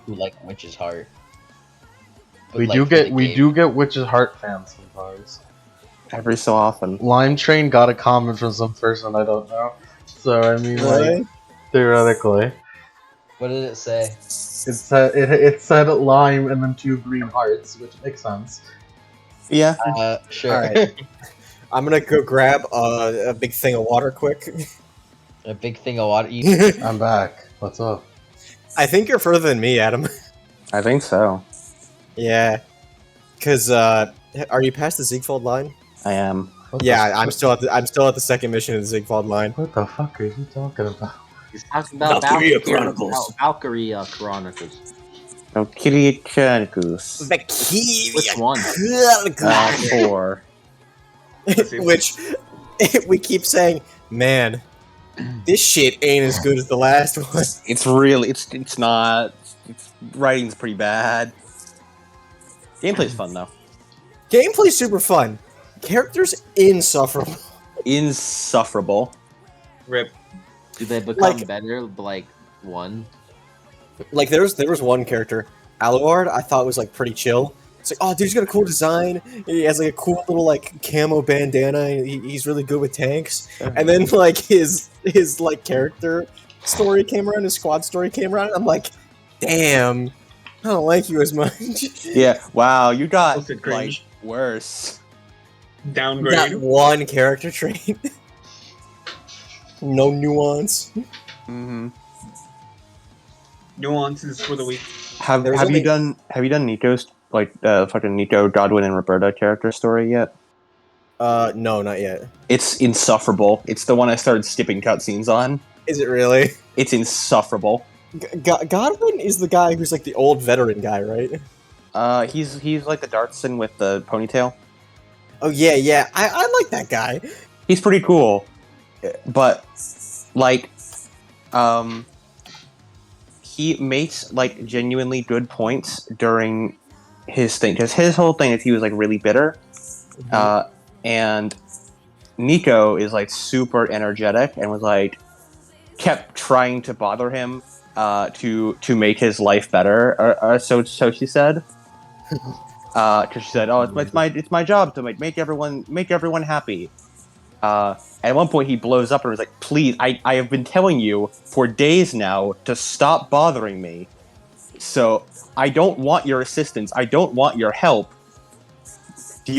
who like Witch's Heart. But, We like, do for the get game. Witch's Heart fans sometimes. Every so often. Lime Train got a comment from some person I don't know. So I mean, Really? like, theoretically, What did it say? it said lime and then 2 green hearts, which makes sense. Yeah. Sure. Alright. I'm gonna go grab a big thing of water quick. A big thing of water. I'm back. What's up? I think you're further than me, Adam. I think so. Yeah. Because, are you past the Ziegfeld line? I am. Yeah, I'm still at the second mission of the Ziegfeld line. What the fuck are you talking about? He's talking about Valkyria Chronicles. Valkyrie Chronicles. Valkyria Chronicles. Which one? 4. Which we keep saying, man, this shit ain't as good as the last one. It's really, it's not. Writing's pretty bad. Gameplay's fun though. Gameplay's super fun. Characters insufferable. Insufferable. Rip. Do they become Like- better? Like one? Like there was one character, Aluard, I thought was like pretty chill. It's like, oh, dude, he's got a cool design. He has like a cool little like camo bandana. And he's really good with tanks. And then like his like character story came around, his squad story came around. And I'm like, damn, I don't like you as much. Yeah. Wow. You got Posted like cringe. worse. Downgrade. That one character trait. No nuance. Mm-hmm. Nuances for the week. Have There's you only- done Nico's fucking Nico, Godwin, and Roberta character story yet? No, not yet. It's insufferable. It's the one I started skipping cutscenes on. Is it really? It's insufferable. Godwin is the guy who's like the old veteran guy, right? He's like the Dartson with the ponytail. Oh yeah. I like that guy. He's pretty cool, but like, he makes like genuinely good points during his thing, because his whole thing is he was like really bitter, and Nico is like super energetic and was like kept trying to bother him to make his life better, so she said. Because she said, "Oh, it's my job to make everyone happy." At one point, he blows up and was like, "Please, I have been telling you for days now to stop bothering me. So I don't want your assistance. I don't want your help. Do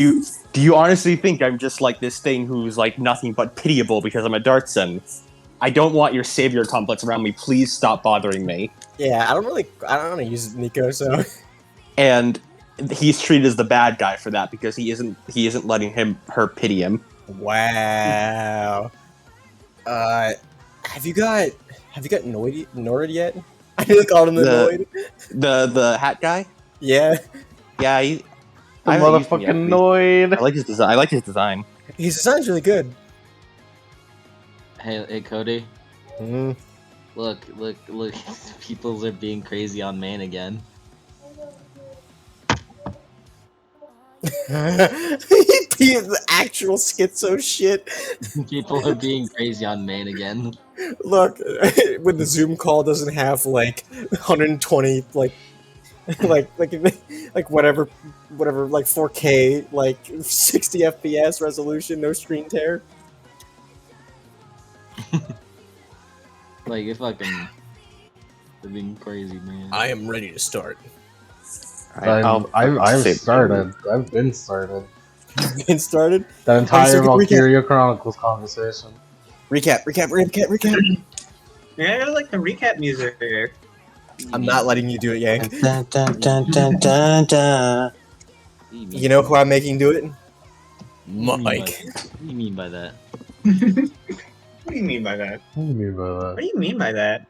you honestly think I'm just like this thing who's like nothing but pitiable because I'm a Dartson? I don't want your savior complex around me. Please stop bothering me." Yeah, I don't want to use Nico, so And he's treated as the bad guy for that because he isn't letting her pity him. wow. Have you got Noid yet? I nearly called him the Noid. The hat guy. Yeah, Yeah, The I haven't used him yet, motherfucking but Noid. I like his design. I like his design. his design's really good. Hey, Cody. Mm. Look. People are being crazy on main again. The actual schizo shit. People are being crazy on main again. Look, when the Zoom call doesn't have like 120 like whatever like 4K like 60 FPS resolution, no screen tear. Like, they're being crazy, man. I am ready to start. I've started. I've been started. Been started. That entire second recap. Valkyria Chronicles conversation. Recap. Yeah, I like the recap music. I'm not letting you do it, Yank. Dun, dun, dun, dun, dun, dun. You know who I'm making do it? What Mike. do you mean by that? What do you mean by that? What do you mean by What that? do you mean by that?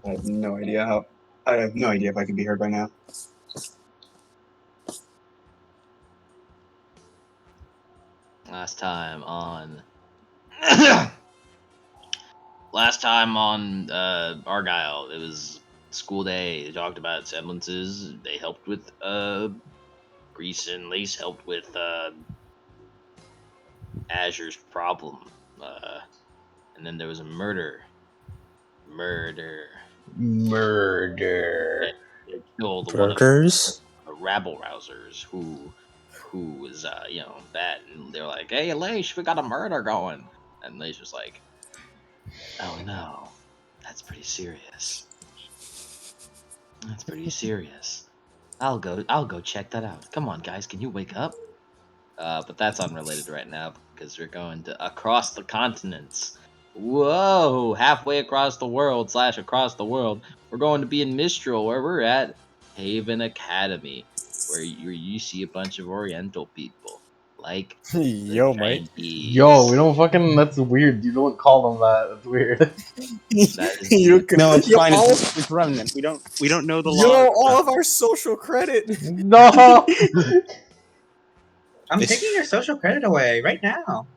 I have no idea if I can be heard by now. Last time on Argyle, it was school day. They talked about semblances. They helped with Grease and Lace helped with Azure's problem. And then there was a murder murder. Murder. They killed one of Burgers. the rabble rousers who was bad, and they're like, "Hey, Leish, we got a murder going," and Leish was like, "Oh no, that's pretty serious. That's pretty serious. I'll go check that out. Come on, guys, can you wake up?" But that's unrelated right now because we're going to across the continents. Whoa, halfway across the world / across the world. We're going to be in Mistral, where we're at Haven Academy, where you see a bunch of Oriental people like the Yo, mate. Chinese. Yo, we don't fucking. That's weird. You don't call them that. That's weird. That is You could- No, it's yo, fine. all- It's remnant. We don't know the Yo, law. all of our social credit. No. I'm This- taking your social credit away right now.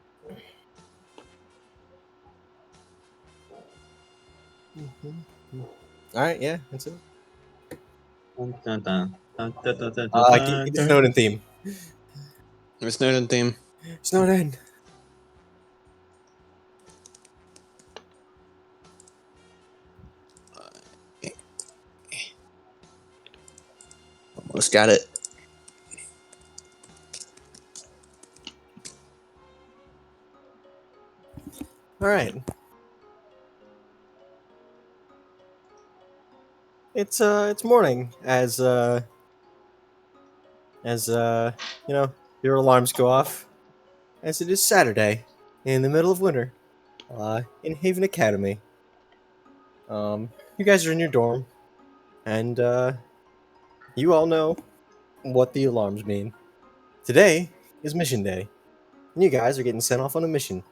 All right, yeah, that's it. Dun, dun, dun, dun, dun, dun, dun, Get the dun. Snowden theme. The Snowden theme. Snowden. Almost got it. All right. It's morning as your alarms go off, as it is Saturday in the middle of winter, in Haven Academy. You guys are in your dorm, and you all know what the alarms mean. Today is mission day, and you guys are getting sent off on a mission.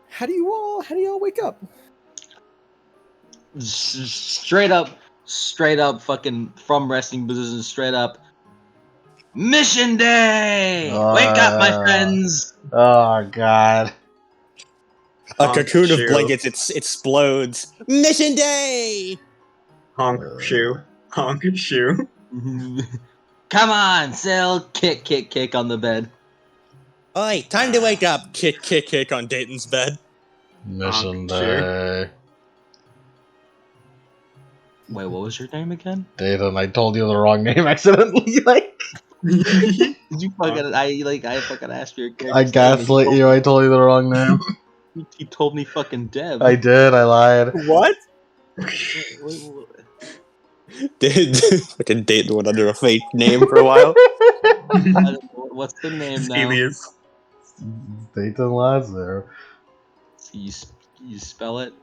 How do you all wake up? straight up fucking from wrestling position, straight up mission day. Wake up, my friends. Oh god. A Honk cocoon of shoe. blankets explodes. Mission day! Honk shoe. Honk shoe. Come on, Sil. Kick on the bed. Oi, time to wake up. Kick on Dayton's bed. Mission Sure. day. Wait, what was your name again? Dayton, I told you the wrong name accidentally. Like, Did you fucking I fucking asked for your character? I gaslit you. I told you the wrong name. You told me fucking Deb. I did. I lied. What? Fucking Dayton went under a fake name for a while. What's the name now? Alias. Dayton Lazar. You spell it?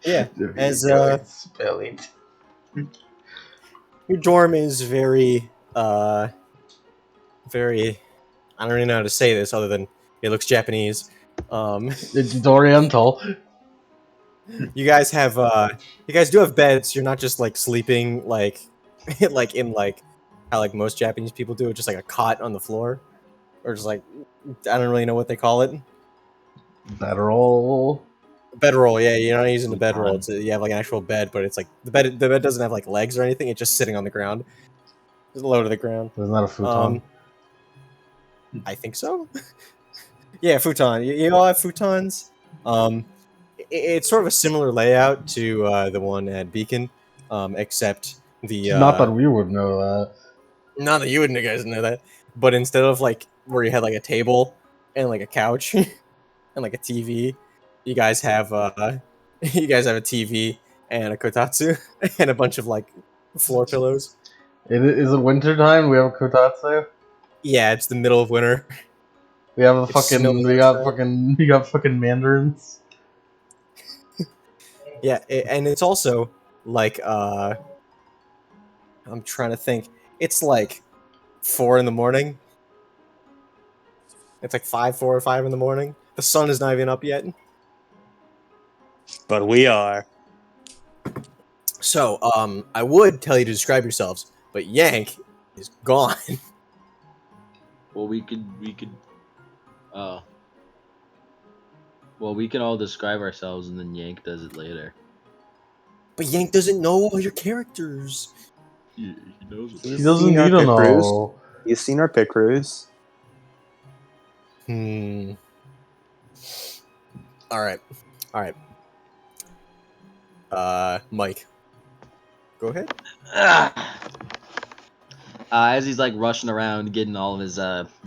Yeah, as Spell it. your dorm is very very, I don't really know how to say this other than it looks Japanese. It's Oriental. You guys do have beds. You're not just like sleeping like like in like how like most Japanese people do it, just like a cot on the floor, or just like I don't really know what they call it. Bedroll. Bedroll, yeah. You're not using the bedroll. Futon. You have like an actual bed, but it's like the bed doesn't have like legs or anything. It's just sitting on the ground, just low to the ground. Isn't that a futon? I think so. Yeah, futon. You all have futons. It's sort of a similar layout to the one at Beacon, except the Not that we would know that. not that you wouldn't guys know that, but instead of like where you had like a table and like a couch and like a TV, you guys have a TV and a kotatsu and a bunch of like floor pillows. Is it winter time? We have a kotatsu. Yeah, it's the middle of winter. We have a It's fucking. snowing We got outside. fucking mandarins. Yeah, and it's also like I'm trying to think. It's like 4 in the morning. It's like 4 or 5 in the morning. The sun is not even up yet. But we are. So, I would tell you to describe yourselves, but Yank is gone. Well, we could we can all describe ourselves and then Yank does it later. But Yank doesn't know all your characters. He knows it. He doesn't need to know. You've seen our pick crews. Hmm. All right. Mike, go ahead. As he's like rushing around, getting all of his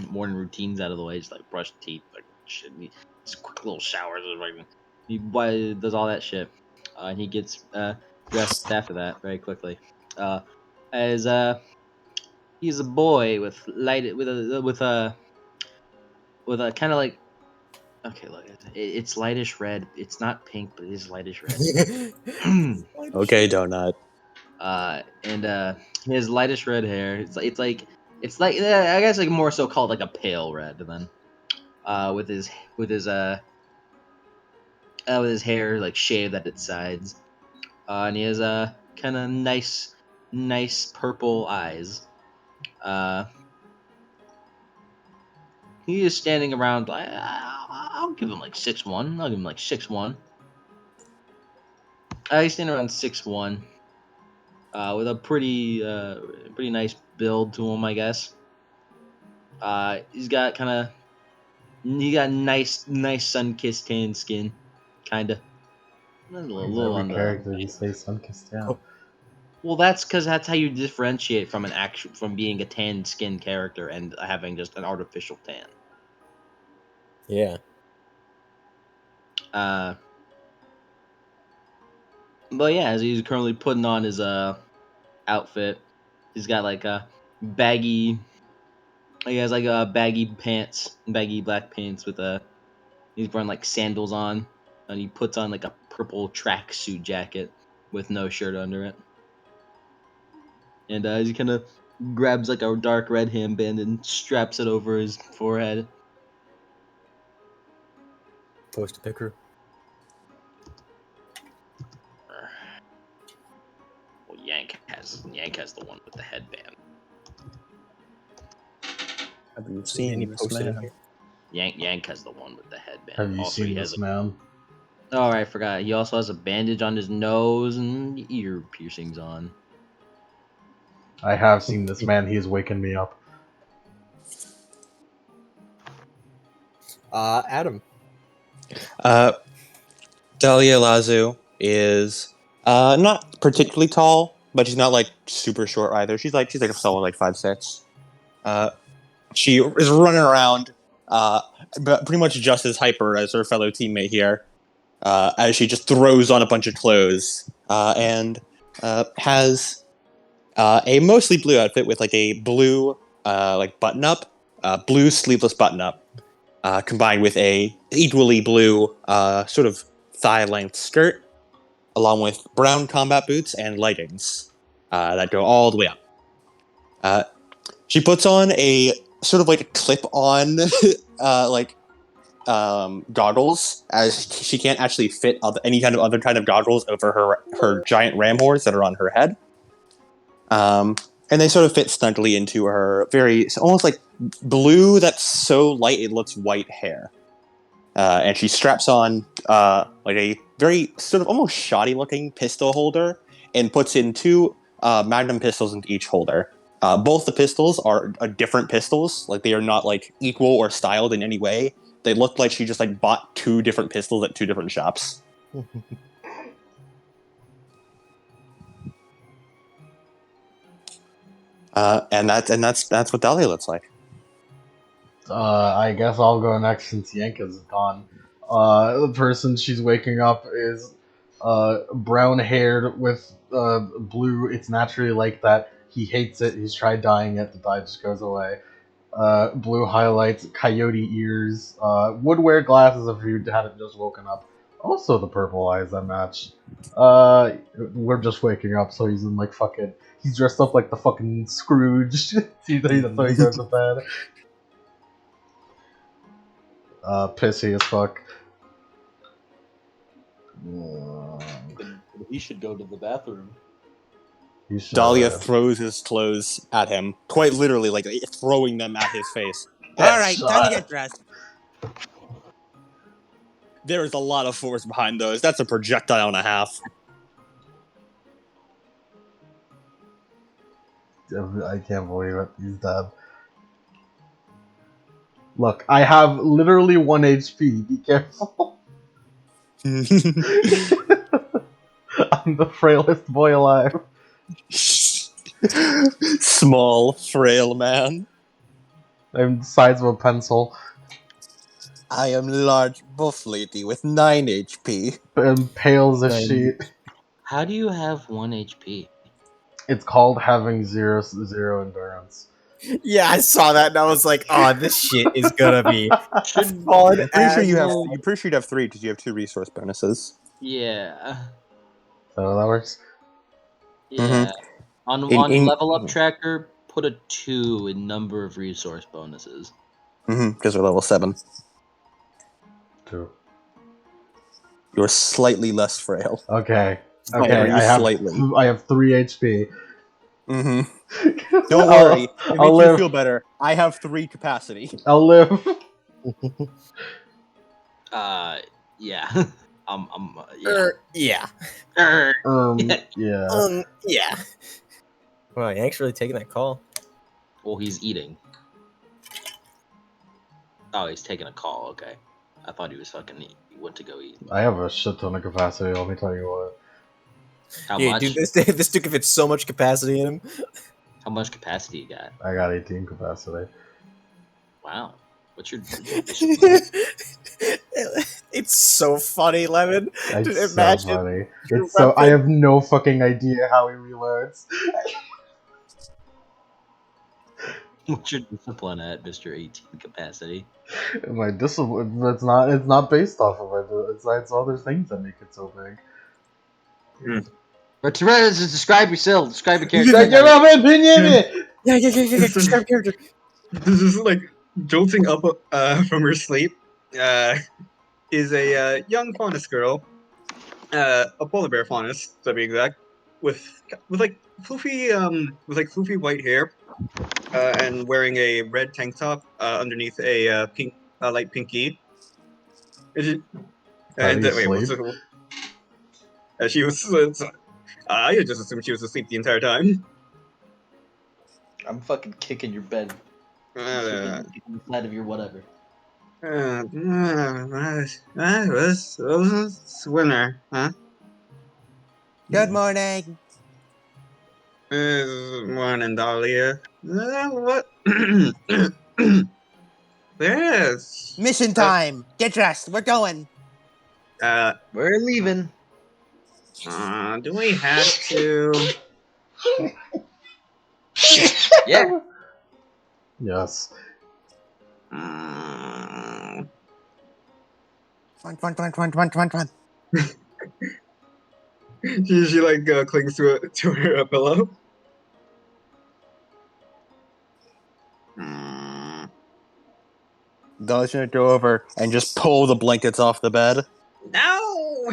morning routines out of the way, just like brush teeth, like shit, and just quick little showers, like, he does all that shit, and he gets dressed after that very quickly. As he's a boy with with a kind of like, okay, look, it's lightish red. It's not pink, but it is lightish red. Okay, donut. And he has lightish red hair. It's like I guess like more so called like a pale red then. With his with his uh with his hair like shaved at its sides. And he has kind of nice purple eyes. Uh, he is standing around. I'll give him like 6'1". I'll give him like 6'1". He's standing around 6'1". With a pretty nice build to him, I guess. He's got nice sun-kissed tan skin, kind of. A little Every on the. character you say sun-kissed down. Well, that's because that's how you differentiate from being a tan skin character and having just an artificial tan. Yeah. But yeah, as he's currently putting on his outfit, he's got like a baggy. He has like baggy pants, baggy black pants with a. He's wearing like sandals on, and he puts on like a purple tracksuit jacket with no shirt under it. And he kind of grabs like a dark red handband and straps it over his forehead. Post a picker. Well, Yank has the one with the headband. Have you Any seen this posted in man? here? Yank has the one with the headband. Have you Also, seen he this has man? Oh, I forgot. He also has a bandage on his nose and ear piercings on. I have seen this man. He's waking me up. Adam. Dahlia Lazu is not particularly tall, but she's not like super short either. She's like a solid like 5'6". She is running around, but pretty much just as hyper as her fellow teammate here, as she just throws on a bunch of clothes and has a mostly blue outfit with like a blue like button up, blue sleeveless button up, combined with a equally blue sort of thigh length skirt, along with brown combat boots and leggings that go all the way up. She puts on a sort of like clip on goggles, as she can't actually fit any kind of other kind of goggles over her giant ram horns that are on her head. And they sort of fit snugly into her almost like blue that's so light it looks white hair. And she straps on like a very sort of almost shoddy looking pistol holder and puts in two magnum pistols into each holder. Both the pistols are different pistols, like they are not like equal or styled in any way. They look like she just like bought two different pistols at two different shops. And that's what Dahlia looks like. I guess I'll go next since Yanka's gone. The person she's waking up is brown haired with blue. It's naturally like that. He hates it. He's tried dyeing it. The dye just goes away. Blue highlights, coyote ears, would wear glasses if you hadn't just woken up. Also the purple eyes that match. We're just waking up, so he's in like fucking. He's dressed up like the fucking Scrooge. See, that's how he goes to bed. Pissy as fuck. He should go to the bathroom. You should, Dahlia throws his clothes at him, quite literally, like throwing them at his face. All right, time to get dressed. There is a lot of force behind those. That's a projectile and a half. I can't believe it. He's dead. Look, I have literally 1 HP. Be careful. I'm the frailest boy alive. Small, frail man. I'm the size of a pencil. I am large buff lady with 9 HP. And pale as a Right. sheet. How do you have 1 HP? It's called having zero endurance. Yeah, I saw that and I was like, oh, this shit is gonna be Should fun I'm pretty sure as you have. hell. You're pretty sure you have 3 because you have 2 resource bonuses. yeah. So that works. Yeah. On In- level up tracker, put a 2 in number of resource bonuses. Because we're level 7. 2. You're slightly less frail. Okay. Very Okay. slightly. I have 3 HP. Don't I'll- worry. It I'll makes you live. feel better. I have 3 capacity. I'll live. Yeah. Yeah. Yeah. Yeah. Yeah. Wow, Yank's really taking that call. Well, he's eating. Oh, he's taking a call. Okay. I thought he was fucking. He went to go eat. I have a shit ton of capacity. Let me tell you what. How Yeah, much? dude, this dude fits so much capacity in him. How much capacity you got? I got 18 capacity. Wow. What's your? It's so funny, Lemon. It's Dude, so imagine funny. your It's so. I weapon- have no fucking idea how he reloads. What's your discipline at, Mr. 18 capacity? My discipline. It's not. It's not based off of it. It's other things that make it so big. But Therese, describe yourself. Describe your character. Like, you're my opinion. Yeah. Describe character. This is like jolting up from her sleep. Is a young faunus girl, a polar bear faunus to be exact, with like floofy white hair, and wearing a red tank top underneath a pink light pinky. And How do you wait, what's sleep? it? She was. I just assumed she was asleep the entire time. I'm fucking kicking your bed. Kicking the side of your whatever. Was winner, huh? Good morning. Morning, Dahlia. What? Yes. Mission time. Get dressed. We're going. We're leaving. Do we have to? Yeah. Yes. Run. She like clings to her pillow. Doll's gonna go over and just pull the blankets off the bed. No!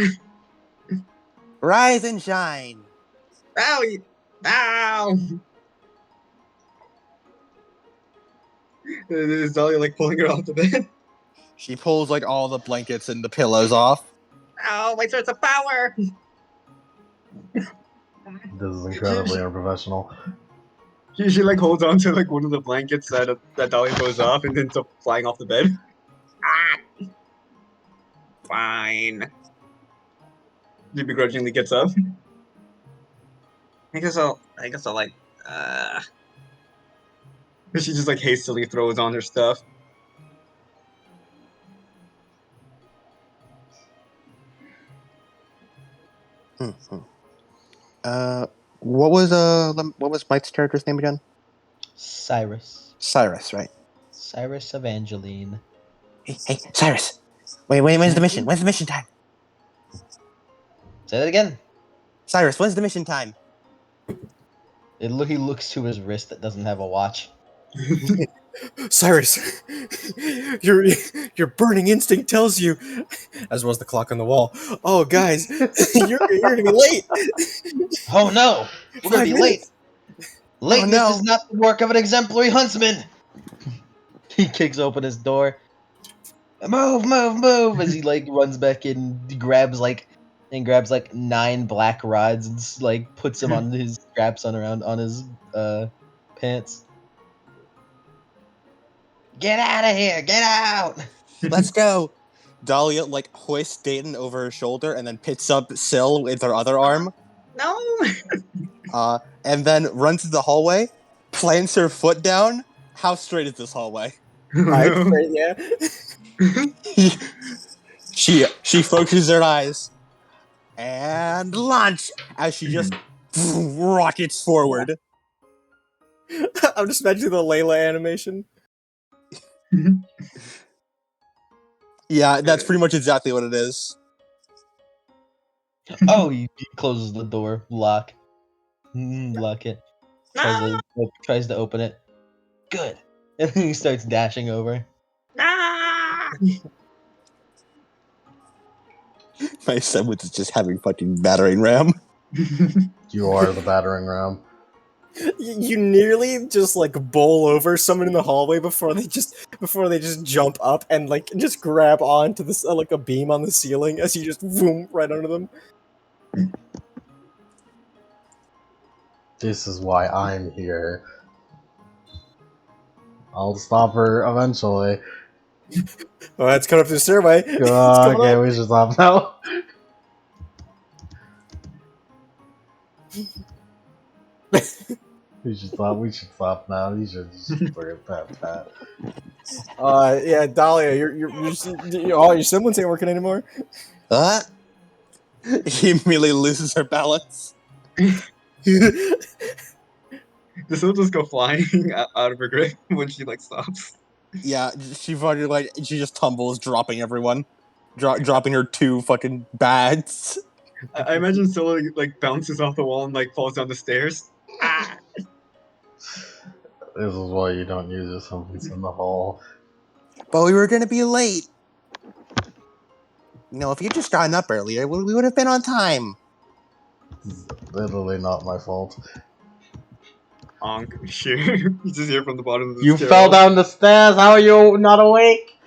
Rise and shine. Ow! Ow! Is Dahlia like pulling her off the bed? She pulls like all the blankets and the pillows off. Ow! My source of power! This is incredibly unprofessional. She like holds on to like one of the blankets that Dahlia throws off and then ends up flying off the bed. Ah! Fine. She begrudgingly gets up. I guess I'll like she just like hastily throws on her stuff. What was Mike's character's name again? Cyrus. Cyrus, right? Cyrus Evangeline. Hey, Cyrus. Wait, when's the mission? When's the mission time? Say that again. Cyrus, when's the mission time? He looks to his wrist that doesn't have a watch. Cyrus, your burning instinct tells you, as well as the clock on the wall. Oh, guys, you're gonna be late. Oh no! We're gonna 5 be minutes. late. Lateness no. is not the work of an exemplary huntsman. He kicks open his door. Move! As he like runs back in, grabs like 9 black rods and like puts them on his straps on his pants. Get out of here! Get out! Let's go. Dahlia like hoists Dayton over her shoulder and then picks up Syl with her other arm. No. And then runs to the hallway, plants her foot down. How straight is this hallway? Right, straight, yeah. She focuses her eyes and launch as she just rockets forward. I'm just imagining the Layla animation. Yeah, that's pretty much exactly what it is. Oh, he closes the door. Lock. Lock it. Tries to open it. Good. And then he starts dashing over. My sandwich is just having fucking battering ram. You are the battering ram. You nearly just like bowl over someone in the hallway before they just jump up and like just grab onto this like a beam on the ceiling as you just boom right under them. This is why I'm here. I'll stop her eventually. Oh, it's coming up the stairway. It's coming Okay, up. we should stop now. We should stop now. You should forget that. Yeah, Dahlia, your semblance ain't working anymore. He immediately loses her balance. Does Syl just go flying out of her grip when she like stops? Yeah, she fucking like she just tumbles, dropping everyone, dropping her 2 fucking bags. I imagine Syl like bounces off the wall and like falls down the stairs. This is why you don't use your semblance in the hall. But we were gonna be late. You know, if you just gotten up earlier, we would have been on time. Literally not my fault. Sure. You just hear from the bottom of the You stairwell. fell down the stairs. How are you not awake?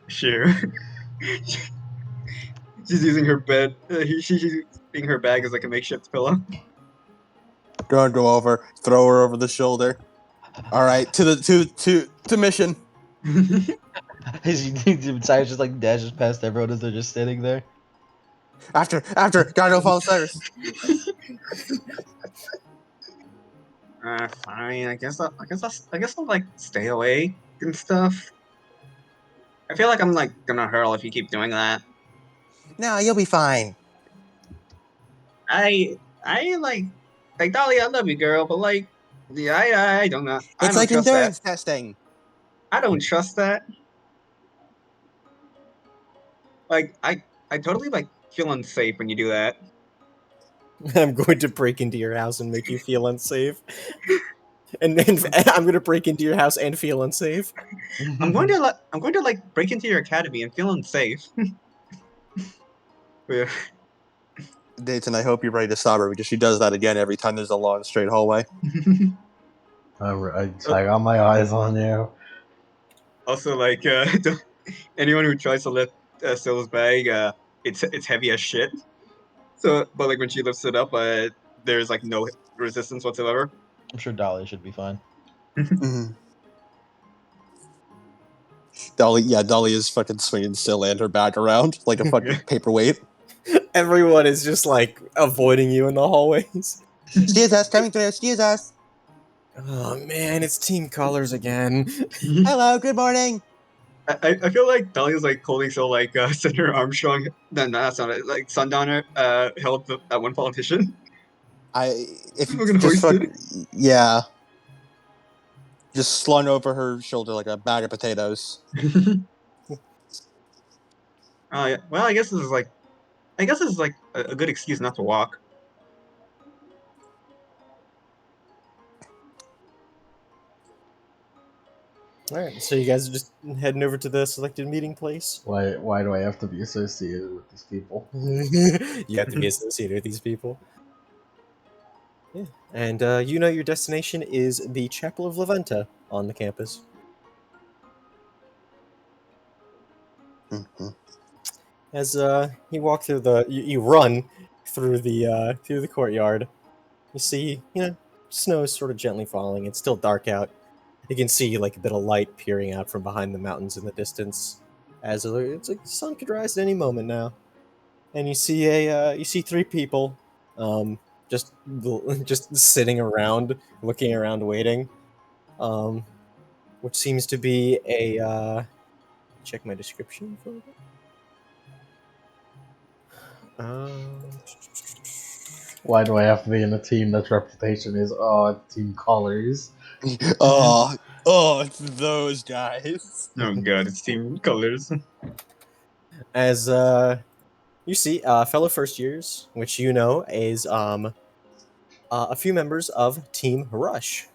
Sure. She's using her bed. She's using her bag as like a makeshift pillow. Don't go over. Throw her over the shoulder. All right, to mission. Cyrus just like dashes past everyone as they're just standing there. After, gotta go follow Cyrus. Fine. I guess I'll like stay awake and stuff. I feel like I'm like gonna hurl if you keep doing that. No, you'll be fine. I like Dahlia, I love you, girl, but like, yeah, I don't know. I It's don't like trust endurance that. testing. I don't trust that. Like, I totally like feel unsafe when you do that. I'm going to break into your house and make you feel unsafe. And I'm going to break into your house and feel unsafe. I'm going to like break into your academy and feel unsafe. Yeah. Dayton, I hope you're ready to stop her because she does that again every time there's a long straight hallway. I got my eyes on you. Also, like, anyone who tries to lift Syl's bag, it's heavy as shit. So, but like when she lifts it up, there's like no resistance whatsoever. I'm sure Dolly should be fine. Mm-hmm. Dolly is fucking swinging still and her bag around like a fucking paperweight. Everyone is just like avoiding you in the hallways. Excuse us, coming through. Excuse us. Oh man, it's team colors again. Hello, good morning. I feel like Dahlia's like holding so like Senator Armstrong. No, that's not it. Like Sundowner held that one politician. If We're you gonna just hoist it. yeah, just slung over her shoulder like a bag of potatoes. Yeah. Well, I guess this is like a good excuse not to walk. Alright, so you guys are just heading over to the selected meeting place? Why do I have to be associated with these people? You have to be associated with these people. Yeah. And you know your destination is the Chapel of Leventa on the campus. Mm-hmm. As you walk through you run through the courtyard, you see, snow is sort of gently falling. It's still dark out. You can see like a bit of light peering out from behind the mountains in the distance as it's like the sun could rise at any moment now. And you see 3 people, just just sitting around, looking around, waiting. Which seems to be a check my description for it. Why do I have to be in a team that's reputation is team colors? It's those guys. Oh god, it's Team Colors. As you see, fellow first years, which you know is a few members of Team Rush.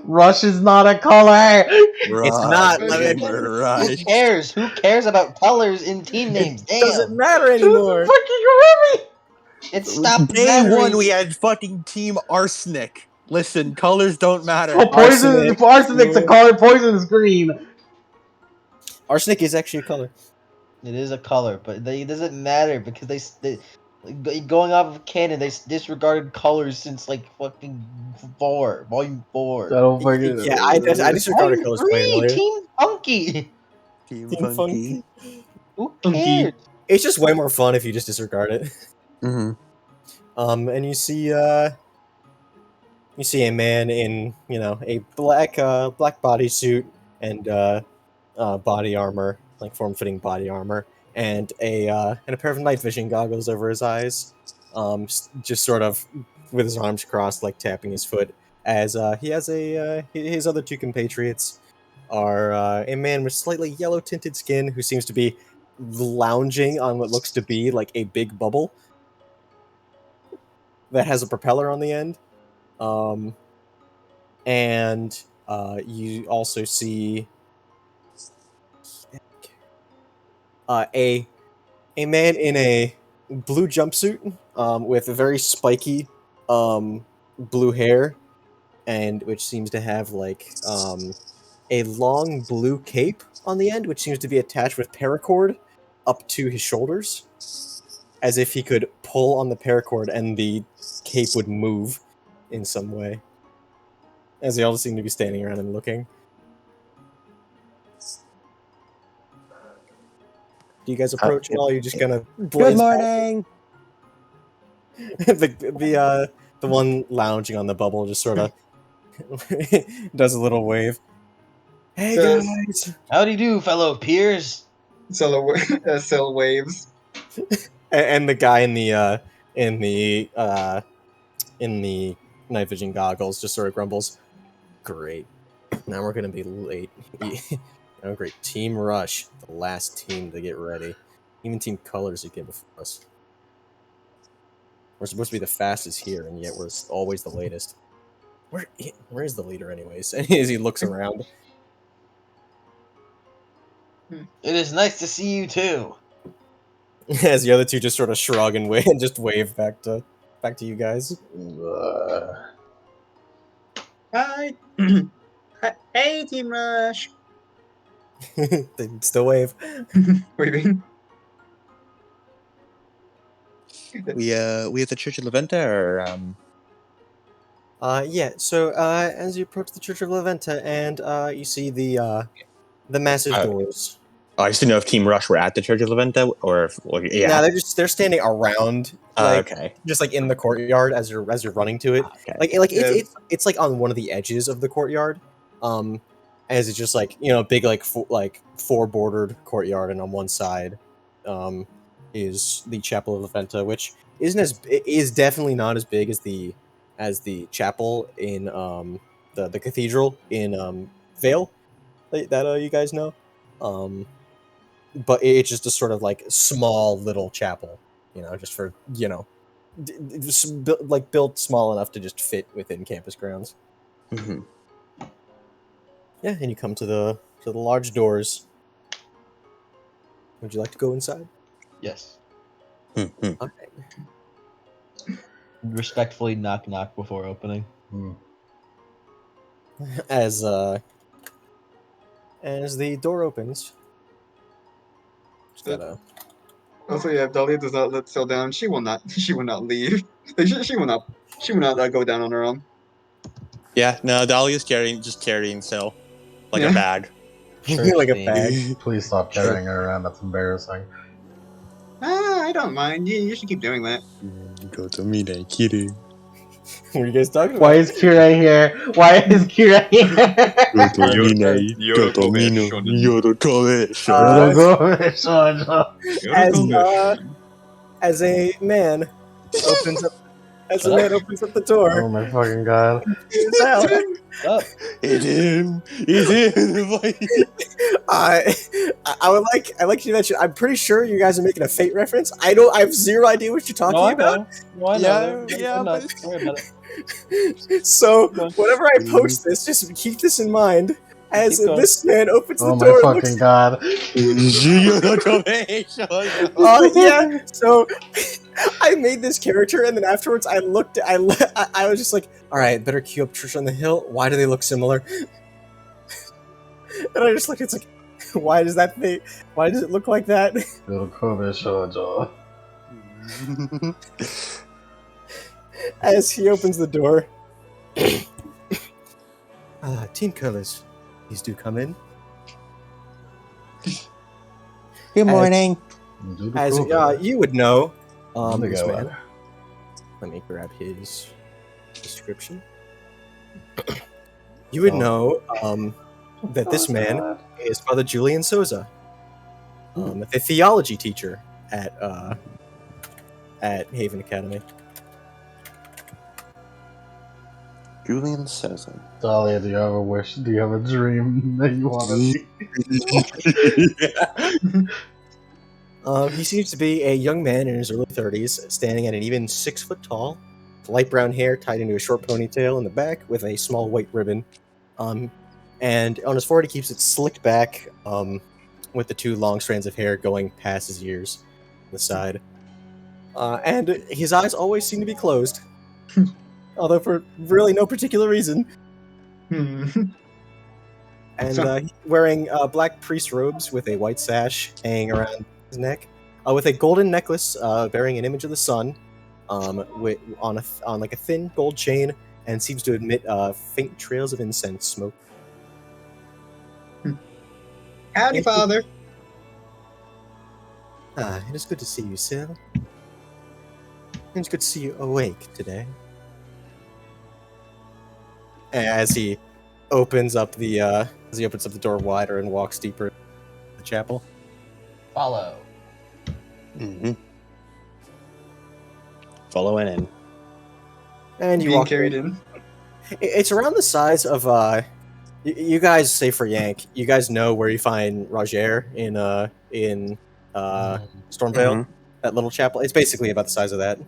Rush is not a color. It's not. Who cares? Who cares about colors in team names? Damn. Doesn't matter anymore. It stopped Day mattering. one, we had fucking Team Arsenic. Listen, colors don't matter. Well, poison. Arsenic's a color. Poison is green. Arsenic is actually a color. It is a color, but it doesn't matter because they going off of canon, they disregarded colors since like fucking volume 4. I don't fucking. Yeah, I disregarded Volume colors 3, playing earlier. Team Funky. Team Team Funky. Who Funky. cares? It's just way more fun if you just disregard it. Mm-hmm. And you see a man in a black bodysuit and body armor, like form-fitting body armor, and a pair of night vision goggles over his eyes, just sort of with his arms crossed, like tapping his foot. As he has his other 2 compatriots are a man with slightly yellow tinted skin who seems to be lounging on what looks to be like a big bubble that has a propeller on the end. And you also see a man in a blue jumpsuit with a very spiky blue hair, and which seems to have like a long blue cape on the end, which seems to be attached with paracord up to his shoulders, as if he could pull on the paracord and the cape would move in some way. As they all seem to be standing around and looking. Do you guys approach at all? You're just gonna Good morning. the one lounging on the bubble just sort of does a little wave. Hey guys! Howdy do, fellow peers. Cell waves. And the guy in the night vision goggles just sort of grumbles. Great. Now we're gonna be late. Oh great. Team Rush, the last team to get ready. Even Team Colors again before us. We're supposed to be the fastest here, and yet we're always the latest. Where's the leader, anyways? As he looks around. It is nice to see you too. As the other 2 just sort of shrug and wave, and just wave back to you guys. Hi. Hey, Team Rush. They still wave. Waving. We at the Church of Leventa, or Yeah, so as you approach the Church of Leventa and you see the massive doors. I just didn't know if Team Rush were at the Church of Leventa, or if yeah. No, they're standing around, like, okay. just like in the courtyard as you're running to it. Okay. It's like on one of the edges of the courtyard. As it's just like big like four bordered courtyard, and on one side, is the Chapel of Leventa, which is definitely not as big as the chapel in the cathedral in Vale that you guys know. But it's just a sort of like small little chapel, just for built small enough to just fit within campus grounds. Mm-hmm. Yeah, and you come to the large doors. Would you like to go inside? Yes. Mm-hmm. Okay. Respectfully knock before opening. As the door opens, just gotta. Also, yeah, if Dahlia does not let Cell down, she will not. She will not leave. She will not. She will not go down on her own. Yeah, no, Dahlia's carrying Cell like Yeah. a bag. like a theme. bag. Please stop carrying her around. That's embarrassing. I don't mind. You should keep doing that. What are you guys talking Why about? is Kira here? Why is Kira here? As a man opens up the door, Oh my fucking god. is out. Up. It's him. It's him. I like you mentioned. I'm pretty sure you guys are making a Fate reference. I have zero idea what you're talking No, I about. know. No, I know. Yeah, They're yeah, nuts. but- Don't worry about it. So Keep going. whenever I post this, just keep this in mind. As Keep going. this man opens Oh the my door and fucking looks. god. Yeah. So I made this character, and then afterwards I looked. I was just like, all right, better queue up Trish on the Hill. Why do they look similar? And I just looked. It's like, why does that thing? Why does it look like that? As he opens the door. Team colors, please do come in. Good morning. As you would know, this go man. on. Let me grab his description. You would know that this man is Father Julian Souza, the theology teacher at Haven Academy. Julian Souza. Dahlia, do you have a wish? Do you have a dream that you want to be? He seems to be a young man in his early 30s, standing at an even 6 foot tall, light brown hair tied into a short ponytail in the back with a small white ribbon. And on his forehead, he keeps it slicked back with the 2 long strands of hair going past his ears on the side. And his eyes always seem to be closed, although for really no particular reason. And he's wearing black priest robes with a white sash hanging around his neck, with a golden necklace bearing an image of the sun, on like a thin gold chain, and seems to emit faint trails of incense smoke. Howdy, Father. It is good to see you, Sil. It's good to see you awake today. As he opens up the door wider and walks deeper into the chapel. Follow. Mm-hmm. Following in. And you Being walk carried in. in. It's around the size of you guys, say for Yank, you guys know where you find Roger in Stormvale, Mhm. that little chapel. It's basically about the size of that.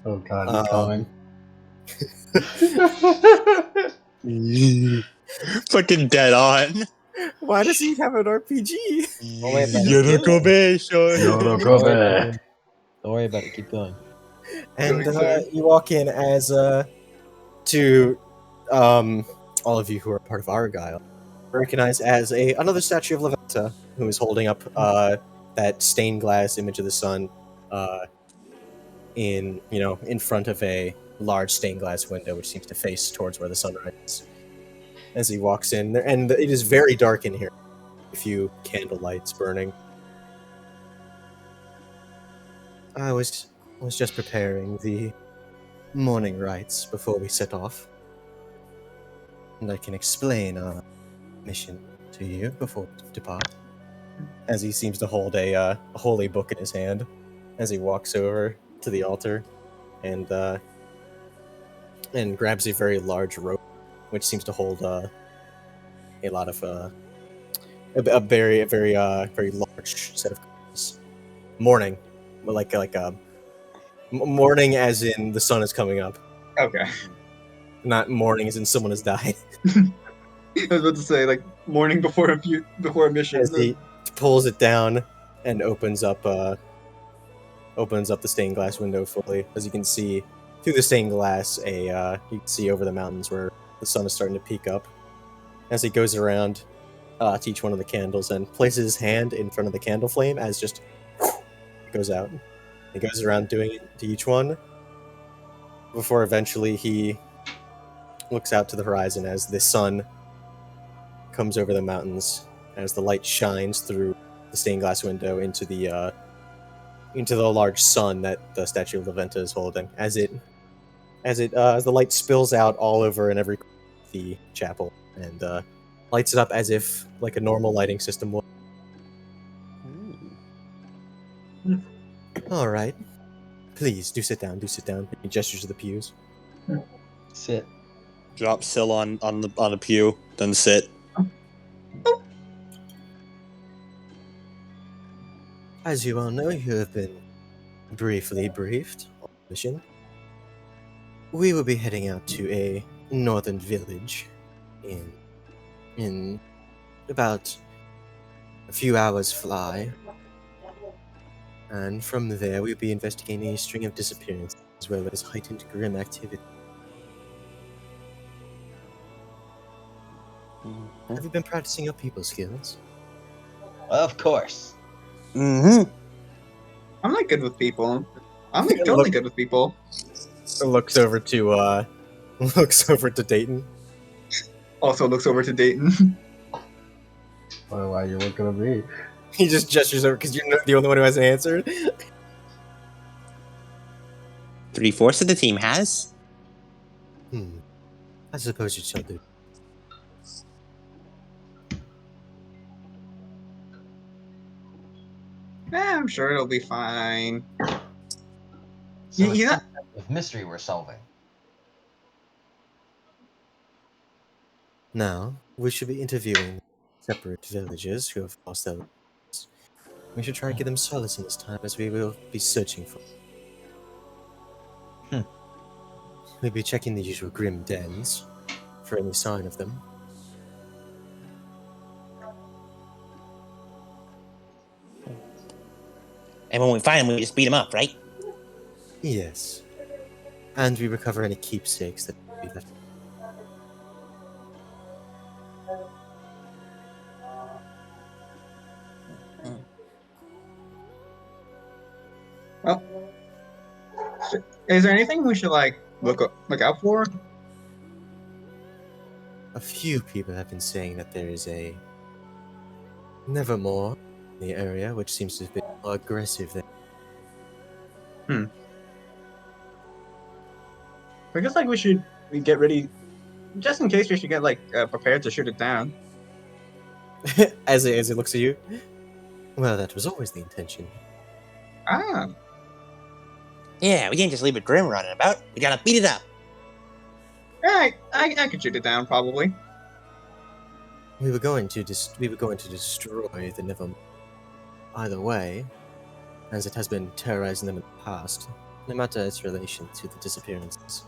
Oh god, he's coming. Fucking dead on. Why does he have an RPG? Don't worry about it. Yoda, Don't worry about come it. Don't worry about it. Keep going. And Going through. you walk in as to all of you who are part of Argyle, recognized as another statue of Levanta, who is holding up that stained glass image of the sun in front of a large stained glass window, which seems to face towards where the sun rises. As he walks in, and it is very dark in here. A few candle lights burning. I was just preparing the morning rites before we set off, and I can explain our mission to you before we depart. As he seems to hold a holy book in his hand, as he walks over to the altar, and grabs a very large rope, which seems to hold a lot of a very large set of cards. Morning, like morning as in the sun is coming up, Okay. not morning as in someone has died. I was about to say, like, morning before a mission. As he pulls it down and opens up the stained glass window fully. As you can see through the stained glass, you can see over the mountains where the sun is starting to peak up. As he goes around to each one of the candles and places his hand in front of the candle flame, as just it goes out. He goes around doing it to each one before eventually he looks out to the horizon as the sun comes over the mountains as the light shines through the stained glass window into the large sun that the statue of Leventa is holding. As the light spills out all over and every corner of the chapel and lights it up as if like a normal lighting system would. All right, please do sit down. Do sit down. He gestures to the pews. Sit. Drop Syl on the pew, then sit. As you all know, you have been briefly briefed on the mission. We will be heading out to a northern village in about a few hours' fly. And from there, we'll be investigating a string of disappearances as well as heightened grim activity. Have you been practicing your people skills? Of course. Mm-hmm. I'm not good with people. I'm like totally good with people. Looks over to Dayton. Also looks over to Dayton. Why are you looking at me? He just gestures over because you're the only one who hasn't answered. 3/4 of the team has. I suppose you shall do. I'm sure it'll be fine. So Yeah, it's yeah. some type of mystery we're solving. Now, we should be interviewing separate villagers who have lost their lives. We should try and give them solace in this time as we will be searching for them. We'll be checking the usual grim dens for any sign of them. And when we find them, we just beat them up, right? Yes. And we recover any keepsakes that we left. Well, is there anything we should like look out for? A few people have been saying that there is a Nevermore in the area, which seems to have been more aggressive than. I guess like we get ready, just in case we should get like prepared to shoot it down. as it looks at you. Well, that was always the intention. Ah, Yeah, we can't just leave it grim running about. We gotta beat it up. yeah, I could shoot it down probably. We were going to destroy the Nevermore. Either way, as it has been terrorizing them in the past, no matter its relation to the disappearances.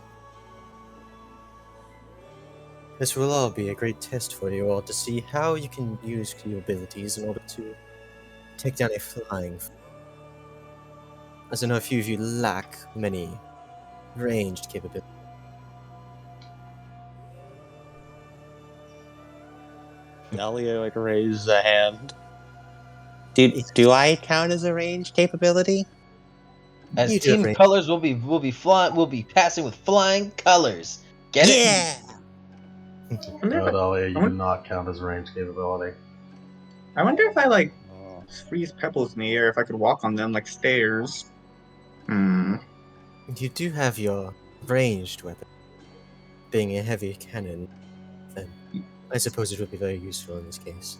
This will all be a great test for you all to see how you can use your abilities in order to take down a flying foe. As I know a few of you lack many ranged capabilities. Elliot raises a hand. Do I count as a ranged capability? As You do have team range. colors, we'll be passing with flying colors. Get it? Yeah. Elliot, you do not count as range capability. I wonder if I like freeze pebbles in the air, if I could walk on them like stairs. You do have your ranged weapon. Being a heavy cannon, then I suppose it would be very useful in this case.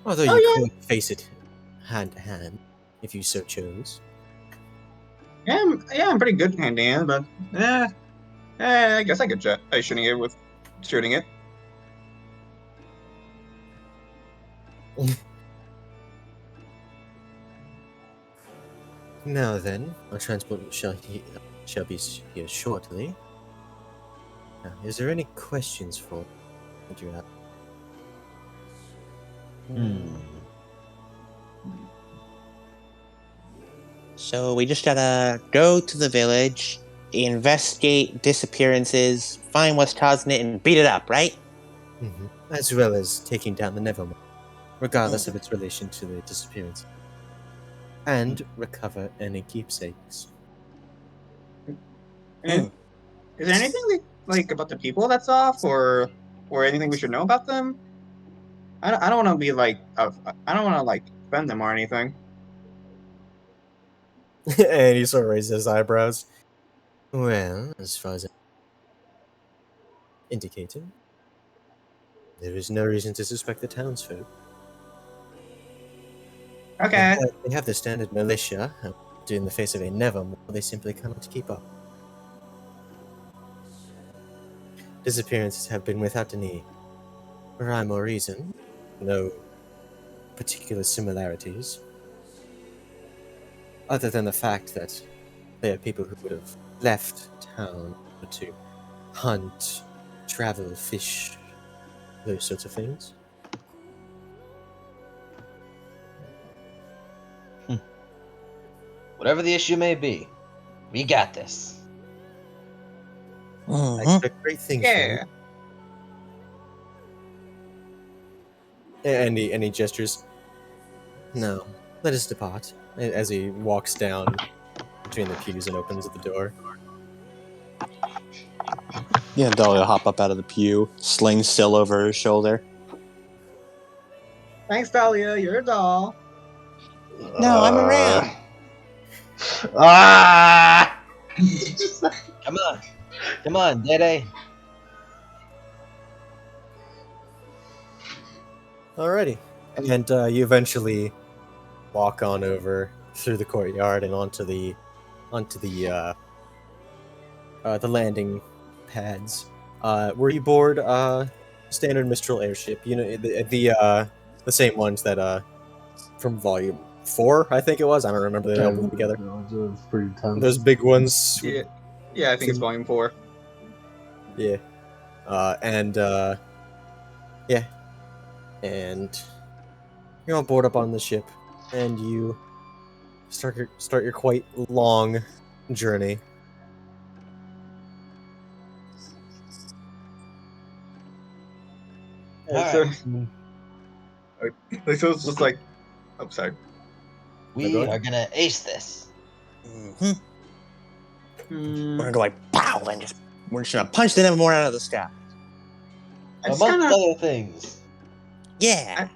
Although you could face it hand to hand, if you so chose. Yeah, I'm pretty good hand to hand, but I guess I could try shooting it with shooting it. Now then, our transport shall be here shortly. Now, is there any questions for that you have? So we just gotta go to the village, investigate disappearances, find what's causing it, and beat it up, right? As well as taking down the Nevermore, regardless of its relation to the disappearance. And recover any keepsakes. And is there anything like about the people that's off, or anything we should know about them? I don't want to be like I don't want to like offend them or anything. And he sort of raises his eyebrows. Well, as far as I indicated, there is no reason to suspect the townsfolk. Okay. They have the standard militia, in the face of a nevermore, they simply cannot keep up. Disappearances have been without any rhyme or reason, no particular similarities, other than the fact that they are people who would have left town to hunt, travel, fish, those sorts of things. Whatever the issue may be, we got this. I expect great things from you. Yeah. And he gestures. No, let us depart. As he walks down between the pews and opens the door. Yeah, Dolly will hop up out of the pew, sling still over his shoulder. Thanks, Dahlia. You're a doll. No, I'm around. Ah! Come on, Dede. Alrighty. And you eventually walk on over through the courtyard and onto the landing pads. Were you aboard standard Mistral airship? You know the same ones that from Volume 4, I think it was. I don't remember. They all put together. It's pretty tense. Those big ones. Yeah. Yeah, I think it's volume 4. Yeah. Yeah. And you're on board up on the ship, and you start your quite long journey. So it's just like, oh, sorry. We are gonna ace this. We're gonna go like pow and we're just gonna punch the Nevermore out of the sky. Amongst other things. Yeah.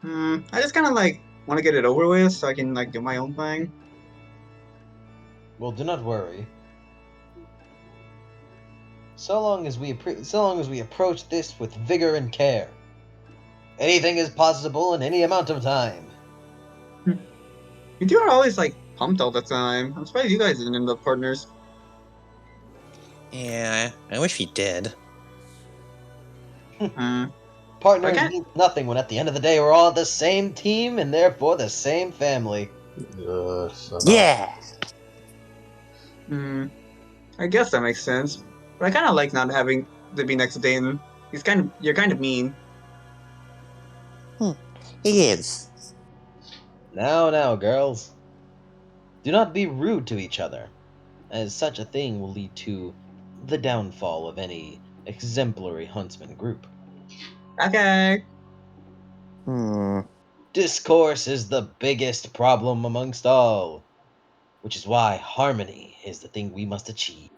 I just kind of like want to get it over with so I can like do my own thing. Well, do not worry. So long as we approach this with vigor and care, anything is possible in any amount of time. You two are always like pumped all the time. I'm surprised you guys didn't end up partners. Yeah, I wish we did. Partners Okay. mean nothing when at the end of the day we're all the same team and therefore the same family. Yeah. I guess that makes sense. But I kind of like not having to be next to Dayton. You're kind of mean. He is. Now, girls. Do not be rude to each other, as such a thing will lead to the downfall of any exemplary huntsman group. Okay. Discourse is the biggest problem amongst all, which is why harmony is the thing we must achieve.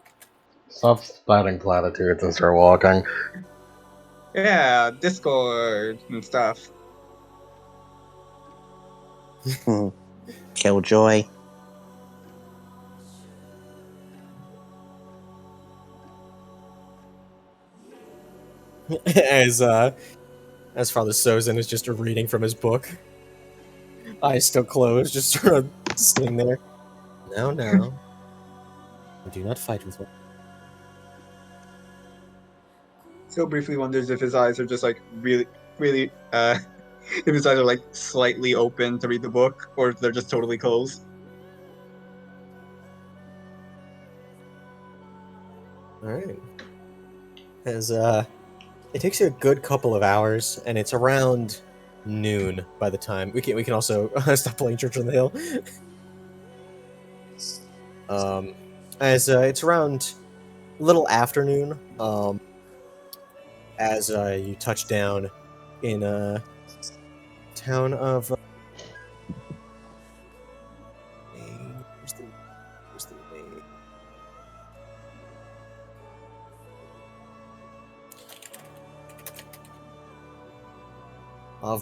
Stop spouting platitudes and start walking. Yeah, Discord and stuff. Killjoy. as Father Sozin is just reading from his book, eyes still closed, just sort of sitting there. No. Do not fight with one. Still briefly wonders if his eyes are just like really, if his eyes are like slightly open to read the book, or if they're just totally closed. Alright. As it takes you a good couple of hours, and it's around noon by the time we can also stop playing Church on the Hill. As it's around a little afternoon, as you touch down in a town of where's the name?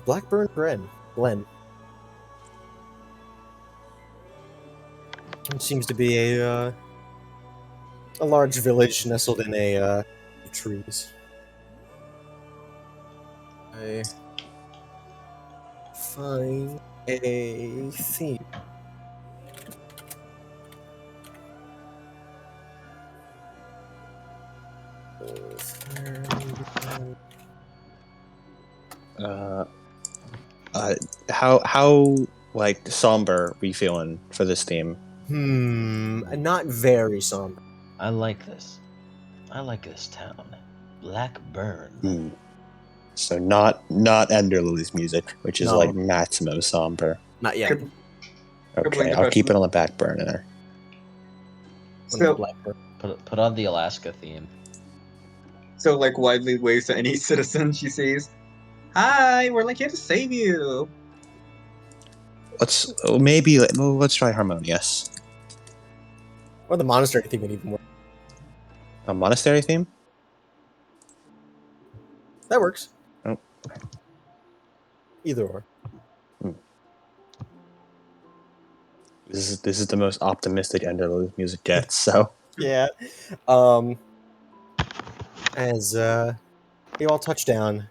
Blackburn Glen. It seems to be a large village nestled in trees. I find a theme. Uh, how like somber we feeling for this theme? Not very somber. I like this. I like this town. Blackburn. So not Enderlily's music, which is No. like maximum somber. Not yet. Okay, I'll keep it on the back burner. So, Put on the Alaska theme. so like widely waves to any citizen she sees. Hi, we're like here to save you. Let's try harmonious. Or the monastery theme would even work. A monastery theme? That works. Oh. Either or. This is the most optimistic Enderlily's music gets. So Yeah. As you all touch down,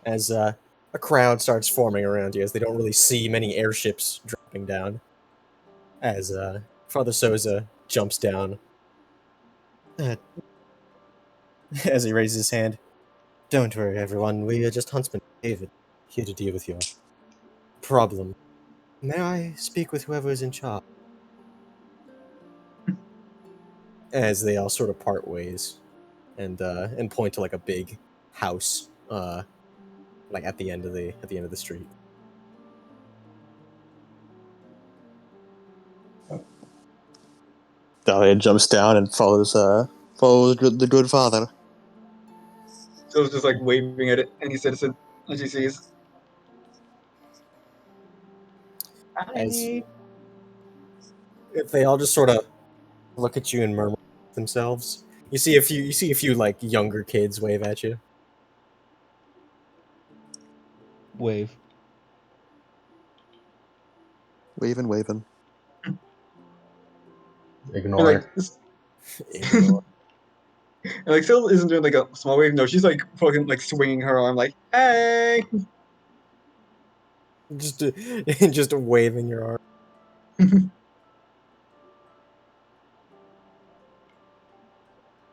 as a crowd starts forming around you, as they don't really see many airships dropping down. As Father Soza jumps down, as he raises his hand. Don't worry, everyone. We are just huntsmen, David, here to deal with your problem. May I speak with whoever is in charge? As they all sort of part ways, and point to like a big house, like at the end of the street. Dahlia jumps down and follows the good father. So it's just like waving at any citizen that she sees. As if they all just sort of look at you and murmur themselves. You see a few like younger kids wave at you. Wave. Waving. Ignore. Like, and like Syl isn't doing like a small wave. No, she's like fucking like swinging her arm, like, "Hey!" just waving your arm.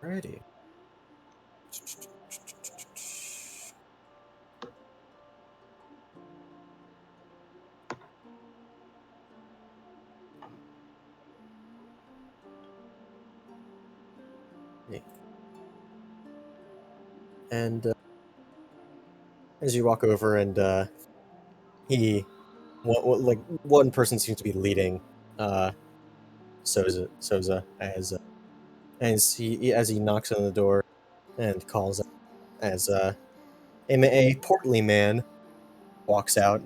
Alrighty. And as you walk over, and one person seems to be leading Soza as he knocks on the door and calls out, as a portly man walks out,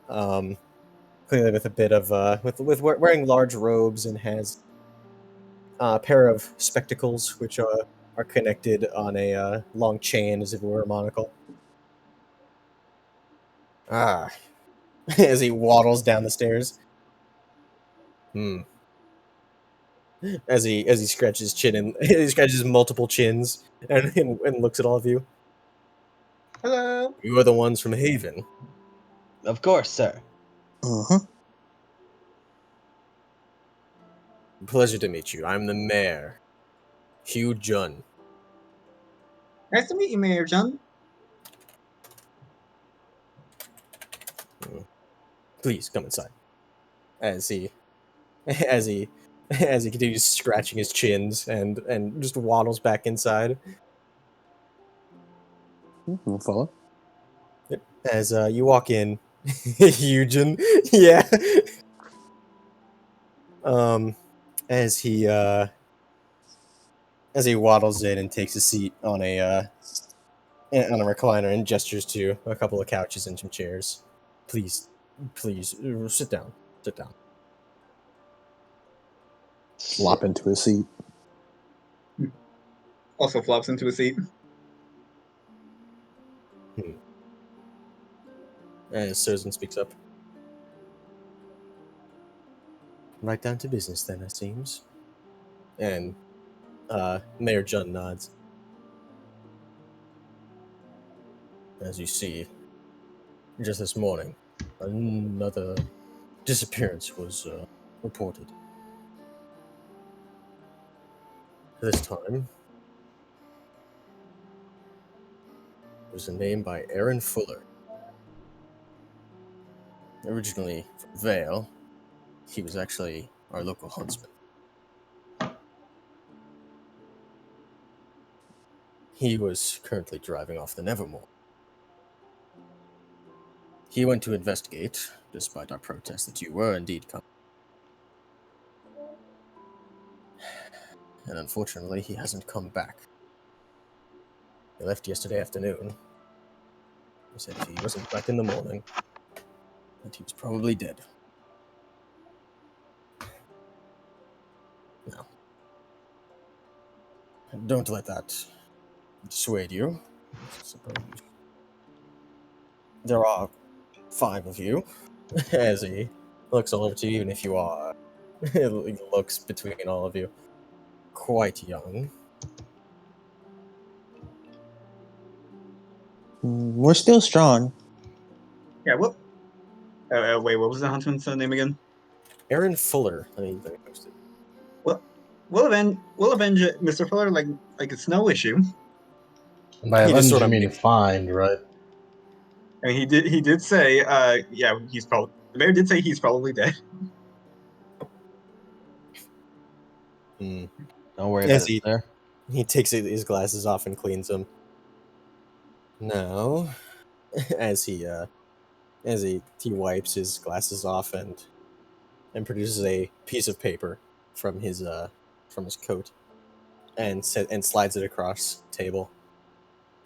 clearly with a bit of with wearing large robes, and has a pair of spectacles which are connected on a long chain as if it were a monocle. As he waddles down the stairs. As he scratches his chin, and he scratches multiple chins, and looks at all of you. Hello. You are the ones from Haven. Of course, sir. Pleasure to meet you. I'm the mayor, Hugh Jun. Nice to meet you, Mayor John. Please come inside. As he continues scratching his chins and just waddles back inside. We'll follow. As you walk in, Eugen, yeah. As he waddles in and takes a seat on a recliner and gestures to a couple of couches and some chairs. Please, sit down. Sit down. Flop into a seat. Also flops into a seat. As Susan speaks up. Right down to business then, it seems. And Mayor Judd nods. As you see, just this morning, another disappearance was reported. This time, it was a name by Aaron Fuller. Originally from Vale, he was actually our local huntsman. He was currently driving off the Nevermore. He went to investigate, despite our protest that you were indeed coming. And unfortunately, he hasn't come back. He left yesterday afternoon. He said if he wasn't back in the morning, that he was probably dead. Now, don't let that dissuade you, I suppose. There are 5 of you, as he looks over to you, even if you are, he looks between all of you, quite young. We're still strong. Yeah, what? Wait, what was the huntsman's name again? Aaron Fuller, let me post it. Well, we'll avenge it, Mr. Fuller, like it's no issue. And by He just avenge, sort you of mean makes- find, right? I mean, he did say, yeah, he's probably the mayor did say he's probably dead. Don't worry As about it, sir. he takes his glasses off and cleans them. Now, as he wipes his glasses off and produces a piece of paper from his coat and slides it across the table,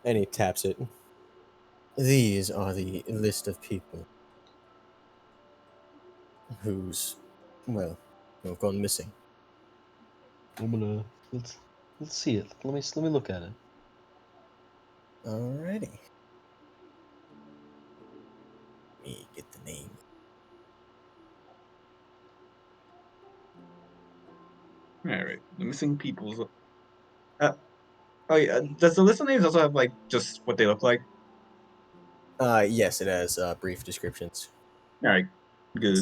and he taps it. These are the list of people who's who have gone missing. I'm gonna let's see it. Let me look at it. Alrighty. Let me get the name. All right, the missing peoples. Oh yeah, does the list of names also have like just what they look like? Yes, it has brief descriptions. All right, good.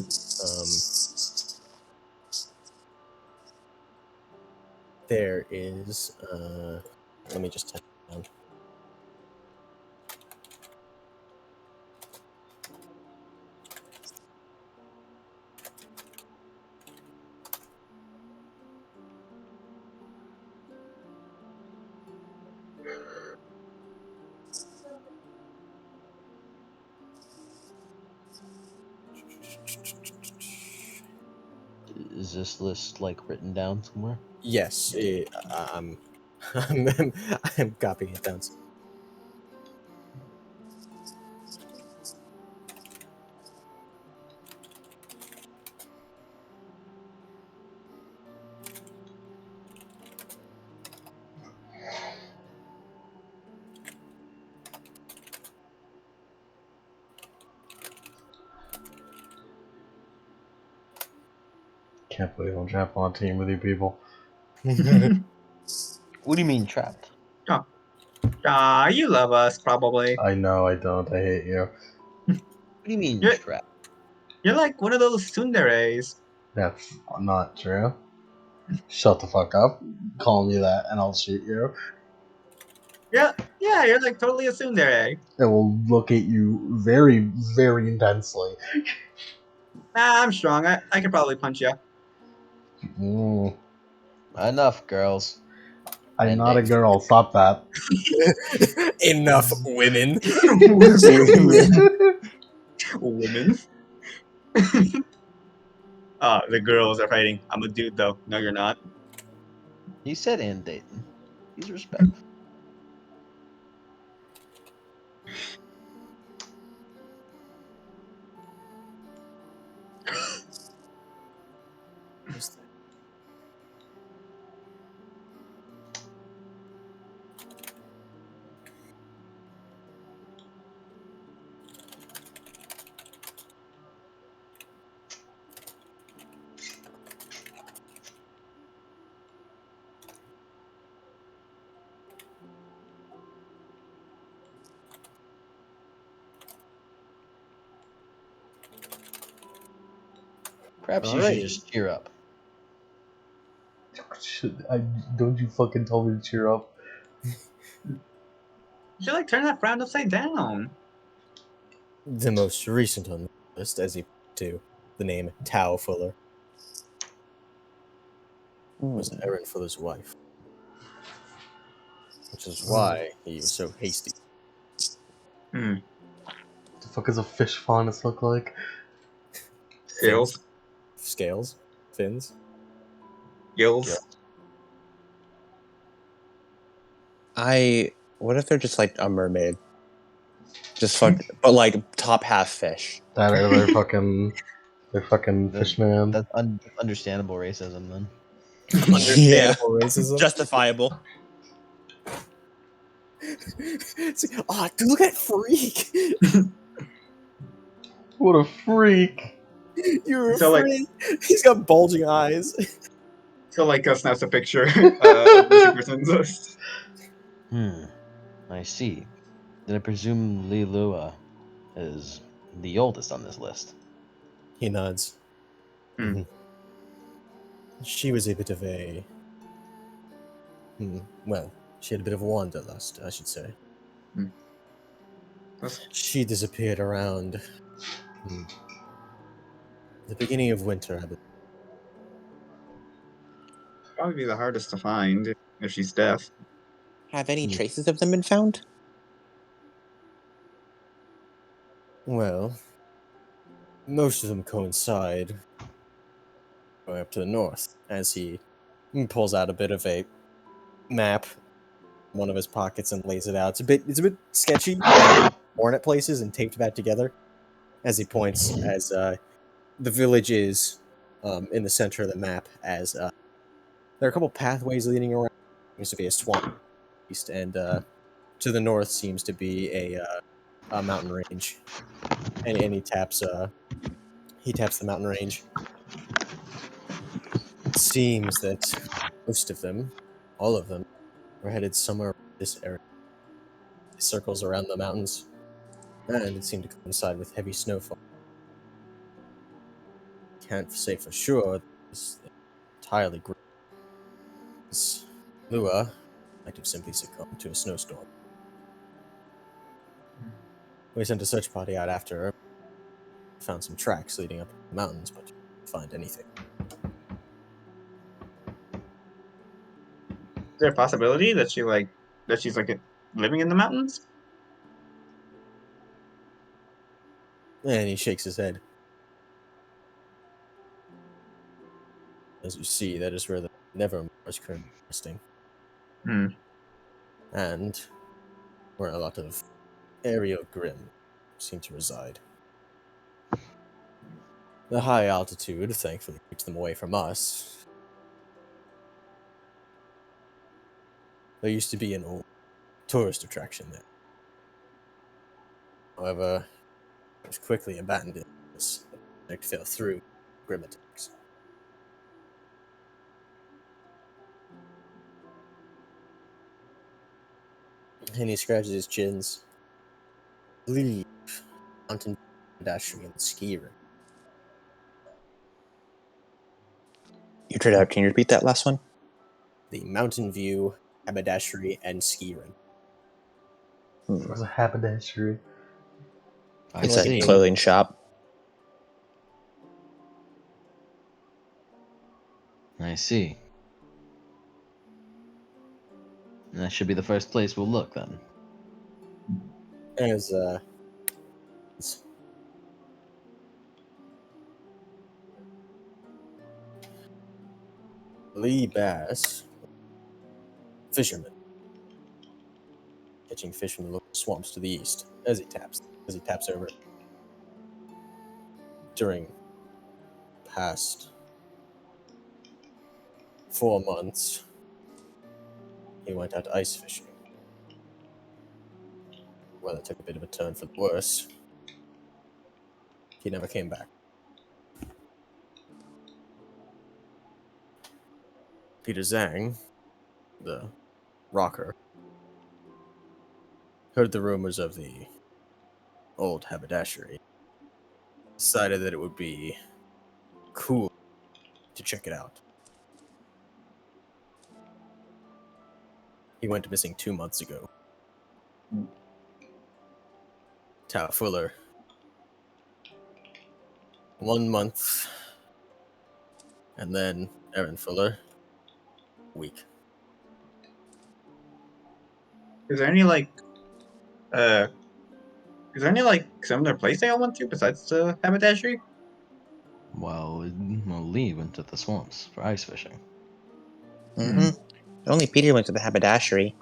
There is let me just type it down. Is this list like written down somewhere? Yes, I'm copying it down. Can't believe I'm trapped on a team with you people. What do you mean trapped? You love us probably. I know I don't. I hate you. What do you mean You're, trapped? you're like one of those tsunderes. That's not true. Shut the fuck up. Call me that and I'll shoot you. Yeah, you're like totally a tsundere. I will look at you very, very intensely. Nah, I'm strong. I can probably punch you. Mm, Enough, girls. I'm And not a dates. girl. Stop that. Enough, women. Women. The girls are fighting. I'm a dude though. No, you're not. He said and Dayton. He's respectful. What's that? Perhaps you should Alrighty. just cheer up. Don't you fucking tell me to cheer up. You should like turn that frown upside down. The most recent on the list, as he to the name Tao Fuller, was Aaron Fuller's wife, which is why he was so hasty. Hmm. What the fuck does a fish faunus look like? Scales, Scales, fins. gills. What if they're just like a mermaid? Just fuck, but like top half fish. They're fucking fishman. That's understandable racism then. Understandable racism. Justifiable. It's like, oh, dude, look at that freak! What a freak! You're a So, like- freak. He's got bulging eyes. So like snaps a picture of the missing person's list. I see. Then I presume Li Lua is the oldest on this list. He nods. Hmm. She was a bit of a. Well, she had a bit of a wanderlust, I should say. That's She disappeared around the beginning of winter, I believe. probably the hardest to find if she's deaf. Have any traces of them been found? Well, most of them coincide going up to the north, as he pulls out a bit of a map from one of his pockets and lays it out. It's a bit sketchy, torn at places and taped back together. As he points, as the village is in the center of the map, as there are a couple pathways leading around. There used to be a swamp east, and to the north seems to be a mountain range. And he taps the mountain range. It seems that most of them, all of them, are headed somewhere around this area. Circles around the mountains, and it seemed to coincide with heavy snowfall. Can't say for sure it's entirely green. Lua might have simply succumbed to a snowstorm. We sent a search party out after her. Found some tracks leading up the mountains, but didn't find anything. Is there a possibility that she's like living in the mountains? And he shakes his head. As you see, that is where the Nevermore is currently resting. Hmm. And where a lot of aerial grim seem to reside. The high altitude, thankfully, keeps them away from us. There used to be an old tourist attraction there. However, it was quickly abandoned as the project fell through grim attacks. And he scratches his chins. Leave mountain dashing and skiing. You tried out. Can you repeat that last one? The Mountain View, haberdashery, and skiing. It was a haberdashery. I It's a see. clothing shop. I see. And that should be the first place we'll look then. As Lee Bass, fisherman, catching fish from the local swamps to the east. As he taps over. During past 4 months, he went out ice fishing. Weather took a bit of a turn for the worse. He never came back. Peter Zhang, the rocker, heard the rumors of the old haberdashery, decided that it would be cool to check it out. He went missing 2 months ago. Tao Fuller. 1 month. And then Aaron Fuller. Week. Is there any similar place they all went to besides the haberdashery? Well, Lee went to the swamps for ice fishing. Mm-hmm. Only Peter went to the haberdashery.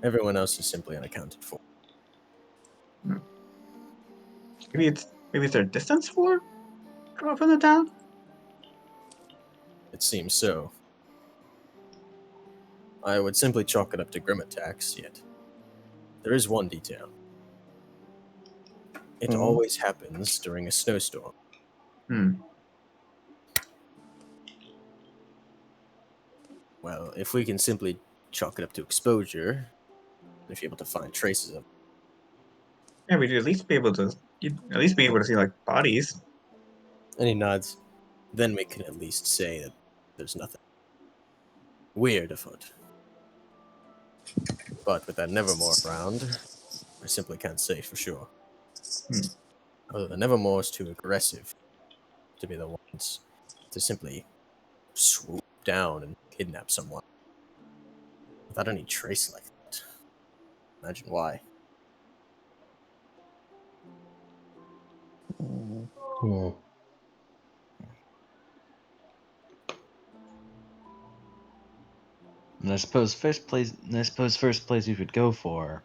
Everyone else is simply unaccounted for. Maybe it's their distance from the town. It seems so. I would simply chalk it up to grim attacks, yet there is one detail. It always happens during a snowstorm. Well, if we can simply chalk it up to exposure, if you're able to find traces of Yeah, we'd at least be able to see like bodies. any nods, then we can at least say that there's nothing weird afoot. But with that Nevermore around, I simply can't say for sure. Although the Nevermore is too aggressive to be the ones to simply swoop down and kidnap someone without any trace like that. Imagine why. Hmm. And I suppose first place you could go for,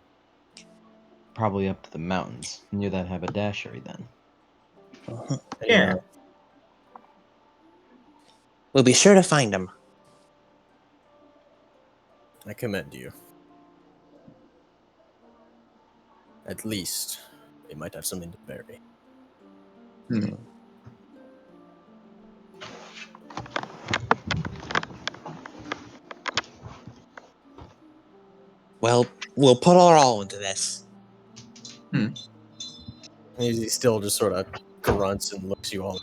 probably up to the mountains near that haberdashery. Then Any Yeah. We'll be sure to find him. I commend you. At least they might have something to bury. Well, we'll put our all into this. He still just sort of grunts and looks you all.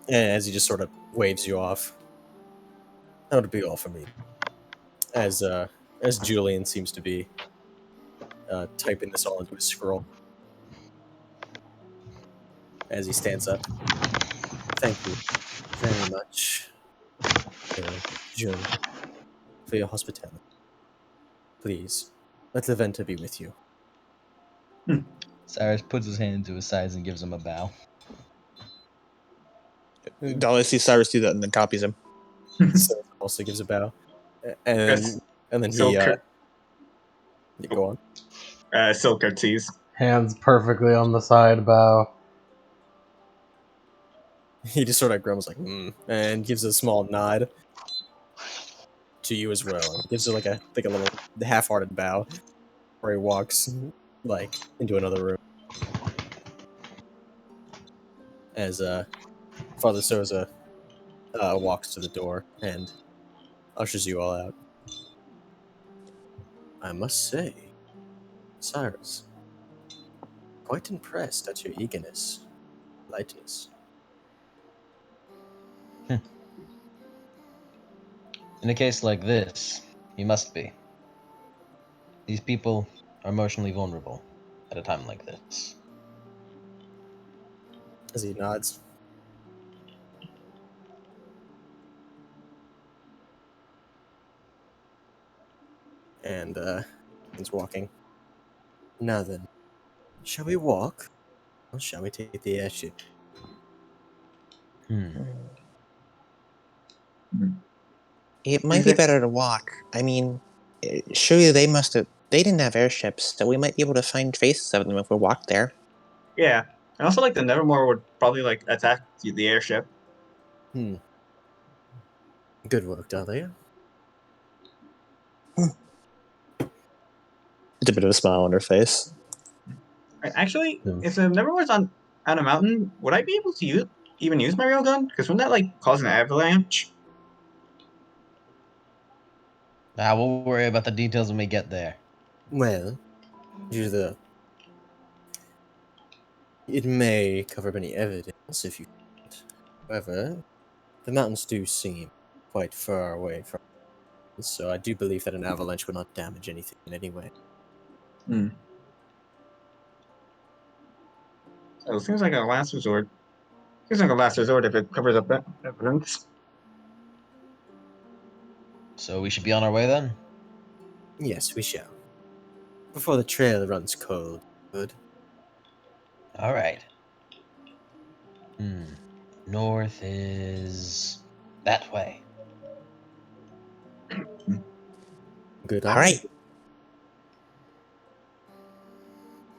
And as he just sort of waves you off. That would be all for me. As Julian seems to be typing this all into his scroll. As he stands up. Thank you very much, June, for your hospitality. Please, let Leventa be with you. Cyrus puts his hand into his sides and gives him a bow. Dolly sees Cyrus do that and then copies him. So also gives a bow. And then he Silk go on. Silk curtsies. Hands perfectly on the side bow. He just sort of grumbles like, and gives a small nod to you as well. And gives it like a little half-hearted bow, where he walks like into another room. As Father Souza walks to the door and ushers you all out. I must say, Cyrus, quite impressed at your eagerness, lightness. In a case like this, he must be. These people are emotionally vulnerable at a time like this. As he nods. And he's walking. Now then, shall we walk? Or shall we take the airship? It might be better to walk. I mean, surely they didn't have airships, so we might be able to find traces of them if we walk there. Yeah, and also like the Nevermore would probably like attack the airship. Good work, Dahlia. It's a bit of a smile on her face. Actually, if the Nevermore's on a mountain, would I be able to even use my railgun? Because wouldn't that like cause an avalanche? We'll worry about the details when we get there. Well, due to the It may cover up any evidence if you want. However, the mountains do seem quite far away from us, so I do believe that an avalanche would not damage anything in any way. So it seems like a last resort. Seems like a last resort if it covers up that evidence. So we should be on our way then? Yes, we shall. Before the trail runs cold. Good. Alright. North is that way. Good. All right.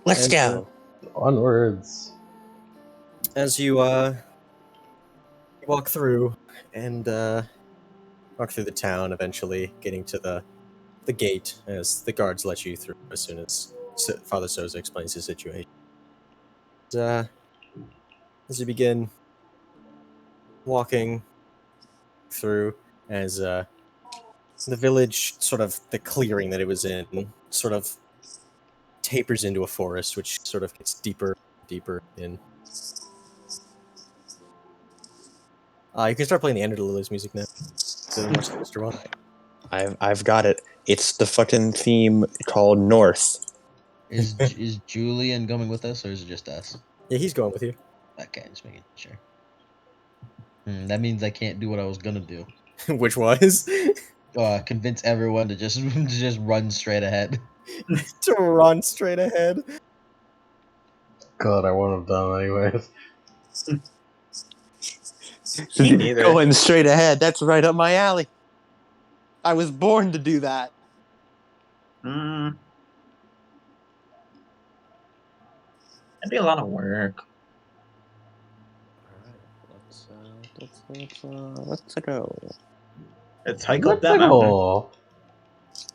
Let's And, go. Onwards. As you walk through and walk through the town, eventually getting to the gate as the guards let you through as soon as Father Sosa explains the situation. And, as you begin walking through, as the village, sort of the clearing that it was in, sort of tapers into a forest, which sort of gets deeper, deeper in. You can start playing the Ender Lilies music now. The more sinister one. I've got it. It's the fucking theme called North. Is Julian coming with us, or is it just us? Yeah, he's going with you. Okay, just making sure. That means I can't do what I was gonna do. Which was Convince everyone to just to just run straight ahead. to run straight ahead. God, I wouldn't have done anyways. Me neither. Going straight ahead. That's right up my alley. I was born to do that. That'd be a lot of work. Let's go. Let's hike up Let's that mountain. go.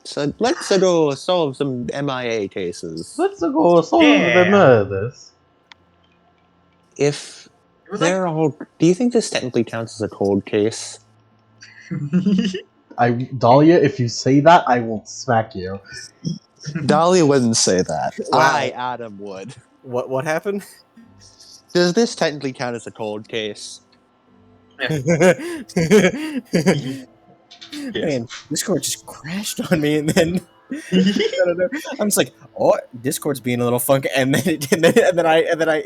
So let's go solve some MIA cases. Let's go solve Yeah. the murders. If It was they're all, do you think this technically counts as a cold case? Dahlia, if you say that, I will smack you. Dahlia wouldn't say that. Wow. I, Adam, would. What happened? Does this technically count as a cold case? Man, Discord just crashed on me, and then I'm just like, oh, Discord's being a little funky, and then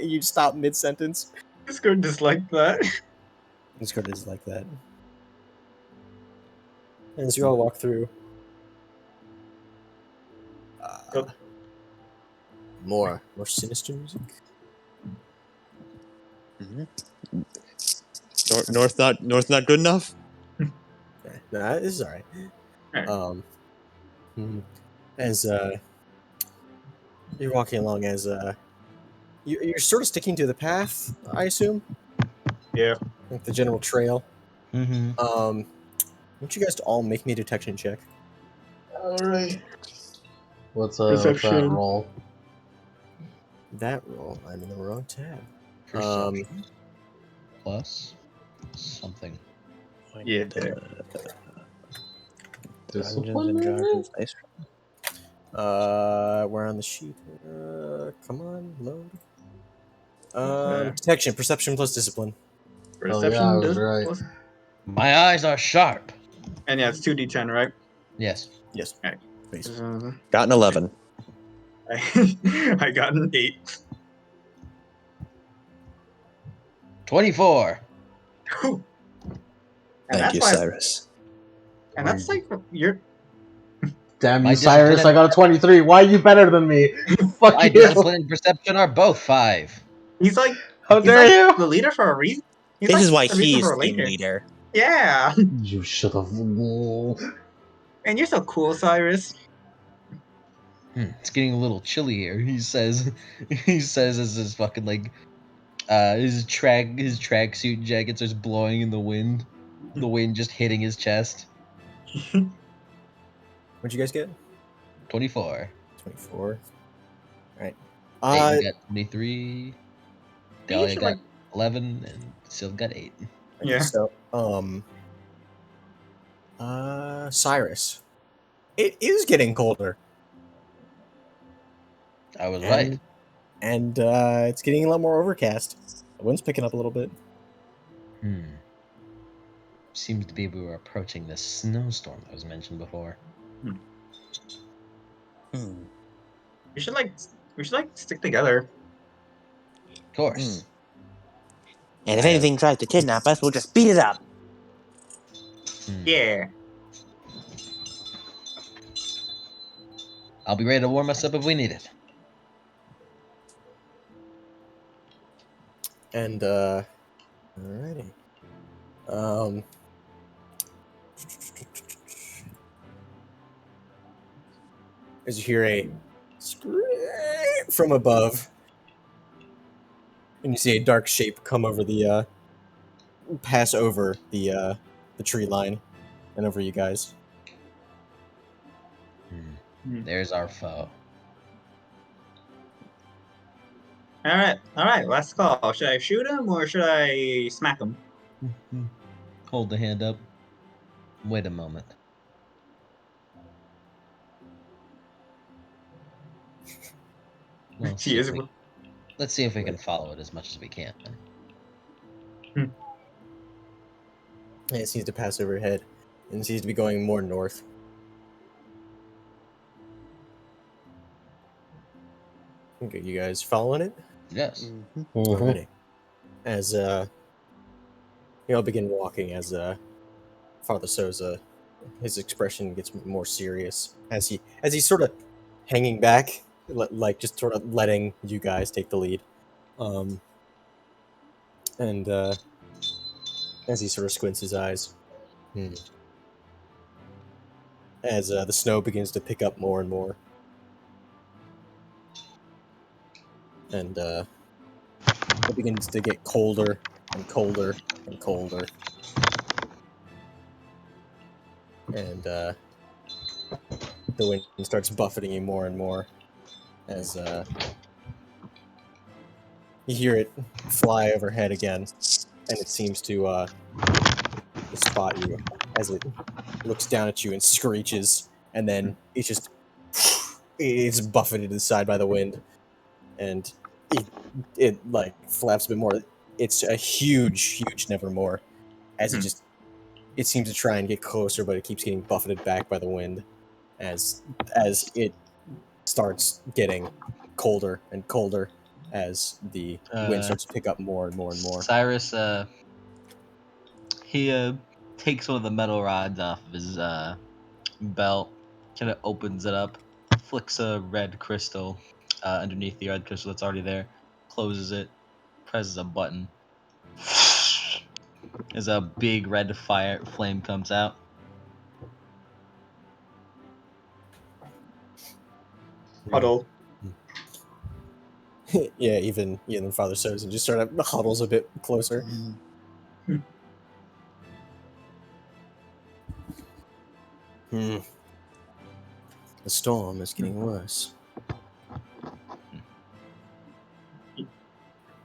you stop mid sentence. Discord just like that. Discord is like that. And as you all walk through, more sinister music. North not good enough? Nah, this is alright. Alright. As you're walking along, as you're sort of sticking to the path, I assume. Yeah. Like the general trail. Mm-hmm. I want you guys to all make me a detection check. Alright. What's that Perception. roll? That roll, I'm in the wrong tab. Perception plus something. Yeah. Discipline? We're on the sheet. Come on, load. Detection, perception plus discipline. Perception I was does right. plus- My eyes are sharp. And yeah, it's 2d10, right? Yes. Yes. Alright. Please. Got an 11. I got an 8. 24. Whew. Thank you, why- Cyrus. And that's like you're. Damn My you, Cyrus! discipline- I got a 23. Why are you better than me? Fuck My you! discipline and perception are both 5. He's like. How He's dare like you! the leader for a reason. He's This like is why the reason he is for a team leader. Yeah. You should have. And you're so cool, Cyrus. It's getting a little chilly here. He says as his fucking like his tracksuit jacket starts blowing in the wind. The wind just hitting his chest. What'd you guys get? 24. 24. Alright. Aiden got 23. Dahlia should, got like- 11, and Sil got 8. Okay, Yeah. so, Cyrus. It is getting colder. I was And right. and it's getting a lot more overcast. The wind's picking up a little bit. Seems to be we were approaching this snowstorm that was mentioned before. We should stick together. Of course. And if anything tries to kidnap us, we'll just beat it up. Yeah. I'll be ready to warm us up if we need it. And alrighty. As you hear a scream from above, and you see a dark shape come over the pass over the tree line and over you guys. There's our foe. All right. Last call. Should I shoot him or should I smack him? Hold the hand up. Wait a moment. Let's see if we can follow it as much as we can. And it seems to pass overhead, and it seems to be going more north. Okay, you guys following it? Yes. Already. As you all begin walking, as Father Soza, his expression gets more serious as he's sort of hanging back, like just sort of letting you guys take the lead. And as he sort of squints his eyes, as the snow begins to pick up more and more, and it begins to get colder and colder and colder, and the wind starts buffeting you more and more, as you hear it fly overhead again, and it seems to spot you as it looks down at you and screeches, and then it's buffeted to the side by the wind, and it like flaps a bit more. It's a huge Nevermore, as it seems to try and get closer, but it keeps getting buffeted back by the wind, as it starts getting colder and colder as the wind starts to pick up more and more and more. Cyrus, he takes one of the metal rods off of his belt, kind of opens it up, flicks a red crystal underneath the red crystal that's already there, closes it, presses a button. As a big red flame comes out. Huddle. Yeah, even Father Sozen just sort of huddles a bit closer. The storm is getting worse.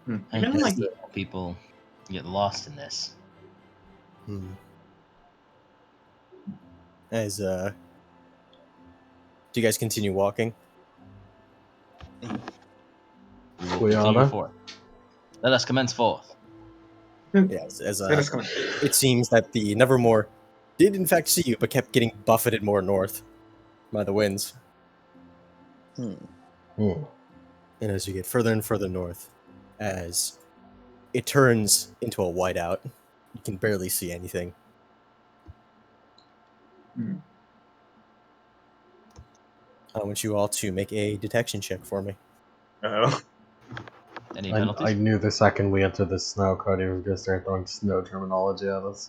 I Even guess like people get lost in this. As do you guys continue walking? We will continue forth. Let us commence forth. Yes, as it seems that the Nevermore did in fact see you, but kept getting buffeted more north by the winds. And as you get further and further north, as it turns into a whiteout, you can barely see anything. I want you all to make a detection check for me. Any penalties? I knew the second we entered the snow code, he was going to start throwing snow terminology at us.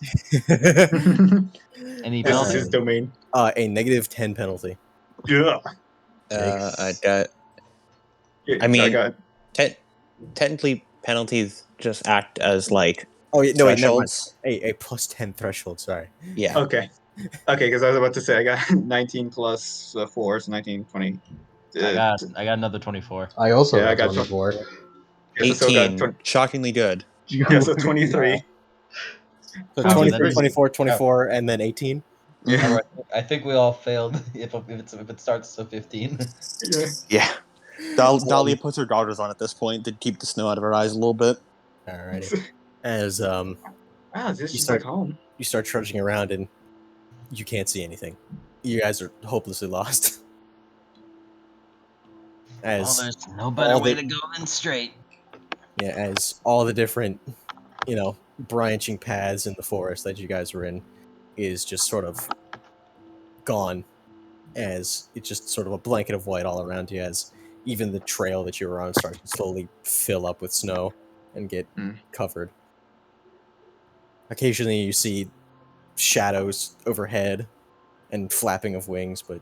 Any this penalties? is his domain. A -10 penalty. Yeah. I got. Yeah, I mean, got technically, penalties just act as like Oh, yeah, no, wait, never mind. thresholds. A +10 threshold, sorry. Yeah. okay, because I was about to say I got 19 plus 4, so 19, 20. I got another 24. I also Yeah, I got got 24. Yeah, so I got 18. Shockingly good. Yeah, so 23. So Wow, 23, that's- 24, 24, and then 18. Yeah. Alright, I think we all failed if it starts to 15. Yeah. Yeah. Dahlia puts her daughters on at this point to keep the snow out of her eyes a little bit. Alrighty. As Wow, this is You just start- like home. you start trudging around and you can't see anything. You guys are hopelessly lost. Well, As there's no better all way the- to go than straight. yeah, as all the different, branching paths in the forest that you guys were in is just sort of gone, as it's just sort of a blanket of white all around you, as even the trail that you were on starts to slowly fill up with snow and get covered. Occasionally you see shadows overhead and flapping of wings, but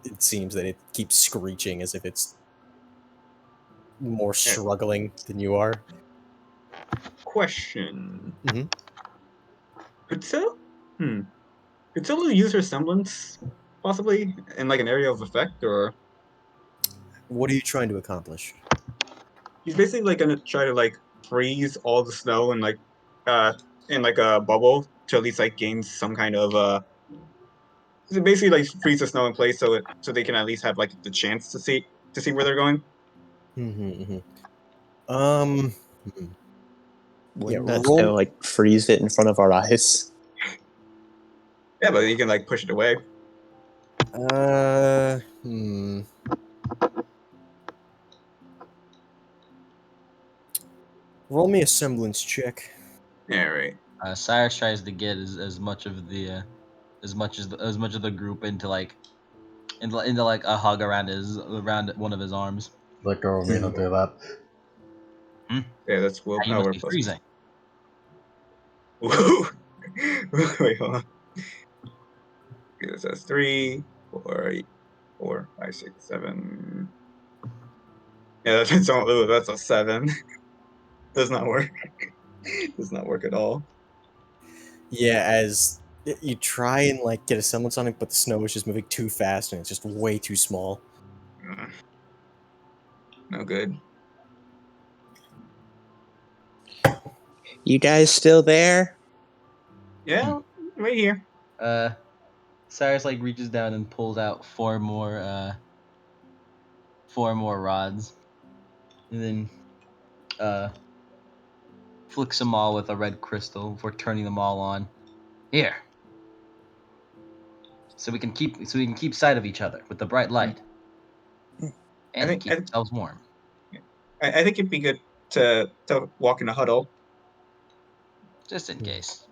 it seems that it keeps screeching as if it's more struggling than you are. Question. Mhm. Could so? Could Solo use her semblance, possibly, in like an area of effect, or What are you trying to accomplish? he's basically like gonna try to like freeze all the snow uh in like a bubble to at least like gain some kind of so basically like freeze the snow in place so they can at least have like the chance to see where they're going. Mm-hmm. Um. hmm. Wouldn't Yeah. that Roll. like freeze it in front of our eyes? Yeah, but you can like push it away. Uh. Hmm. Roll me a semblance check. Yeah, right. Cyrus tries to get as much of the as much of the group into like a hug around one of his arms. Let go of me, don't do that. Yeah, that's Yeah, you must willpower be plus. freezing. Woo! Wait, hold on. Okay, this has 3, 4, 5, 6, 7. Yeah, that's a 7. Does not work. Does not work at all. Yeah. As you try and like get a semblance on it, but the snow is just moving too fast and it's just way too small. No good. You guys still there? Yeah, right here. Cyrus like reaches down and pulls out four more rods, and then flicks them all with a red crystal before turning them all on. Here, so we can keep sight of each other with the bright light, I and think keep ourselves warm. I think it'd be good to walk in a huddle. Just in case.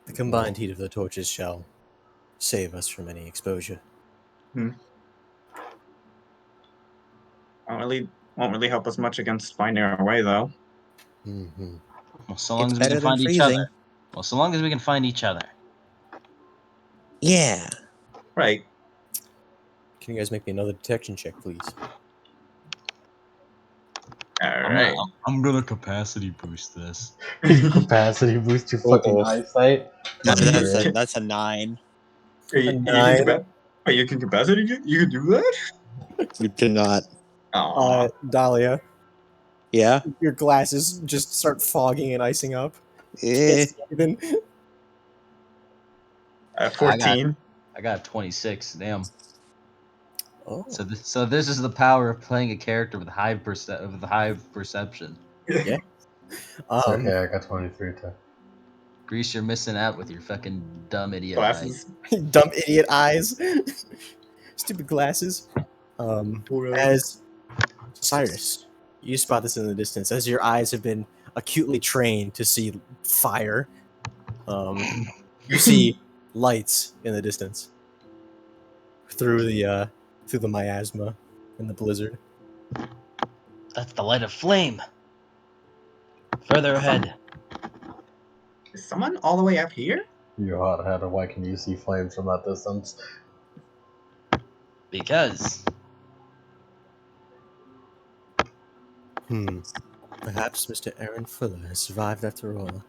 The combined heat of the torches shall save us from any exposure. Won't really help us much against finding our way though. Mm-hmm. Well, so long It's as we better can than find each freezing. other. Well, so long as we can find each other. Yeah. Right. Can you guys make me another detection check, please? Alright. I'm gonna capacity boost this. You capacity boost your fucking Uh-oh. eyesight. That's a 9. Hey, A you 9. you can capacity? You can do that? You cannot. Aw. Dahlia, Yeah. your glasses just start fogging and icing up. Can't Eh. see anything. 14. I got 26. Damn. Oh. So this is the power of playing a character with high perception. Yeah. It's okay, I got 23 too. Grease, you're missing out with your fucking dumb idiot eyes. Glasses. Dumb idiot eyes. Stupid glasses. As Cyrus, you spot this in the distance as your eyes have been acutely trained to see fire. You see lights in the distance through the miasma and the blizzard. That's the light of flame. Further ahead. Is someone all the way up here? You hothead, why can you see flames from that distance? Because Perhaps Mr. Aaron Fuller has survived after all.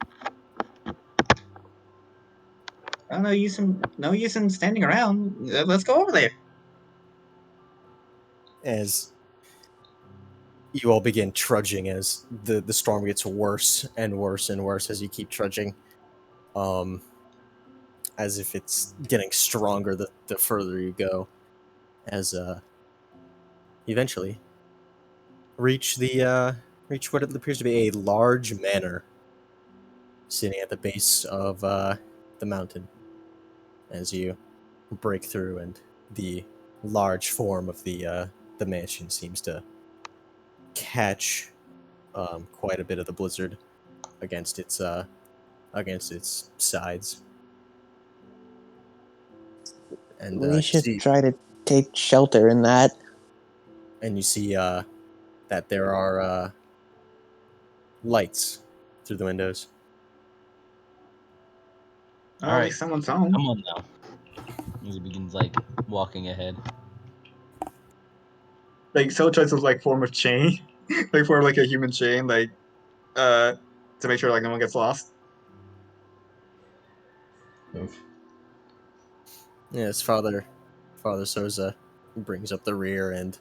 Oh, no use in standing around. Let's go over there. As you all begin trudging, as the storm gets worse and worse and worse as you keep trudging, as if it's getting stronger the further you go, as eventually reach what appears to be a large manor sitting at the base of the mountain. As you break through, and the large form of the mansion seems to catch quite a bit of the blizzard against its sides. And We you should see, try to take shelter in that. and you see that there are lights through the windows. Oh, All at right. least someone's home. Come on now. As he begins like walking ahead. Like Cell tries to like form a chain, like form like a human chain, like to make sure like no one gets lost. Yes, Father Soza brings up the rear end,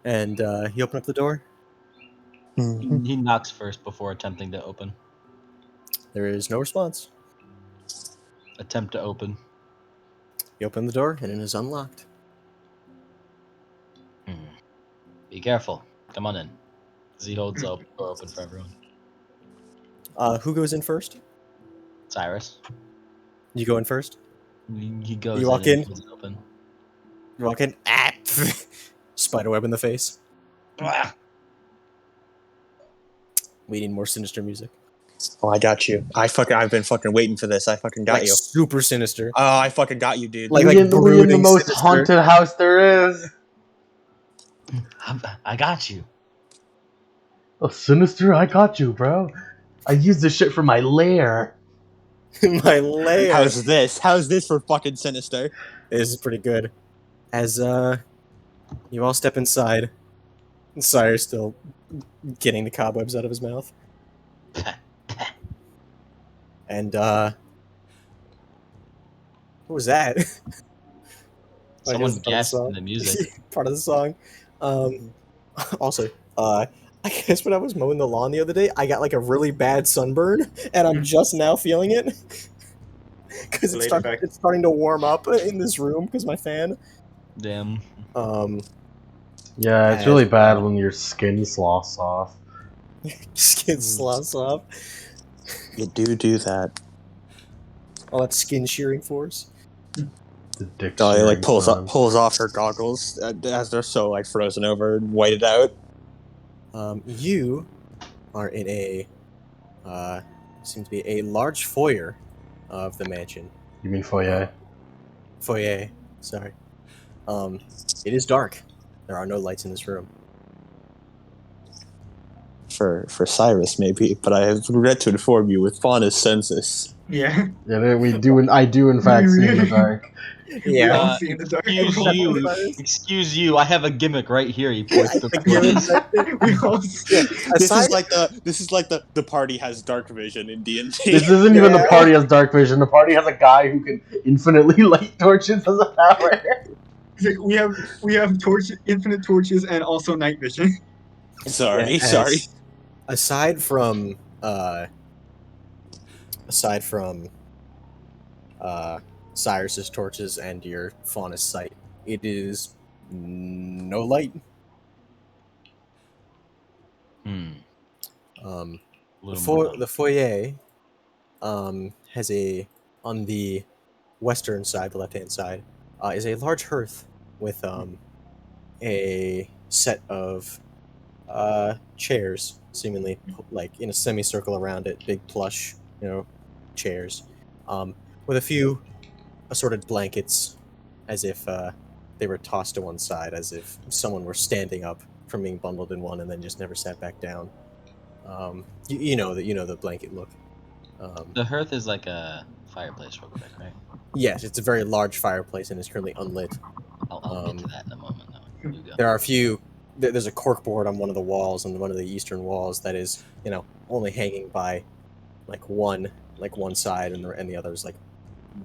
and he opened up the door. He knocks first before attempting to open. There is no response. Attempt to open. You open the door, and it is unlocked. Be careful. Come on in. As he holds the door open for everyone. Who goes in first? Cyrus. You go in first. He goes You walk in. And in? holds it open. You walk in. Ah! Spiderweb in the face. Ah! We need more sinister music. Oh, I got you. I've been fucking waiting for this. I fucking got Like you. super sinister. Oh, I fucking got you, dude. Like we in the brooding most sinister. haunted house there is. I got you. Oh, sinister, I got you, bro. I used this shit for my lair. My lair. How's this? How's this for fucking sinister? This is pretty good. As you all step inside, Sire's still getting the cobwebs out of his mouth. And what was that? Someone Part of the gasped song. in the music. Part of the song. Also, I guess when I was mowing the lawn the other day, I got like a really bad sunburn, and I'm just now feeling it because Late effect. it's starting to warm up in this room because my fan. Damn. Yeah, it's really bad when your skin sloughs off. Skin sloughs off. You do that. All that skin shearing force. The dick Oh, he like shearing pulls off her goggles as they're so like frozen over and whited out. You are in a seems to be a large foyer of the mansion. You mean foyer? Foyer, sorry. It is dark. There are no lights in this room. For Cyrus maybe, but I regret to inform you with Fauna's census. Yeah. Yeah, we do. I do in fact see in the dark. We all see in the dark. Excuse you. I have a gimmick right here. He points to the We all see. This is like the party has dark vision in D&D. This isn't even the party has dark vision. The party has a guy who can infinitely light torches as a power. We have infinite torches, and also night vision. Sorry. Aside from Cyrus's torches and your Faunus sight, it is no light. The foyer has on the western side, the left-hand side, is a large hearth with a set of chairs, seemingly like in a semicircle around it, big plush, chairs, with a few assorted blankets, as if they were tossed to one side, as if someone were standing up from being bundled in one and then just never sat back down. You know the blanket look. The hearth is like a fireplace, real quick, right? Yes, it's a very large fireplace and is currently unlit. I'll get to that in a moment. Though. You go. There are a few. There's a corkboard on one of the walls, on one of the eastern walls, that is, only hanging by like one side, and the other is like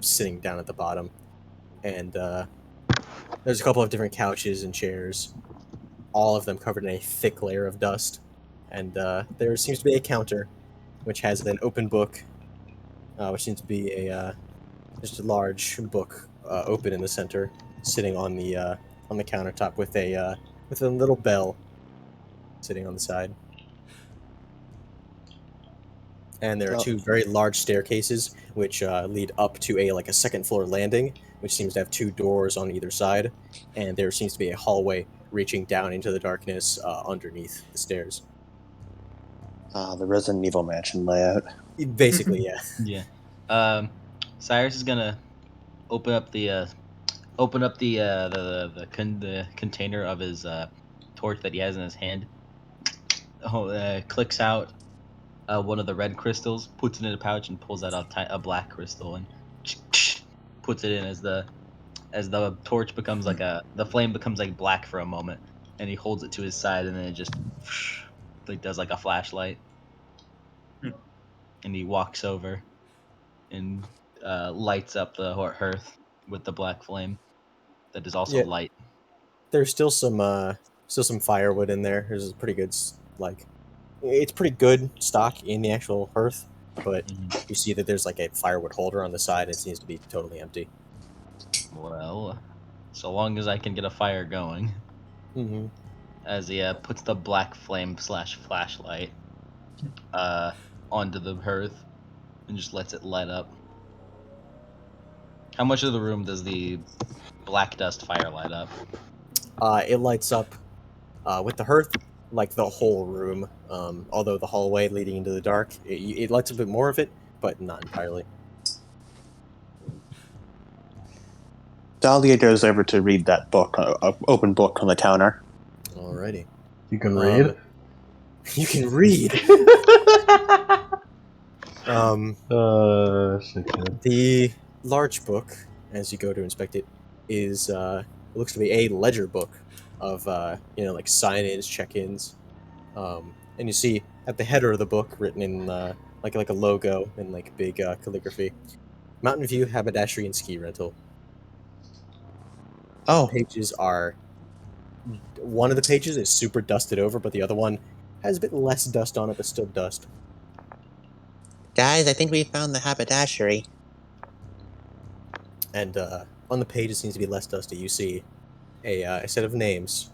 sitting down at the bottom. And there's a couple of different couches and chairs, all of them covered in a thick layer of dust. And there seems to be a counter, which has an open book, which seems to be just a large book open in the center, sitting on the countertop with a with a little bell sitting on the side. And there are two very large staircases which lead up to a second floor landing, which seems to have two doors on either side, and there seems to be a hallway reaching down into the darkness underneath the stairs. The Resident Evil mansion layout. Basically, yeah. Yeah. Cyrus is gonna open up the the container of his torch that he has in his hand. Clicks out one of the red crystals, puts it in a pouch, and pulls out a black crystal and puts it in as the torch becomes the flame becomes like black for a moment, and he holds it to his side, and then it just like does like a flashlight, and he walks over and lights up the hearth with the black flame that is also Yeah. light. There's still some firewood in there. There's a pretty good it's pretty good stock in the actual hearth, but you see that there's like a firewood holder on the side, and it seems to be totally empty. Well, so long as I can get a fire going. Mm-hmm. As he puts the black flame slash flashlight onto the hearth and just lets it light up. How much of the room does the black dust fire light up? It lights up with the hearth, like the whole room. Although the hallway leading into the dark, it lights a bit more of it, but not entirely. Dahlia goes over to read that book, open book on the counter. Alrighty. You can read. You can read. Shit. The large book, as you go to inspect it, is looks to be a ledger book of like sign-ins, check-ins, and you see at the header of the book written in like a logo in like big calligraphy, Mountain View Haberdashery and Ski Rental. Oh, Pages are one of the pages is super dusted over, but the other one has a bit less dust on it, but still dust. guys, I think we found the haberdashery. And on the page, it seems to be less dusty. You see a set of names: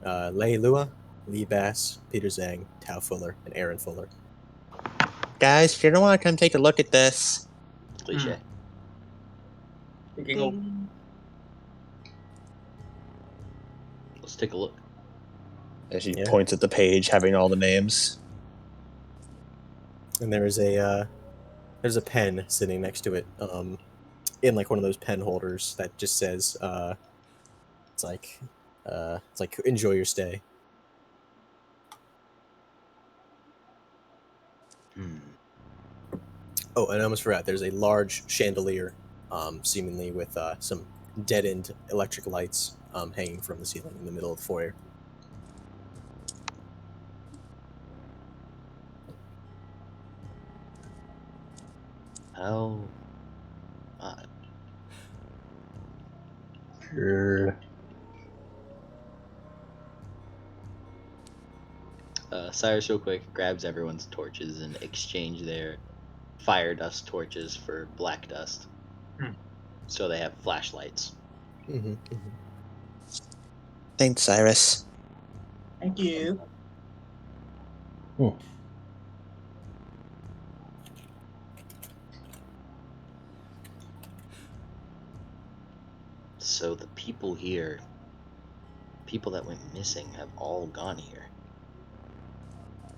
Lei Lua, Lee Bass, Peter Zhang, Tao Fuller, and Aaron Fuller. Guys, you don't want to come take a look at this. Cliche. Let's take a look. As she Yeah. points at the page having all the names. And there's a pen sitting next to it, in like one of those pen holders that just says, it's like enjoy your stay. Oh, and I almost forgot. There's a large chandelier, seemingly with some dead-end electric lights hanging from the ceiling in the middle of the foyer. How? Sure. Cyrus, real quick, grabs everyone's torches and exchange their fire dust torches for black dust. So they have flashlights. Mm-hmm. Thanks, Cyrus. Thank you. So the people here, people that went missing, have all gone here.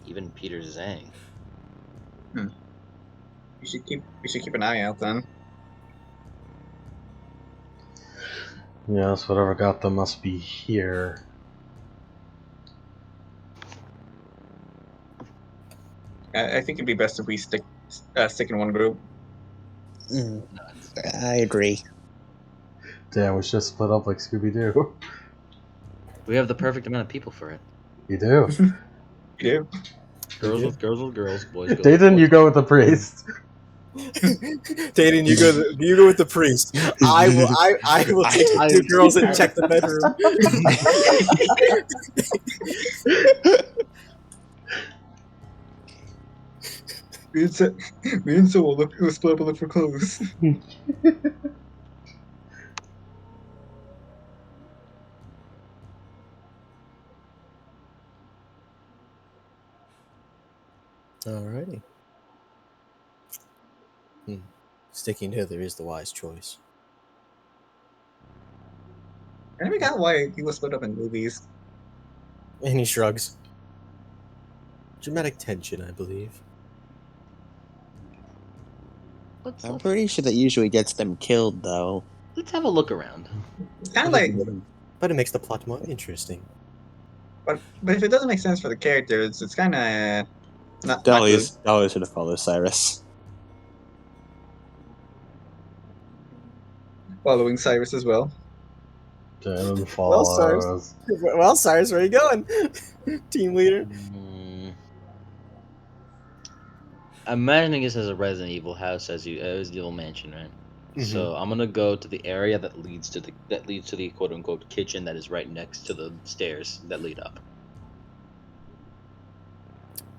Even Peter Zhang. We should keep an eye out then. Yes, whatever got them must be here. I think it'd be best if we stick in one group. I agree. Damn, we should split up like Scooby-Doo. We have the perfect amount of people for it. You do. You do. Girls with girls with girls, boys go Dayton, with you boys. go with the priest. Dayton, you go with the priest. I will take the two girls and check the bedroom. Me and so we'll split up and look for clothes. Alrighty. Sticking together is the wise choice. I never got why he was split up in movies. And he shrugs. Dramatic tension, I believe. I'm pretty sure that usually gets them killed, though. Let's have a look around. It's kind of like, But it makes the plot more interesting. but if it doesn't make sense for the characters, it's kind of not good. Dahlia should have followed Cyrus. Following Cyrus as well. Didn't Well, follow. Well, Cyrus, where are you going? Team leader. I'm imagining this as a Resident Evil house, as Resident Evil mansion, right? So I'm gonna go to the area that leads to the quote unquote kitchen that is right next to the stairs that lead up.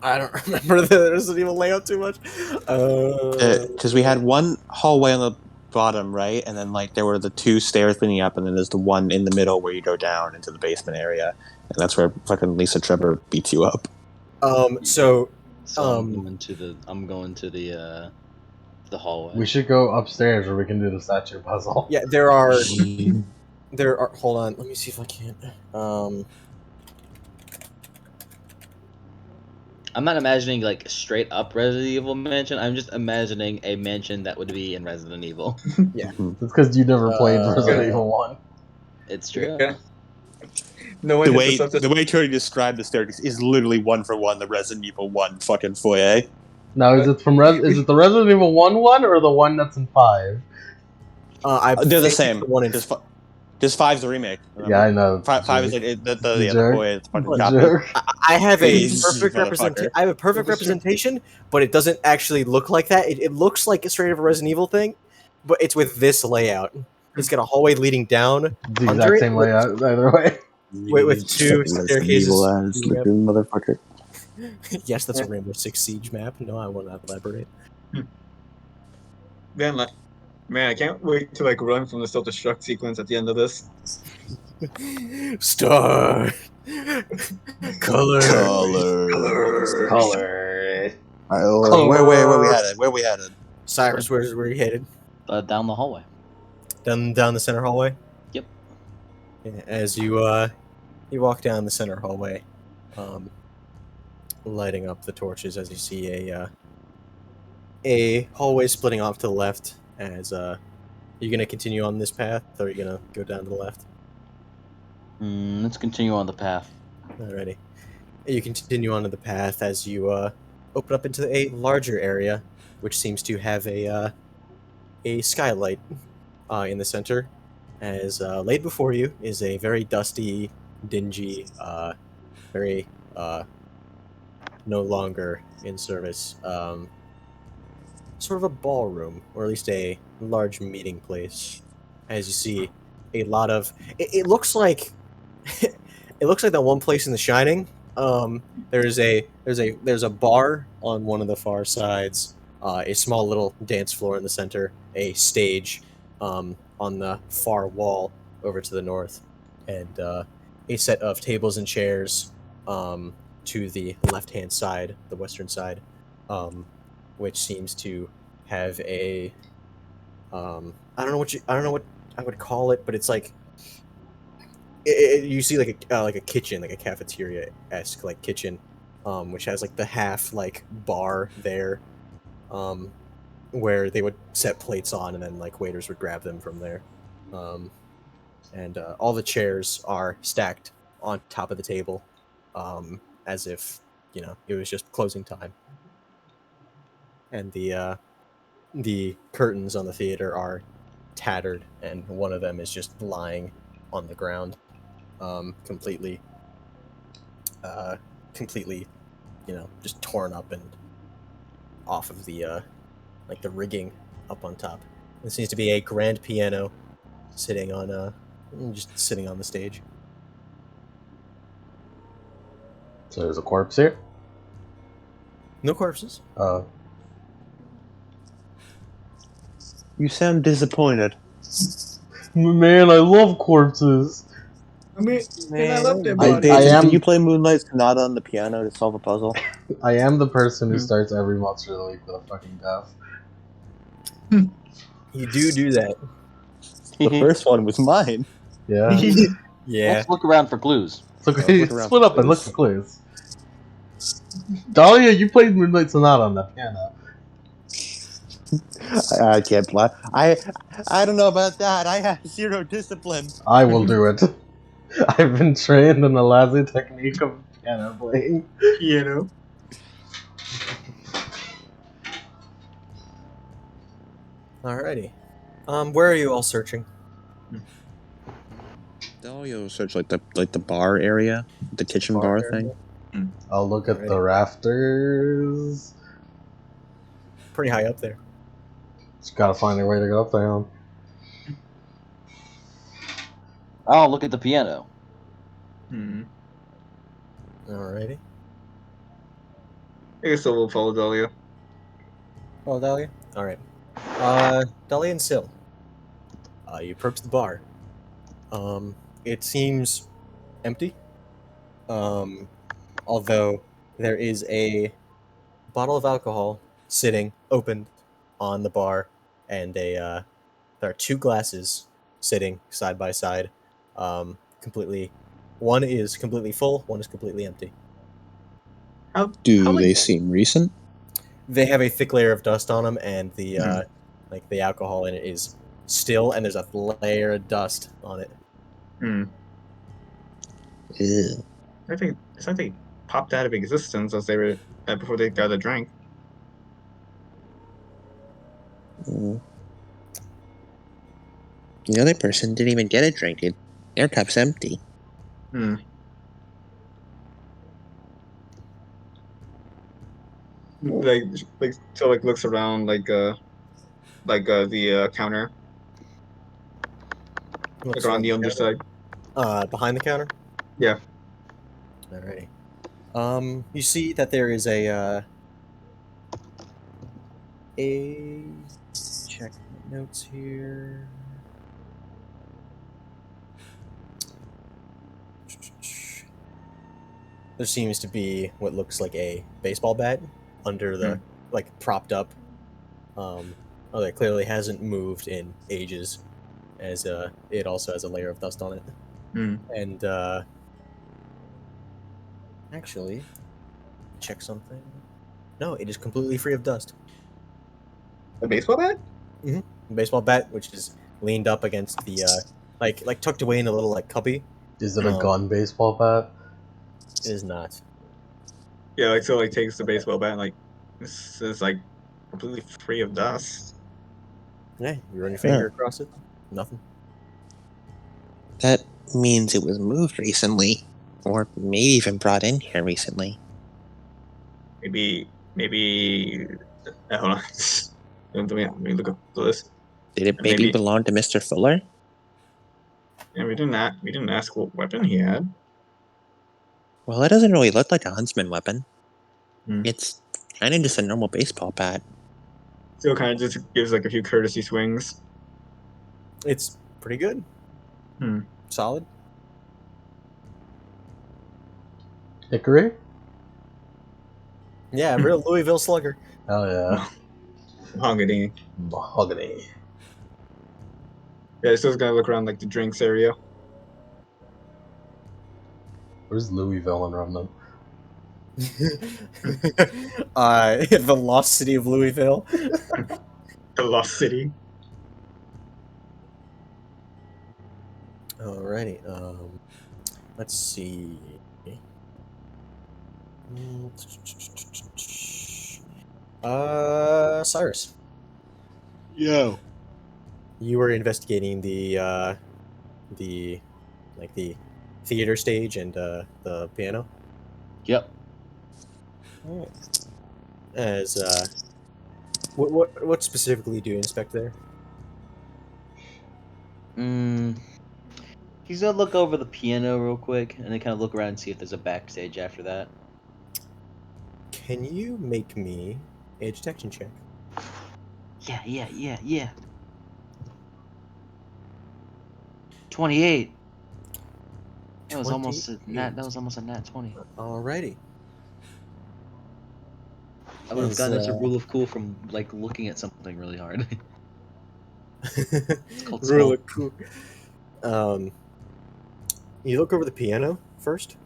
I don't remember the Resident Evil layout too much. Because we had one hallway on the bottom, right? And then, like, there were the two stairs leading up, and then there's the one in the middle where you go down into the basement area. And that's where fucking Lisa Trevor beats you up. So I'm going to the hallway. We should go upstairs where we can do the statue puzzle. Yeah, there are. Hold on, let me see if I can. I'm not imagining like straight up Resident Evil mansion. I'm just imagining a mansion that would be in Resident Evil. Yeah, It's because you never played Resident Evil 1. It's true. Yeah. No one The way Cody described the staircase is literally one for one the Resident Evil 1 fucking foyer. Now, is it from is it the Resident Evil 1 or the one that's in 5? They're the same. Just 5's the remake. Remember? Yeah, I know. 5 is like the foyer. It's fucking Jerk. I have a Jeez, perfect motherfucker. I have a perfect representation, but it doesn't actually look like that. It looks like a straight up a Resident Evil thing, but it's with this layout. It's got a hallway leading down. The exact same layout, either way. With two staircases. Looking motherfucker. Yes, that's a Rainbow Six Siege map. No, I will not elaborate. Then, like, man, I can't wait to like run from the self-destruct sequence at the end of this. Star. Color. Where we headed? Cyrus, where you headed? Down the hallway. Down the center hallway. Yep. As you walk down the center hallway, lighting up the torches as you see a hallway splitting off to the left. As you're gonna continue on this path, or are you gonna go down to the left? Let's continue on the path. Alrighty. You continue onto the path as you open up into a larger area, which seems to have a skylight in the center. As laid before you is a very dusty, dingy, very no longer in service, sort of a ballroom, or at least a large meeting place. As you see, a lot of it looks like it looks like that one place in The Shining. There's a bar on one of the far sides, a small little dance floor in the center, a stage on the far wall over to the north, and a set of tables and chairs to the left-hand side, the western side, which seems to have a I don't know what I would call it, but it's like you see like a kitchen, like a cafeteria-esque like kitchen, which has like the half like bar there, where they would set plates on and then like waiters would grab them from there, and all the chairs are stacked on top of the table, as if it was just closing time, and the curtains on the theater are tattered, and one of them is just lying on the ground, completely, just torn up and off of the like the rigging up on top. There seems to be a grand piano sitting on the stage. So there's a corpse here? No corpses. You sound disappointed. Man, I love corpses. Man, I love that I body. Paige, can am you play Moonlight Sonata on the piano to solve a puzzle? I am the person who Hmm. starts every monster of the week with a fucking death. You do that. The first one was mine. Yeah. Yeah. Let's look around for clues. So Let's look around split for up and look clues. for clues. Dahlia, you played Moonlight Sonata on the piano. I can't play. I don't know about that. I have zero discipline. I will do it. I've been trained in the Lazy technique of piano playing. Piano. Alrighty. Where are you all searching? Dahlia search like the bar area, the kitchen Bar bar area? thing. I'll look at the Alrighty. rafters. Pretty high up there. Just gotta find a way to go up there. Huh? Oh, look at the piano. Hmm. Alrighty. I guess I will follow Dahlia. Oh, Dahlia? Alright. Dahlia and Syl. You approach the bar. It seems empty. Although there is a bottle of alcohol sitting open on the bar, and there are two glasses sitting side by side, completely. One is completely full. One is completely empty. How Do like they seem recent? They have a thick layer of dust on them, and the Mhm. like the alcohol in it is still, and there's a layer of dust on it. hmm. Ew. It's like they popped out of existence as they were before they got a drink. Mm. The other person didn't even get a drink. Their cup's empty. Hmm. Like so like looks around the counter Looks around around the the counter. underside. Behind the counter. Yeah. Alrighty. You see that there is a check my notes here. There seems to be what looks like a baseball bat under the propped up. Oh, that clearly hasn't moved in ages, as it also has a layer of dust on it. Hmm. And actually, check something. No, it is completely free of dust. A baseball bat? Baseball bat, which is leaned up against the like tucked away in a little like cubby. Is it a Um, gun baseball bat? It is not. Yeah, like so like takes the baseball bat and like this is like completely free of dust. Yeah, you run your Yeah. finger across it. Nothing. That means it was moved recently, or maybe even brought in here recently. Maybe hold on. Let me look up the list. Did it maybe Maybe belong to Mr. Fuller? yeah, we didn't ask what weapon he had. Well, it doesn't really look like a huntsman weapon. Hmm. It's kind of just a normal baseball bat. Still kind of just gives like a few courtesy swings. It's pretty good. Hmm. Solid. Hickory? Yeah, real Louisville Slugger. Hell yeah. Mahogany. Mahogany. Yeah, still gonna look around like the drinks area. Where's Louisville in Remnant? The lost city of Louisville. The Lost City. Alrighty. Let's see. Cyrus, Yo. you were investigating the like the theater stage and the piano. Yep. As what specifically do you inspect there? He's gonna look over the piano real quick, and then kind of look around and see if there's a backstage after that. Can you make me a detection check? Yeah. 28. That was almost a nat. That was almost a nat 20. Alrighty. I would have Is, gotten this a rule of cool from like looking at something really hard. It's called Rule small. of cool. You look over the piano first.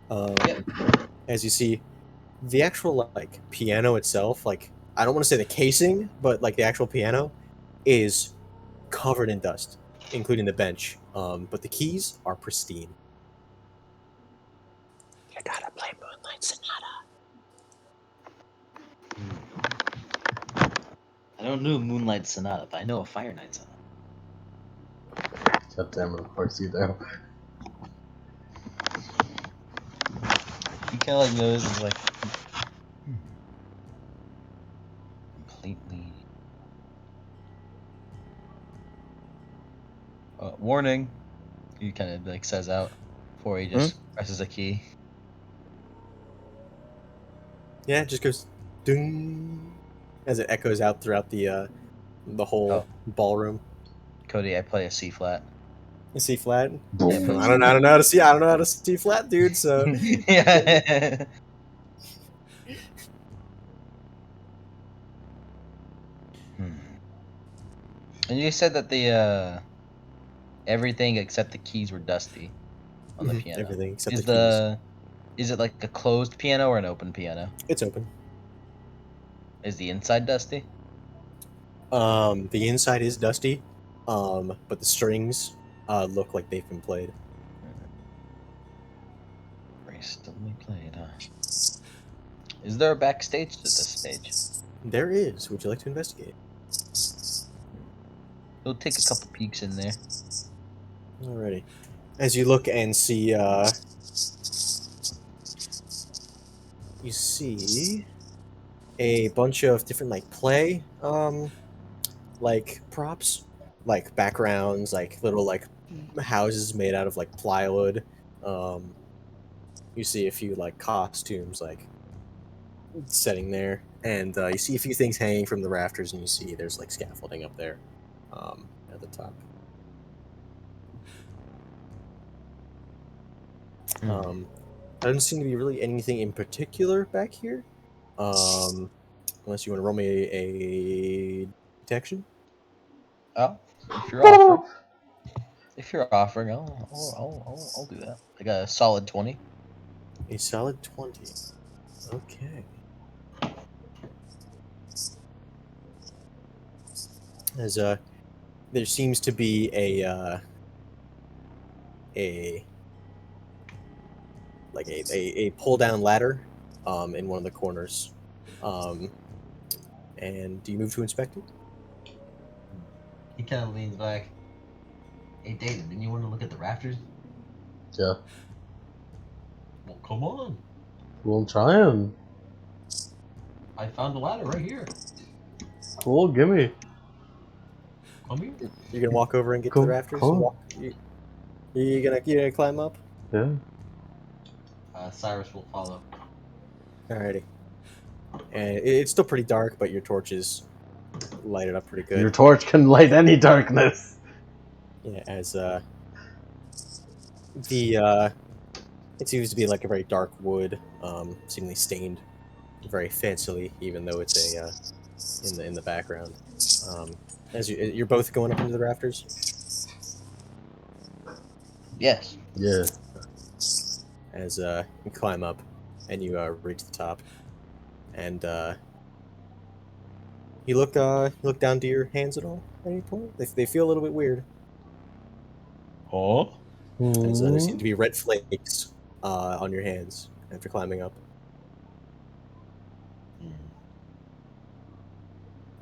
As you see, the actual like piano itself, like I don't want to say the casing, but like the actual piano is covered in dust, including the bench. But the keys are pristine. You gotta play Moonlight Sonata. I don't know Moonlight Sonata, but I know a Fire Night Sonata. God damn it, of course you do. He kind of like knows, is like completely. Warning. He kind of like says out before he just presses a key. Yeah, it just goes ding as it echoes out throughout the whole ballroom. Cody, I play a C flat. A C flat. Yeah, Boom. I don't know how to see. I don't know how to C flat, dude. So yeah. And you said that the everything except the keys were dusty on the piano. everything except Is the keys. is it like a closed piano or an open piano? It's open. Is the inside dusty? The inside is dusty, but the strings look like they've been played. Recently played, huh? Is there a backstage to this stage? There is. Would you like to investigate? We'll take a couple peeks in there. Alrighty. As you look and see, you see a bunch of different like play, like props, like backgrounds, like little like houses made out of like plywood. You see a few like costumes like setting there, and you see a few things hanging from the rafters, and you see there's like scaffolding up there at the top. There doesn't seem to be really anything in particular back here, unless you want to roll me a detection. Oh, if you're offering, I'll do that. I got a solid 20. A solid 20. Okay. As there seems to be a pull down ladder in one of the corners. And do you move to inspect it? He kind of leans back. Hey, David, didn't you want to look at the rafters? Yeah. Well, come on. We'll try and. I found a ladder right here. Cool, gimme. Come here. You're gonna walk over and get to the rafters. Cool. You gonna climb up? Yeah. Cyrus will follow. Alrighty. And it's still pretty dark, but your torches light it up pretty good. Your torch can light any darkness. Yeah, as it seems to be like a very dark wood, seemingly stained very fancily, even though it's a in the background. As you're both going up into the rafters. Yes. Yeah. As you climb up and you reach the top, and you look down to your hands at all at any point. They feel a little bit weird. Oh. As there seem to be red flakes on your hands after climbing up.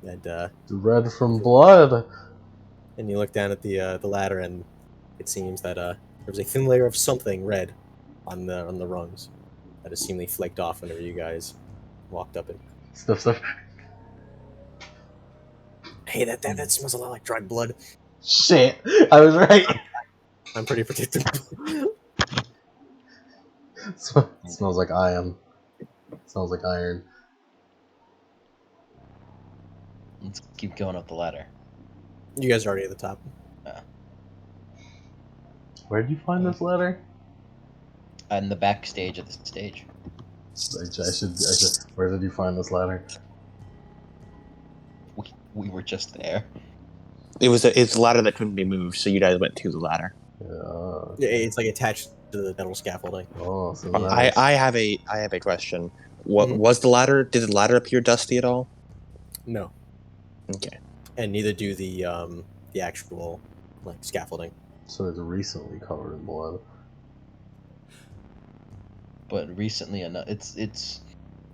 And Red from blood. and you look down at the ladder, and it seems that there's a thin layer of something red on the rungs that has seemingly flaked off whenever you guys walked up it. Stuff. Hey, that smells a lot like dried blood. Shit. I was right. I'm pretty predictable. Smells like iron. Smells like iron. Let's keep going up the ladder. You guys are already at the top. Where'd you find this ladder? On the backstage of the stage. I should. Where did you find this ladder? We were just there. It's a ladder that couldn't be moved, so you guys went to the ladder. Yeah. It's like attached to the metal scaffolding. Oh, so Yeah. nice. I have a question. What Mhm. was the ladder? Did the ladder appear dusty at all? No, Okay. and neither do the actual like scaffolding. So it's recently covered in blood. But recently enough, it's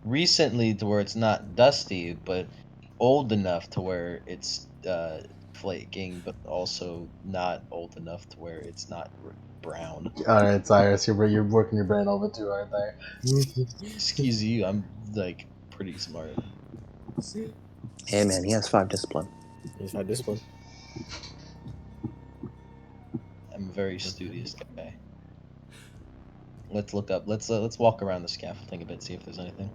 recently to where it's not dusty, but old enough to where it's flaking, but also not old enough to where it's not brown. All right, Cyrus, you're working your brain a little bit too hard there. Excuse you, I'm like pretty smart. Hey man, he has 5 discipline. He's had discipline. I'm a very studious guy. Let's look up. Let's walk around the scaffolding a bit, see if there's anything.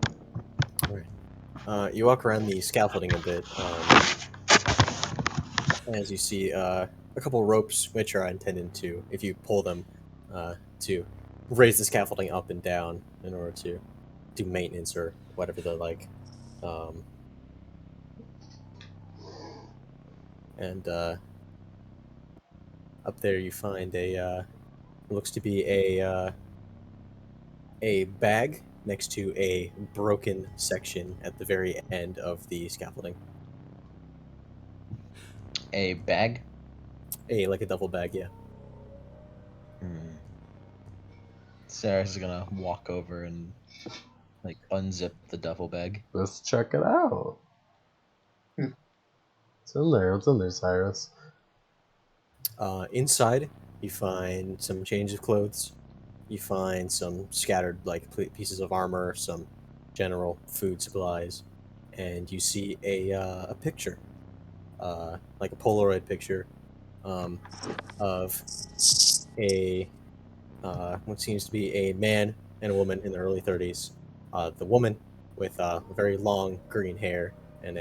You walk around the scaffolding a bit, as you see a couple ropes, which are intended to, if you pull them, to raise the scaffolding up and down in order to do maintenance or whatever they're like. And up there you find looks to be a bag next to a broken section at the very end of the scaffolding. A bag. Like a duffel bag, yeah. Sarah's gonna walk over and like unzip the duffel bag. Let's check it out. It's in there. What's in there, Cyrus? Inside, you find some change of clothes. You find some scattered like pieces of armor, some general food supplies, and you see a picture, like a Polaroid picture, of a what seems to be a man and a woman in their early 30s. The woman with very long green hair and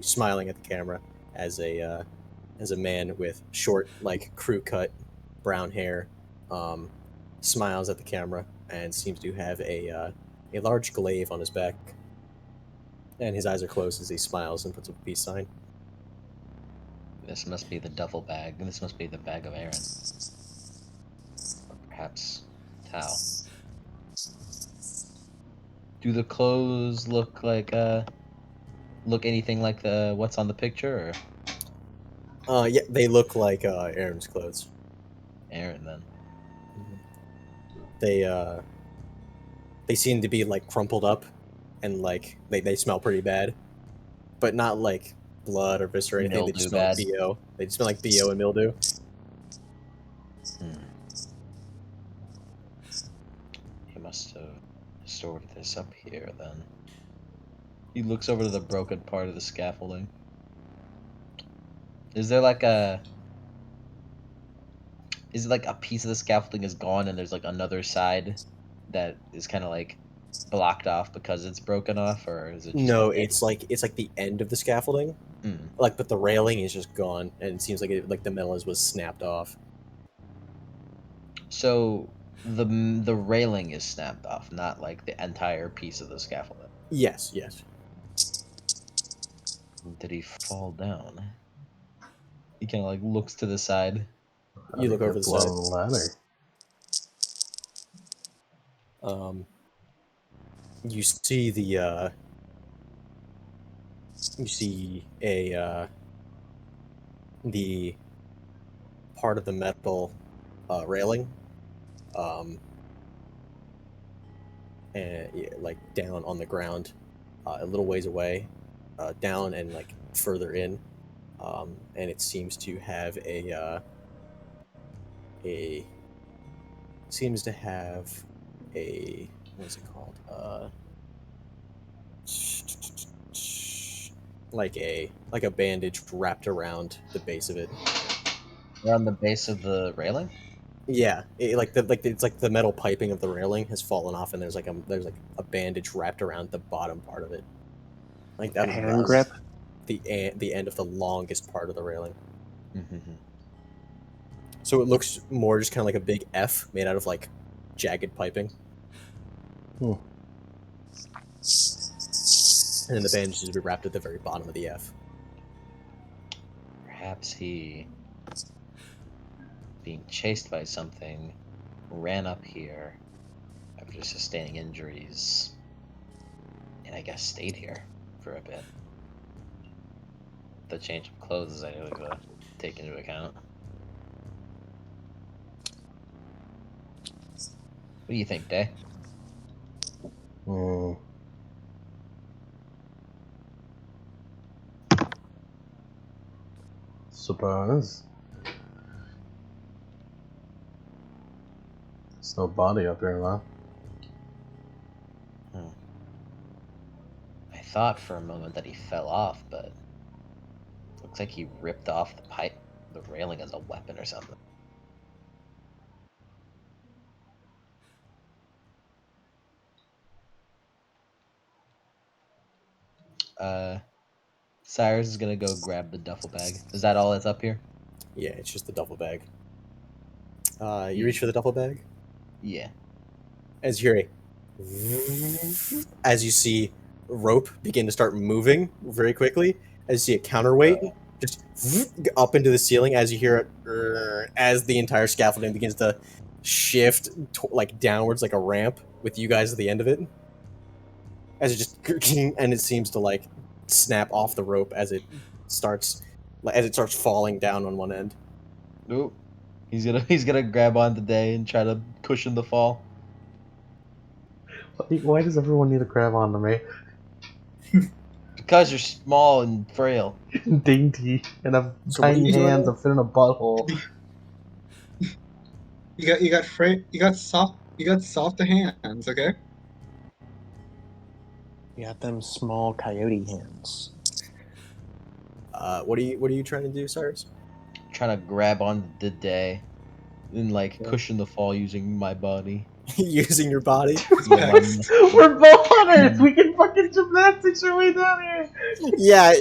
smiling at the camera as a man with short, like crew cut brown hair, smiles at the camera and seems to have a large glaive on his back, and his eyes are closed as he smiles and puts up a peace sign. This must be the duffel bag. This must be the bag of Aaron. Or perhaps Tao. Do the clothes look like look anything like the what's on the picture, or Yeah, they look like Aaron's clothes. Aaron then? They seem to be like crumpled up, and like they smell pretty bad, but not like blood or viscera or anything. They just Mildew smell like bad. BO. They just smell like BO and mildew. He must have stored this up here then. He looks over to the broken part of the scaffolding. Is there like a... Is it like a piece of the scaffolding is gone and there's like another side that is kind of like blocked off because it's broken off, or is it just No, like it's like the end of the scaffolding, like, but the railing is just gone, and it seems like like the metal was snapped off. So the railing is snapped off, not like the entire piece of the scaffolding. Yes, yes. Did he fall down? He kind of like looks to the side. You look over the side. The ladder. You see you see the part of the metal railing, and yeah, like down on the ground, a little ways away, down and like further in, and it seems to have a what's it called? Like a bandage wrapped around the base of it. Around the base of the railing? Yeah, it's like the metal piping of the railing has fallen off, and there's like a bandage wrapped around the bottom part of it, like that. Hand grip. The end of the longest part of the railing. So it looks more just kind of like a big F made out of like jagged piping. Hmm. And then the bandages would be wrapped at the very bottom of the F. Perhaps he, being chased by something, ran up here after sustaining injuries, and I guess stayed here for a bit. The change of clothes is I gotta take into account. What do you think, Day? Hmm. Suppose. There's no body up here, though. I thought for a moment that he fell off, but looks like he ripped off the railing as a weapon or something. Cyrus is gonna go grab the duffel bag. Is that all that's up here? Yeah, it's just the duffel bag. You reach for the duffel bag Yeah. as you hear as you see rope begin to start moving very quickly. As you see a counterweight just up into the ceiling. As you hear it, as the entire scaffolding begins to shift like downwards, like a ramp, with you guys at the end of it. As it just and it seems to like snap off the rope as it starts falling down on one end. Nope. He's gonna grab on the Day and try to cushion the fall. Why does everyone need to grab onto me? Because you're small and frail. Dainty and have So what are tiny you doing hands now? that fit in a butthole. You got softer hands, okay? You got them small coyote hands. What are you trying to do, Cyrus? Trying to grab on the Day and like cushion the fall using my body. Using your body? Yeah, We're both on Earth. We can fucking gymnastics our way down here. Yeah.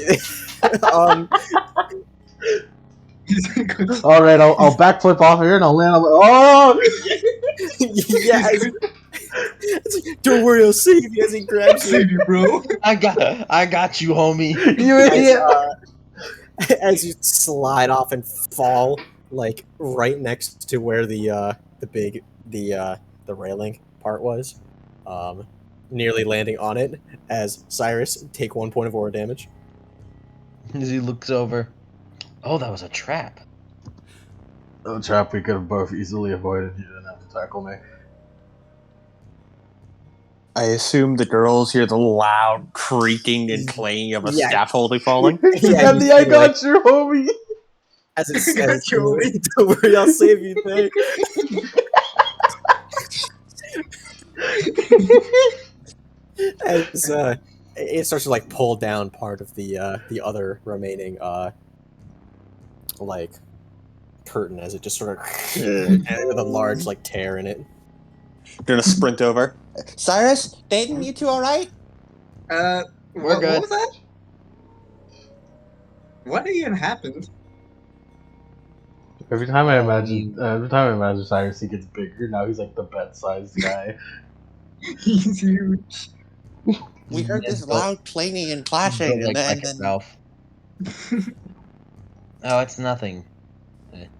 All right, I'll backflip off here and I'll land on. Oh! Yeah. It's like, don't worry, I'll save you as he grabs you. Save you, bro. I got you, homie. You idiot! As you slide off and fall, like right next to where the railing part was, nearly landing on it. As Cyrus take 1 point of aura damage. As he looks over. Oh, that was a trap. Oh, trap we could have both easily avoided. You didn't have to tackle me. I assume the girls hear the loud creaking and clanging of a Yeah. scaffolding falling. Yeah, Andy, I got you, homie. As it I says, got you. don't worry, I'll save you. Thing. As it starts to like pull down part of the other remaining like curtain as it just sort of with a large like tear in it. Gonna sprint over. Cyrus, Dayton, you two all right? We're What good. was that? What even happened? Every time I imagine Cyrus, he gets bigger. Now he's like the bed-sized guy. He's huge. We heard this built- loud clanging and Built clashing, and like then, Wreck-It Ralph. Oh, it's nothing.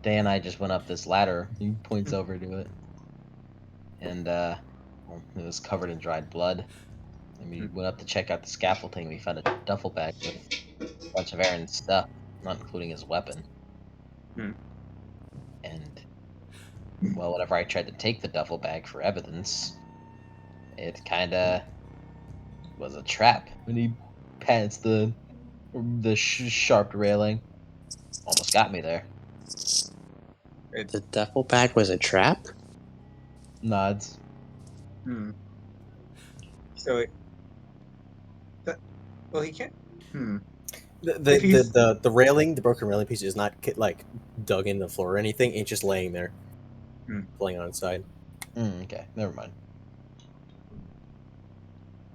Day and I just went up this ladder. He points over to it. And, well, it was covered in dried blood. And we went up to check out the scaffolding. We found a duffel bag with a bunch of Aaron's stuff, not including his weapon. And, well, whenever I tried to take the duffel bag for evidence, it kinda was a trap. When he pats the sharp railing, almost got me there. the duffel bag was a trap. Nods. So, well, he can't. The railing, the broken railing piece is not like dug into the floor or anything. It's just laying there, laying on its side. Okay, never mind.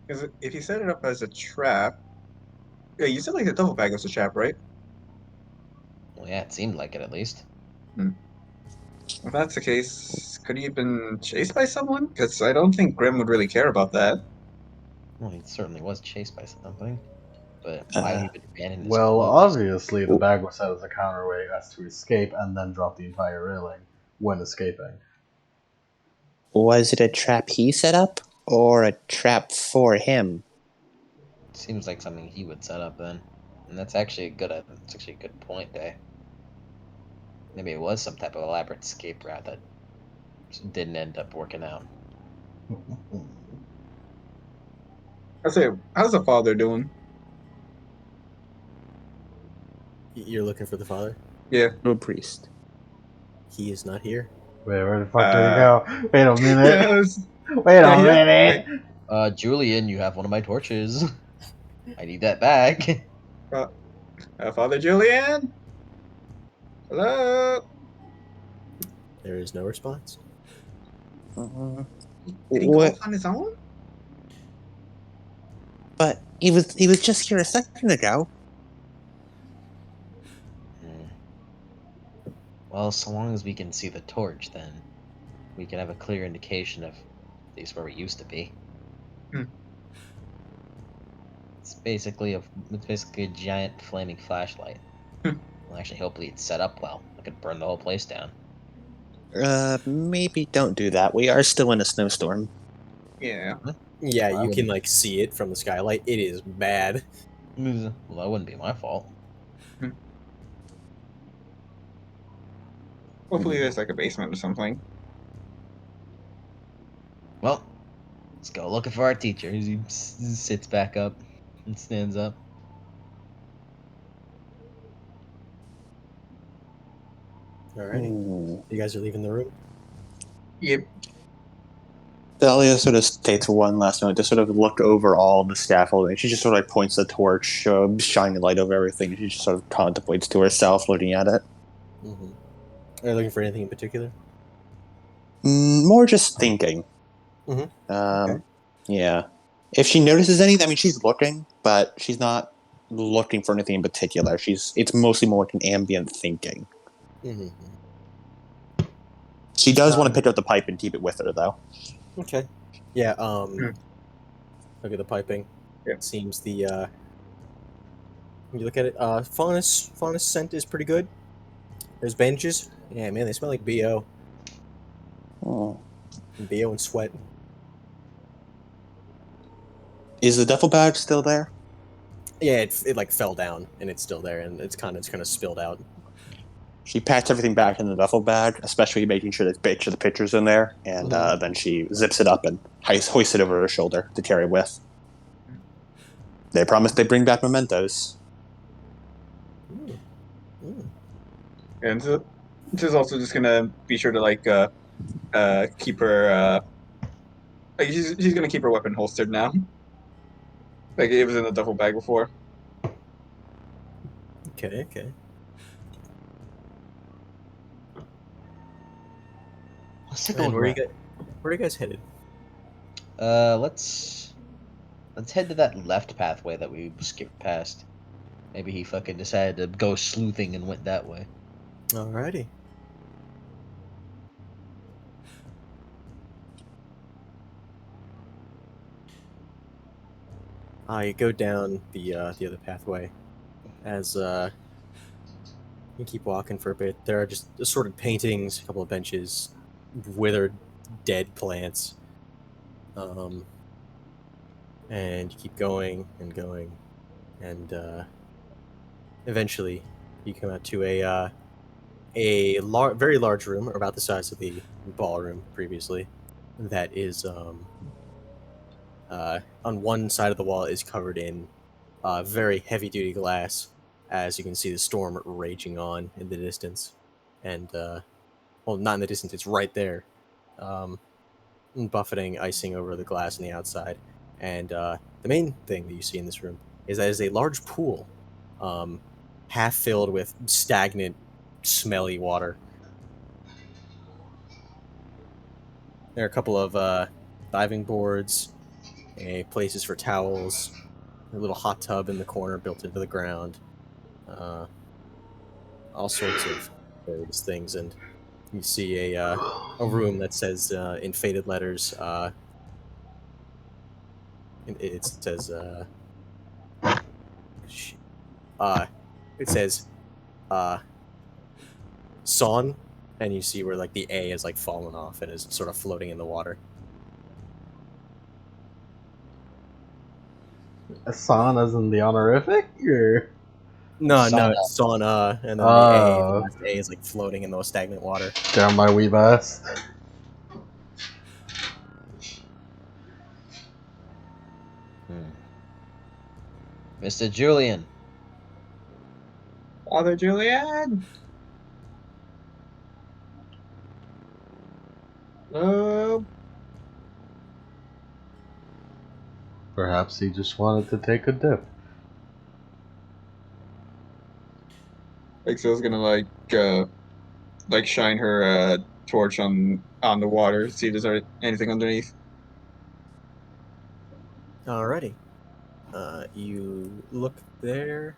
Because if you set it up as a trap, yeah, you said like the duffel bag was a trap, right? Well, yeah, it seemed like it at least. If that's the case, could he have been chased by someone? Because I don't think Grim would really care about that. Well, he certainly was chased by something, but why Uh, he would abandon his Well, clothes? obviously, the bag was set as a counterweight as to escape and then drop the entire railing when escaping. Was it a trap he set up, or a trap for him? Seems like something he would set up then, and that's actually a good point, Day. Maybe it was some type of elaborate escape route that didn't end up working out. I say, how's the father doing? You're looking for the father? Yeah. A priest. He is not here. Wait, where the fuck did he go? Wait a minute. Yeah, Wait a yeah. minute. Julian, you have one of my torches. I need that back. Father Julian? Hello? There is no response. Did he go What? off on his own? But he was just here a second ago. Hmm. Well, so long as we can see the torch, then we can have a clear indication of at least where we used to be. Hmm. It's basically a giant flaming flashlight. Hmm. Well, actually, hopefully it's set up well. I could burn the whole place down. Maybe don't do that. We are still in a snowstorm. Yeah. Yeah, I you can wouldn't- like see it from the skylight. It is bad. Well, that wouldn't be my fault. Hopefully there's like a basement or something. Well, let's go looking for our teacher. He sits back up and stands up. Alrighty. You guys are leaving the room? Yep. Dahlia sort of takes one last moment to sort of look over all the scaffolding. She just sort of like points the torch, shining light over everything. And she just sort of contemplates to herself, looking at it. Mm-hmm. Are you looking for anything in particular? More just thinking. Mhm. Okay. Yeah. If she notices anything, I mean, she's looking, but she's not looking for anything in particular. It's mostly more like an ambient thinking. Mm-hmm. She does want to pick up the pipe and keep it with her, though. Okay. Yeah. Hmm. Look at the piping. Yeah. Seems the when you look at it, faunus scent is pretty good. There's benches. Yeah, man, they smell like BO. Oh. BO and sweat. Is the duffel bag still there? Yeah, it like fell down and it's still there and it's kind of spilled out. She packs everything back in the duffel bag, especially making sure that the picture's in there, and Mhm. then she zips it up and hoists it over her shoulder to carry with. They promised they'd bring back mementos. Mm. Mm. And so she's also just gonna be sure to like keep her like she's gonna keep her weapon holstered now. Like it was in the duffel bag before. Okay. Okay. Let's take a And look where around. are you guys headed? Let's head to that left pathway that we skipped past. Maybe he fucking decided to go sleuthing and went that way. Alrighty. You go down the other pathway. As you keep walking for a bit, there are just assorted paintings, a couple of benches, withered, dead plants. And you keep going and going, and eventually you come out to a very large room, about the size of the ballroom previously. That is on one side of the wall is covered in very heavy duty glass, as you can see the storm raging on in the distance, and well, not in the distance, it's right there, buffeting, icing over the glass on the outside. And the main thing that you see in this room is that it is a large pool, half filled with stagnant, smelly water. There are a couple of diving boards, places for towels, a little hot tub in the corner built into the ground, all sorts of various things. And You see a room that says in faded letters. It says it says Son, and you see where like the A is like fallen off and is sort of floating in the water. San as in the honorific? Or... No, Sauna. it's Son, and then the Oh. last A is like floating in the stagnant water. Down my wee best. Mr. Julian. Father Julian. Perhaps he just wanted to take a dip. Exo's gonna like shine her torch on the water, see if there's anything underneath. Alrighty. You look there,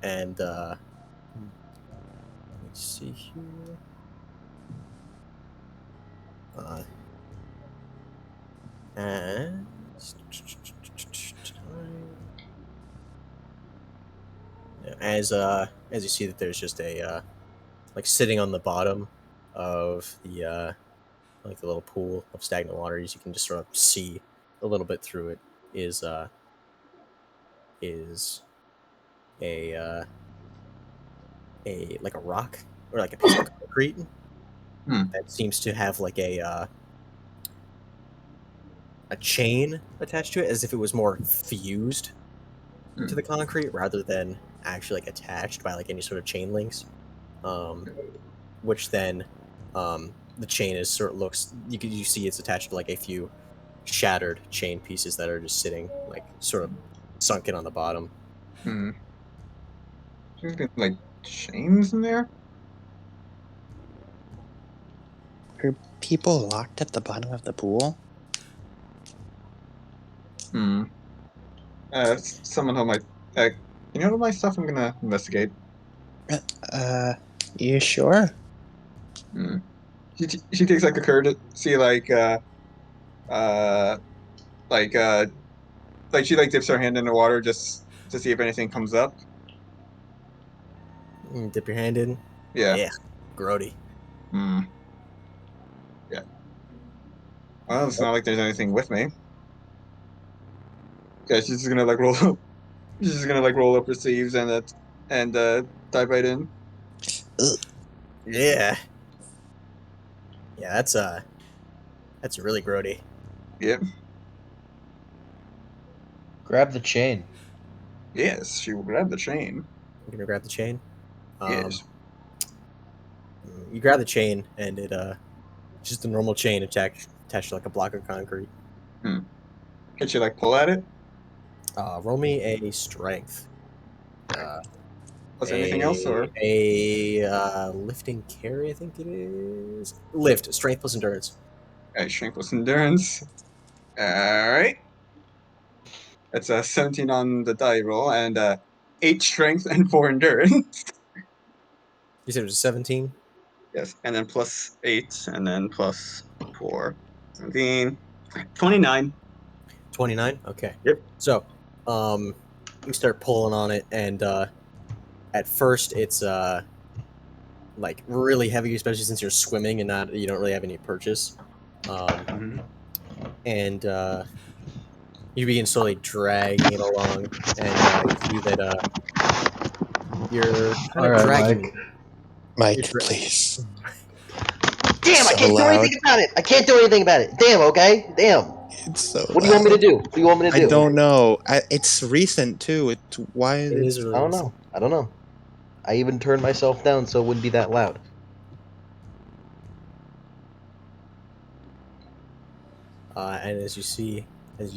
and let me see here. And as you see that there's just a like sitting on the bottom of the like the little pool of stagnant water, as you can just sort of see a little bit through it, is a like a rock or like a piece of concrete that seems to have like a chain attached to it, as if it was more fused to the concrete rather than actually like attached by like any sort of chain links. Which then the chain is sort of looks you see it's attached to like a few shattered chain pieces that are just sitting like sort of sunken on the bottom. There's like chains in there. Are people locked at the bottom of the pool? Someone hold my. Can you hold my stuff? I'm gonna investigate. You sure? She takes like a courtesy, like she like dips her hand in the water just to see if anything comes up. Dip your hand in. Yeah. Grody. Yeah. Well, it's not like there's anything with me. Yeah, she's just gonna like roll up. She's just gonna like roll up her sleeves and dive right in. Yeah. Yeah, that's really grody. Yep. Grab the chain. Yes, she will grab the chain. You're gonna grab the chain. Yes. You grab the chain, and it just a normal chain attached to like a block of concrete. Can she like pull at it? Roll me a strength. Was there anything else or? A lifting carry, I think it is. Lift, strength plus endurance. Alright, strength plus endurance. Alright. That's a 17 on the die roll and 8 strength and 4 endurance. You said it was a 17? Yes, and then plus 8 and then plus 4. 17. 29. 29? Okay. Yep. So, you start pulling on it, and at first it's like really heavy, especially since you're swimming and you don't really have any purchase. And you begin slowly dragging it along, and you see that you're kind of dragging. Mike, please. Damn, I So can't do loud. anything about it. I can't do anything about it. Damn, okay? Damn. It's so What do you want me to do? What do you want me to do? I don't know. It's recent too. Why is It is really I don't know. I don't know. I even turned myself down so it wouldn't be that loud. And as you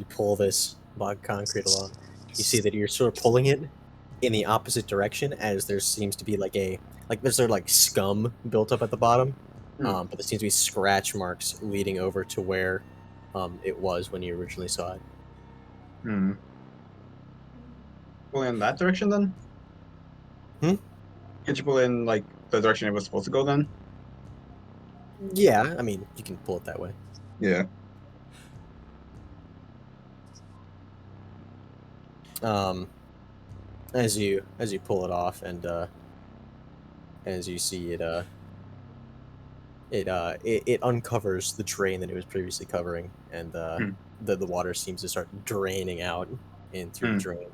pull this block of concrete along, you see that you're sort of pulling it in the opposite direction, as there seems to be there's sort of like scum built up at the bottom, but there seems to be scratch marks leading over to where it was when you originally saw it. Pull in that direction then? Can't you pull in like the direction it was supposed to go then? Yeah, I mean, you can pull it that way. Yeah. As you pull it off, and as you see it uncovers the drain that it was previously covering, and Hmm. the water seems to start draining out in through the Hmm. drain.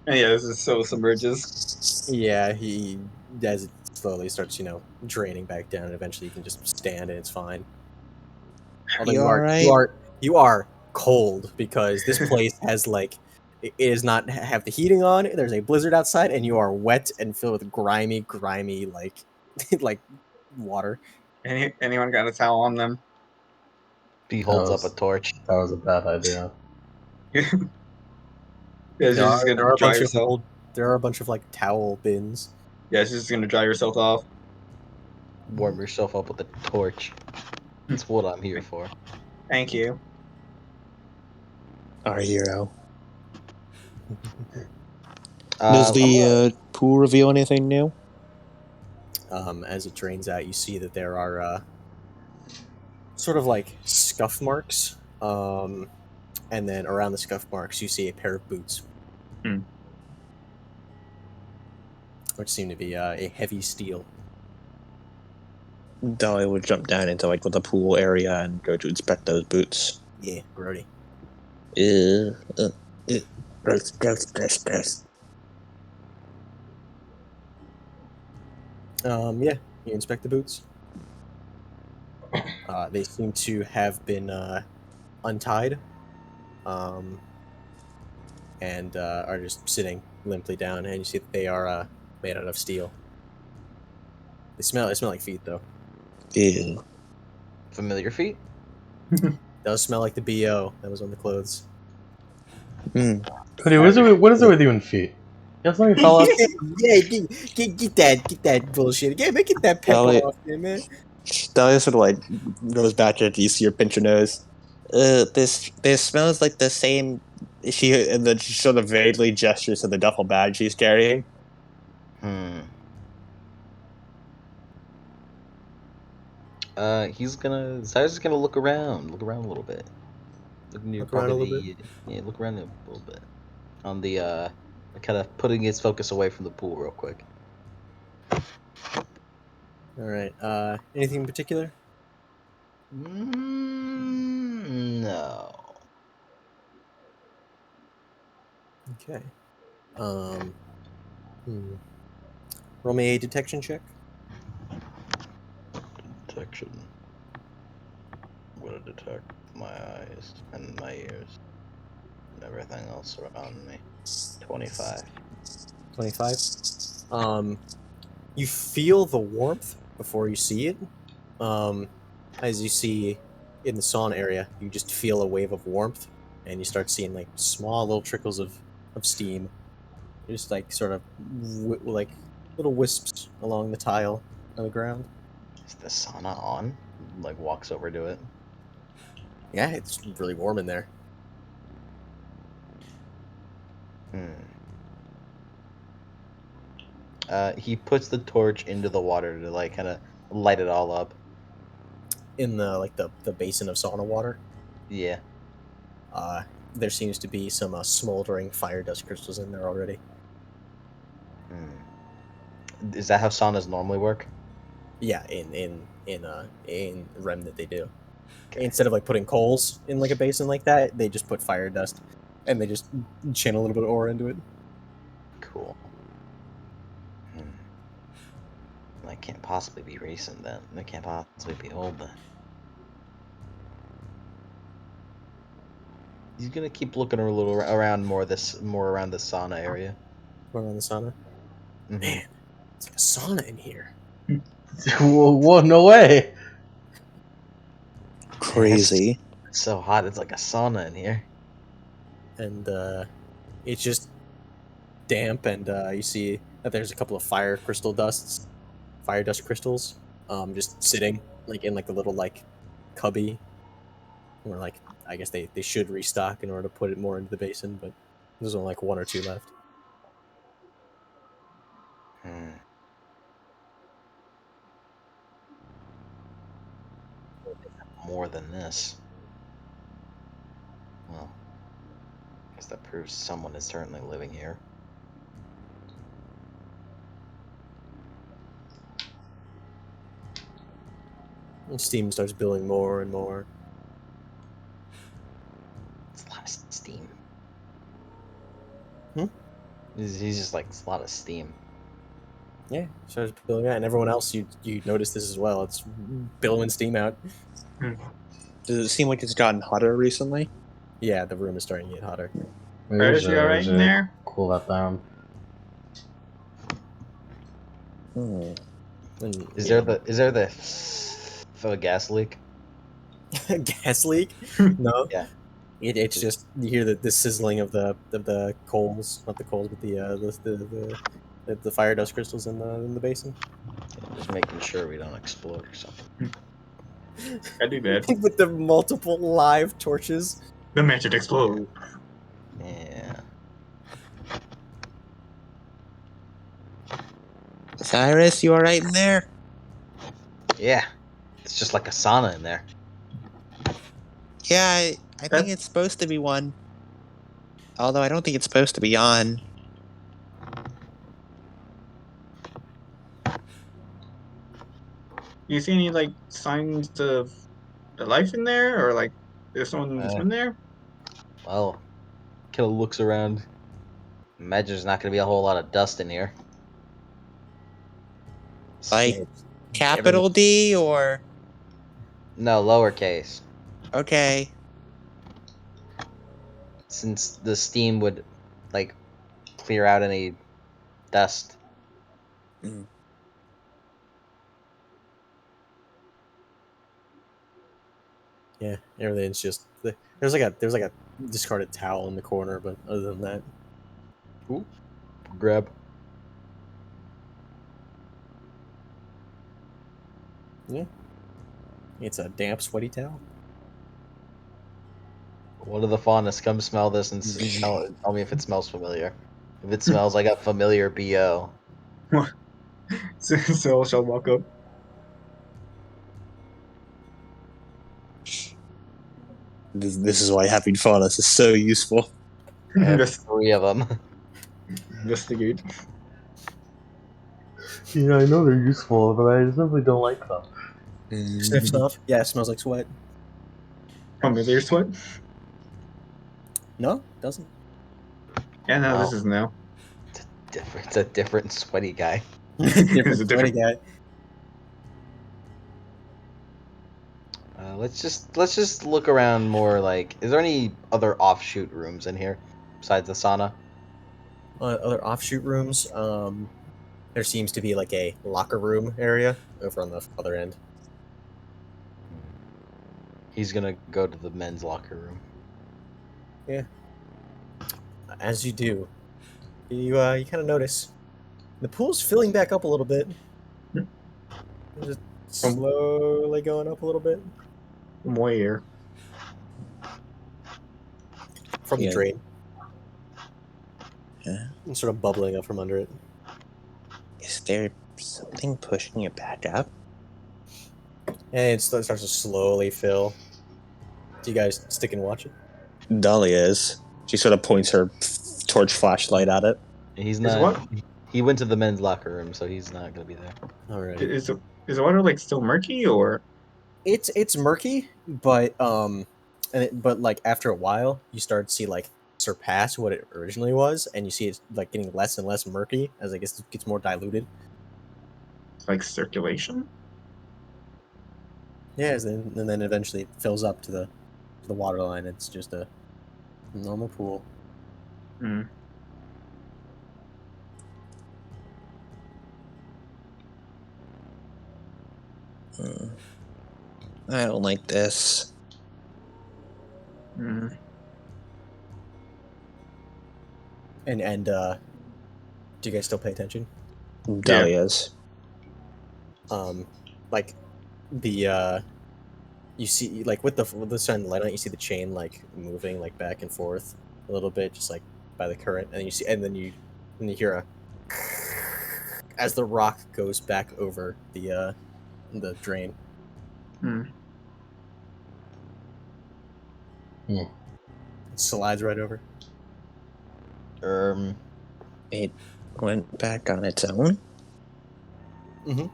And yeah, this is so submerges. Yeah, he as it slowly starts, draining back down, and eventually you can just stand and it's fine. Although You alright? you are cold because this place has like it is not have the heating on. There's a blizzard outside, and you are wet and filled with grimy like like water. Anyone got a towel on them? He holds up a was torch. that was a bad idea. Yeah, she's just There gonna are a dry bunch of yourself. there are a bunch of like towel bins. Yeah, she's just gonna dry yourself off. Warm yourself up with a torch. That's what I'm here for. Thank you. Our hero. Does I'm the gonna, pool reveal anything new? As it drains out, you see that there are sort of like scuff marks. And then around the scuff marks, you see a pair of boots, Hmm. which seem to be a heavy steel. Dolly would jump down into like the pool area and go to inspect those boots. Yeah, grody. Gross. Yeah, you inspect the boots. They seem to have been untied, and are just sitting limply down. And you see that they are made out of steel. They smell like feet, though. Ew. familiar feet? Does smell like the BO that was on the clothes. Mm. Cody, what is it with you and feet? You have something to tell us? Yeah, get that bullshit. Yeah, get that pepper Dolly, off there, man. Dolly sort of like goes back to you see her pinch her nose. This smells like the same. And then she sort of vaguely gestures to the duffel bag she's carrying. Hmm. Cyrus is gonna look around a little bit. Look near Look around a probably little bit. yeah, look around a little bit. On the kind of putting his focus away from the pool real quick. All right. Anything in particular? No. Okay. Um. Hmm. Roll me a detection check. Detection. I'm gonna detect my eyes and my ears and everything else around me. 25. 25. You feel the warmth before you see it. Um, as you see in the sauna area, you just feel a wave of warmth, and you start seeing like small little trickles of steam, just like sort of like little wisps along the tile on the ground. Is the sauna on? Like walks over to it. Yeah, it's really warm in there. Hmm. He puts the torch into the water to like kind of light it all up. In the the basin of sauna water, Yeah. uh, there seems to be some smoldering fire dust crystals in there already. Hmm. Is that how saunas normally work? Yeah, in Remnant they do. Okay. Instead of like putting coals in like a basin like that, they just put fire dust, and they just channel a little bit of aura into it. Cool. Hmm. That can't possibly be recent then. That can't possibly be old then. He's gonna keep looking a little around more around the sauna area. Going on the sauna. Hmm. Man, it's like a sauna in here. Whoa, no way! Crazy. It's so hot. It's like a sauna in here. And it's just damp, and you see that there's a couple of fire dust crystals, just sitting like in like a little like cubby, where like I guess they should restock in order to put it more into the basin, but there's only like one or two left. Hmm. more than this. Well, I guess that proves someone is certainly living here. And steam starts building more and more. It's a lot of steam. Hmm? He's just like, it's a lot of steam. Yeah, starts building out, and everyone else, you notice this as well. It's billowing steam out. Does it seem like it's gotten hotter recently? Yeah, the room is starting to get hotter. Maybe Is she alright in there? cool that down. Hmm. And, Is you there the gas leak? know, gas leak? No. Yeah. It's just you hear the sizzling of the coals, not the coals, but the fire dust crystals in the basin. Just making sure we don't explode or something. I do that. With the multiple live torches. The match would explode. Yeah. Cyrus, you alright in there? Yeah. It's just like a sauna in there. Yeah, I think it's supposed to be one. Although I don't think it's supposed to be on. You see any like signs of the life in there, or like there's someone that's been there? Well, kind of looks around. Imagine there's not going to be a whole lot of dust in here. Like Yeah, capital D or No, lowercase. okay. Since the steam would, like, clear out any dust. Mm. Yeah, everything's just there's like a discarded towel in the corner, but other than that, Ooh. Grab. yeah, it's a damp, sweaty towel. One of the faunists, come smell this and tell me if it smells familiar. If it smells like a familiar BO. So she'll walk up. This is why having faunus is so useful. I have Just 3 of them. investigate. Yeah, I know they're useful, but I simply don't like them. Sniff stuff. Yeah, it smells like sweat. Familiar sweat? No, it doesn't. Yeah, no, this Oh. is now. It's a different sweaty guy. Different a sweaty different- guy. Let's just look around more. Like, is there any other offshoot rooms in here besides the sauna? Other offshoot rooms. There seems to be like a locker room area over on the other end. He's gonna go to the men's locker room. Yeah. As you do, you kind of notice the pool's filling back up a little bit. Just slowly going up a little bit Where? from the Yeah. drain. Yeah. And sort of bubbling up from under it. Is there something pushing it back up? And it starts to slowly fill. Do you guys stick and watch it? Dahlia is. She sort of points her torch flashlight at it. He's Is not. what? He went to the men's locker room, so he's not gonna be there. Alright. Is the water like still murky, or It's murky, but but like after a while, you start to see like surpass what it originally was, and you see it's like getting less and less murky as it gets more diluted. like circulation? Yeah, and then eventually it fills up to the water line. It's just a normal pool. Hmm. I don't like this. Hmm. And do you guys still pay attention? Dahlia's. Like the you see like with the sun light on it, you see the chain like moving like back and forth a little bit, just like by the current, and then you hear a as the rock goes back over the drain. Hmm. Hmm. It slides right over. It went back on its own. Mm-hmm.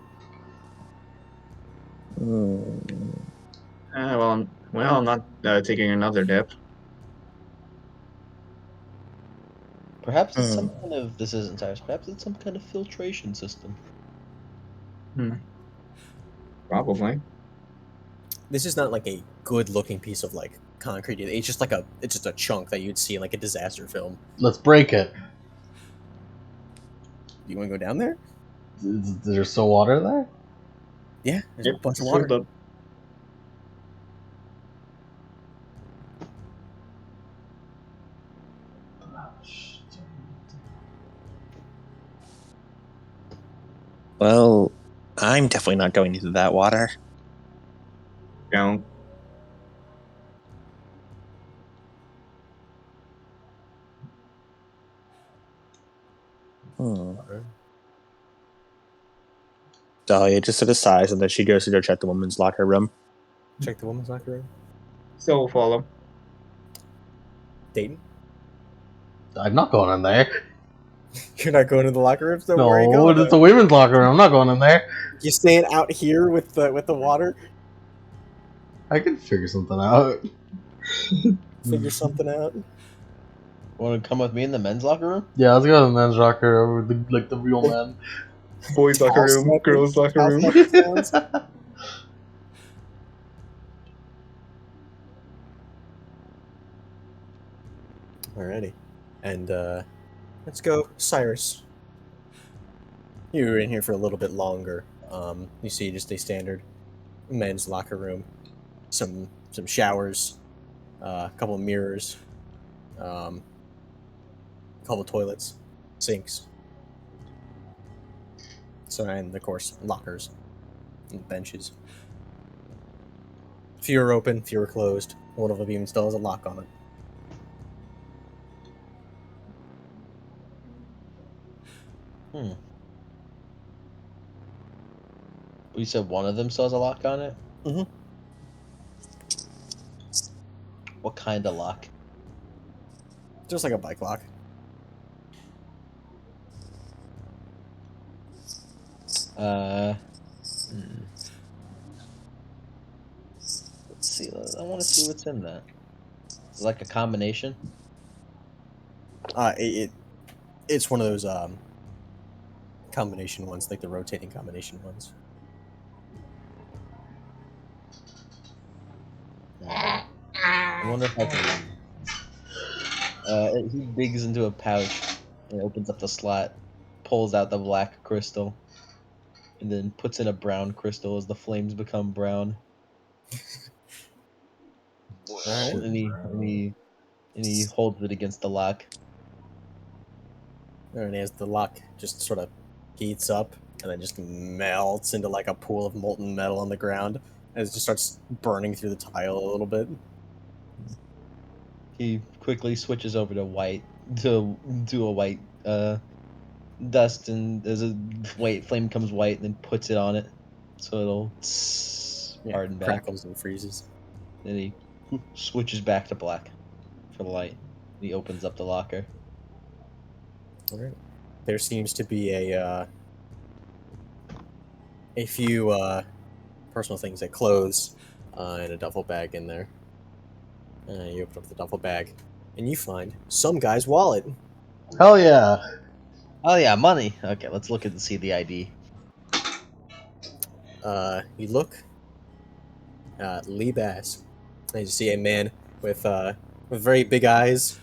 Well, I'm not taking another dip. Perhaps it's some kind of. This isn't Cyrus. Perhaps it's some kind of filtration system. Probably. This is not like a good-looking piece of like concrete. It's just like it's just a chunk that you'd see in like a disaster film. Let's break it. You want to go down there? Is there still water there? Yeah, there's Yep, a bunch of it's water. filled up. Well, I'm definitely not going into that water. Down. Dahlia just sort of sighs, and then she goes to go check the woman's locker room. Check the woman's locker room. So we'll follow. Dayton, I'm not going in there. you're not going to the locker room. So No, where are you going? it's a women's locker room. I'm not going in there. You staying out here with the water? I can figure something out. Figure something out. Want to come with me in the men's locker room? Yeah, let's go to the men's locker room with the real men. Boys' locker room, Towel girls' locker towel room. snuggles. Alrighty, and let's go, Cyrus. You were in here for a little bit longer. You see just a standard men's locker room, some showers, a couple of mirrors, a couple of toilets, sinks. So, and of course, lockers and benches. Few are open, few are closed. One of them even still has a lock on it. You said one of them still has a lock on it? Mhm. What kind of lock? Just like a bike lock. Let's see. I want to see what's in that. Is it like a combination? It's one of those combination ones, like the rotating combination ones. I wonder if I can. He digs into a pouch and opens up the slot, pulls out the black crystal, and then puts in a brown crystal as the flames become brown. Alright. And he holds it against the lock. And as the lock just sort of heats up and then just melts into like a pool of molten metal on the ground as it just starts burning through the tile a little bit. He quickly switches over to white to a white dust, and as a white flame comes white, and then puts it on it, so it'll harden back. Crackles and freezes. Then he switches back to black for the light. He opens up the locker. Alright. There seems to be a few personal things, like clothes and a duffel bag in there. You open up the duffel bag and you find some guy's wallet. Hell yeah. Oh yeah, money. Okay, let's look and see the ID. You look, Lee Bass, and you see a man with very big eyes,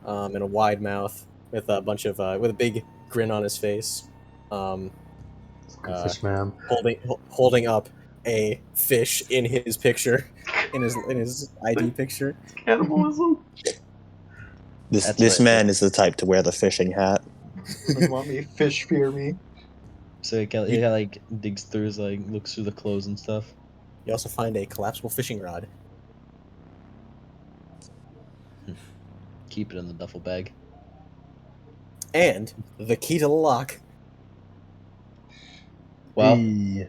and a wide mouth, with a bunch of with a big grin on his face, Fish man. holding up a fish in his picture, in his ID picture. Cannibalism? This man is the type to wear the fishing hat. Doesn't want me. Fish fear me. So he kind of like digs through his, like, looks through the clothes and stuff. You also find a collapsible fishing rod. Keep it in the duffel bag. And the key to the lock. Well, Hey.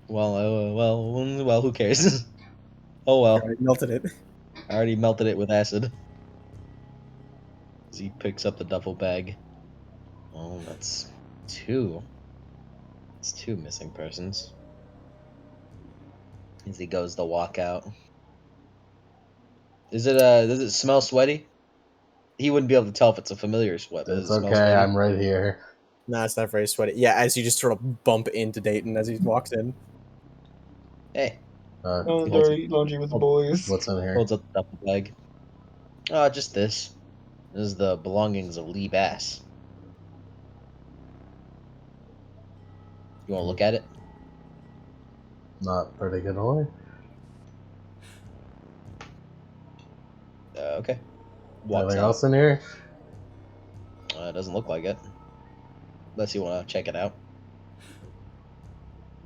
well, who cares? Oh well. I melted it. I already melted it with acid. As he picks up the duffel bag. Oh, that's two. It's two missing persons. As he goes to walk out. Does it smell sweaty? He wouldn't be able to tell if it's a familiar sweat, but does It's it smell okay. sweaty? I'm right here. Nah, it's not very sweaty. Yeah, as you just sort of bump into Dayton as he walks in. Hey, Oh, he holds up, dirty laundry with the hold- boys. What's in here? holds up the duffel bag. Just this. This is the belongings of Lee Bass. You want to look at it? Not particularly. Okay. Walks Anything out. else in here? It doesn't look like it. Unless you want to check it out.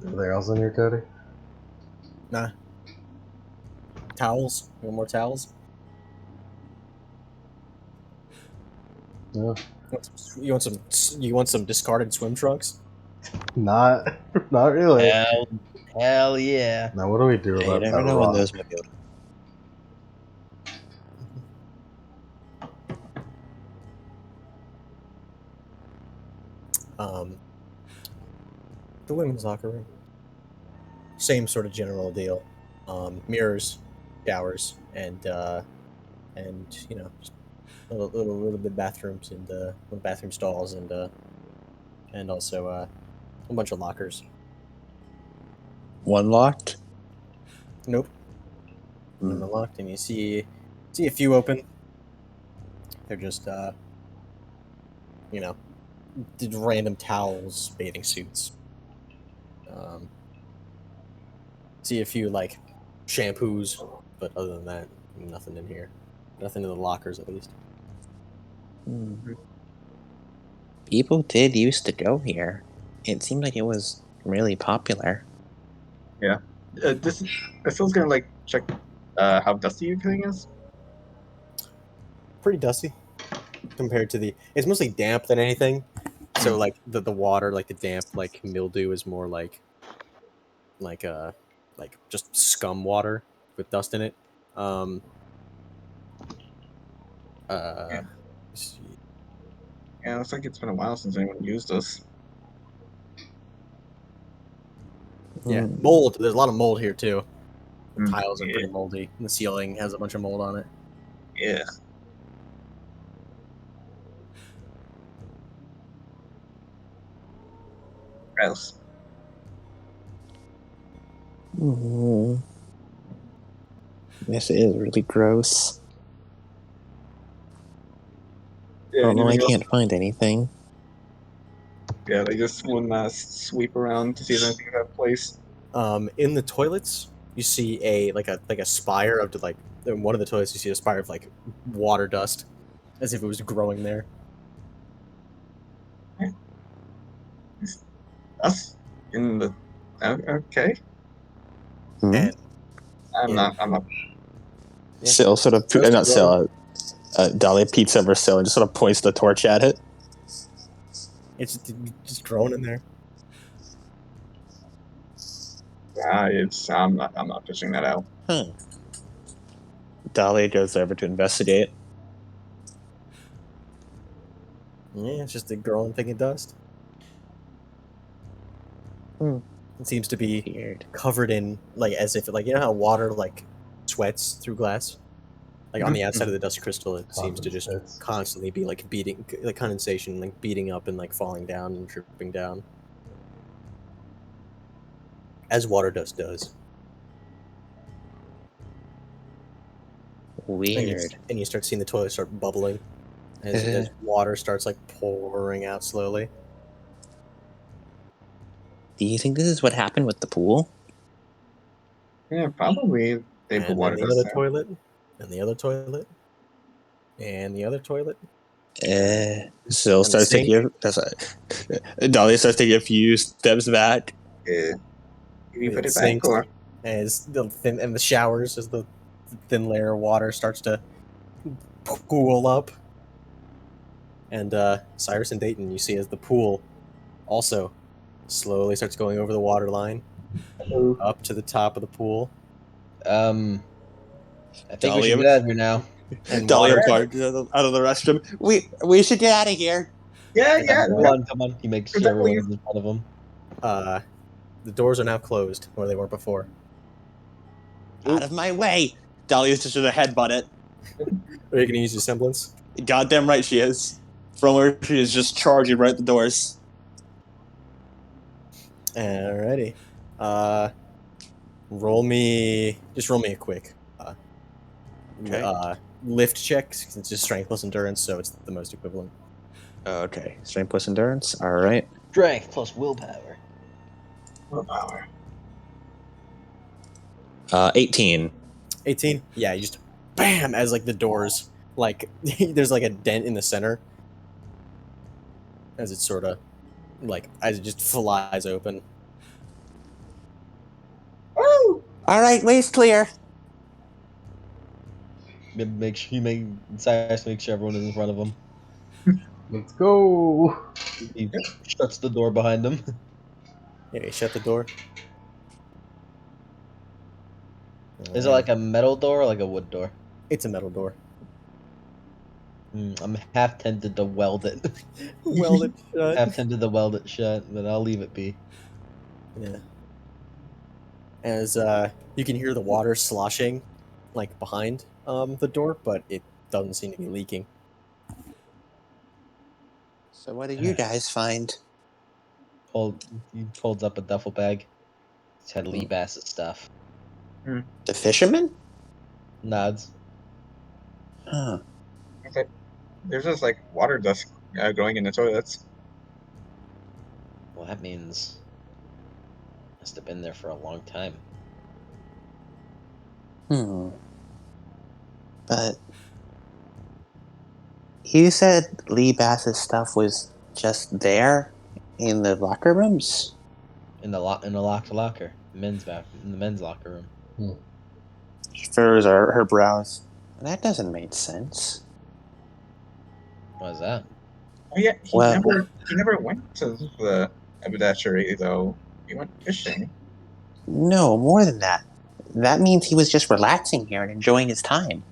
Anything else in here, Cody? Nah. Towels? You want more towels? No. You want some discarded swim trunks? Not really. Hell yeah. Now, what do we do You about never that know when rock? those might be able to. The women's locker room. Same sort of general deal. Mirrors, showers, and you know, just little bit bathrooms and little bathroom stalls and also a bunch of lockers. One locked? Nope. None are locked, and you see a few open. They're just you know, random towels, bathing suits. See a few like shampoos, but other than that, nothing in here. Nothing in the lockers, at least. People did used to go here. It seemed like it was really popular. I still gonna like check how dusty everything is. Pretty dusty compared to the. It's mostly damp than anything. So like the water, like the damp, like mildew is more like just scum water with dust in it. Um. Yeah. let's see. Yeah, it looks like it's been a while since anyone used this. Yeah, mold. There's a lot of mold here too. The Mm, tiles are yeah. pretty moldy. And the ceiling has a bunch of mold on it. Yeah. Gross. This is really gross. Yeah, I don't know. I anything else? can't find anything. Yeah, they just one sweep around to see if anything out of place. In the toilets, you see a spire of like in one of the toilets. You see a spire of like water dust, as if it was growing there. Us in the okay. And I'm Yeah. not. Yeah. Syl sort of, Just not grow. Syl, Dahlia peeks over Syl and just sort of points the torch at it. It's just growing in there. I'm not fishing that out. Huh. Dahlia goes over to investigate. Yeah, it's just a growing thing of dust. Hmm. It seems to be Weird. covered in like as if like you know how water like sweats through glass. Like on the outside of the dust crystal, it seems to just Condensates. constantly be like beating, like condensation, like beating up and like falling down and dripping down, as water dust does. Weird. And you start seeing the toilet start bubbling as water starts like pouring out slowly. Do you think this is what happened with the pool? Yeah, probably they put And water then the dust other there. toilet, and the other toilet, and the other toilet. Syl starts sink. taking Dahlia starts taking a few steps back. Yeah. Did you put it Sinks. back or? As the thin and the showers as the thin layer of water starts to pool up. And Cyrus and Dayton, you see as the pool also slowly starts going over the water line up to the top of the pool. I think we should get out of here now. And Dahlia water. barked out of the restroom. We should get out of here. Yeah, And, yeah. Come on, come on. He makes sure Exactly. everyone's in front of him. The doors are now closed where they weren't before. Out of my way. Dahlia's just gonna headbutt it. Are you gonna use your semblance? Goddamn right she is. From where she is just charging right at the doors. Alrighty. Roll me a quick. Okay. Lift check. It's just strength plus endurance, so it's the most equivalent. Okay. Strength plus endurance. Alright. Strength plus willpower. Willpower. 18. 18. Yeah, you just bam as like the doors like there's like a dent in the center as it sort of like as it just flies open. Woo! Alright, way's clear. Cyrus makes sure everyone is in front of him. Let's go. He shuts the door behind him. Yeah, you shut the door. Is it like a metal door or like a wood door? It's a metal door. I'm half tempted to weld it. Welded shut. Half tempted to weld it shut, but I'll leave it be. Yeah. As you can hear the water sloshing like behind the door, but it doesn't seem to be leaking. So what did you guys find? He holds up a duffel bag. It's had Lee Bassett stuff. The fisherman? Nods. Huh. Okay. There's just like water dust going in the toilets. Well, that means must have been there for a long time. But you said Lee Bass's stuff was just there in the locker rooms? In the locked locker, in the men's locker room. She furrows her brows. That doesn't make sense. What is that? Oh yeah, Well- he never went to the haberdashery though. He went fishing. No, more than that. That means he was just relaxing here and enjoying his time.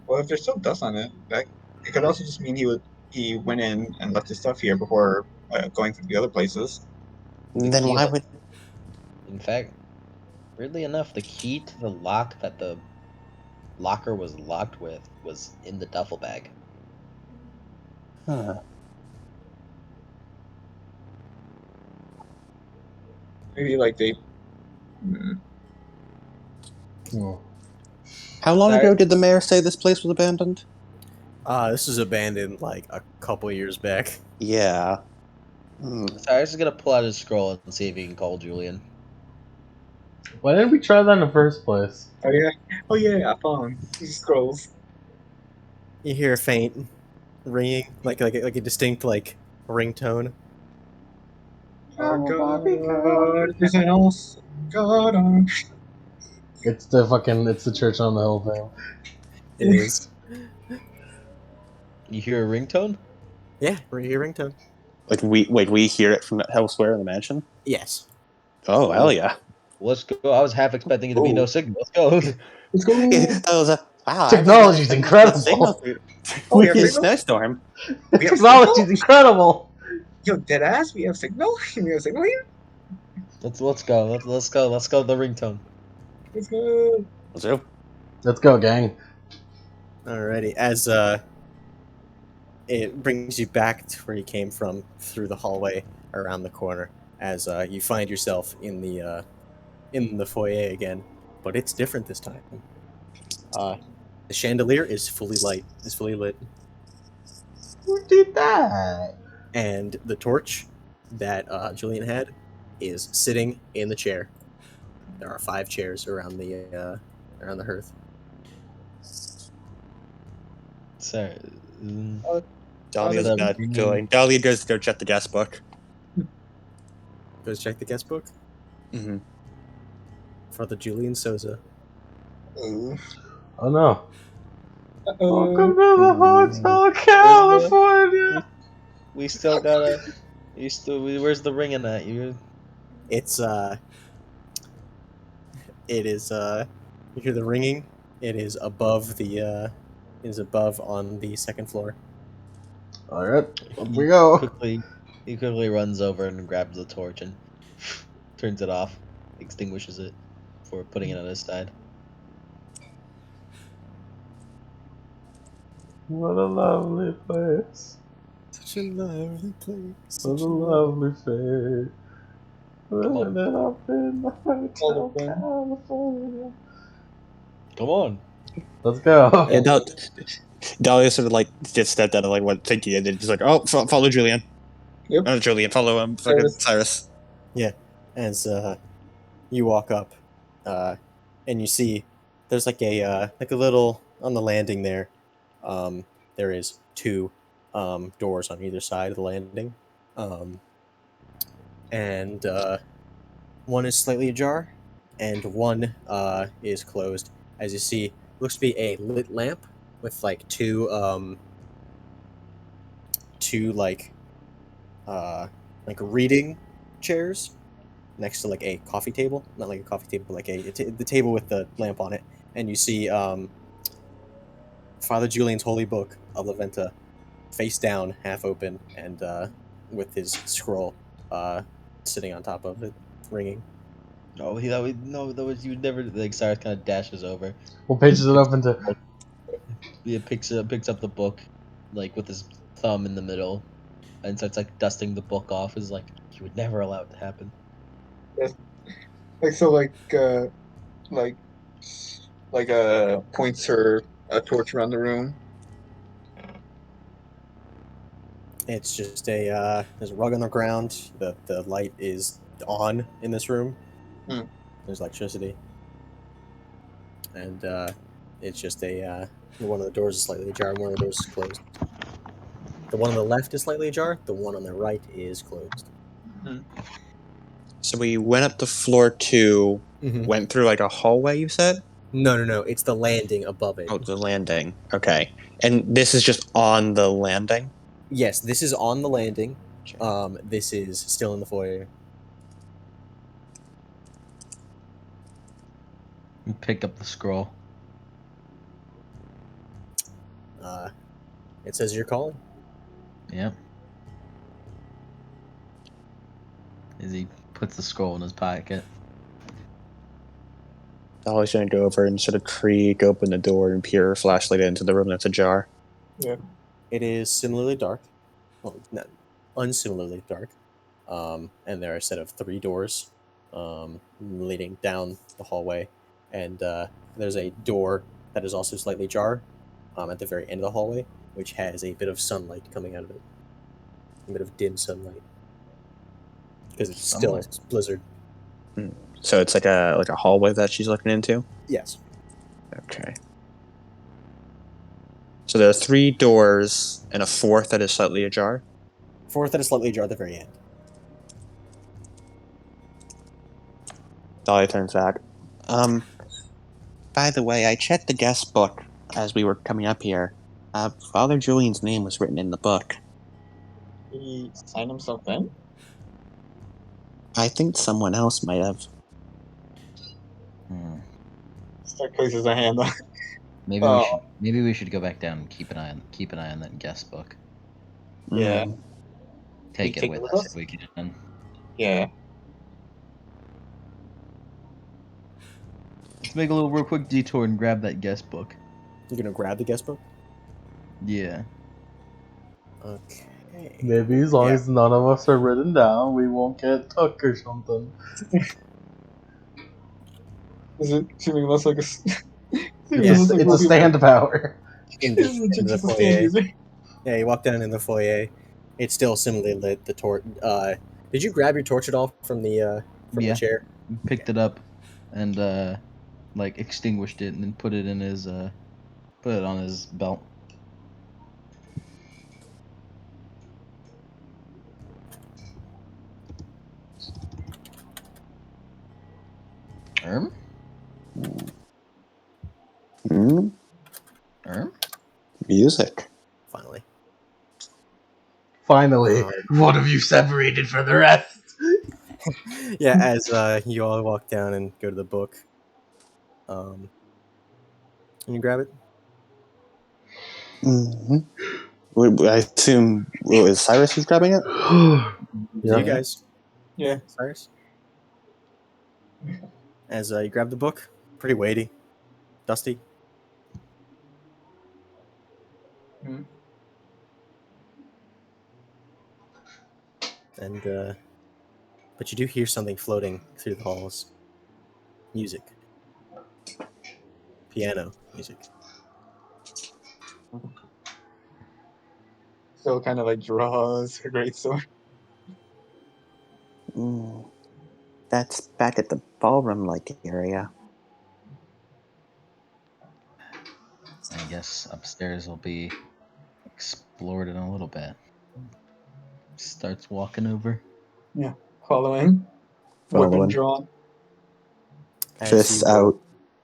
Well, if there's still dust on it, that it could also just mean he went in and left his stuff here before going to the other places. Then why would... In fact, weirdly enough, the key to the lock that the locker was locked with was in the duffel bag. Huh. Maybe like they. How long Sorry. ago did the mayor say this place was abandoned? This was abandoned like a couple years back. Yeah. Cyrus is gonna pull out his scroll and see if he can call Julian. Why didn't we try that in the first place? Oh yeah, phone. These scrolls. You hear a faint ringing, like a distinct like ringtone. Our God is an awesome God. It's the church on the hill thing. It is. You hear a ringtone? Yeah, you hear a ringtone. Like we hear it from elsewhere in the mansion? Yes. Oh, hell yeah. Let's go. I was half expecting it to be no signal. Let's go. Let's go. That was a... Wow. Technology's incredible. Oh, yeah, It's signal? snowstorm. We have Technology's signal? incredible. Yo, deadass, we have signal? We have signal here? Let's go. Let's go. Let's go. The ringtone. Let's go. Let's go. Let's go, gang. Alrighty. As it brings you back to where you came from through the hallway around the corner. As you find yourself in the foyer again, but it's different this time. The chandelier is fully lit, Who did that? and the torch that Julian had is sitting in the chair. There are 5 chairs around the hearth. Sorry. Dahlia's Oh, not that- going. Dahlia goes to go check the guest book. Goes check the guest book Mm-hmm. for the Julian Souza. Oh. Oh no. Uh-oh. Welcome to the Hotel California. We still gotta. Where's the ring in that? It's it is You hear the ringing. It is above the. Is above on the second floor. All right, up we He go. quickly runs over and grabs the torch and turns it off, extinguishes it before putting it on his side. What a lovely place. Such a lovely place. What a lovely face. Come on. Living up in the Hotel California. California. Come on. Let's go. Yeah, Dahlia sort of like just stepped out of like what thinking, and then just like, oh, follow Julian. Yep. Not Julian, follow fucking Cyrus. Yeah, as you walk up, and you see there's like a little on the landing there. There is two doors on either side of the landing, and one is slightly ajar, and one is closed. As you see, looks to be a lit lamp with like two like reading chairs next to like a coffee table, not like a coffee table, but like the table with the lamp on it, and you see Father Julian's holy book of Laventa, face down, half open, and with his scroll sitting on top of it, ringing. No, that was you never like. Cyrus kind of dashes over. What page is it up into? He picks up the book, like with his thumb in the middle, and starts like dusting the book off. Is like you would never allow it to happen. Like so, points her a torch around the room. It's just there's a rug on the ground. The light is on in this room. Hmm. There's electricity, and it's just one of the doors is slightly ajar, and one of the doors is closed. The one on the left is slightly ajar. The one on the right is closed. So we went up to floor 2, Mhm. went through like a hallway, you said? No. It's the landing above it. Oh, the landing. Okay. And this is just on the landing? Yes, this is on the landing. This is still in the foyer. You pick up the scroll. It says you're calling. Yep. As he puts the scroll in his pocket. Dolly's gonna go over and sort of creak open the door and peer her flashlight into the room that's ajar. Yeah. It is similarly dark. Well, not unsimilarly dark. And there are a set of 3 doors leading down the hallway. And there's a door that is also slightly ajar at the very end of the hallway, which has a bit of sunlight coming out of it. A bit of dim sunlight. Because it's still blizzard. So it's like a hallway that she's looking into? Yes. Okay. So there are 3 doors and a 4th that is slightly ajar? 4th that is slightly ajar at the very end. Dolly turns back. By the way, I checked the guest book as we were coming up here. Father Julian's name was written in the book. He signed himself in? I think someone else might have. Start places a hand on. Maybe we should go back down and keep an eye on that guest book. Yeah. Take Take it it with with us us? if we can. Yeah. Let's make a real quick detour and grab that guest book. You're gonna grab the guest book? Yeah. Okay. Maybe as long Yeah. as none of us are written down, we won't get took or something. Is it seeming less like a? It's a stand power. In the foyer. Yeah, you walk down in the foyer. It's still similarly lit. The torch. Did you grab your torch at all from the Yeah. chair? Picked it up and like extinguished it and then put it in his put it on his belt. Music. Finally, what have you separated for the rest? Yeah, as you all walk down and go to the book, Can you grab it? I assume is Cyrus who's grabbing it? You guys. Yeah, Cyrus. As you grab the book, pretty weighty, dusty. Hmm. And but you do hear something floating through the halls. Music. Piano music. So kind of like draws her great sword. That's back at the ballroom-like area. I guess upstairs will be explored in a little bit. Starts walking over. Yeah, following. Weapon Following. drawn. As Fists you, out.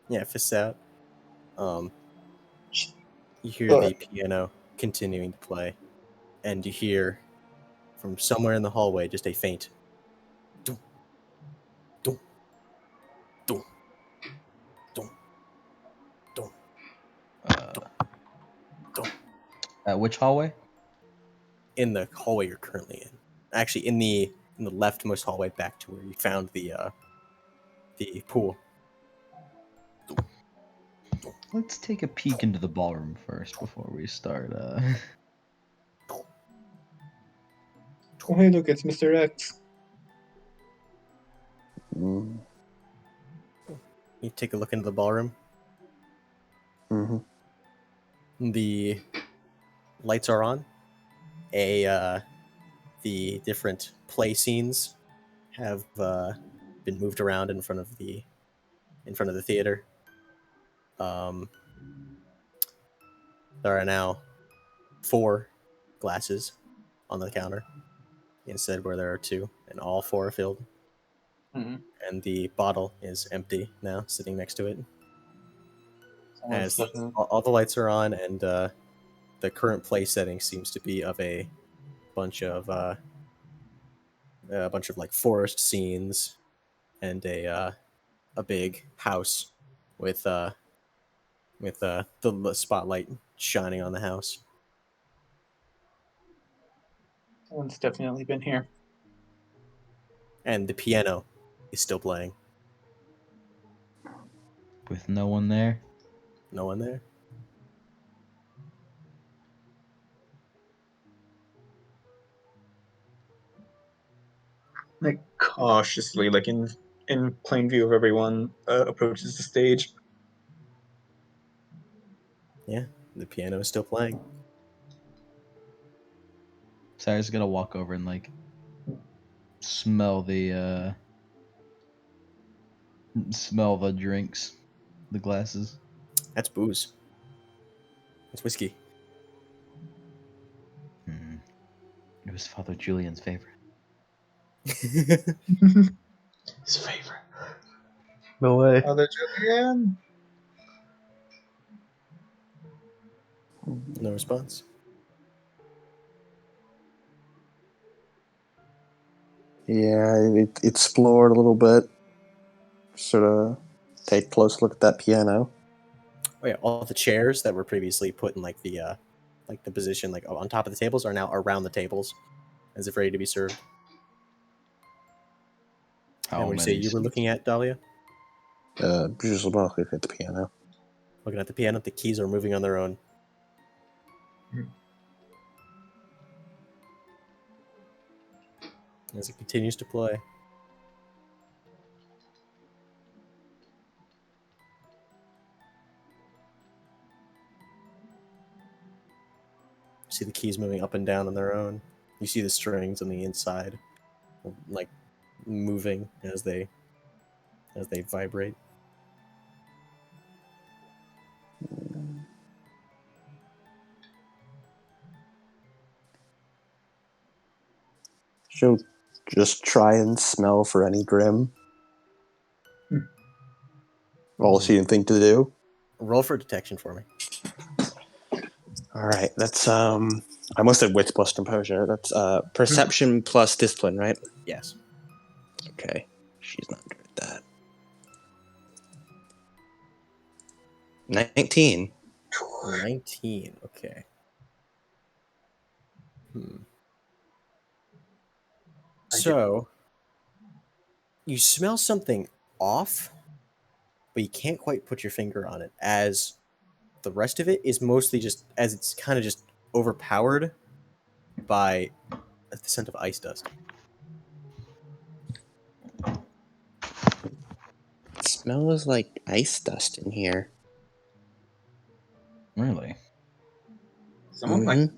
Yeah, fists out. You hear Go the ahead. piano continuing to play, and you hear from somewhere in the hallway just a faint dum, dum, dum, dum, dum, dum. Which hallway? In the hallway you're currently in. Actually, in the leftmost hallway back to where you found the pool. Let's take a peek into the ballroom first before we start. Oh, hey, look, it's Mr. X. Mm-hmm. You take a look into the ballroom. The lights are on. The different play scenes have been moved around in front of the theater. There are now 4 glasses on the counter instead where there are 2, and all 4 are filled. Mhm. And the bottle is empty now, sitting next to it. As all the lights are on, and the current play setting seems to be of a bunch of like forest scenes and a big house with the spotlight shining on the house. Someone's definitely been here. And the piano is still playing. With no one there. No one there. Like cautiously, like in plain view of everyone, approaches the stage. Yeah, the piano is still playing. Sarah's gonna walk over and like smell the drinks, the glasses. That's booze. That's whiskey. It was Father Julian's favorite. His favorite. No way. Father Julian. No response. Yeah, it explored a little bit. Sort of take a close look at that piano. Oh yeah, all the chairs that were previously put in like the position like on top of the tables are now around the tables, as if ready to be served. And when you say you were looking at Dahlia? Just looking at the piano. Looking at the piano, the keys are moving on their own. As it continues to play. You see the keys moving up and down on their own. You see the strings on the inside, like moving as they vibrate. She'll just try and smell for any grim. All she didn't think to do. Roll for detection for me. All right, that's I must have wits plus composure. That's perception plus discipline, right? Yes. Okay, she's not good at that. 19. 19. Okay. So you smell something off, but you can't quite put your finger on it, as the rest of it is mostly just as it's kind of just overpowered by the scent of ice dust. It smells like ice dust in here. Really? Someone like, Mhm.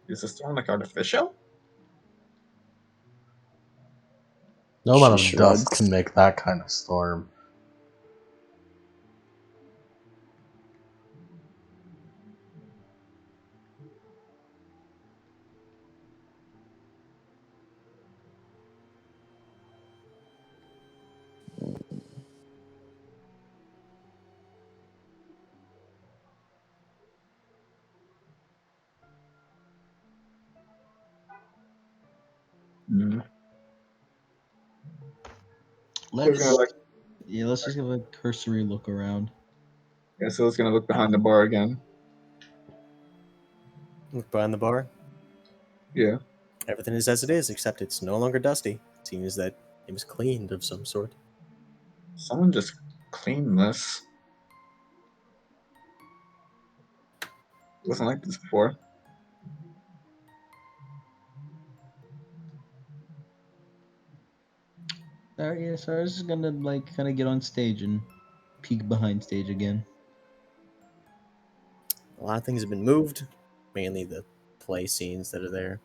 is the storm like artificial? No amount She of dust shrugs. can make that kind of storm. Mm. Let's gonna like, let's just give a cursory look around. yeah, so it's gonna look behind the bar again. Look behind the bar. Yeah. Everything is as it is, except it's no longer dusty. It seems that it was cleaned of some sort. Someone just cleaned this. It wasn't like this before. Yeah, so I was just gonna like kind of get on stage and peek behind stage again. A lot of things have been moved, mainly the play scenes that are there.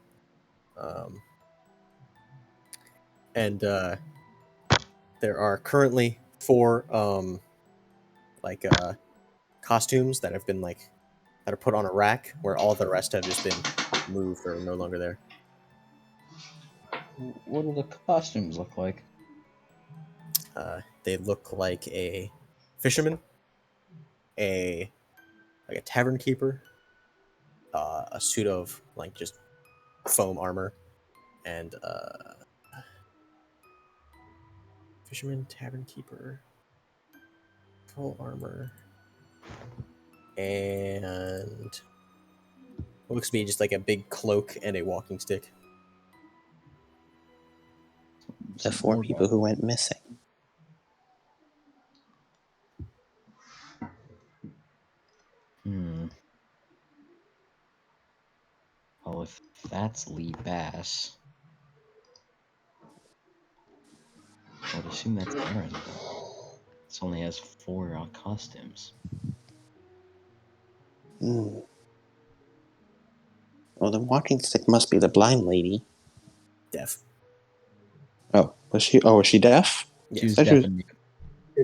And there are currently 4 like costumes that have been that are put on a rack, where all the rest have just been moved or no longer there. What do the costumes look like? They look like a fisherman, a tavern keeper, a suit of just foam armor, and fisherman, tavern keeper, full armor, and what looks to be just like a big cloak and a walking stick. The Some 4 more people who went missing. Well, if that's Lee Bass, I would assume that's Aaron. This only has 4 costumes. Hmm. Well, the walking stick must be the blind lady. Deaf. Oh, was she? Oh, was she deaf? She was Yes. That she deaf was and mute.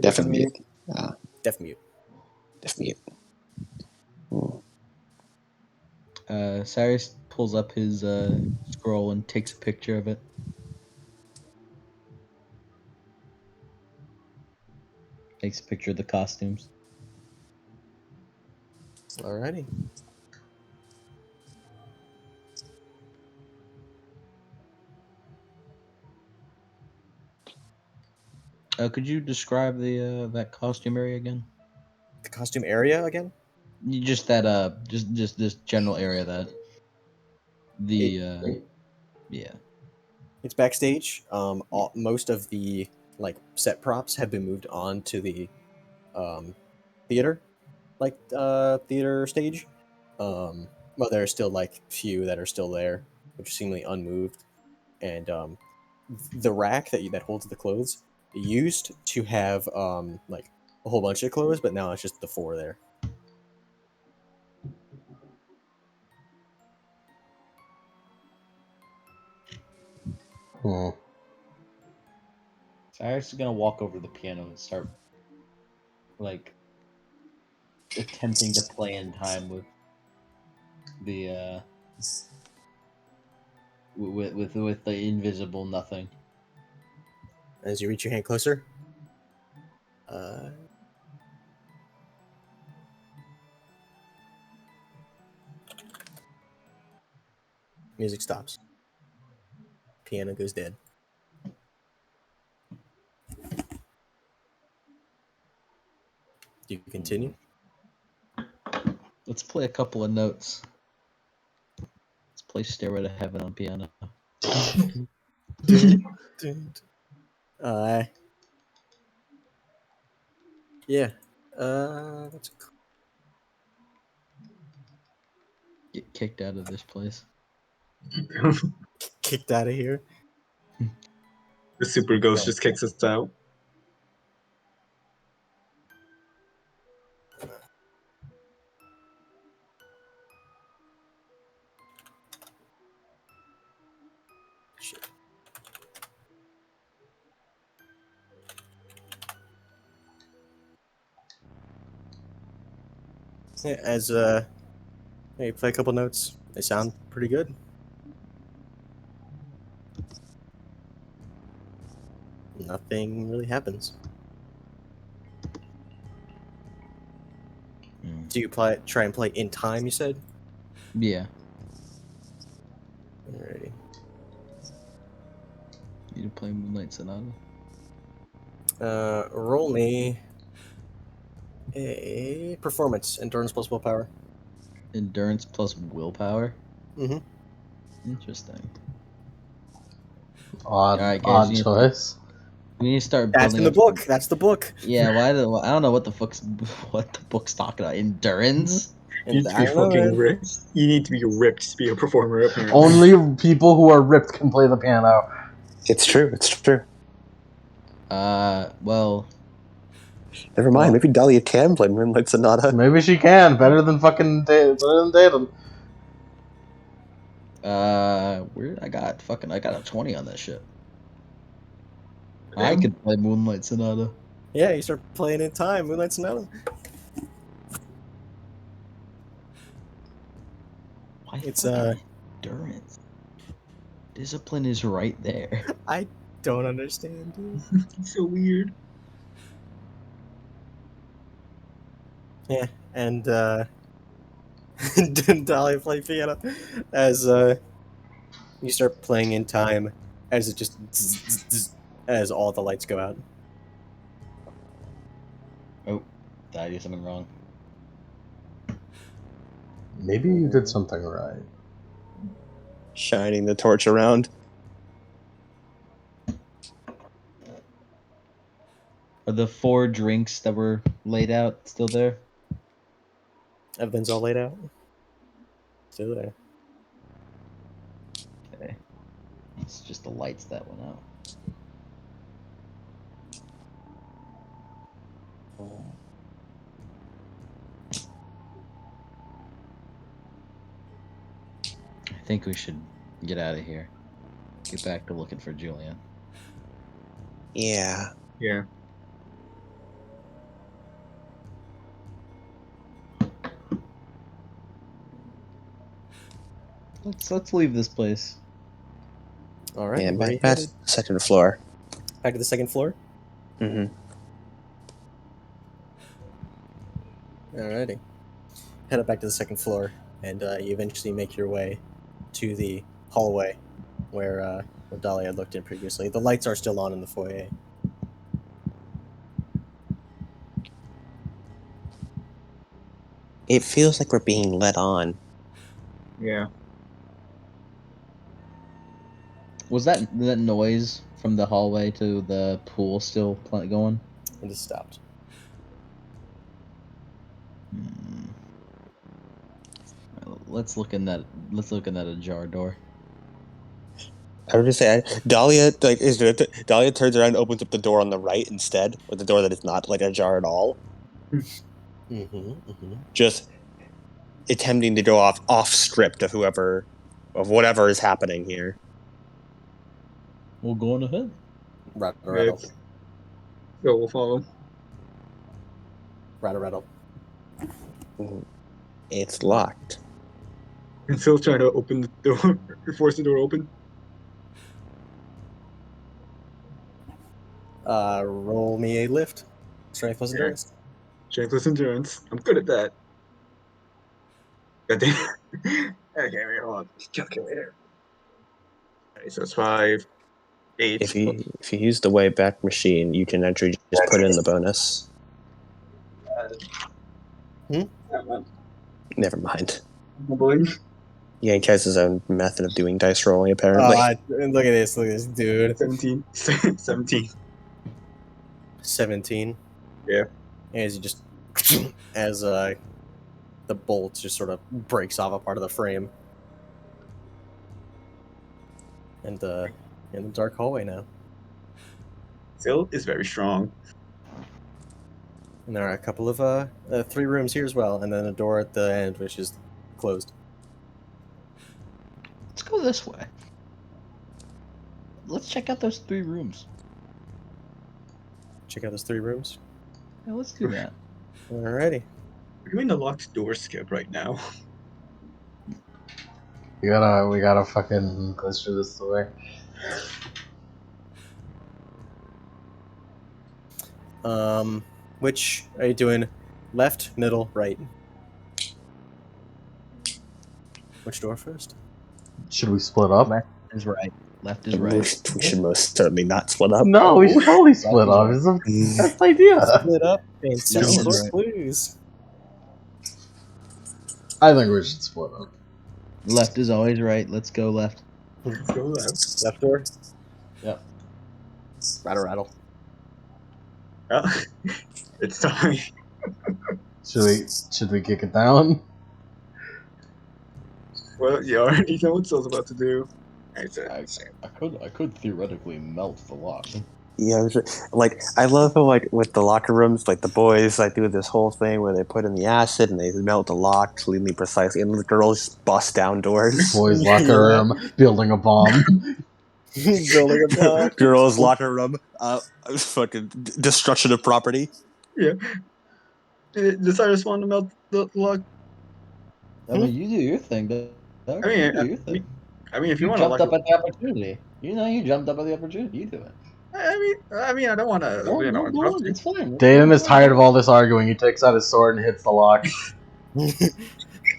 deaf and mute. Deaf mute. Deaf mute. Hmm. Cyrus pulls up his scroll and takes a picture of it. Takes a picture of the costumes. Alrighty. Could you describe the that costume area again? The costume area again? Just that just this general area that the yeah. It's backstage. Most of the set props have been moved on to the um, theater, theater stage. But there are still few that are still there, which are seemingly unmoved. And the rack that holds the clothes used to have a whole bunch of clothes, but now it's just the 4 there. Hmm. Cyrus is gonna walk over to the piano and start like attempting to play in time with the with the invisible nothing. As you reach your hand closer, uh, music stops. Piano goes dead. Do you continue? Let's play a couple of notes. Let's play Stairway to Heaven on piano. Yeah. What's it called? Get kicked out of this place. Kicked out of here. The super ghost just kicks us out. Shit. Yeah, as you play a couple notes. They sound pretty good. Nothing really happens. Do you try and play in time? You said. Yeah. Alrighty. You to play Moonlight Sonata? Roll me a performance, endurance plus willpower. Endurance plus willpower? Mm-hmm. Interesting. Odd, Alright, guys, odd choice. We need to start That's building in the up. book. That's the book. Yeah, I don't know what the book's talking about. Endurance? You need to be I don't know, fucking man. ripped. You need to be ripped to be a performer, apparently. Only people who are ripped can play the piano. It's true. It's true. Well, Never mind. Maybe Dahlia can play Moonlight Sonata. Maybe she can. Better than fucking better than Tatum. where I got a 20 on that shit. I could play Moonlight Sonata. Yeah, you start playing in time. Moonlight Sonata. Why It's, fucking endurance? Discipline is right there. I don't understand, dude. It's so weird. Yeah, and Dolly play piano as you start playing in time as it just as all the lights go out. Oh, did I do something wrong? Maybe you did something right. Shining the torch around. Are the 4 drinks that were laid out still there? Everything's all laid out. Still there. Okay. It's just the lights that went out. I think we should get out of here. Get back to looking for Julian. Yeah. Yeah. Let's leave this place. All right. Yeah, Where are you back headed? to the second floor. Back to the second floor. Mm-hmm. Alrighty. Head up back to the second floor, and you eventually make your way to the hallway where Dahlia had looked in previously. The lights are still on in the foyer. It feels like we're being led on. Yeah. Was that noise from the hallway to the pool still going? It just stopped. Let's look in that ajar door. I would just say, Dahlia Dahlia turns around and opens up the door on the right instead, or the door that is not like ajar at all. Just attempting to go off script of whatever is happening here. We'll go on ahead. Rattle. So we'll follow. Rattle. It's locked. And still trying to open the door, force the door open. Roll me a lift. Strength plus endurance. Strength endurance. I'm good at that. God damn. Okay, wait, hold on. Calculator. Okay, so it's 5, 8. If you use the way back machine, you can actually just put in the bonus. Never mind. Bubbling. Yank has his own method of doing dice rolling, apparently. Look at this dude. 17. 17. 17. Yeah. As you just as the bolt just sort of breaks off a part of the frame. And in the dark hallway now. Still is very strong. And there are a couple of 3 rooms here as well, and then a door at the end which is closed. Let's go this way. Let's check out those 3 rooms. Check out those 3 rooms. Yeah, let's do that. Alrighty. We're doing the locked door skip right now. We gotta fucking go through this door. Which are you doing? Left, middle, right? Which door first? Should we split up? Left is right. Left is We right. should most certainly not split up. No, we should totally split up. It's the best idea. Split up and Middle is sort right. clues. I think we should split up. Left is always right. Let's go left. Let's go left. Left door. Yep. Rattle. Well, it's time. Should we kick it down? Well, you already know what Soul's about to do. I could theoretically melt the lock. Yeah, I love how with the locker rooms, the boys do this whole thing where they put in the acid and they melt the lock cleanly, precisely, and the girls bust down doors. Boys' locker room, building a bomb. Building a bomb. Girls' locker room, fucking destruction of property. Yeah. Does I just want to melt the lock? I mean, you do your thing, Doug. I mean, You do your thing. if you You want to jumped lock up at the opportunity. You jumped up at the opportunity. You do it. I don't want to. No, interrupt you. it's fine. Dayton is tired of all this arguing. He takes out his sword and hits the lock.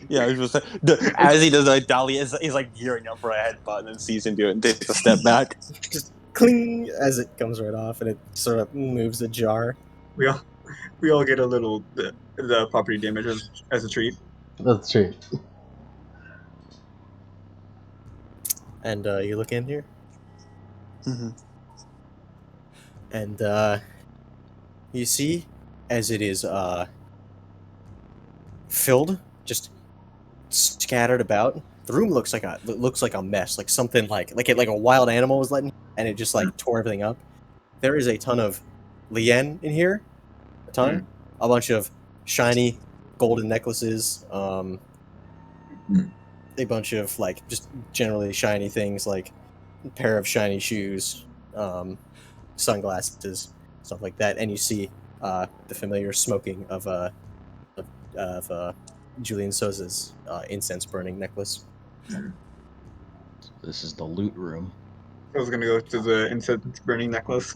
Yeah, I was just as he does Dolly is he's gearing up for a headbutt and then sees him do it and takes a step back. Just cling as it comes right off, and it sort of moves ajar. We all get a little the property damage as a treat. That's true. And you look in here, Mm-hmm. and you see, as it is filled, just scattered about. The room looks like a mess, like something like a wild animal was letting, and it just tore everything up. There is a ton of lien in here, a bunch of shiny golden necklaces, a bunch of just generally shiny things, like a pair of shiny shoes, sunglasses, stuff like that, and you see the familiar smoking of Julian Souza's incense burning necklace. This is the loot room. I was gonna go to the incense burning necklace.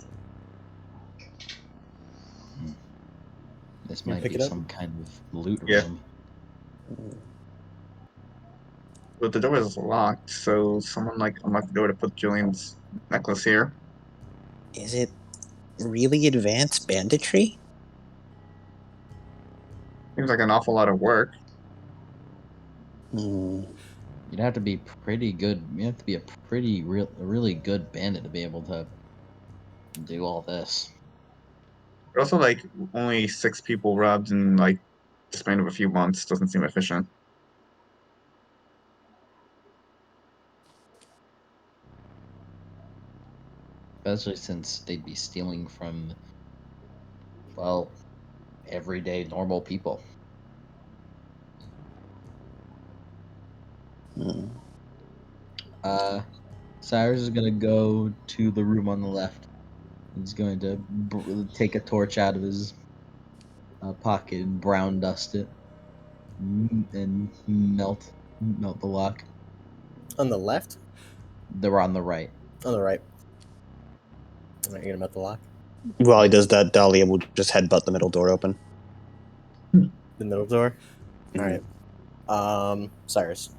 This You might pick be it up? some kind of loot Yeah. room. But the door is locked, so someone unlocked the door to put Julian's necklace here. Is it really advanced banditry? Seems like an awful lot of work. Hmm. You'd have to be pretty good. You have to be a really good bandit to be able to do all this. But also, only 6 people robbed in the span of a few months doesn't seem efficient. Especially since they'd be stealing from, well, everyday normal people. Hmm. Cyrus is gonna go to the room on the left. He's going to take a torch out of his pocket and brown dust it and melt the lock. On the left? They're on the right. On the right. Alright, you're gonna melt the lock? While he does that, Dahlia will just headbutt the middle door open. The middle door? Mhm. Alright. Cyrus.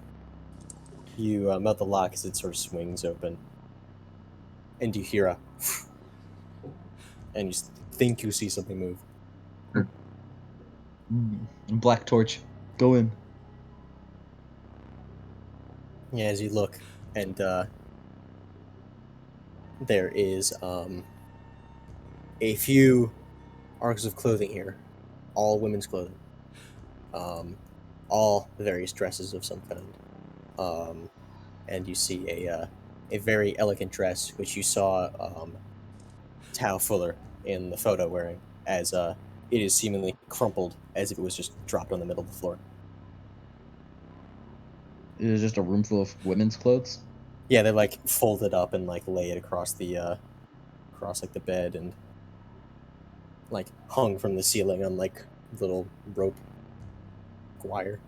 You melt the lock as it sort of swings open. And you hear a... And you think you see something move. Black torch. Go in. Yeah, as you look, and there is a few articles of clothing here, all women's clothing, all various dresses of some kind, and you see a very elegant dress which you saw Tao Fuller in the photo wearing, as it is seemingly crumpled as if it was just dropped on the middle of the floor. It was just a room full of women's clothes. Yeah, they like folded up and like lay it across the across like the bed and like hung from the ceiling on like little rope wire.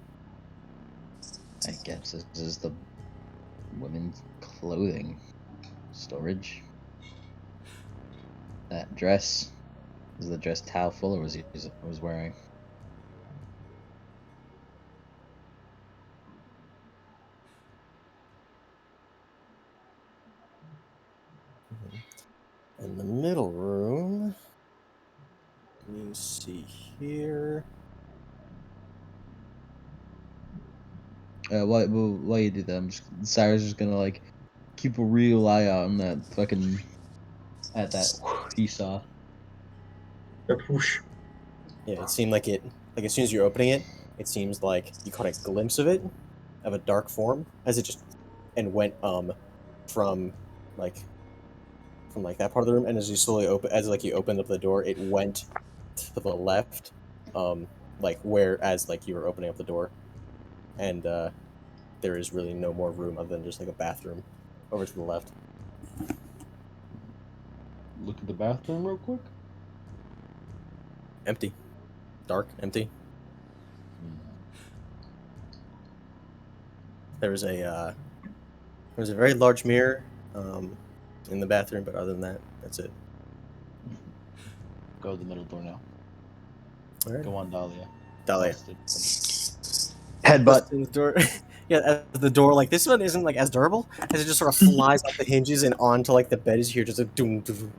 I guess this is the women's clothing storage. That dress is the dress Tao Fuller was wearing. In the middle room, you see here. Why you do that? Cyrus is gonna like keep a real eye out on that at that seesaw. Whoosh. Yeah, it seemed like like as soon as you're opening it, it seems like you caught a glimpse of it, of a dark form, as it just and went from like from like that part of the room, and as you slowly as like you opened up the door, it went to the left, like whereas like you were opening up the door, and there is really no more room other than just like a bathroom over to the left. Look at the bathroom real quick. Empty, dark, empty. There's a very large mirror in the bathroom, but other than that, that's it. Go to the middle door now. All right. Go on, Dahlia. Dahlia. Headbutt. In the door. Yeah, as the door, like this one isn't like as durable as it just sort of flies off the hinges and onto like the bed is here, just a doom, doom.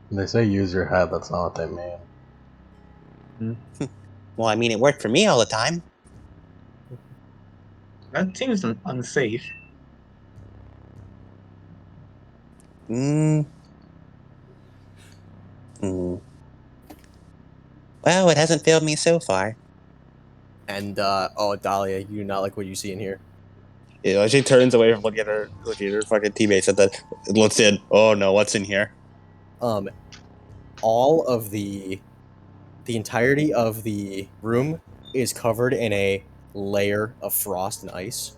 They say use your head. That's not what they mean. Well, I mean, it worked for me all the time. That seems unsafe. Mm. Mm. Well, it hasn't failed me so far. And oh, Dahlia, you do not like what you see in here. Yeah, she turns away from looking at her fucking teammates and then looks in. Oh no, what's in here? All of the entirety of the room is covered in a layer of frost and ice.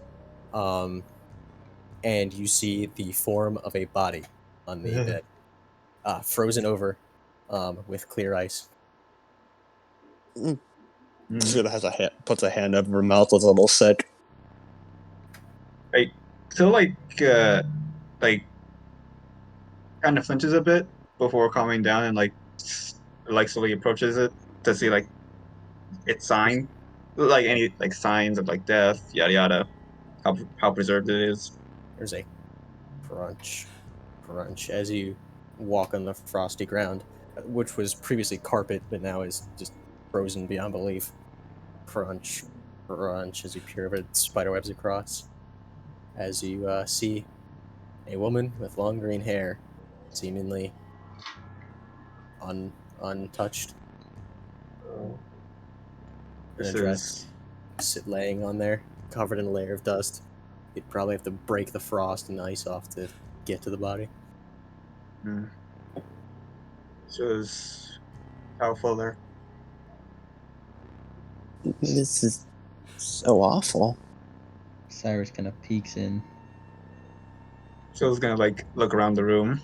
And you see the form of a body on the bed, frozen over, with clear ice. She has puts a hand over her mouth, looks a little sick. Right. So like kind of flinches a bit before calming down and like slowly approaches it to see like its sign, like any like signs of like death, yada yada, how preserved it is. There's a crunch, crunch as you walk on the frosty ground, which was previously carpet, but now is just frozen beyond belief. Crunch, crunch as you peer at spiderwebs across. As you see a woman with long green hair, seemingly untouched, in a This dress, is laying on there, covered in a layer of dust. You'd probably have to break the frost and ice off to get to the body. this is how Fuller. This is so awful. Cyrus kind of peeks in. So it's gonna like look around the room.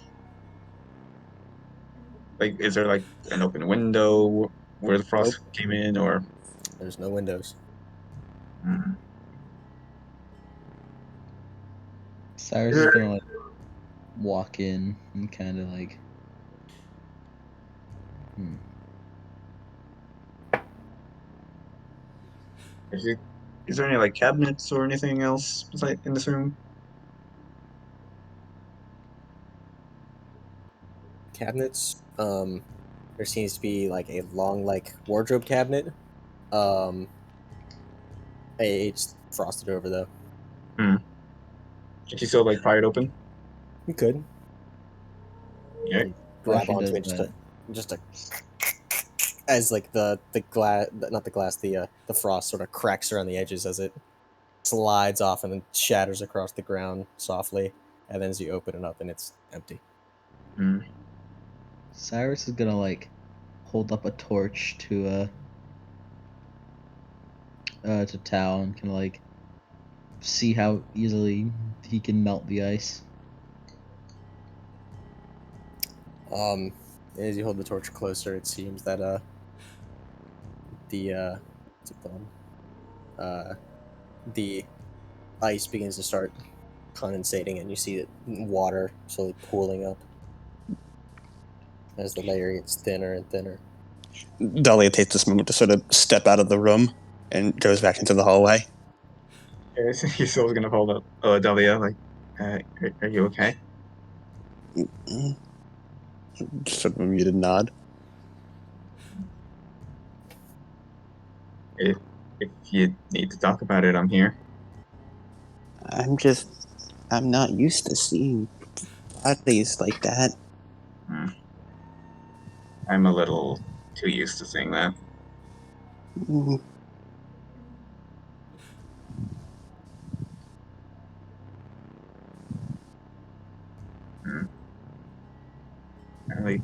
Like, is there like an open window where the frost came in, or? There's no windows. Mm. Cyrus is gonna like walk in and kind of like, Is there any like cabinets or anything else in this room? Cabinets. There seems to be like a long like wardrobe cabinet Hey, it's frosted over though. Can she still like pry it open? You could Yeah. grab she onto does it that. just a as like the glass, not the glass, the frost sort of cracks around the edges as it slides off and then shatters across the ground softly. And then as you open it up, and it's empty. Cyrus is gonna like hold up a torch to Tao and can like see how easily he can melt the ice. As you hold the torch closer, it seems that the what's it called? The ice begins to start condensating, and you see it water slowly pooling up as the layer gets thinner and thinner. Dahlia takes this moment to sort of step out of the room and goes back into the hallway. He's still gonna hold up Dahlia, like, are you okay? Sort of a muted nod. If you need to talk about it, I'm here. I'm not used to seeing bodies like that. I'm a little too used to seeing that. Mm, Really,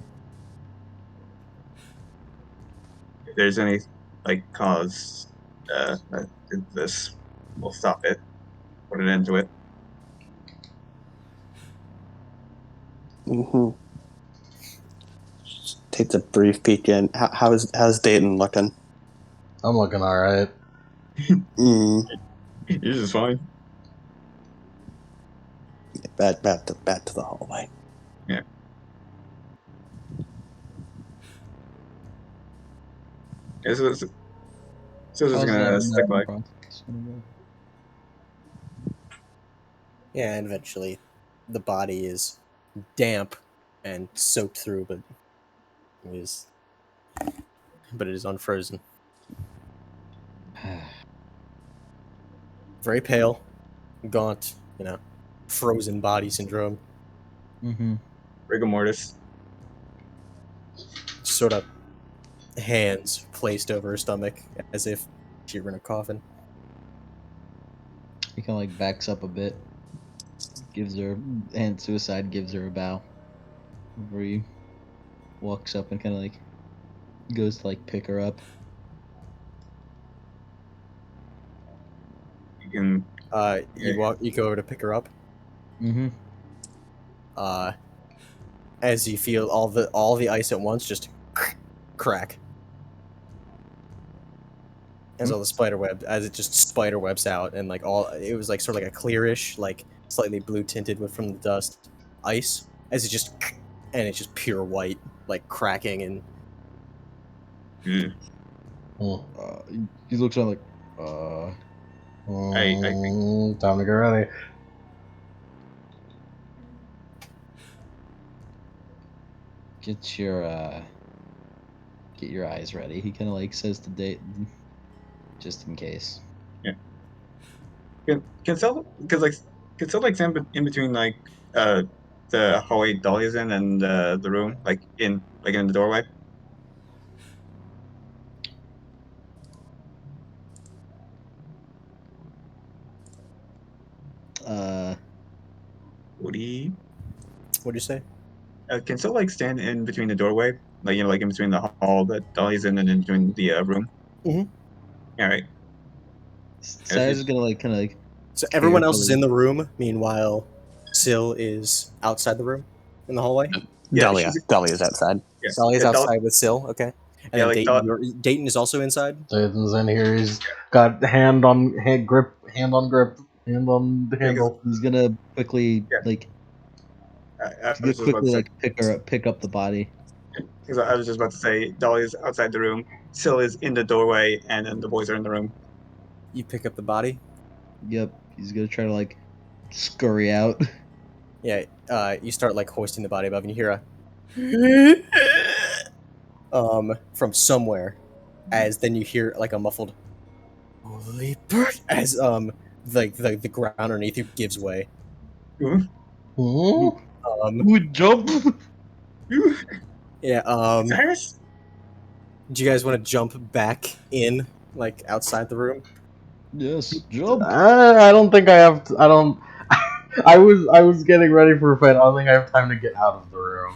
if there's any like cause, this will stop it. Put an end to it. mhm. Takes a brief peek in. How's Dayton looking? I'm looking alright. Mm, Yours is fine. back to the hallway. Yeah. This is How's gonna that stick melting like. process gonna go? Yeah, and eventually the body is damp and soaked through, but it is unfrozen. Very pale, gaunt, frozen body syndrome. Mm-hmm. Rigor mortis. Sort of hands placed over her stomach as if she were in a coffin. He kind of like backs up a bit, gives her and suicide gives her a bow. Where he walks up and kind of like goes to like pick her up. You can. You go over to pick her up. Mm-hmm. As you feel all the ice at once just crack. As all the spider web, as it just spider webs out, and like it was like sort of like a clearish, like slightly blue tinted with from the dust ice. As it just, and it's just pure white, like cracking and He looks around like, I think Time to get ready. get your eyes ready. He kind of like says to Dayton, just in case. can sell because like can sell like stand in between like the hallway Dahlia's in and the room like in the doorway. Woody what'd you say? can still like stand in between the doorway, like like in between the hall that Dahlia's in and in between the room. Mhm. All right. Cyrus is gonna like kind of like So everyone else is carefully- in the room. Meanwhile, Syl is outside the room in the hallway. Yeah, she's Dahlia's outside. yeah. Sally's Yeah, outside with Syl. Okay, and Yeah, then like Dayton is also inside. Dayton's in here. He's got hand on grip, hand on the Yeah, 'cause- handle. He's gonna quickly Yeah. like I he's gonna was just about to quickly say, like pick up the body. because I was just about to say, Dolly's outside the room, Syl is in the doorway, and then the boys are in the room. You pick up the body. Yep, he's gonna try to like scurry out. Yeah, you start like hoisting the body above, and you hear a from somewhere. as then you hear like a muffled "Holy bird!" as the ground underneath you gives way. Ooh. Hmm? Who jump? Ooh. Yeah. Cyrus? Do you guys want to jump back in, like outside the room? Yes, jump. I don't think I have. I don't. I was getting ready for a fight. I don't think I have time to get out of the room.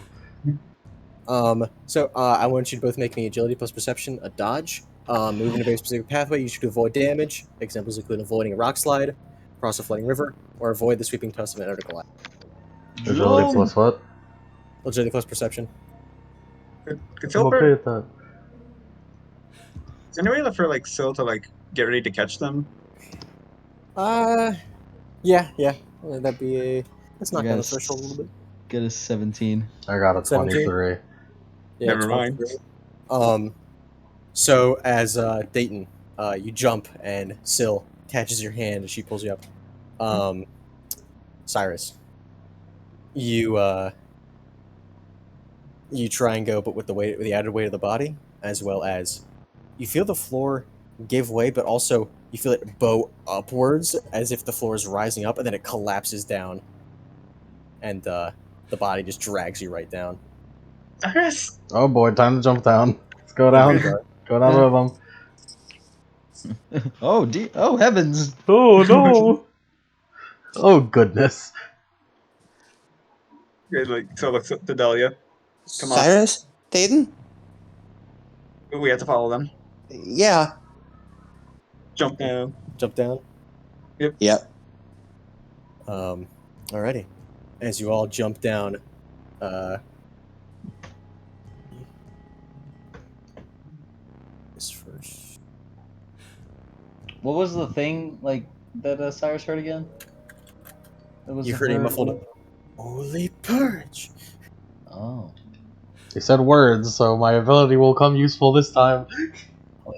So I want you to both make me agility plus perception, a dodge. Move in a very specific pathway. You should avoid damage. Examples include avoiding a rock slide, cross a flooding river, or avoid the sweeping tusk of an Antarctic island. Agility Jump. plus what? Agility plus perception. Could I'm Silver, okay with that. is there any way for like Sil to like get ready to catch them? Yeah. That'd be a. Let's knock down the Yes. threshold a little bit. Get a 17. I got a 17? 23. Yeah, Never mind. 23. So as Dayton, you jump and Sil catches your hand and she pulls you up. Cyrus, you you try and go, but with the added weight of the body, as well as you feel the floor give way, but also you feel it bow upwards as if the floor is rising up, and then it collapses down, and the body just drags you right down. Cyrus! Oh boy, time to jump down. Let's go What do down. you got? Go down with them. Oh heavens! Oh no! Oh goodness. Okay, like, so looks to Delia. Come on. Cyrus? Dayton? We have to follow them. Yeah. Jump down. Jump down. Yep. Alrighty. As you all jump down, this first. What was the thing like that Cyrus heard again? It was You heard a muffled "Holy purge!" Oh, They said words, so my ability will come useful this time.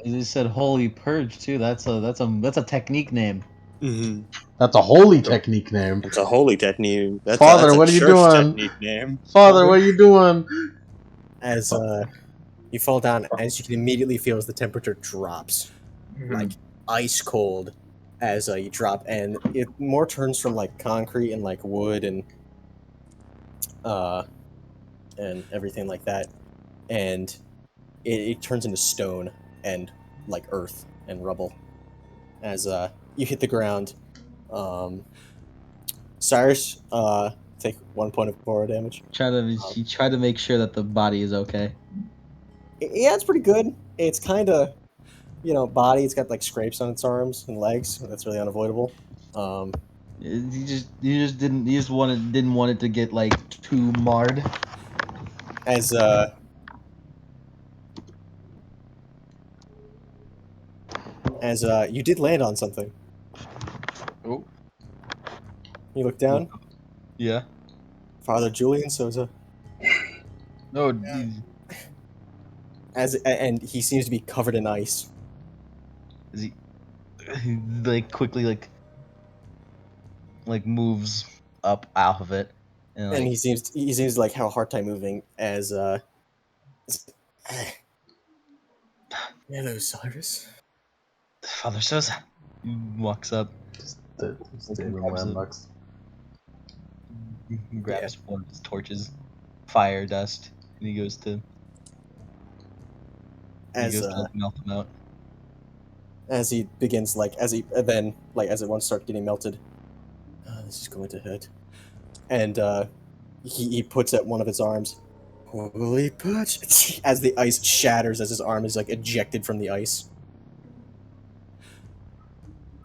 he said "holy purge" too. That's a technique name. Mm-hmm. That's a holy technique name. It's a holy technique. Father, what are you doing? name. Father, what are you doing? As you fall down, as you can immediately feel as the temperature drops, like ice cold, as you drop, and it more turns from like concrete and like wood and everything like that, and it turns into stone and like earth and rubble as you hit the ground. Cyrus, take 1 point of horror damage. He tried to make sure that the body is okay. Yeah, it's pretty good. It's kind of, body. It's got like scrapes on its arms and legs. That's really unavoidable. He just didn't want it to get like too marred. As you did land on something. Oh. You look down. Yeah. Father Julian Souza. No. And he seems to be covered in ice. Is he like quickly like moves up out of it and like And he seems to like have a hard time moving as hello, Cyrus. Father Sosa walks up, Landmarks. grabs one of his torches, fire dust, and he goes to melt them out. As he begins as it once starts getting melted. This is going to hurt. And he puts at one of his arms. Holy punch! As the ice shatters, as his arm is like ejected from the ice.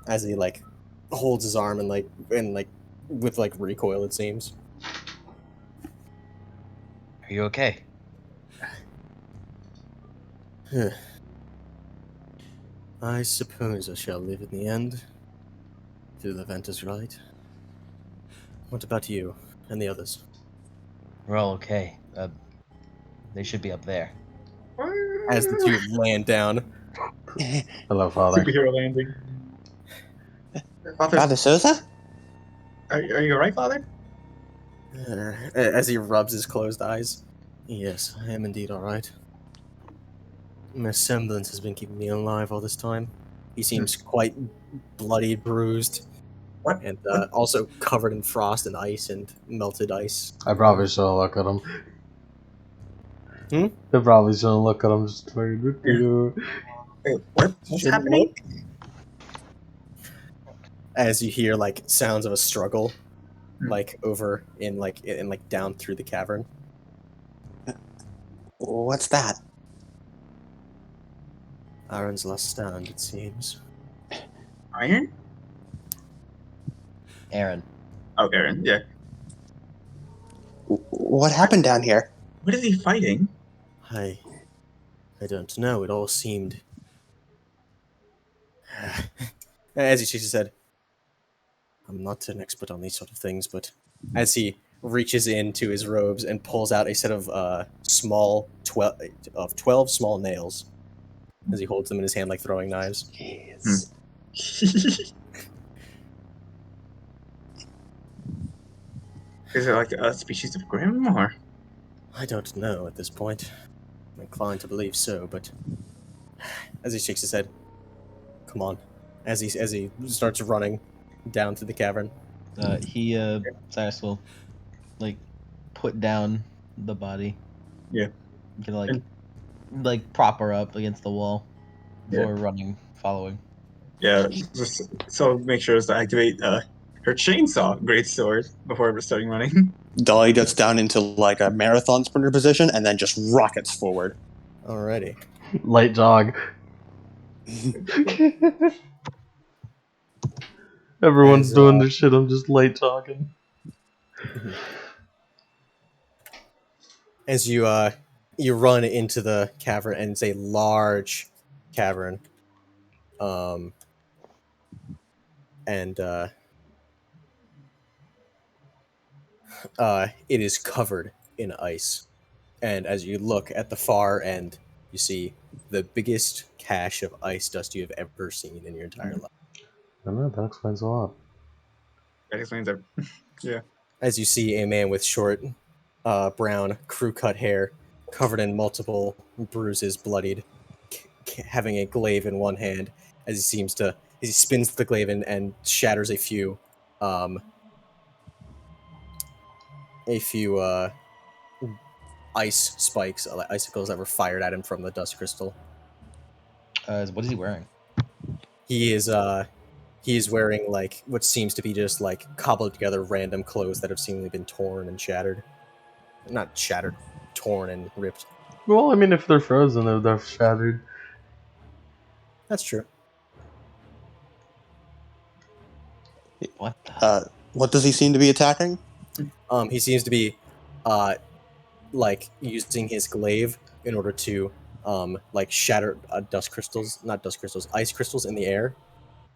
As he like holds his arm and with like recoil, it seems. Are you okay? I suppose I shall live in the end. Through the Ventus Rite. What about you and the others? We're all okay. They should be up there. As the two land down. Hello, Father. Superhero landing. Father Sosa? Are you alright, Father? As he rubs his closed eyes. Yes, I am indeed alright. My semblance has been keeping me alive all this time. He seems quite bloody, bruised, What? and What? also covered in frost and ice and melted ice. I probably shouldn't look at him. Hmm? I probably shouldn't look at him. Just like, Wait, what's Shouldn't happening? look. As you hear like sounds of a struggle, like over in like down through the cavern. What's that? Aaron's last stand, it seems. Iron? Aaron. Oh, Aaron. Yeah. What happened down here? What is he fighting? I don't know. It all seemed. As he shakes his head, I'm not an expert on these sort of things, but as he reaches into his robes and pulls out a set of 12 small nails, as he holds them in his hand like throwing knives. Jeez. Is it like a species of grim, or? I don't know at this point. I'm inclined to believe so, but as he shakes his head, come on. As he starts running down to the cavern. Cyrus will, like, put down the body. Yeah. Gonna, like prop her up against the wall before running, following. Yeah. Just so make sure to activate her chainsaw greatsword before starting running. Dolly gets down into like a marathon sprinter position and then just rockets forward. Alrighty. light jog. Everyone's As, doing their shit. I'm just light jogging. As you run into the cavern, and it's a large cavern, and it is covered in ice. And as you look at the far end, you see the biggest cache of ice dust you have ever seen in your entire life. I don't know, that explains a lot. That explains it. Yeah. As you see a man with short, brown, crew-cut hair, covered in multiple bruises, bloodied, having a glaive in one hand, as he spins the glaive and shatters a few ice spikes, icicles that were fired at him from the dust crystal. What is he wearing? He is wearing like what seems to be just like cobbled together random clothes that have seemingly been torn and shattered. Not shattered, torn and ripped. Well, I mean, if they're frozen, they're shattered. That's true. What the? What does he seem to be attacking? He seems to be like using his glaive in order to like shatter ice crystals in the air,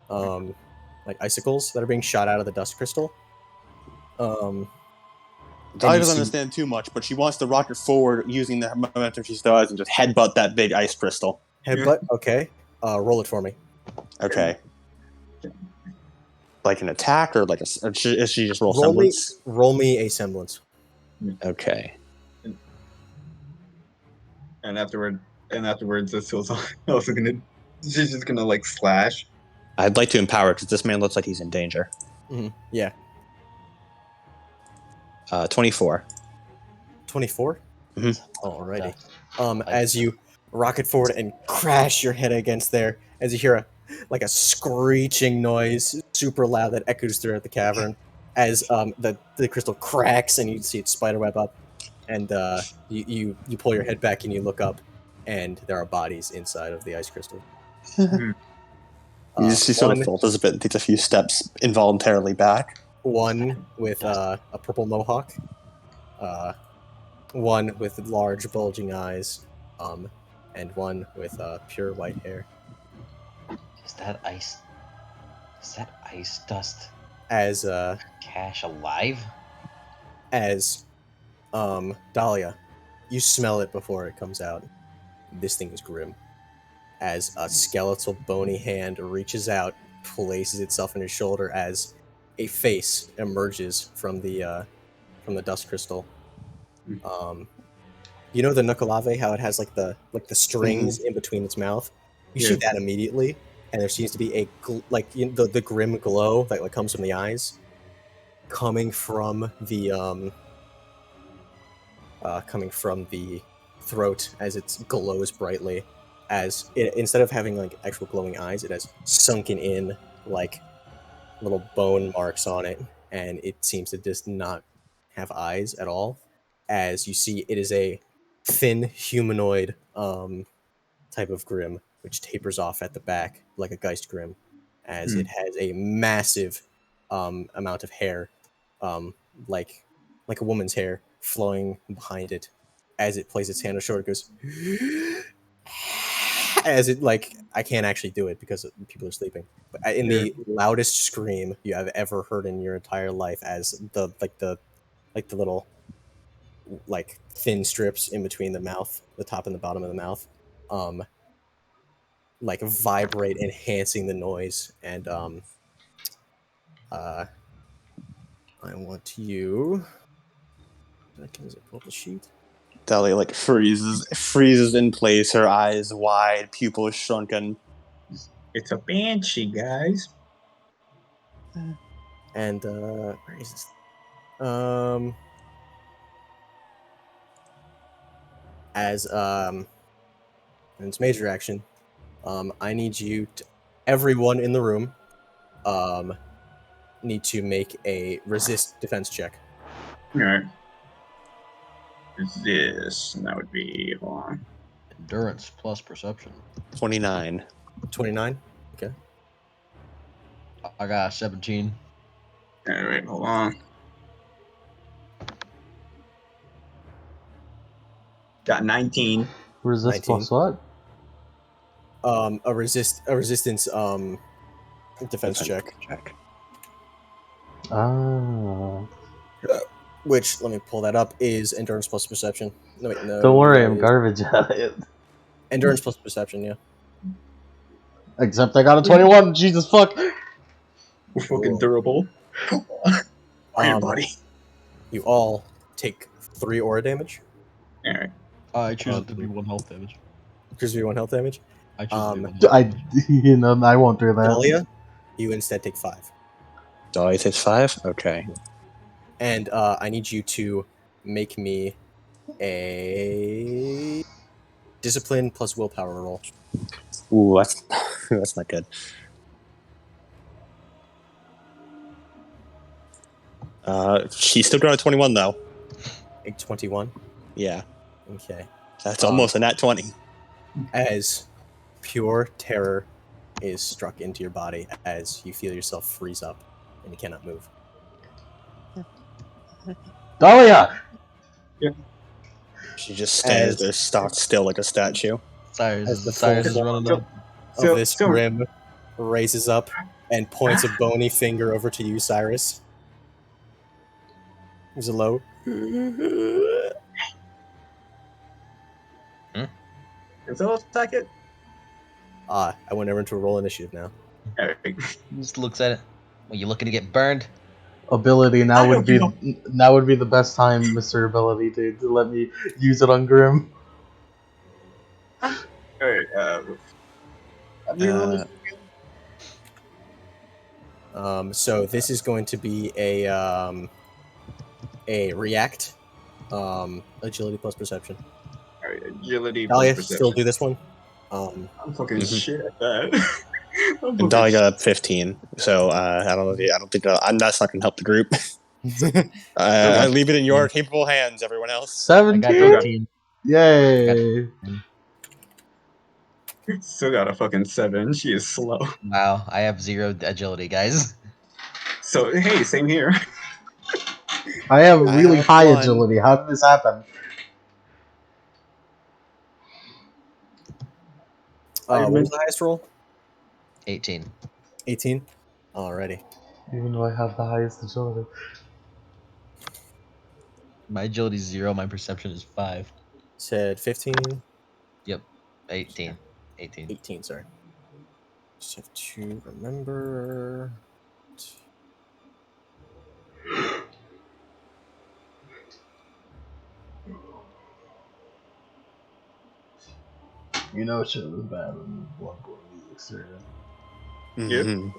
like icicles that are being shot out of the dust crystal. Dolly doesn't understand too much, but she wants to rocket forward using the momentum she still has and just headbutt that big ice crystal. Headbutt. Okay. Roll it for me. Okay. Like an attack, or like is she just roll semblance? Roll me a semblance. Okay. And afterwards, this was also gonna. She's just gonna like slash. I'd like to empower because this man looks like he's in danger. Mm-hmm. Yeah. 24. 24? Mm-hmm. Alrighty. As you rocket forward and crash your head against there, as you hear a screeching noise, super loud, that echoes throughout the cavern, as the crystal cracks and you see it spiderweb up, and you pull your head back and you look up, and there are bodies inside of the ice crystal. She sort of falters a bit and takes a few steps involuntarily back. One with a purple mohawk, one with large bulging eyes, and one with pure white hair. Is that ice dust? As Cash alive? As Dahlia, you smell it before it comes out. This thing is grim. As a skeletal bony hand reaches out, places itself on his shoulder, as a face emerges from the dust crystal. You know the Nukalave, how it has like the strings in between its mouth. You Yeah. shoot that immediately, and there seems to be a the grim glow that like comes from the eyes, coming from the throat as it glows brightly. As it, instead of having like actual glowing eyes, it has sunken in like little bone marks on it, and it seems to just not have eyes at all. As you see, it is a thin humanoid type of grim, which tapers off at the back like a Geist grim, as it has a massive amount of hair, um, like a woman's hair, flowing behind it. As it places its hand on shoulder, it goes as it like I can't actually do it because people are sleeping. But in the loudest scream you have ever heard in your entire life, as the little like thin strips in between the mouth, the top and the bottom of the mouth, um, like vibrate, enhancing the noise. And I want you. Is it pull up the sheet? Dahlia like freezes in place, her eyes wide, pupils shrunken. It's a banshee, guys. And where is this? As and it's major action. I need you to, everyone in the room, need to make a resist defense check. Alright. This, and that would be, hold on. Endurance plus perception. 29. 29. Okay. I got 17. Alright, hold on. Got 19. Resist 19. plus what? A resistance defense check. Ah. Which, let me pull that up, is endurance plus perception. No, wait, no. Don't worry, that I'm is garbage at it. endurance plus perception, yeah. Except I got a 21. Jesus fuck. We're fucking Cool. durable. Iron body. You all take 3 aura damage. Alright. I choose it to be 1 health damage. Gives you 1 health damage. I choose it to be 1 health I, damage. I won't do that. Dahlia, you instead take 5. Dahlia takes 5? Okay. And I need you to make me a discipline plus willpower roll. Ooh, that's that's not good. She's still got a 21 though. A 21. Yeah, Okay. that's almost a nat 20. As pure terror is struck into your body, as you feel yourself freeze up and you cannot move. Dahlia! She just stands there, stock still like a statue. As the Cyrus is full running So- up. of this grim raises up and points a bony finger over to you, Cyrus. There's a low. Is that attack it? I went over into a roll initiative now. Alright. He just looks at it. Well, you looking to get burned? Ability, I now would don't be the best time, Mr. Ability, to let me use it on Grim. Alright, So this is going to be a react, agility plus perception. Alright, agility. Dahlia, plus still perception. do this one. I'm fucking Mhm. shit at that. I'm And fucking Dahlia got 15, so I don't know. I don't think that's not going to help the group. I leave it in your capable hands, everyone else. I got 17? 18. Yay! Still got a fucking 7. She is slow. Wow, I have 0 agility, guys. So hey, same here. I have I really have high 1. agility. How did this happen? What was the highest roll? 18. 18. Alrighty. Even though I have the highest agility. My agility is 0. My perception is 5. Said 15. Yep. 18. 18. 18. Sorry. Just have to remember. You know shit was bad when Bloodborne music started. Yep. Mhm.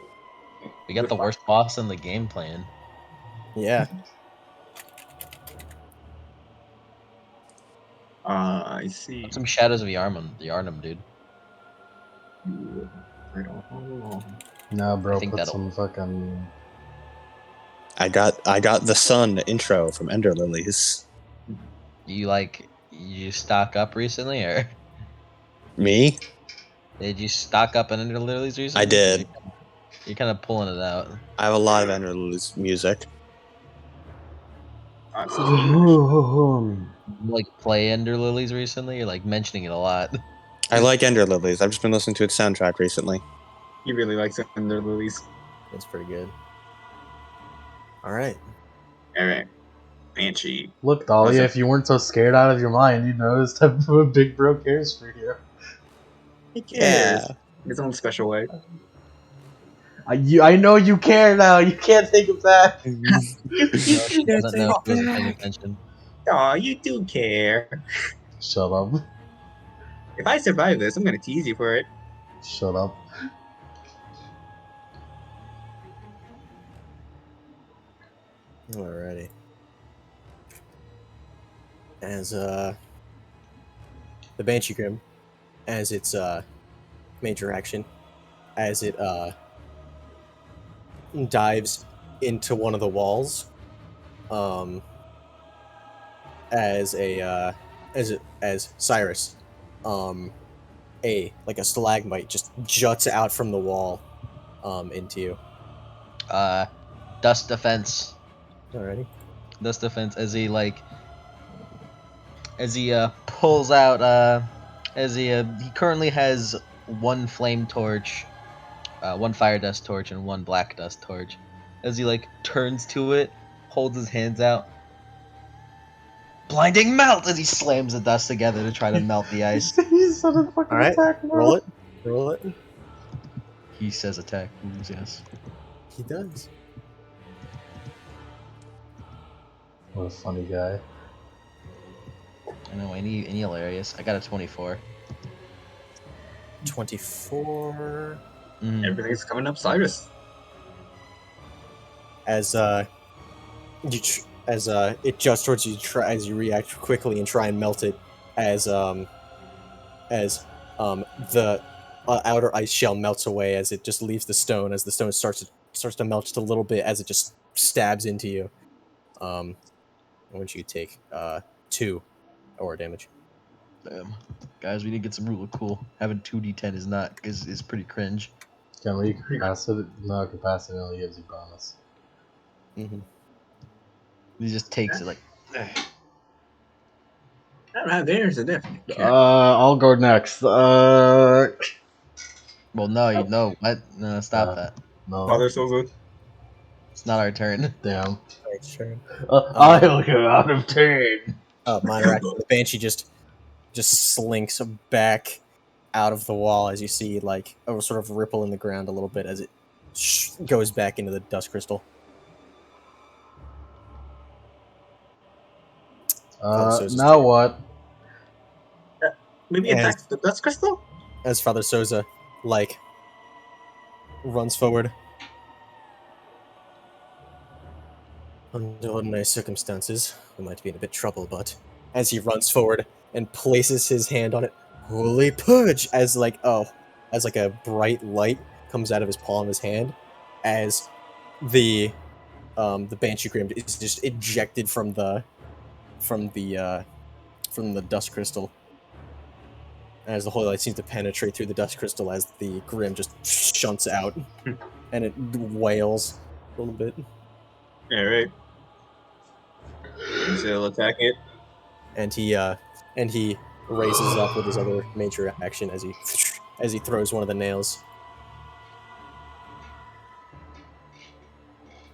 We got the worst boss in the game playing. Yeah. I see. Some Shadows of Yharnam, dude. Right all along. No, bro, think put that'll some fucking. I got the Sun intro from Ender Lilies. You stock up recently, or Me? did you stock up on Ender Lilies recently? I 'Cause did. You're kind of pulling it out. I have a lot of Ender Lilies music. I've seen You, like play Ender Lilies recently? You're like mentioning it a lot. I like Ender Lilies. I've just been listening to its soundtrack recently. he really likes Ender Lilies. It's pretty good. All right. Alright. Banshee. Look, Dahlia, if you weren't so scared out of your mind, you'd know this type of a big bro cares for you. He cares. Yeah. In his own special way. I know you care now. You can't take it back. No, she doesn't know. She wasn't paying attention. Aw, you do care. Shut up. If I survive this, I'm gonna tease you for it. Shut up. Alrighty. As the Banshee Grim, as its major action, as it dives into one of the walls, as Cyrus, a stalagmite just juts out from the wall, into you. Dust defense. Alrighty. Dust defense as he pulls out he currently has one flame torch, one fire dust torch, and one black dust torch. As he turns to it, holds his hands out, blinding melt as he slams the dust together to try to melt the ice. He's on a fucking All right. attack now. Roll it. Roll it. He says attack moves, yes. He does. What a funny guy. I know, any hilarious. I got a 24. 24. Everything's coming up, Cyrus. As it juts towards you, as you react quickly and try and melt it, as the outer ice shell melts away as it just leaves the stone, as the stone starts to melt just a little bit as it just stabs into you. I want you to take 2 aura damage. Damn. Guys, we need to get some rule of cool. Having 2d10 is pretty cringe. Can we capacity? No, capacity only gives you bonus. Mm-hmm. He just takes it There's a definite cap. I'll go next. well, no, what? No, stop that. No. Father Soza. It's not our turn. Damn. Alright, turn. I'll go out of turn. Minor action. The Banshee just slinks back out of the wall as you see a sort of ripple in the ground a little bit as it goes back into the dust crystal. Now what? Maybe attacks the dust crystal? As Father Soza runs forward. Under ordinary circumstances, we might be in a bit trouble, but as he runs forward and places his hand on it, holy purge! As a bright light comes out of his palm of his hand, as the Banshee Grim is just ejected from the dust crystal. As the holy light seems to penetrate through the dust crystal, as the Grim just shunts out, and it wails a little bit. Alright. So he'll attack it. And he raises up with his other major action as he throws one of the nails.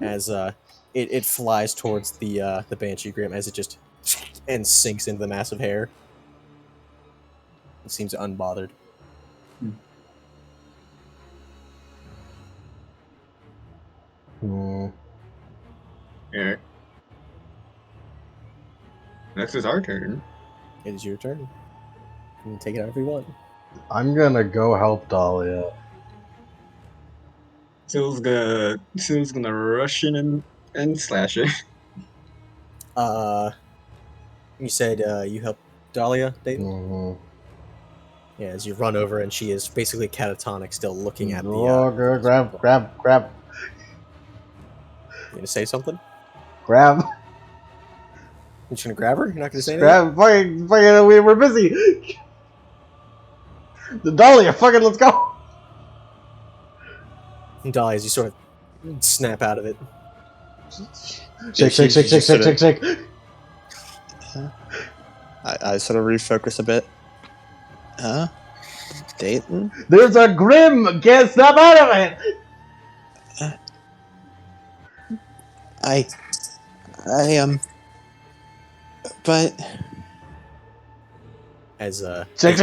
As it flies towards the Banshee Grim as it just and sinks into the massive hair. It seems unbothered. Alright. Next is our turn. It is your turn. You can take it however you want. I'm gonna go help Dahlia. Syl's gonna rush in and slash it. You said you helped Dahlia, Dayton? Mm-hmm. Yeah, as you run over and she is basically catatonic, still looking at the. Oh, girl, grab. You gonna say something? Grab. You just gonna grab her? You're not gonna say anything? Grab. Fucking, we're busy. The Dahlia, fucking, let's go. And Dahlia, as you sort of snap out of it. Shake. I sort of refocus a bit. Huh? Dayton? There's a Grim. Can't snap out of it. I but As Shake.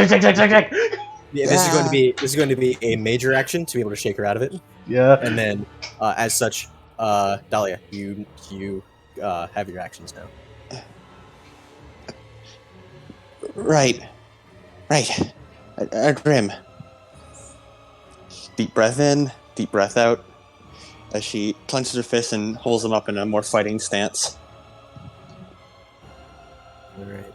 yeah, this is going to be a major action to be able to shake her out of it. Yeah. And then, as such, Dahlia, you have your actions now. right. Grim. Deep breath in, deep breath out. As she clenches her fists and holds them up in a more fighting stance. All right.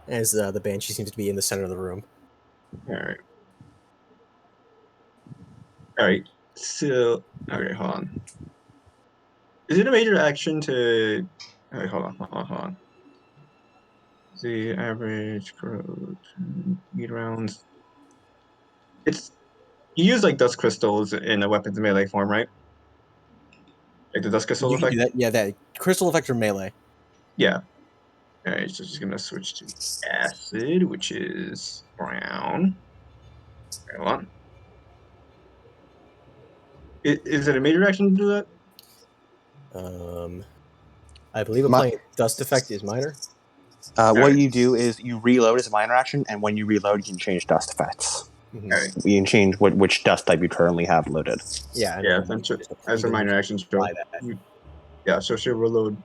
As the Banshee seems to be in the center of the room. Alright. So, okay, hold on. Is it a major action to... Alright, hold on. The average growth, 8 rounds. It's... You use, like, dust crystals in a weapons melee form, right? Like the dust crystal You can effect? do that. Yeah, that crystal effect or melee. Yeah. Alright, so just gonna switch to acid, which is brown. Hold on. Is it a major action to do that? I believe applying dust effect is minor. What you do is you reload as a minor action, and when you reload, you can change dust effects. Mm-hmm. Alright. You can change which dust type you currently have loaded. Yeah. Yeah, as a minor action, so she'll reload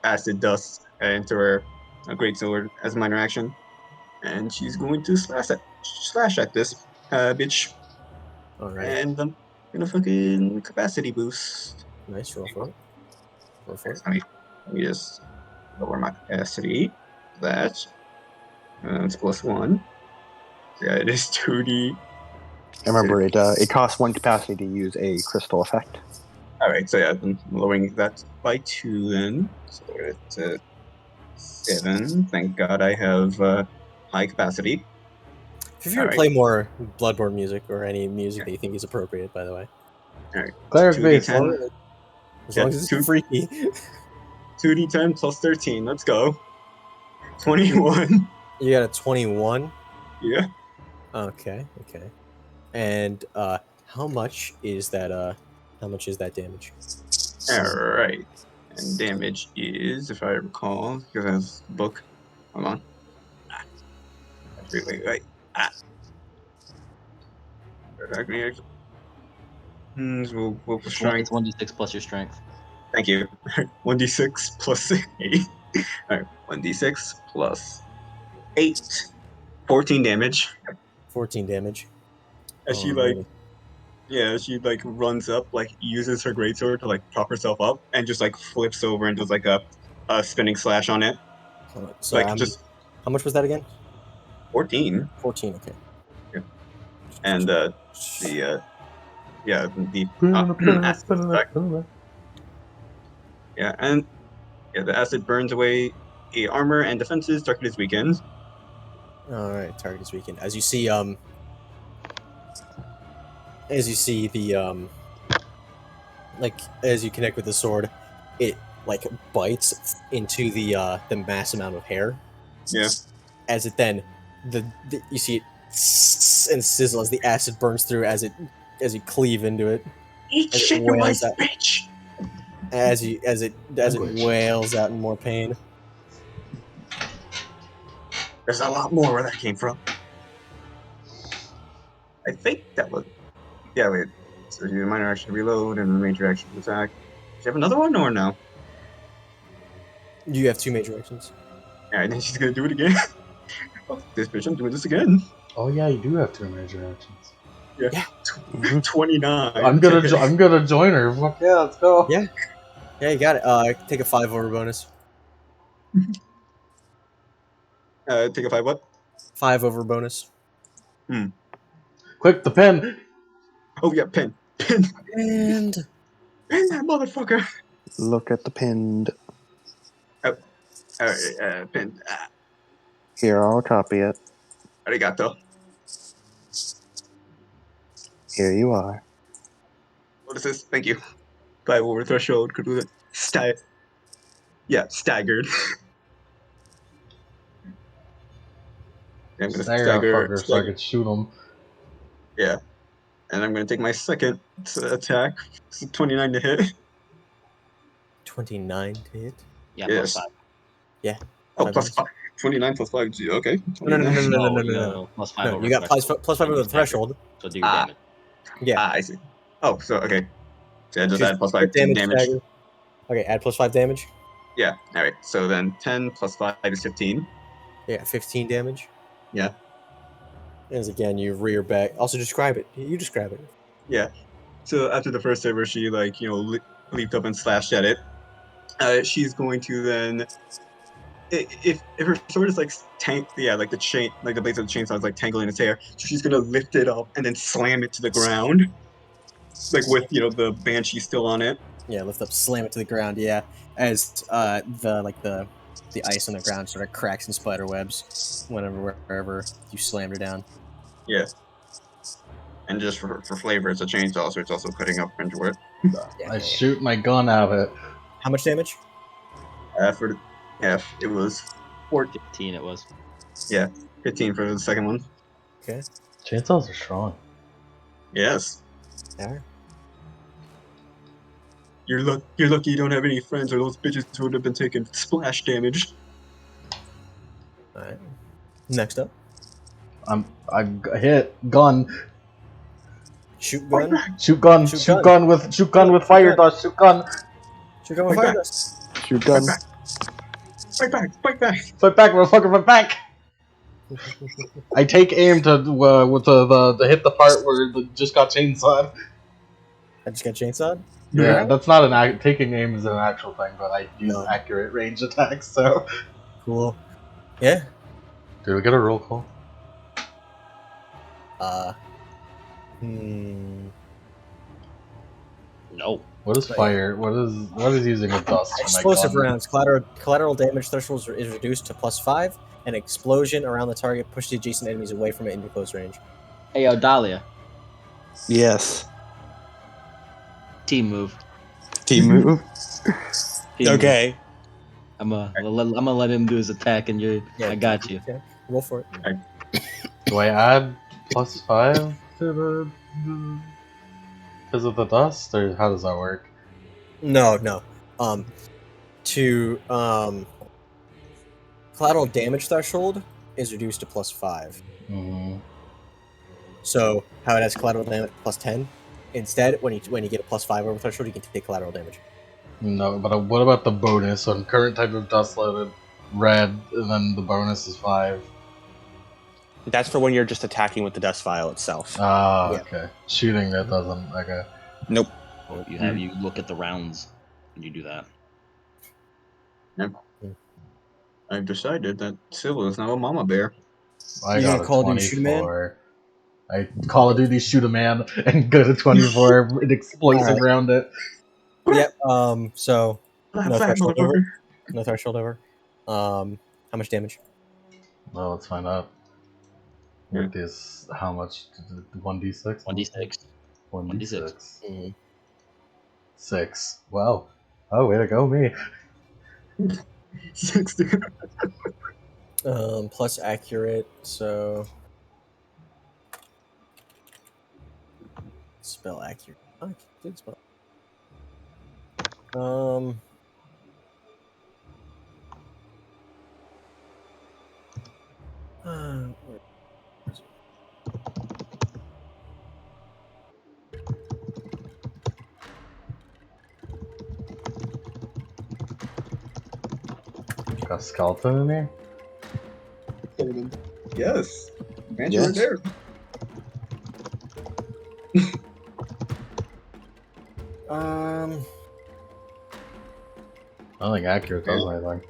acid dust into her great sword as a minor action, and she's going to slash at this bitch. All right. And I'm gonna fucking capacity boost. Nice. Roll for it. Let me just lower my capacity. That's +1. So yeah, it is 2d. And remember, it costs 1 capacity to use a crystal effect. Alright, so yeah, I'm lowering that by 2 then. So it's 7. Thank God I have high capacity. If you were to play more Bloodborne music or any music that you think is appropriate, by the way. Alright. There's 2d10. As long as it's freaky. 2d10 plus 13. Let's go. 21. You got a 21. Yeah. Okay. And how much is that? How much is that damage? Alright. And damage is, if I recall, because I have the book. Hold on. Wait. We'll push strength. It's 1d6 plus your strength. Thank you. 1d6 plus 8. Alright, 1d6 plus 8. 14 damage. 14 damage. As she runs up, uses her greatsword to prop herself up and just flips over and does a spinning slash on it. So how much was that again? 14. 14, okay. Yeah. And the acid effect. Yeah, and the acid burns away a armor and defenses. Target is weakened. Alright, target is weakened. As you see the as you connect with the sword, it bites into the mass amount of hair. Yeah. As it then you see it and sizzle as the acid burns through as you cleave into it. Eat shit, you white bitch. As it wails out in more pain. There's a lot more where that came from. I think that was... Yeah, wait. So you do minor action reload and major action attack. Do you have another one or no? You have 2 major actions. Yeah, and then she's gonna do it again. Fuck this bitch, I'm doing this again. Oh yeah, you do have 2 major actions. Yeah. 29. I'm gonna join her. Fuck yeah, let's go. Yeah. Yeah, you got it. Take a 5 over bonus. Take a 5 what? 5 over bonus. Quick, the pen. Oh yeah, pen. Pen. And Pen that motherfucker. Look at the pinned. Alright, pen. Here, I'll copy it. Arigato. Here you are. What is this? Thank you. 5 over threshold. Could do it. Staggered. I'm gonna Stagger stagger. fucker so I could shoot him. Yeah. And I'm gonna take my second attack. 29 to hit. 29 to hit. Yeah, Yes. plus 5. Yeah. Oh, Five plus bonus. 5. 29 plus 5. Okay. No, no, no, no, no, no, no, no, No, no. plus 5 No, over you got plus threshold. 5 over the threshold. So do your Ah. damage. Yeah. I see. Oh, so okay. So I just Just add plus 5 damage. damage. Stagger. Okay, add plus 5 damage. Yeah. All right. So then 10 plus 5 is 15. Yeah, 15 damage. Yeah. As again, you rear back. Also, describe it. You describe it. Yeah. So after the first saber, she leaped up and slashed at it. She's going to then, if her sword is like like the chain, like the blades of the chainsaw is like tangling its hair, so she's gonna lift it up and then slam it to the ground, like with the banshee still on it. Yeah, lift up, slam it to the ground. Yeah, as the ice on the ground sort of cracks and spider webs wherever you slammed her down. Yeah. And just for flavor, it's a chainsaw, so it's also cutting up into it. I shoot my gun at it. How much damage? For the F, it was 15 it was. 15 for the second one. Okay. Chainsaws are strong. Yes. Yeah. You're lucky you don't have any friends, or those bitches would have been taking splash damage. All right. Next up, I hit gun. shoot gun. Shoot gun. Shoot Shoot gun. gun with fire dust. Shoot gun. Shoot gun with Fight fire back. dust. Shoot gun. Fight back! Fight back! Fight back, motherfucker! Fight back! I take aim to with the hit the part where it just got chainsawed. I just got chainsawed. Yeah, that's not taking aim is an actual thing, but I use No. accurate range attacks. So, Cool. Yeah. did we get a roll call? No. What is fire? What is using a dust? for my Explosive gun? rounds. Collateral damage threshold is reduced to +5. An explosion around the target pushes the adjacent enemies away from it into close range. Hey, yo, Dahlia. Yes. Team move. Team move. Team move. Okay. I'm gonna let him do his attack, and I got you. Okay. Roll for it. Do I add +5 to the because of the dust, or how does that work? No. Collateral damage threshold is reduced to +5. Mm-hmm. So how it has collateral damage +10. Instead, when you get a +5 over threshold, you can take collateral damage. No, but what about the bonus on current type of dust loaded red, and then the bonus is 5? That's for when you're just attacking with the dust vial itself. Ah, Yeah. okay. Shooting that doesn't. Okay. Nope. You look at the rounds when you do that. I've decided that Scylla is now a mama bear. I You got gonna a Call of Duty shoot a man? 24. I Call of Duty shoot a man and go to 24 an explosive Alright. round it. Yep. So Flat, no flat, threshold over. motherfucker. No threshold over. How much damage? Well, let's find out. Yeah. What is how much? 1d6. 1d6. 1d6. Mm-hmm. 6. Wow. Oh, way to go, me. 60. Plus accurate, so spell accurate. Oh, I did spell. Where is it? Got a skeleton in here? Yes. Banshee Yes. right there. Um, I don't think accurate does anything. need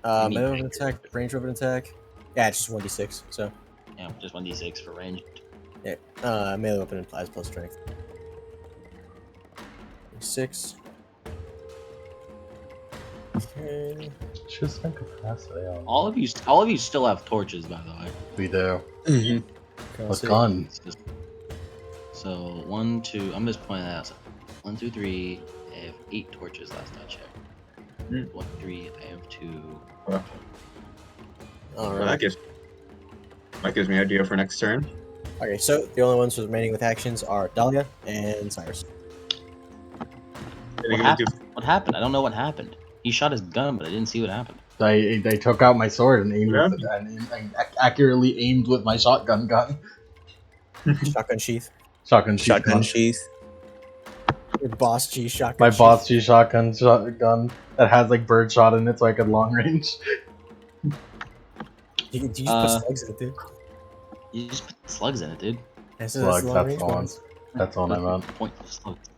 melee weapon range. attack, range weapon attack. Yeah, it's just 1d6. So Yeah, just 1d6 for range. yeah, melee weapon implies plus strength. 6. Okay. Should spend capacity on. All of you still have torches, by the way. We do. Mm-hmm. What gun? It's just- So 1, 2. I'm just pointing that out. So 1, 2, 3. I have 8 torches last I checked. 1, 3. I have 2. Well, All well, right. that gives me an idea for next turn. Okay, so the only ones remaining with actions are Dahlia and Cyrus. What happened? What happened? I don't know what happened. He shot his gun, but I didn't see what happened. They took out my sword and aimed Yeah. with it, and accurately aimed with my shotgun gun. Shotgun sheath. Shotgun sheath Shotgun gun. sheath. Your boss G shotgun. My sheath. boss G shotgun that has like bird shot in it, so I could long range. You just put slugs in it, dude. You just put slugs in it, dude. That's Slugs, long that's range the one. ones. That's the one I meant. Pointless slugs.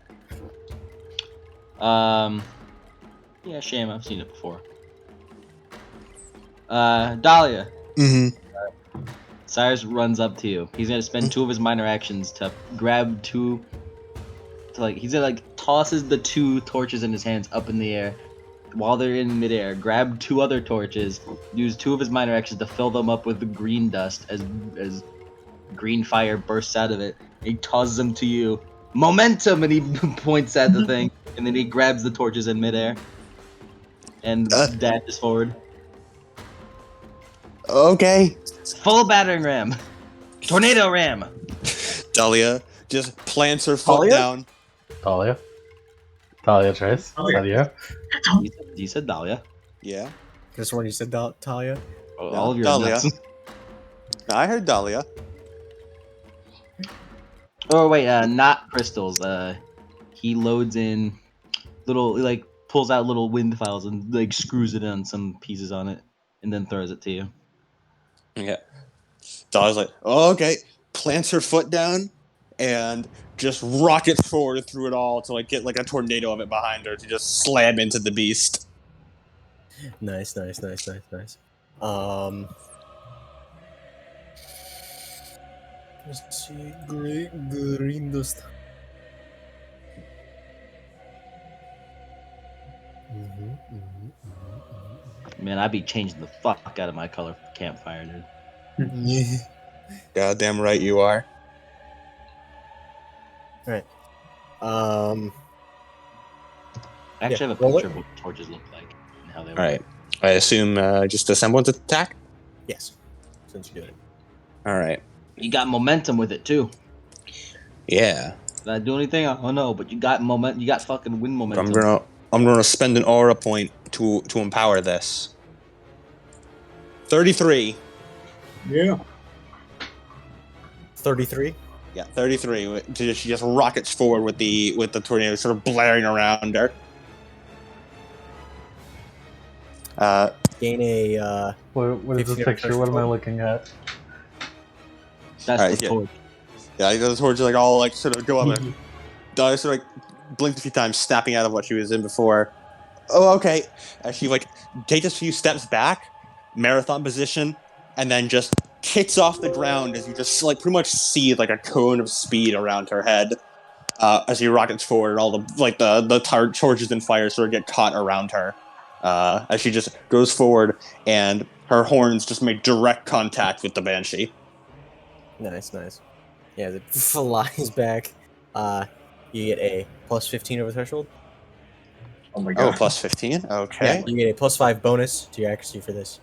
Yeah, shame. I've seen it before. Dahlia. Mm-hmm. Cyrus runs up to you. He's gonna spend 2 of his minor actions to grab 2. He's gonna tosses the 2 torches in his hands up in the air while they're in midair. Grab 2 other torches. Use 2 of his minor actions to fill them up with the green dust as green fire bursts out of it. He tosses them to you. Momentum, and he points at the thing, and then he grabs the torches in midair and dashes forward. Okay. Full battering ram. Tornado ram. Dahlia just plants her foot Dahlia? down. Talia Trace. Is that you? You said Dahlia. Yeah. This one you said Talia. Oh, No, all of your Dahlia. nuts. I heard Dahlia. Oh wait, not crystals. He loads in little, pulls out little wind files and screws it on some pieces on it, and then throws it to you. Yeah. Dahlia's like, oh, okay. Plants her foot down and just rockets forward through it all to get a tornado of it behind her to just slam into the beast. Nice. Let's see, green dust. Man, I'd be changing the fuck out of my color for campfire, dude. Yeah. Goddamn right you are. Right. I actually have a roll picture it. of what torches look like and how they work. Alright. I assume just a semblance attack? Yes. Since you're doing it. Alright. You got momentum with it too. Yeah. Did I do anything? I don't know, but you got moment. You got fucking wind momentum. I'm gonna spend an aura point to empower this. 33. Yeah. 33. Yeah, 33. She just rockets forward with the tornado sort of blaring around her. Gain a What is this 15 picture? What am I looking at? That's Alright, the yeah. torch. Yeah, the torch all sort of go up and Dahlia sort of blinked a few times, snapping out of what she was in before. Oh, okay. As she takes a few steps back, marathon position, and then just kicks off the ground as you just pretty much see a cone of speed around her head. As she rockets forward, and all the torches and fire sort of get caught around her. As she just goes forward, and her horns just make direct contact with the Banshee. Nice. Yeah, as it flies back, you get a plus 15 over threshold. Oh my Oh, god. plus 15? Okay. Yeah, you get a plus 5 bonus to your accuracy for this.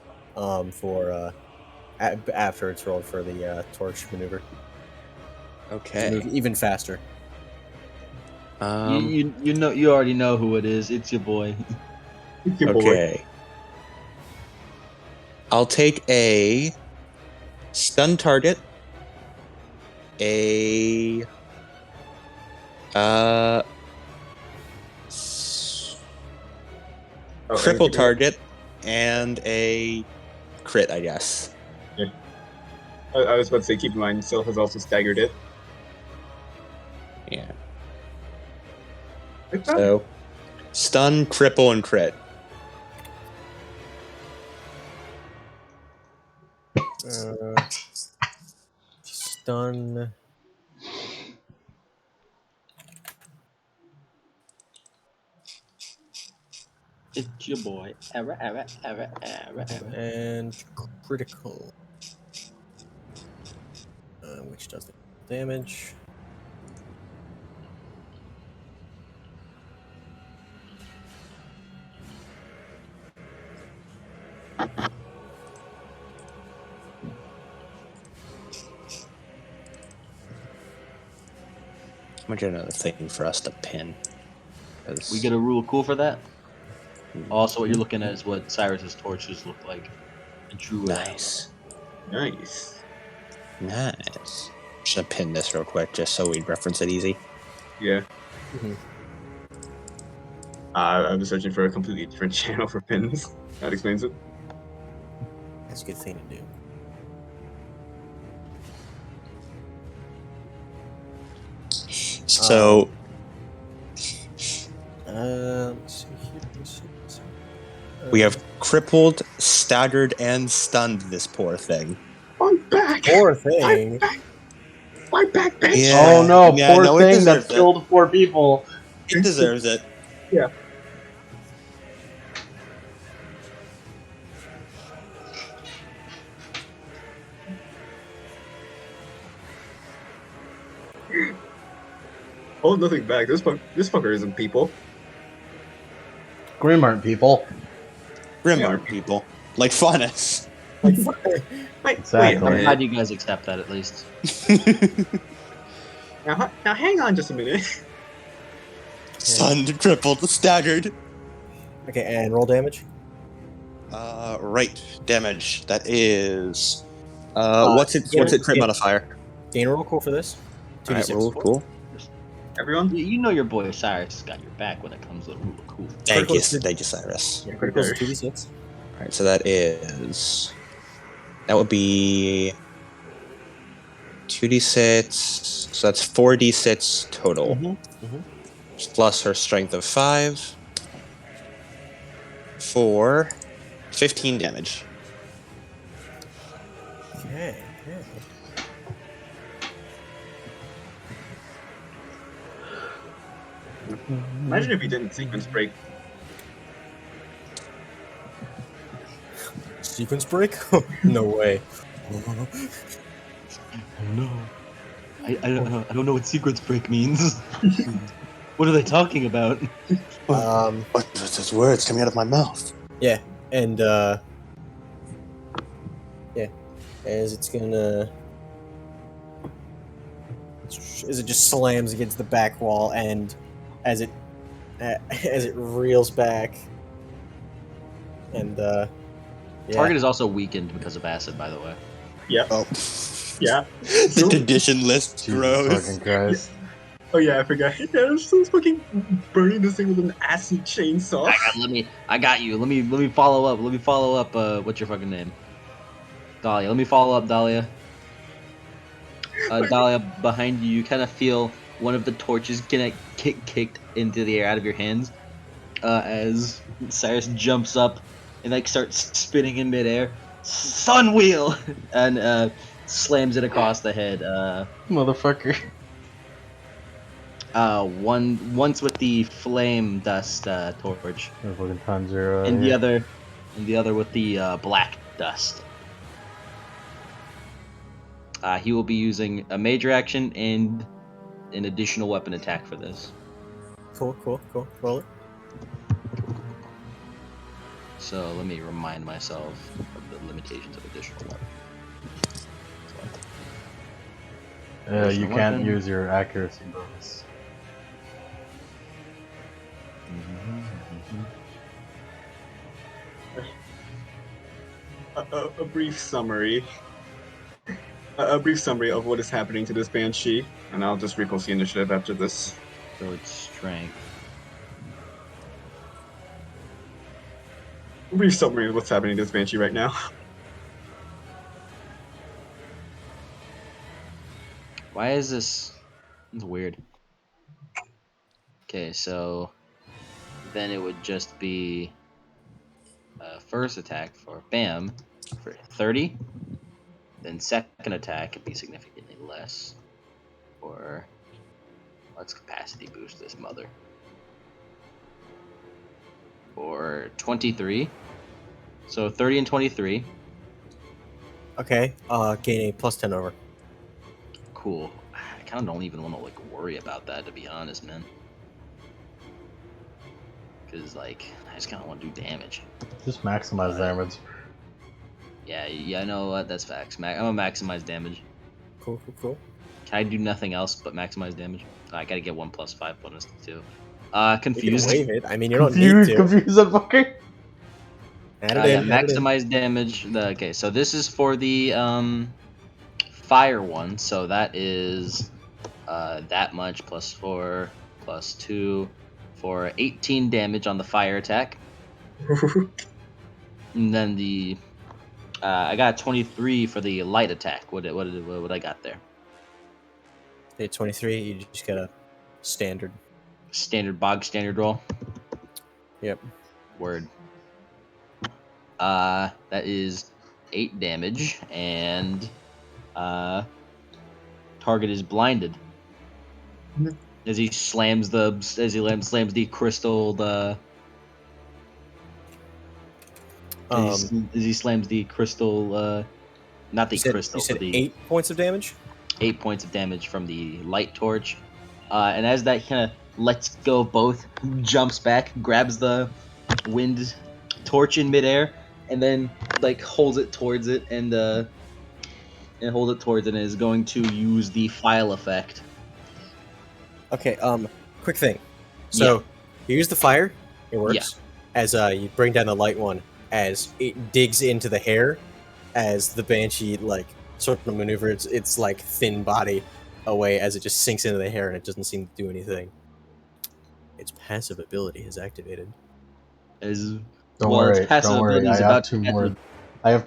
After it's rolled for the torch maneuver. Okay. To move even faster. You already know who it is. It's your boy. Good boy. Okay. I'll take a stun target, a cripple target, and a crit, I guess. I was about to say, keep in mind, Syl has also staggered it. Yeah. Like that. So, stun, cripple, and crit. Stun. It's your boy. Era. And critical. Which does the damage. I'm gonna get another thing for us to pin. We get a rule cool for that. Also, what you're Mhm. looking at is what Cyrus's torches look like. In true. Nice. Nice. Nice. Just gonna pin this real quick just so we reference it easy. Yeah. Mhm. I was searching for a completely different channel for pins. That explains it. That's a good thing to do. So Let's see here. we have crippled, staggered, and stunned this poor thing. I'm back! Poor thing. I'm back, bitch! Yeah. Oh no, Yeah, poor no, it thing that deserves it. killed 4 people. It deserves it. Yeah. Hold nothing back. This fucker isn't people. Grimart people. Grimart people. Like Faunus. Like, Wait, Exactly. wait a I'm minute. glad you guys accept that at least. Now hang on just a minute. Stunned, crippled, staggered. okay, and roll damage. Right. Damage. That is. What's it crit modifier? Gain a roll cool for this. 2d6. Alright, roll cool. Everyone? You know your boy Cyrus has got your back when it comes to the rule of cool. Thank you, Critical- Cyrus. Yeah, critical is 2d6. Alright, so that is. That would be 2d6. So that's 4d6 total. Plus her strength of 5. For 15 damage. Okay. Imagine if you didn't sequence break. Sequence break? No way. Oh no. I don't know what sequence break means. What are they talking about? What was those words coming out of my mouth? Yeah, and yeah, as it's gonna, as it just slams against the back wall, and as it reels back, and yeah. Target is also weakened because of acid, by the way. Yeah. Oh. Yeah. The condition list Jesus grows. fucking Christ. Oh yeah, I forgot. Yeah, I'm still fucking burning this thing with an acid chainsaw. I got you. Let me follow up. Let me follow up. What's your fucking name? Dahlia. Let me follow up, Dahlia. Dahlia, behind you, you kind of feel one of the torches get kicked into the air out of your hands as Cyrus jumps up and like starts spinning in midair. Sun wheel and slams it across the head. Motherfucker. Once with the flame dust torch, Fucking time 0. and the other with the black dust. He will be using a major action and an additional weapon attack for this. Cool. Roll it. So let me remind myself of the limitations of additional weapon. You Additional can't weapon. use your accuracy bonus. A brief summary. A brief summary of what is happening to this banshee, and I'll just repost the initiative after this. So it's strength. A brief summary of what's happening to this banshee right now. Why is this? It's weird. Okay, so then it would just be first attack for bam for 30. Then second attack could be significantly less. Or let's capacity boost this mother. For 23. So 30 and 23. Okay. Gain a +10 over. Cool. I kind of don't even want to like worry about that, to be honest, man. Because like I just kind of want to do damage. Just maximize damage. Yeah, I know what. That's facts. I'm gonna maximize damage. Cool. Can I do nothing else but maximize damage? I gotta get 1+5 bonus too. You can Confused. waive it. I mean, you don't Confused, need to. confused that fucker. Add Yeah, it in. add it in. maximize damage. Okay, so this is for the fire one. So that is that much +4 +2 for 18 damage on the fire attack. And then the I got 23 for the light attack. What I got there? At 23, you just got a standard. Standard roll. Yep. Word. That is 8 damage, and target is blinded as he slams the crystal. As he slams the crystal. Not the crystal. You said but the 8 points of damage. 8 points of damage from the light torch. And as that kind of lets go of both, jumps back, grabs the wind torch in midair, and then like holds it towards it and is going to use the file effect. Okay. Quick thing. So you use the fire. It works. Yeah. As you bring down the light one, as it digs into the hair, as the banshee like sort of maneuvers its like thin body away as it just sinks into the hair and it doesn't seem to do anything. Its passive ability is activated. Don't Its worry. passive Don't worry. ability I is have about two to- more. I have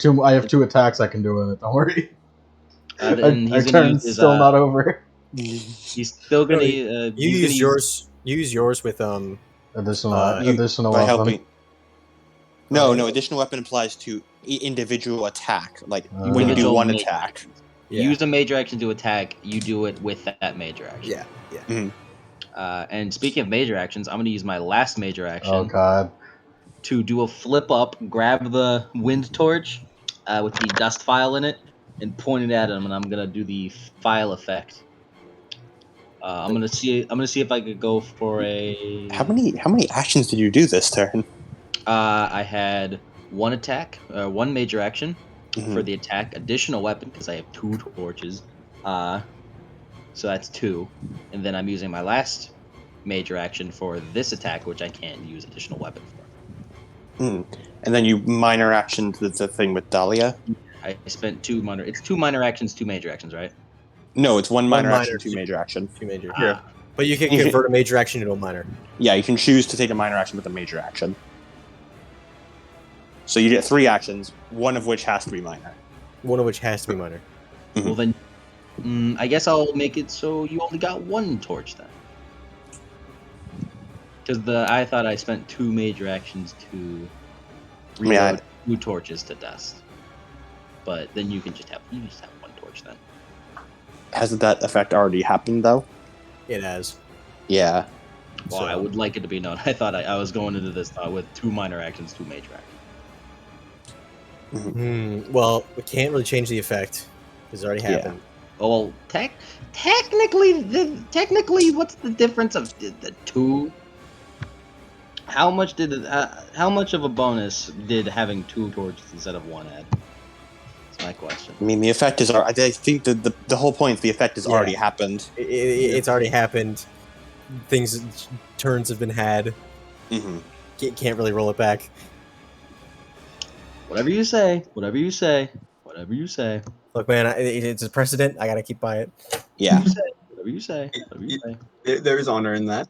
two attacks I can do with it. Don't worry. and Our he's gonna turn's use his, still not over. He's still gonna. You he's gonna use yours. You use yours with Additional by weapon. helping. No, additional weapon applies to individual attack. Like when you do individual one major attack. actions. Yeah. Use a major action to attack. You do it with that major action. Yeah. And speaking of major actions, I'm gonna use my last major action. Oh god. To do a flip up, grab the wind torch with the dust file in it, and point it at him, and I'm gonna do the file effect. I'm gonna see if I could go for a. How many actions did you do this turn? I had one attack, one major action Mhm. for the attack, additional weapon because I have 2 torches. So that's 2, and then I'm using my last major action for this attack, which I can't use additional weapon for. And then you minor action to the thing with Dahlia? I spent 2 minor. It's 2 minor actions, 2 major actions, right? No, it's one minor minor, action, 2 major action. 2 major. Yeah. But you can convert a major action into a minor. Yeah, you can choose to take a minor action with a major action. So you get 3 actions, one of which has to be minor. One of which has to be minor. Well then, I guess I'll make it so you only got 1 torch then. Because I thought I spent 2 major actions to reload 2 torches to dust. But then you just have 1 torch then. Hasn't that effect already happened though? It has. Yeah. Well, I would like it to be known. I thought I was going into this with 2 minor actions, 2 major actions. Well, we can't really change the effect because it already happened. Well, technically, what's the difference of the 2? How much of a bonus did having 2 torches instead of 1 add? That's my question. I mean, the effect is. I think the whole point is the effect has already happened. It's already happened. Turns have been had. Mm-hmm. Can't really roll it back. Whatever you say. Whatever you say. Whatever you say. Look, man, it's a precedent. I gotta keep by it. Yeah. Whatever you say. Whatever you say. There is honor in that.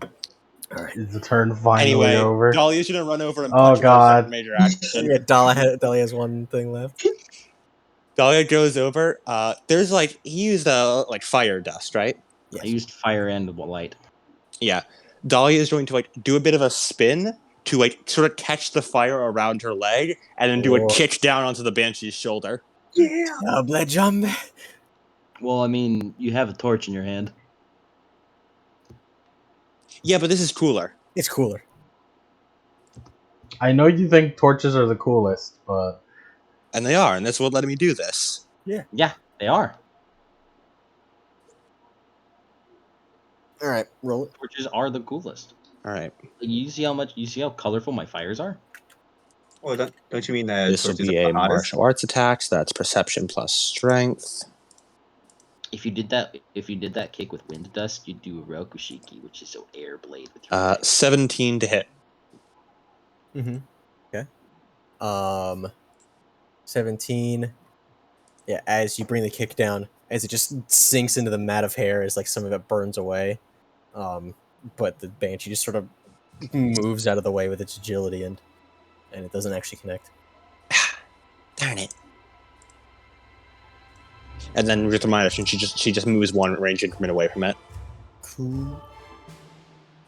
All right. Is the turn finally Anyway, over? Dahlia's gonna run over and Oh, punch her God. second major action. Yeah, Dahlia has 1 thing left. Dahlia goes over. There's like he used like fire dust, right? I used fire and light. Yeah. Dahlia is going to like do a bit of a spin to like sort of catch the fire around her leg, and then do a Oh. kick down onto the banshee's shoulder. Double jump. Well, I mean, you have a torch in your hand. Yeah, but this is cooler. It's cooler. I know you think torches are the coolest, but And they are, and that's what let me do this. Yeah, they are. All right, roll it. Torches are the coolest. All right. You see how colorful my fires are? Oh, don't you mean that This will torches be are a the hottest? martial arts attack. So that's perception plus strength. If you did that kick with wind dust, you'd do a rokushiki, which is so air blade with your knife. 17 to hit. Mm-hmm. Okay. 17. Yeah, as you bring the kick down, as it just sinks into the mat of hair, as like some of it burns away. But the banshee just sort of moves out of the way with its agility, and it doesn't actually connect. Darn it. And then just a reminder, she just moves one range increment away from it. Cool.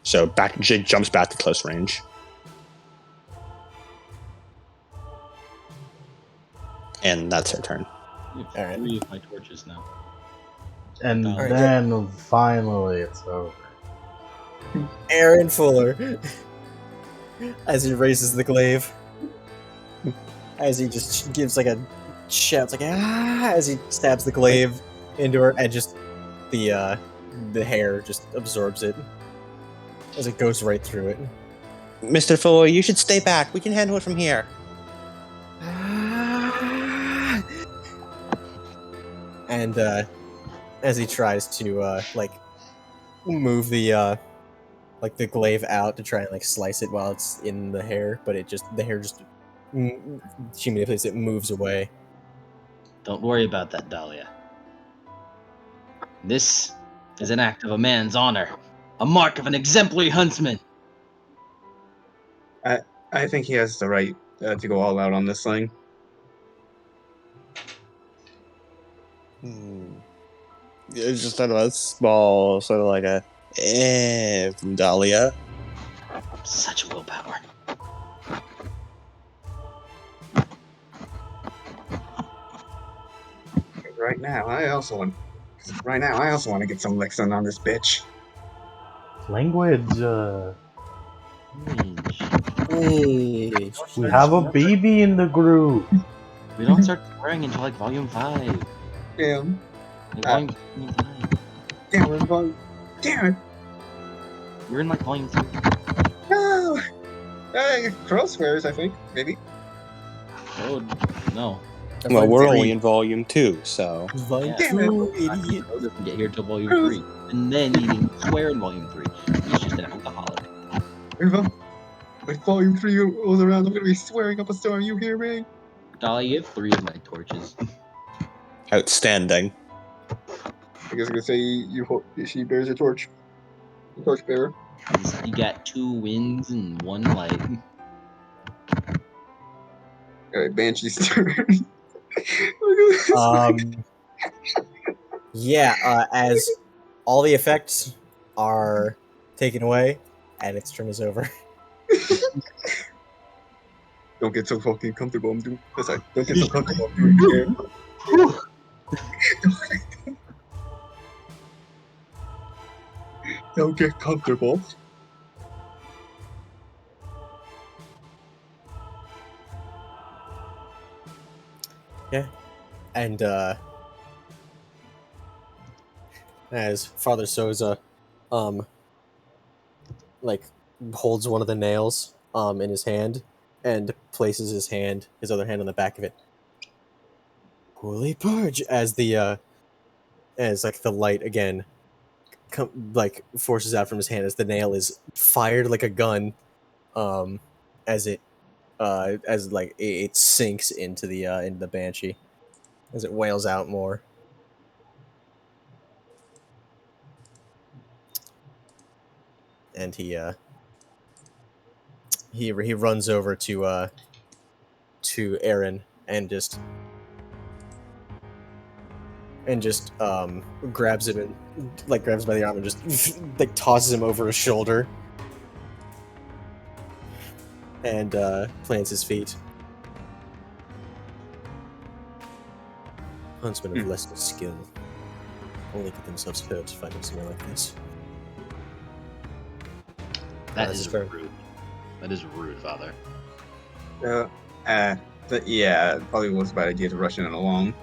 So she jumps back to close range. And that's her turn. You have All right. 3 of my torches now. and Alright. then finally it's over. Aaron Fuller, as he raises the glaive, as he just gives like a shout, like as he stabs the glaive into her, and just the hair just absorbs it as it goes right through it. Mr. Fuller, you should stay back. We can handle it from here. And as he tries to like move the the glaive out to try and like slice it while it's in the hair, but the hair just she manipulates it, moves away. Don't worry about that, Dahlia. This is an act of a man's honor, a mark of an exemplary huntsman. I think he has the right to go all out on this thing. It's just sort of a small, sort of like a from Dahlia. Such willpower. Right now, I also want to get some licks on this bitch. Language. Hey. We have a baby in the group. We don't start swearing until like volume 5. Damn. Like, volume 5. Damn, we're going. Damn it. We're in like volume 3. No. Crow swears, I think. Maybe. Oh, no. Well, we're only in volume 2, so. Volume Yeah. 2, idiot. Crow doesn't get here till volume 3. And then he didn't swear in volume 3. He's just an alcoholic. When volume 3 rolls around, I'm gonna be swearing up a storm. You hear me? Dolly, you have 3 of my torches. Outstanding. I guess I could say she bears a torch. The torch bearer. You got 2 winds and 1 light. Alright, Banshee's turn. Yeah, as all the effects are taken away, and its turn is over. Don't get so fucking comfortable. I'm doing. Don't get so comfortable. I'm doing it again. Don't get comfortable. Yeah, and as Father Soza, like holds one of the nails in his hand and places his other hand on the back of it. Holy purge! As the as like the light again forces out from his hand as the nail is fired like a gun, as it it sinks into the banshee as it wails out more. And he runs over to Aaron and just and just grabs him and grabs him by the arm and just like tosses him over his shoulder and plants his feet. Huntsmen of lesser skill only get themselves hurt fighting somewhere like this. That That's is fair. rude. That is rude, Father. Yeah, probably was a bad idea to rush in along.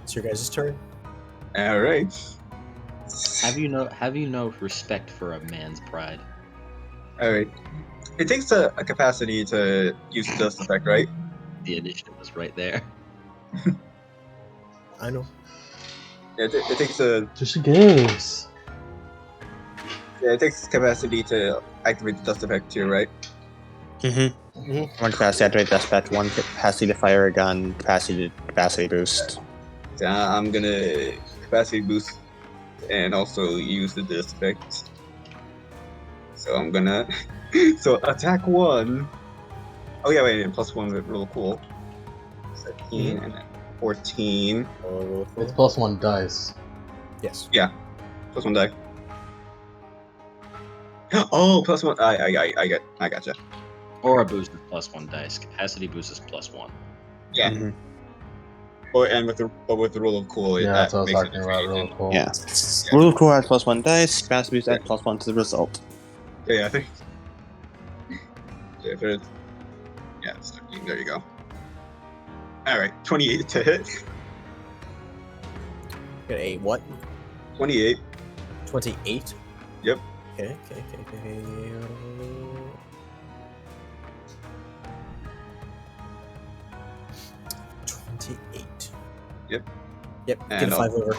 It's your guys' turn. All right. Have you no respect for a man's pride? All right. It takes a capacity to use the dust effect, right? The initiative was right there. I know. It takes a Just games. it takes capacity to activate the dust effect too, right? One capacity to activate Death Patch, one capacity to fire a gun, capacity boost. So I'm gonna capacity boost and also use the dust effect. So I'm gonna attack 1. Oh yeah, wait, +1 is real cool. 17 and then 14. Oh, It's +1 dice. yes. Yeah, +1 die. Oh, +1. I gotcha. Aura boost is +1 dice. Capacity boost is +1. Yeah. Mm-hmm. With the rule of cool, Yeah, that's what I was makes it talking about. Real cool. Yeah. Rule of Cool adds +1 dice, capacity boost adds +1 to the result. Yeah, I think. Yeah, it's 13. There you go. All right, 28 to hit. Got a what? 28. 28? Yep. Okay. 28. Yep. Get And a 5 over.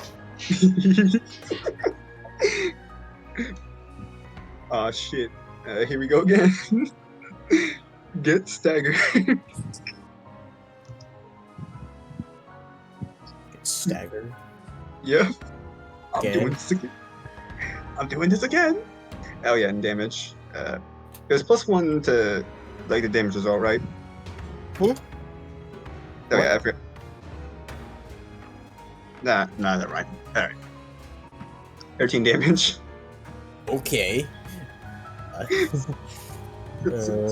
Oh shit. Here we go again. Get staggered. Get staggered. Yep. I'm Again? doing this again. I'm doing this again. Oh yeah, and damage. There's +1 to the damage result, right? Hmm? Oh yeah, I forgot. Nah, that's right. All right. 13 damage. Okay. Syl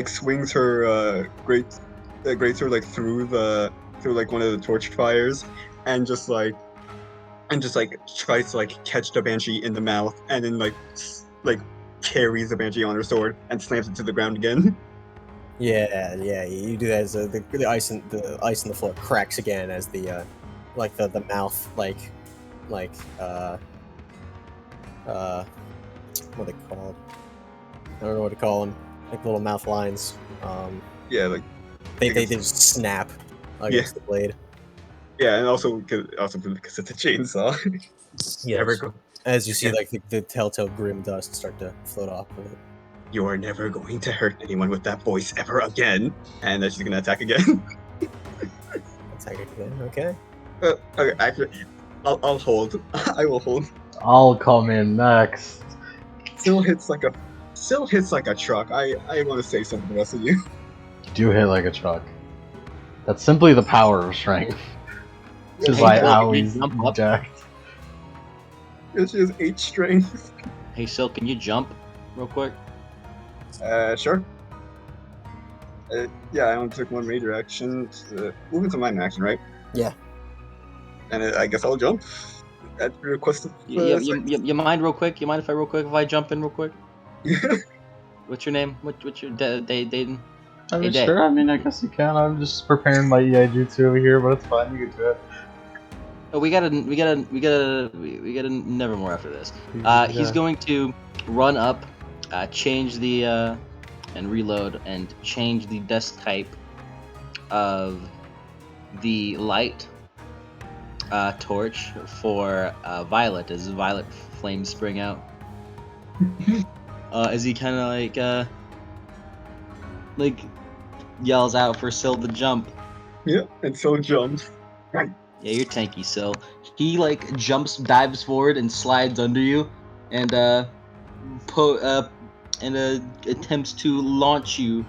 swings her great sword through one of the torch fires and just tries to catch the banshee in the mouth and then carries the banshee on her sword and slams it to the ground again. Yeah, you do that as the ice in the floor cracks again as the mouth what are they called? I don't know what to call them. Like little mouth lines. Yeah, they just snap against the blade. Yeah, and also because it's a chainsaw. Yeah. Never go. As you see, the telltale grim dust start to float off of it. You are never going to hurt anyone with that voice ever again. And then she's gonna attack again. Attack again. Okay. Okay, actually, I'll hold. I will hold. I'll come in next. Still hits like a truck. I want to say something to the rest of you. You do hit like a truck. That's simply the power of strength. Which is Hey, why Bill, can you always jump up? jacked. She has 8 strength. Hey, Sil, can you jump real quick? Sure. Yeah, I only took 1 major action. Move into minor action, right? Yeah. And I guess I'll jump at the request of. You mind real quick? You mind if I jump in real quick? What's your name? What's your Dayton? I mean, Hey, sure. I mean, I guess you can. I'm just preparing my EI jutsu over here, but it's fine. You can do it. Oh, we gotta Nevermore after this. He's going to run up, change the and reload and change the dust type of the light torch for violet as violet flames spring out. As he kind of yells out for Syl to jump. Yeah, and so jumps. Right. Yeah, you're tanky, Syl. He dives forward and slides under you, and attempts to launch you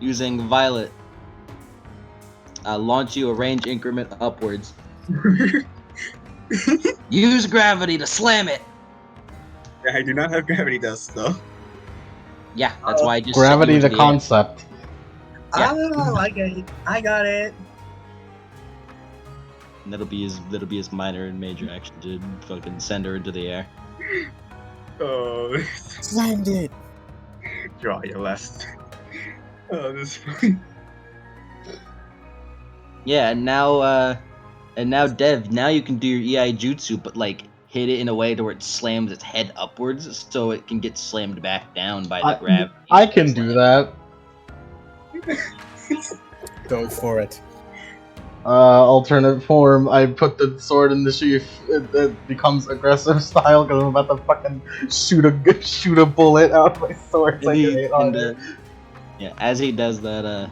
using violet launch you a range increment upwards. Use gravity to slam it. I do not have gravity dust though. Yeah, that's why I just Gravity, sent you the into the air. concept. Yeah. Oh, I get it. I got it. And that'll be his minor and major action to fucking send her into the air. Oh, Slammed it. draw your last. Oh, this. Is funny. Yeah, and now Dev, now you can do your EI jutsu, but like hit it in a way to where it slams its head upwards, so it can get slammed back down by the gravity. I can do that. Go for it. Alternate form, I put the sword in the sheath. It becomes aggressive style because I'm about to fucking shoot a bullet out of my sword. Yeah, as he does that,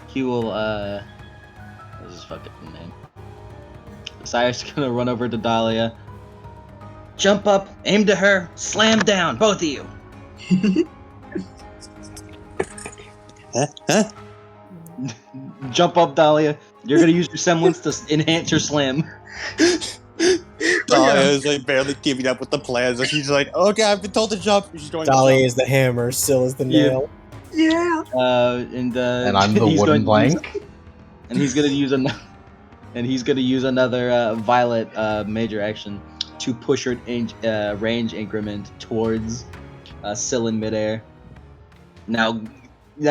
he will what's his fucking name? Sire's gonna run over to Dahlia, jump up, aim to her, slam down, both of you. Huh? Jump up, Dahlia. You're gonna use your semblance to enhance your slam. Dahlia is like barely keeping up with the plans. And she's like, "Okay, I've been told to jump." She's going Dolly to is the hammer, Syl is the nail. Yeah. And I'm the he's wooden going to use- blank. and he's gonna use another violet major action to push her range increment towards Syl in midair. Now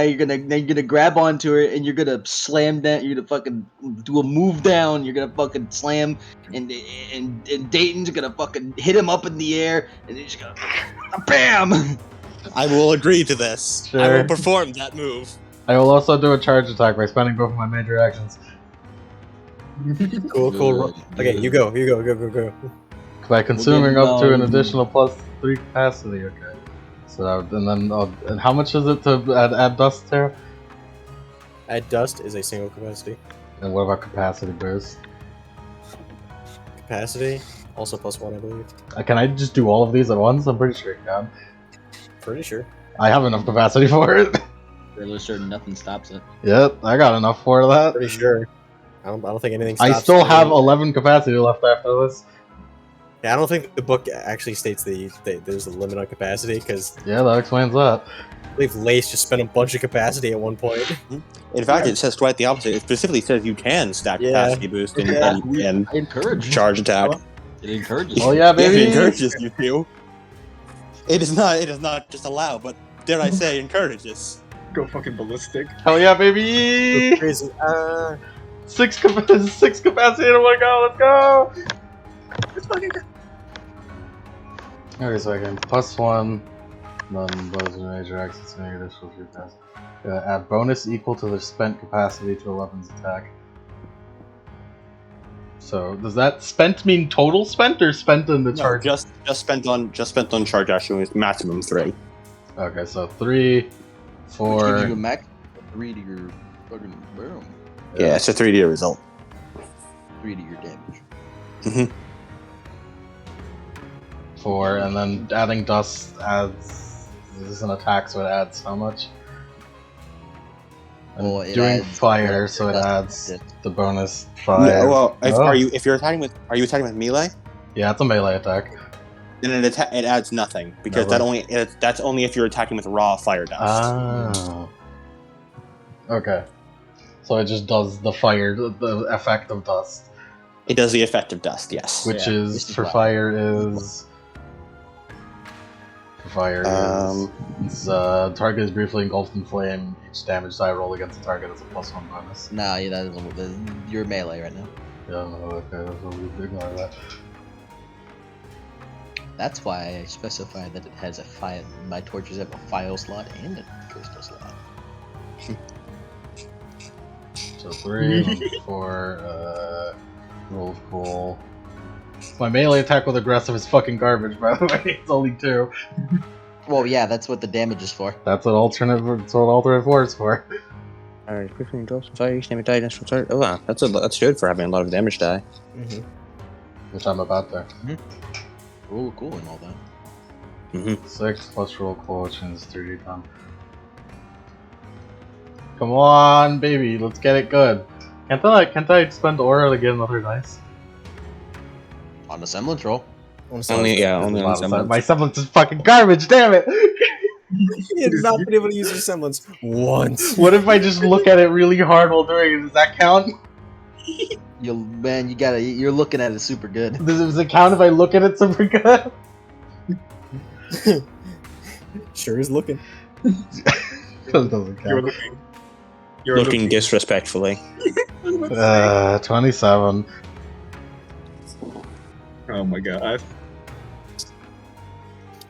you're gonna grab onto her and you're gonna slam down. You're gonna fucking do a move down. You're gonna fucking slam, and Dayton's gonna fucking hit him up in the air, and he's gonna bam. I will agree to this. I Sure. will perform that move. I will also do a charge attack by spending both of my major actions. Cool. Good, Okay, good. you go. By consuming getting up to an down. additional +3 capacity. Okay. So and how much is it to add dust, Tara? Add dust is a single capacity. And what about capacity boost? Capacity, also +1, I believe. Can I just do all of these at once? I'm pretty sure I can. Pretty sure. I have enough capacity for it. Fairly certain nothing stops it. Yep, I got enough for that. Pretty sure. I don't think anything I stops still me. have 11 capacity left after this. Yeah, I don't think the book actually states that there's a limit on capacity, because Yeah, that explains that. I believe Lace just spent a bunch of capacity at one point. In fact, it says quite the opposite. It specifically says you can stack Yeah. capacity boost and I encourage charge attack. It encourages. Oh yeah, Yeah, baby! it encourages you to. It is not just allow, but dare I say, encourages. Go fucking ballistic. Hell yeah, baby! Crazy. Six capacity in one go. Let's go! Let's fucking go. Okay, so I can +1, then those are major access to negative additional 3 pass. Add bonus equal to the spent capacity to 11's attack. So does that spent mean total spent or spent in the No, charge? just spent on charge action with maximum 3. Okay, so 3, Which gives 4. you a max 3 to your fucking boom. Yeah, it's a 3D result. 3 to your damage. Mm-hmm. 4, and then adding dust adds. This is an attack, so it adds how much? I'm Well, it doing adds fire, the so it dust adds to it. the bonus 5. Yeah, well, Oh. are you attacking with melee? Yeah, it's a melee attack. Then it adds nothing because No. that's only if you're attacking with raw fire dust. Oh. Okay. So it just does the fire, the effect of dust, It does the effect of dust, yes. which Yeah, is this is for why. fire is. For fire Um, is target is briefly engulfed in flame. Each damage die roll against the target is a +1 bonus. Nah, yeah, that isn't. You're melee right now. Yeah, no, okay, so we ignore that. That's why I specify that it has a file. My torches have a file slot and a crystal slot. So 3, 4, roll of cool. My melee attack with aggressive is fucking garbage, by the way. It's only 2. Well, yeah, that's what the damage is for. That's what alternate 4 is for. Alright, quickly indulge some fire, each name die against start. Oh wow, that's good for having a lot of damage die. Mm-hmm. Which I'm about there. Oh, cool and all that. 6 plus roll cool, which is 3d time. Come on, baby, let's get it good. Can't I spend aura to get another dice? On the semblance roll. Only on semblance. My semblance is fucking garbage, damn it! You have not been able to use your semblance once. What if I just look at it really hard while doing it? Does that count? You're looking at it super good. Does it count if I look at it super good? Sure is looking. It doesn't You're count. looking. Looking disrespectfully. 27. Oh my god.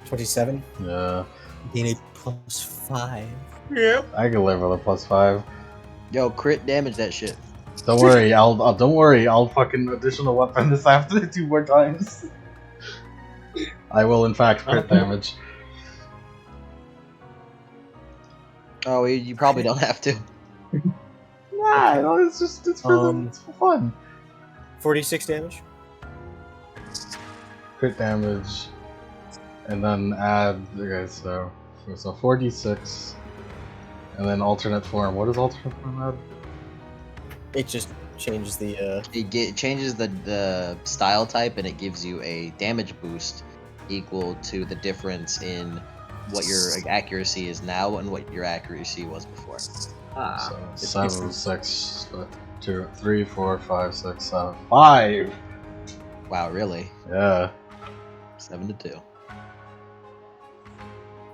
27. Yeah. Gain a +5. Yep. I can live with a +5. Yo, crit damage that shit. Don't worry, I'll fucking additional weapon this after 2 more times. I will in fact crit damage. Oh, you probably don't have to. Nah, no, it's for fun. 46 damage. Crit damage, and then add. Okay, so 4d6, and then alternate form. What does alternate form add? It just changes the. It changes the style type, and it gives you a damage boost equal to the difference in what your accuracy is now and what your accuracy was before. Ah. So 7, 6, 2, 3, 4, 5, 6, 7, 5. Wow, really? Yeah, 7 to 2.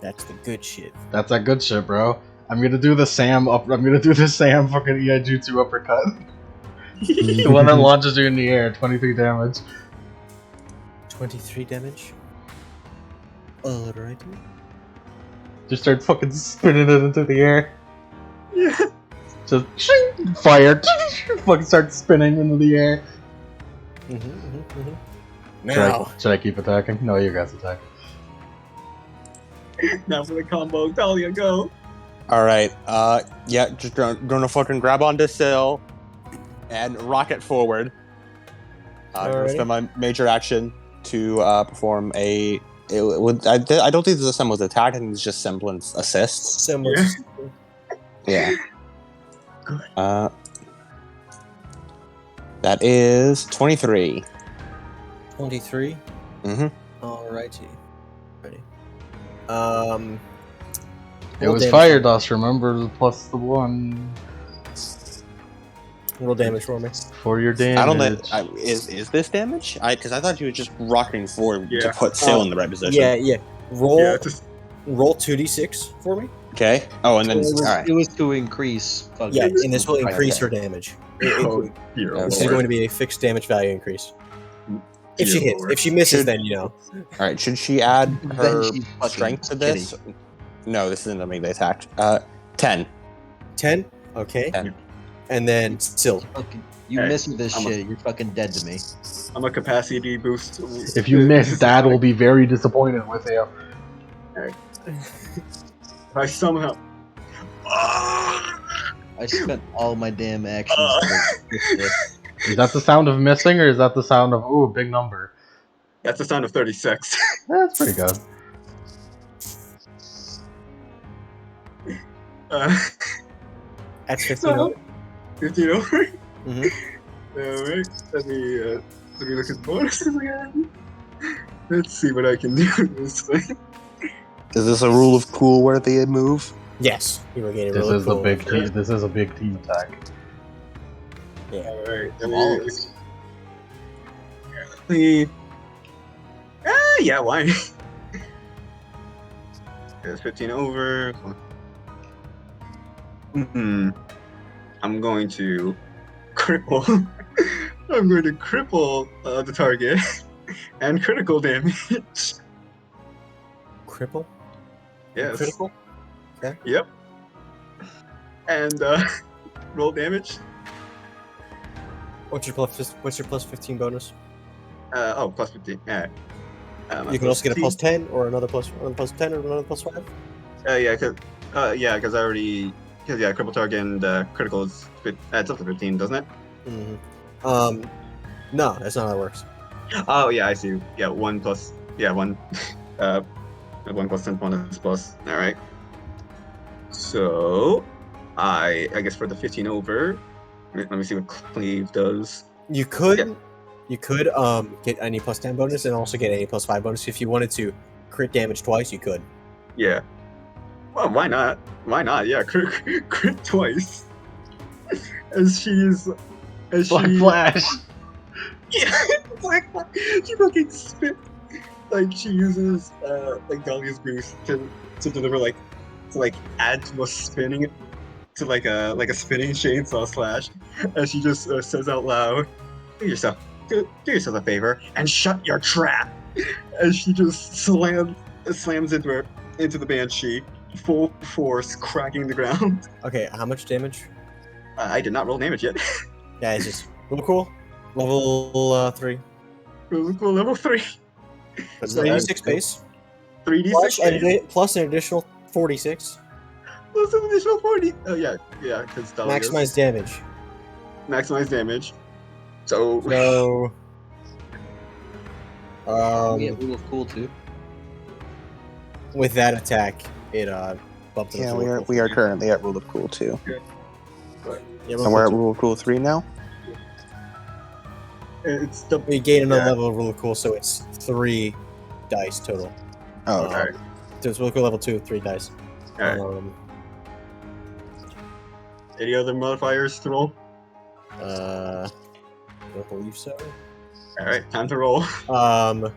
That's the good shit. that's that good shit, bro. I'm gonna do the Sam fucking Iaijutsu uppercut. The one that launches you in the air, 23 damage. 23 damage. Alrighty. Just start fucking spinning it into the air. Yeah. Just fire. Fucking start spinning into the air. Now. Should I keep attacking? No, you guys attack. Now for the combo. Talia, go. Alright, yeah, just gonna fucking grab onto Syl and rocket forward. I'm gonna Alrighty. spend my major action to perform a. I don't think this was attack, I think it's just semblance assist. Semblance. Yeah. Good. That is 23. 23. Mm-hmm. Alrighty. Ready. It roll was damage. fire dust, remember, plus the 1 Roll damage for me. for your damage. I don't know. Is this damage? Because I thought you were just rocking forward Yeah. to put Syl in the right position. Yeah. Roll. Yeah, just Roll 2d6 for me. Okay. Oh, and then It was to increase. fucking- Yeah, and this will Right, increase okay. her damage. oh, dear This This is lord. going to be a fixed damage value increase. If she Dear hits, lord. if she misses, Should- then you know. all right. Should she add her she's fucking strength to this? No, this isn't something they attacked. 10. 10. Okay. 10. And then still. You Hey, miss this I'm a- shit, you're fucking dead to me. I'm a capacity boost. If you miss, Dad will be very disappointed with you. If I somehow. I spent all my damn actions for this shit. Is that the sound of missing, or is that the sound of, ooh, big number? That's the sound of 36. That's pretty good. That's 15. So, 15 over. Mhm. Alright, let me look at bonuses again. Let's see what I can do with this thing. Is this a rule of cool worthy move? Yes. You were getting This really is cool. a big team. This is a big team attack. Alright, All of us. yeah, why? It's 15 over. I'm going to cripple. I'm going to cripple the target and critical damage. Cripple? Yes. Critical? Yep. And roll damage. What's your plus 15 bonus? Plus 15. Alright. You can also get a plus 10 or another plus 10 or another plus 5. Because I already. Because cripple target and critical is adds up to 15, doesn't it? Mm-hmm. No, that's not how it works. Oh yeah, I see. Yeah, 1 plus. Yeah, 1. 1 plus 10 bonus plus. All right. So I guess for the 15 over, let me see what Cleve does. You could Yeah. get any plus 10 bonus and also get any plus 5 bonus if you wanted to crit damage twice. You could. Yeah. Well, why not? Why not? Yeah, crit twice. As she's Black Flash. Yeah, Black Flash. She fucking spit. Like she uses like Dahlia's boost to deliver to add to a spinning to like a spinning chainsaw slash, and she just says out loud, do yourself a favor and shut your trap." As she just slams into the banshee, full force, cracking the ground. Okay, how much damage? I did not roll damage yet. Yeah, it's just real cool. Level 3. Cool, level 3. That's So 3d6 base. 3d6 Plus an additional 46. plus an additional 40. Oh yeah, because Maximize damage. maximize damage. So So. We get rule of cool too. With that attack, it bumped it up Yeah, to we rule are of we are cool currently at rule of cool 2. 3. Yeah, And we're at rule rule of cool 3 now? it's the of cool 2. We gain another Yeah. level of rule of cool, so it's 3 dice total. Oh, okay. Alright. So it's rule of cool level 2, 3 dice. Alright. Any other modifiers to roll? I don't believe so. Alright, time to roll. You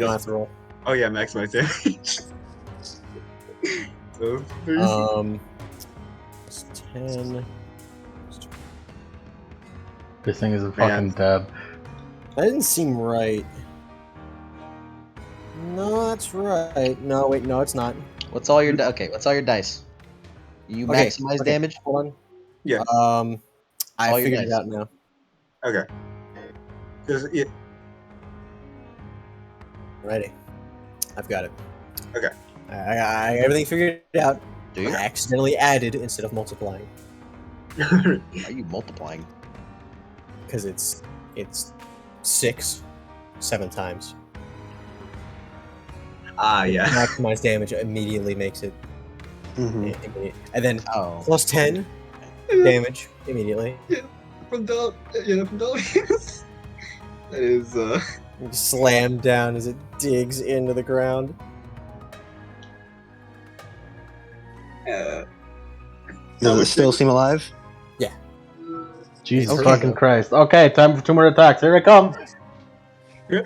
don't have to roll. Oh yeah, maximize damage. So 3. It's 10. This thing is a fucking dab. That didn't seem right. No, that's right. No, wait, no, it's not. What's all your what's all your dice? You Okay, maximize okay, damage? Hold on. Yeah. I All your figured it dice. out now. Okay. Because it. Ready. I've got it. Okay. I everything figured out. Do you? I accidentally added instead of multiplying Are you multiplying? because it's 6, 7 times. Yeah. Maximize damage immediately makes it Mhm. immediate. And then Oh. plus 10 damage immediately. From Dahlia's. That is Slam down as it digs into the ground. Does it still seem alive? Jesus Okay. fucking Christ. Okay, time for 2 more attacks. Here it comes.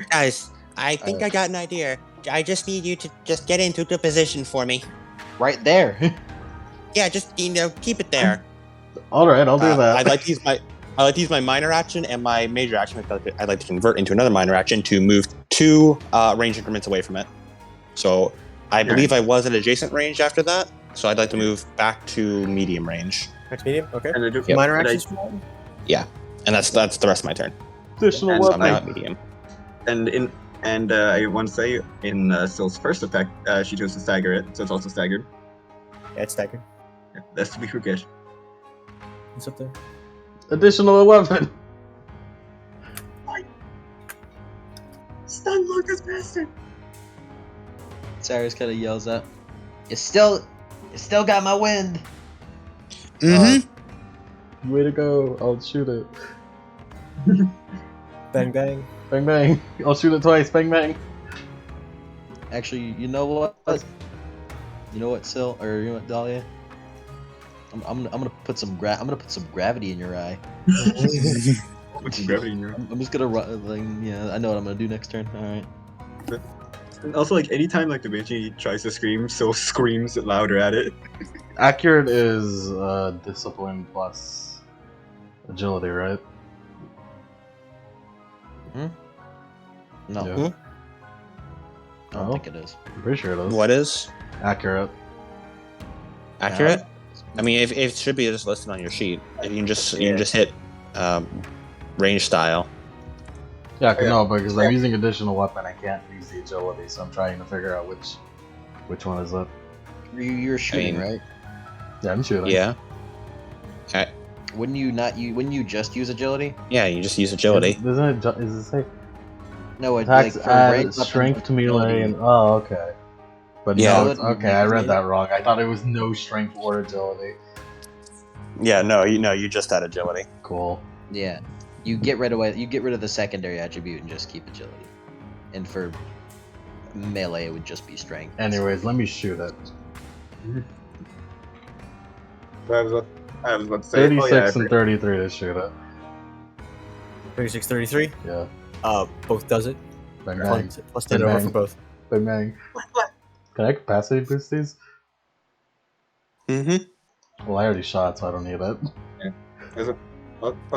Guys, I think I got an idea. I just need you to just get into the position for me. Right there. Yeah, just keep it there. Alright, I'll do that. I'd like to use my minor action and my major action. I'd like to convert into another minor action to move 2 range increments away from it. So I believe I was at adjacent range after that. So I'd like to move back to medium range, Next medium? Okay. and I do, Minor and I- actions for that? and that's the rest of my turn. Additional and So I'm weapon. now at medium. and I want to say in Syl's first attack, she chose to stagger it, so it's also staggered. Yeah, it's staggered. Yeah, that's to be forget. It's up there. Additional weapon. Stun Lucas bastard. Cyrus kind of yells out, You still got my wind." Mm-hmm. Way to go. I'll shoot it. Bang bang. Bang bang. I'll shoot it twice. Bang bang. Actually, you know what? You know what, Sil, or you know what, Dahlia? I'm gonna put some gravity in your eye. What's gravity in your? I'm just gonna run. Like, yeah, I know what I'm gonna do next turn. All right. And also, like anytime like the Banshee tries to scream, Syl screams louder at it. Accurate is discipline plus agility, right? No, Yeah. I don't Oh. think it is. I'm pretty sure it is. What is Accurate. accurate? I mean, if it should be just listed on your sheet. If you can just hit range style. Yeah, Yeah. no, because I'm using additional weapon, I can't use the agility, so I'm trying to figure out which one is it. You're shooting, mean- right? Yeah, I'm shooting. Yeah. Wouldn't you just use agility? Yeah, you just use agility. Is it say No, attacks like for add ranged weapons, strength to melee agility- and oh okay. But Yeah. no, okay, I read that wrong. I thought it was no strength or agility. Yeah, no, you just had agility. Cool. Yeah, you get rid of the secondary attribute and just keep agility. And for melee, it would just be strength. Anyways, let me shoot it. I was about to say, 36 and 33 to shoot it. 36, 33. Yeah. Both does it. Bang bang. Plus 10 over for both. Bang bang. Can I capacity boost these? Mm-hmm. Well, I already shot, so I don't need it. Yeah. Is it?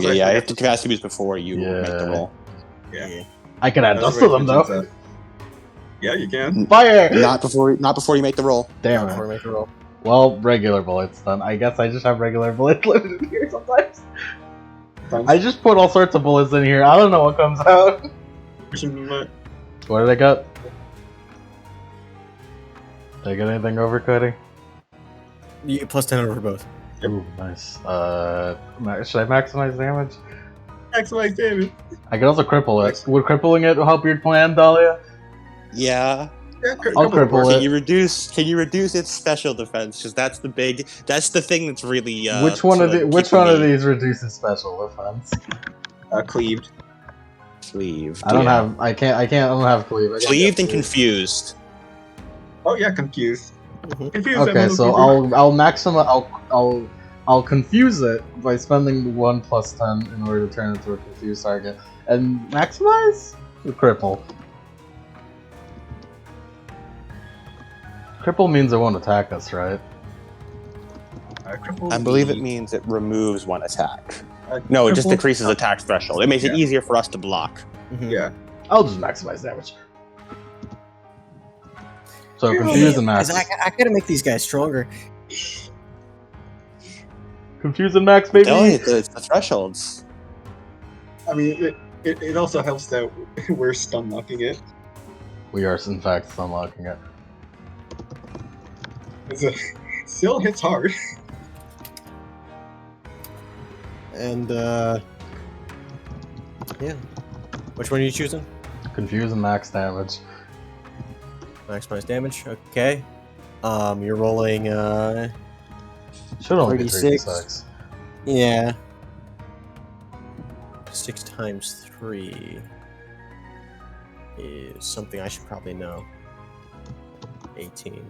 Yeah, you have to capacity boost before you make the roll. Yeah. I can add dust to them though. Yeah, you can. Fire! Not before you make the roll. Damn Before it. we make a roll. Well, regular bullets then. I guess I just have regular bullets limited here sometimes. I just put all sorts of bullets in here. I don't know what comes out. What did I get? Did I get anything over, Cody? Yeah, plus 10 over both. Ooh, nice. Should I maximize damage? Maximize damage. I can also cripple it. Would crippling it help your plan, Dahlia? Yeah. I'll cripple Can it. you reduce its special defense? Because that's the thing that's really Which one of these reduces special defense? Cleaved. Cleaved. I don't have cleave. Cleaved and confused. Oh yeah, confused. Confused. Okay, so I'll confuse it by spending 1 plus 10 in order to turn it into a confused target. And maximize? The cripple. Cripple means it won't attack us, right? I believe it means it removes one attack. No, it just decreases attack threshold. It makes it easier for us to block. Yeah. I'll just maximize damage. So confuse and max. I gotta make these guys stronger. Confuse and max, baby! It's the thresholds. I mean, it also helps that we're stun locking it. We are, in fact, unlocking it. Still hits hard. And, yeah. Which one are you choosing? Confuse and max damage. Maximize damage. Okay. You're rolling, Should only be 36. 36. Yeah. 6 times 3 is something I should probably know. 18.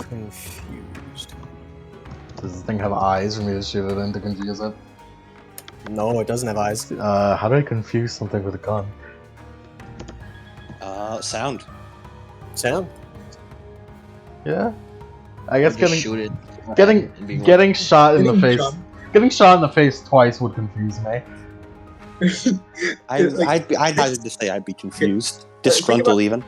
Confused. Does this thing have eyes for me to shoot it in to confuse it? No, it doesn't have eyes. How do I confuse something with a gun? Sound. Sound? Yeah? I guess Just shoot it. getting shot in the face. Getting shot in the face twice would confuse me. I'd hazard to say I'd be confused, disgruntled even.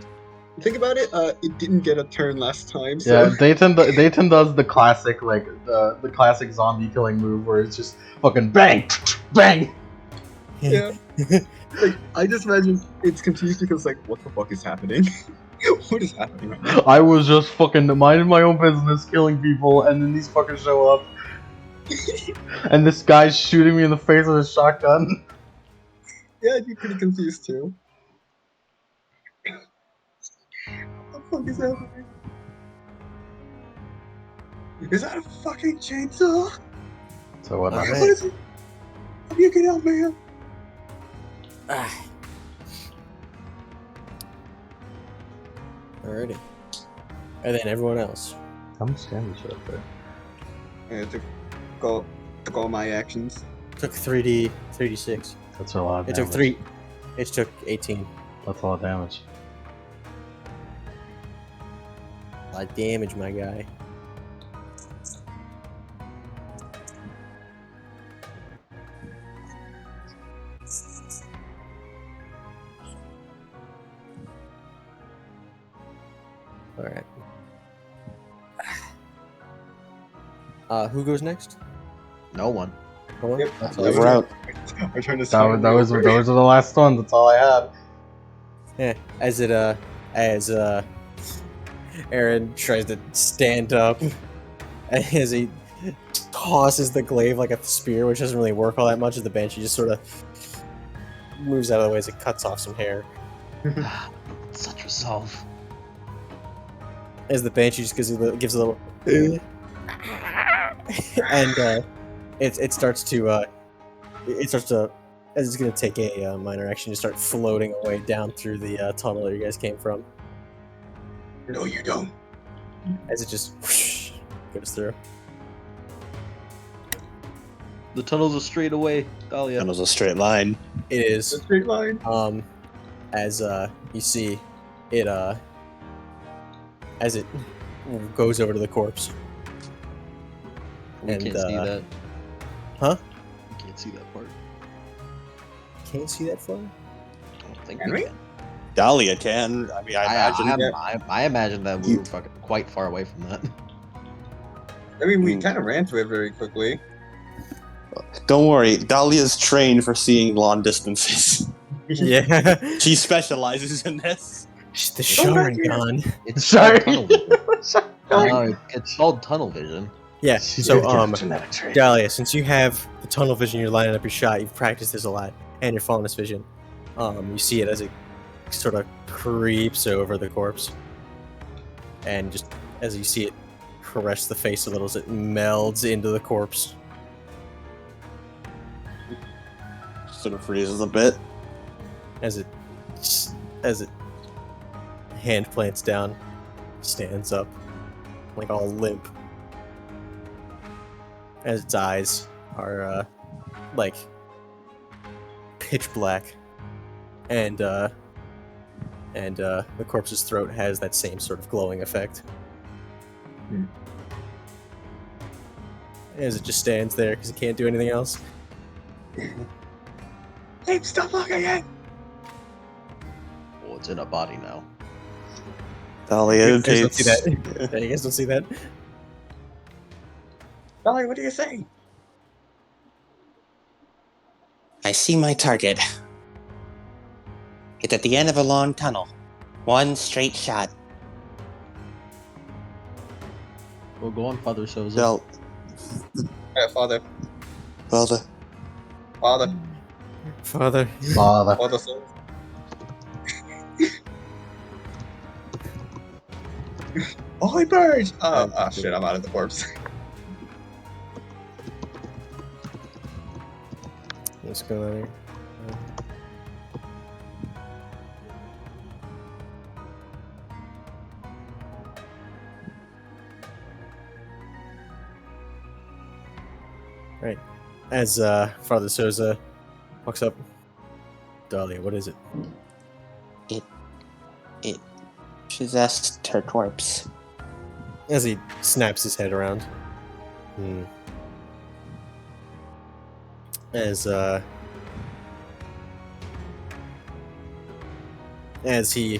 Think about it. It didn't get a turn last time. So. Yeah, Dayton does the classic the classic zombie killing move where it's just fucking bang, bang. Yeah. I just imagine it's confused because what the fuck is happening? What is happening right now? I was just fucking minding my own business, killing people, and then these fuckers show up, and this guy's shooting me in the face with a shotgun. Yeah, I'd be pretty confused too. What the fuck is happening? Is that a fucking chainsaw? So what? Alright. What is it? How do you get out, man? Alrighty. And then everyone else. How much damage is there? Yeah, took all my actions. Took 3d6. That's a lot of It damage. took 3. It took 18. That's a lot of damage. A lot of damage, my guy. Alright. Who goes next? No one. No one? Yep. We're out. We're trying to Those were the last ones. That's all I had. Yeah. As Aaron tries to stand up as he tosses the glaive like a spear, which doesn't really work all that much as the banshee just sort of moves out of the way as it cuts off some hair. Such resolve. As the banshee just gives a little and it starts to as it's gonna take a minor action to start floating away down through the tunnel that you guys came from. No, you don't. As it just whoosh, goes through. The tunnel's a straight away, Dahlia. That was a straight line. It is. The straight line. As you see it as it goes over to the corpse. We And, can't see that. Huh? We can't see that part. Can't see that far? I don't think Can we we? can. Dahlia can. I mean, I imagine that we were fucking quite far away from that. I mean, we kind of ran to it very quickly. Don't worry, Dahlia's trained for seeing long distances. Yeah. She specializes in this. The Sharingan. It's Sorry. called tunnel vision. No, it's called tunnel vision. Yeah. So genetic trait. Dahlia, since you have the tunnel vision, you're lining up your shot, you've practiced this a lot, and your faunus vision, you see it as it sort of creeps over the corpse. And just as you see it caress the face a little as it melds into the corpse. Sort of freezes a bit. As it hand plants down, stands up, like all limp. As its eyes are like pitch black, and the corpse's throat has that same sort of glowing effect. As it just stands there because it can't do anything else. Hey, stop looking at. Well, it's in a body now. Dahlia You guys don't see takes. that? Yeah, you guys don't see that? Dolly, what do you say? I see my target. It's at the end of a long tunnel. One straight shot. Well, go on, Father Soza. Del- Yeah, father. Father. Father. Father. Father. Father soul. Holy birds! Oh, shit, I'm out of the corpse. What's going on here? Right. As Father Soza walks up, Dahlia, what is it? It possessed her corpse. As he snaps his head around. As he...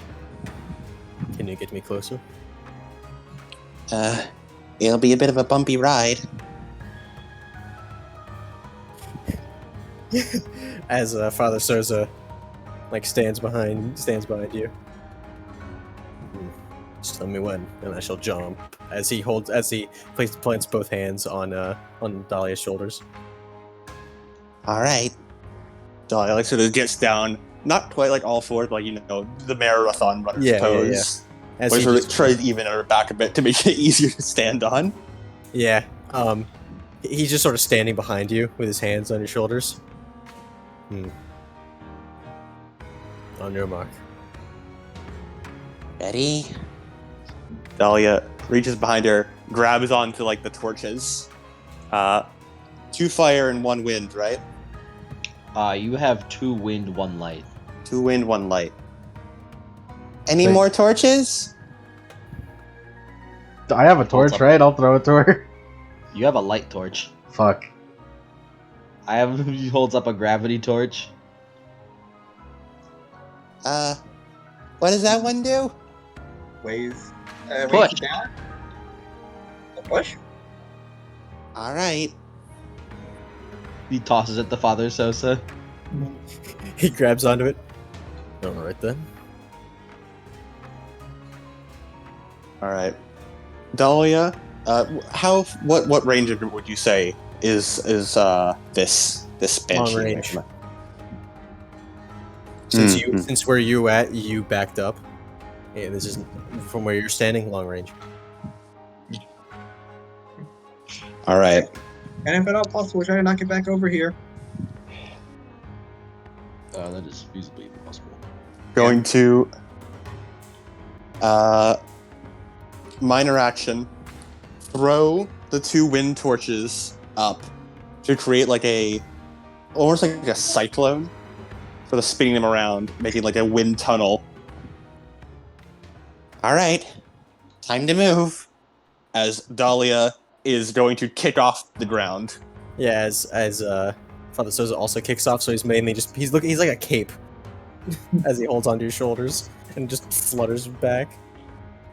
Can you get me closer? It'll be a bit of a bumpy ride. As Father Soza stands behind you. Just tell me when, and I shall jump. As he plants both hands on Dahlia's shoulders. All right. Dahlia sort of gets down, not quite like all fours, but the marathon runner's pose. As Where he sort of just- tries to even her back a bit to make it easier to stand on. Yeah. He's just sort of standing behind you with his hands on your shoulders. On your mark. Ready? Dahlia reaches behind her, grabs onto the torches. 2 fire and 1 wind, right? You have 2 wind, 1 light. 2 wind, 1 light. Any Wait. more torches? I have a torch, up. right? I'll throw it to her. You have a light torch. Fuck. He holds up a gravity torch. What does that one do? Ways. Push. Down. A push? Alright. He tosses it to Father Sosa. He grabs onto it. Alright then. All right, Dahlia. What range would you say is this Long banshee? range. Since where you at, you backed up. Yeah, this is from where you're standing, long range. All right. And if at all possible, try to knock it back over here. That is feasibly possible. Going to minor action. Throw the 2 wind torches up to create almost like a cyclone, sort of spinning them around, making like a wind tunnel. All right, time to move. As Dahlia is going to kick off the ground. Yeah, as Father Soza also kicks off, so he's mainly just he's like a cape as he holds onto your shoulders and just flutters back.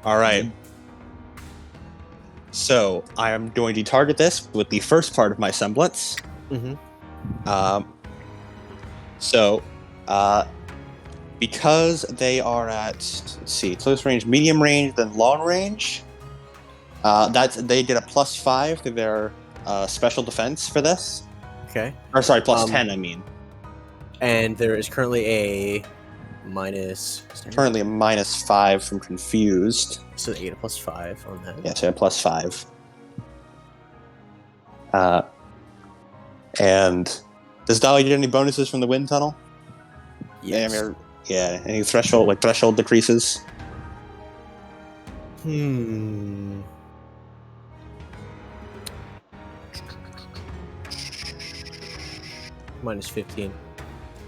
All right. So I am going to target this with the first part of my semblance. Because they are at, let's see, close range, medium range, then long range. They get a +5 to their special defense for this. Okay. Or sorry, +10. I mean. And there is currently a minus. Currently a -5 from confused. So they get a +5 on that. Yeah, so a +5. And does Dolly get any bonuses from the wind tunnel? Yes. Yeah, any threshold decreases? -15.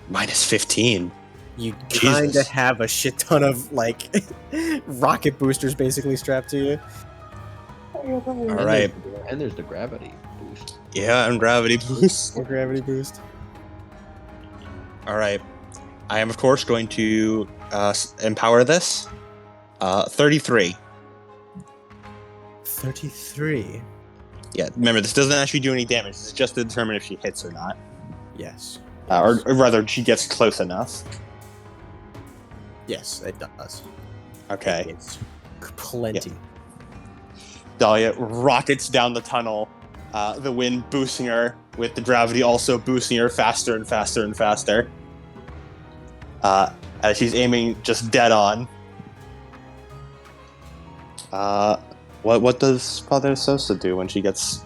-15. You Jesus. kind of have a shit ton of like rocket boosters basically strapped to you. All right. And there's the gravity boost. Yeah, and gravity boost. Or gravity boost. All right. I am, of course, going to empower this. 33. 33. Yeah, remember, this doesn't actually do any damage. This is just to determine if she hits or not. Yes. Or rather, she gets close enough. Yes, it does. Okay. It's plenty. Yeah. Dahlia rockets down the tunnel, the wind boosting her, with the gravity also boosting her faster and faster and faster. As she's aiming just dead on. What does Father Sosa do when she gets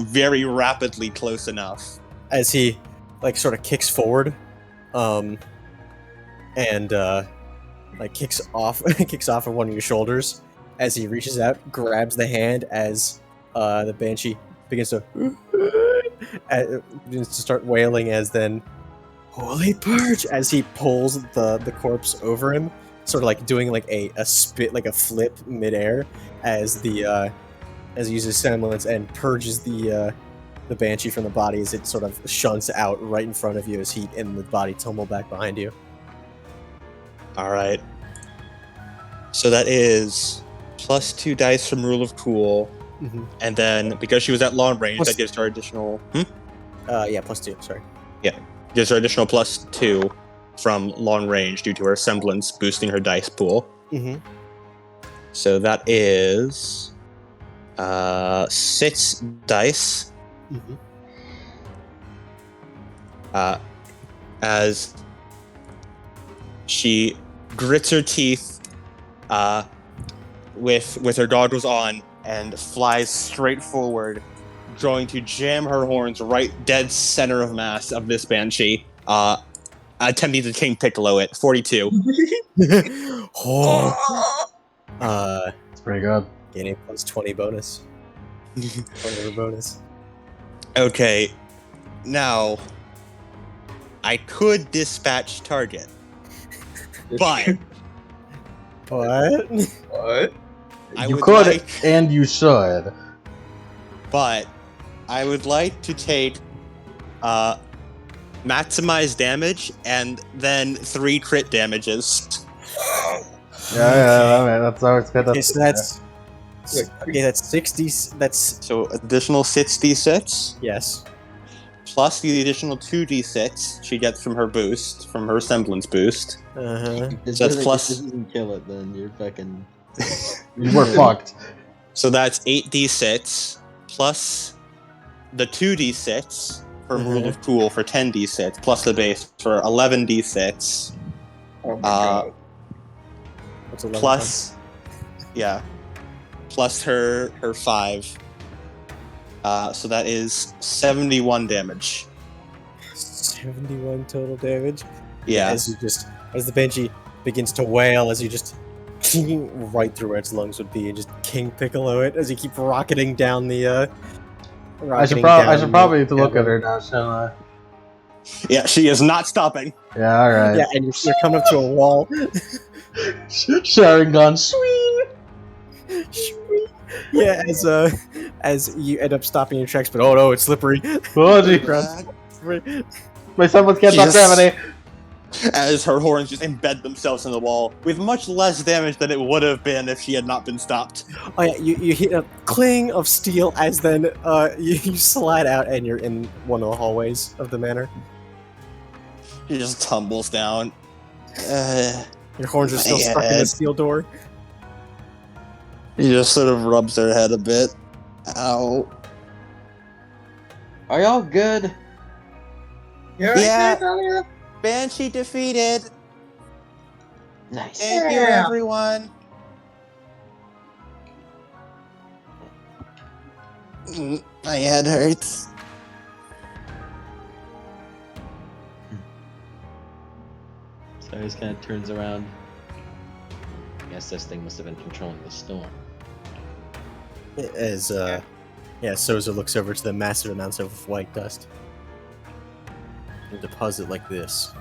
very rapidly close enough? As he like sort of kicks forward, and like kicks off of one of your shoulders as he reaches out, grabs the hand as the Banshee begins to start wailing, as then Holy Purge as he pulls the corpse over him, sort of like doing like a spit, like a flip midair as he uses semblance and purges the Banshee from the body as it sort of shunts out right in front of you as he and the body tumble back behind you. All right. So that is +2 dice from Rule of Cool, and then because she was at long range, that gives her additional. Yeah, +2. Sorry. Yeah, gives her additional +2 from long range due to her semblance boosting her dice pool. So that is 6 dice. As she grits her teeth with her goggles on and flies straight forward, going to jam her horns right dead center of mass of this Banshee, attempting to King Piccolo it. 42. It's pretty good. Gain a +20 bonus. 20 bonus. Okay, now I could dispatch target, but What? What? You could and you should. But I would like to take maximize damage and then 3 crit damages. Yeah, that's always good. Okay, so that's 60. That's So additional 6d6 yes. plus the additional 2d6 she gets from her boost, from her semblance boost. Uh-huh. If this So that's doesn't- plus- if this doesn't kill it, then you're fucking. We're fucked. So that's 8d6 plus the 2d6 from Rule of Cool for 10d6 plus the base for 11d6. Oh my god. What's 11 Plus, yeah, plus her 5. So that is 71 damage. 71 total damage. Yeah. As the Banshee begins to wail, as you just right through where its lungs would be, and just King Piccolo it as you keep rocketing down the. I should probably look at her now, shouldn't I? Yeah, she is not stopping. Yeah, alright. Yeah, and you're coming up to a wall. Sharingan, sweet. Yeah, as you end up stopping your tracks, but oh no, it's slippery. Oh, gee. My someone can't stop gravity. As her horns just embed themselves in the wall with much less damage than it would have been if she had not been stopped. Oh yeah, you hit a cling of steel as then you slide out and you're in one of the hallways of the manor. She just tumbles down. Your horns are still stuck in the steel door. She just sort of rubs her head a bit. Ow. Are y'all good? Yeah. Banshee defeated. Nice. Thank you, everyone. My head hurts. Cyrus kind of turns around. I guess this thing must have been controlling the storm. As Soza looks over to the massive amounts of white dust. A deposit like this.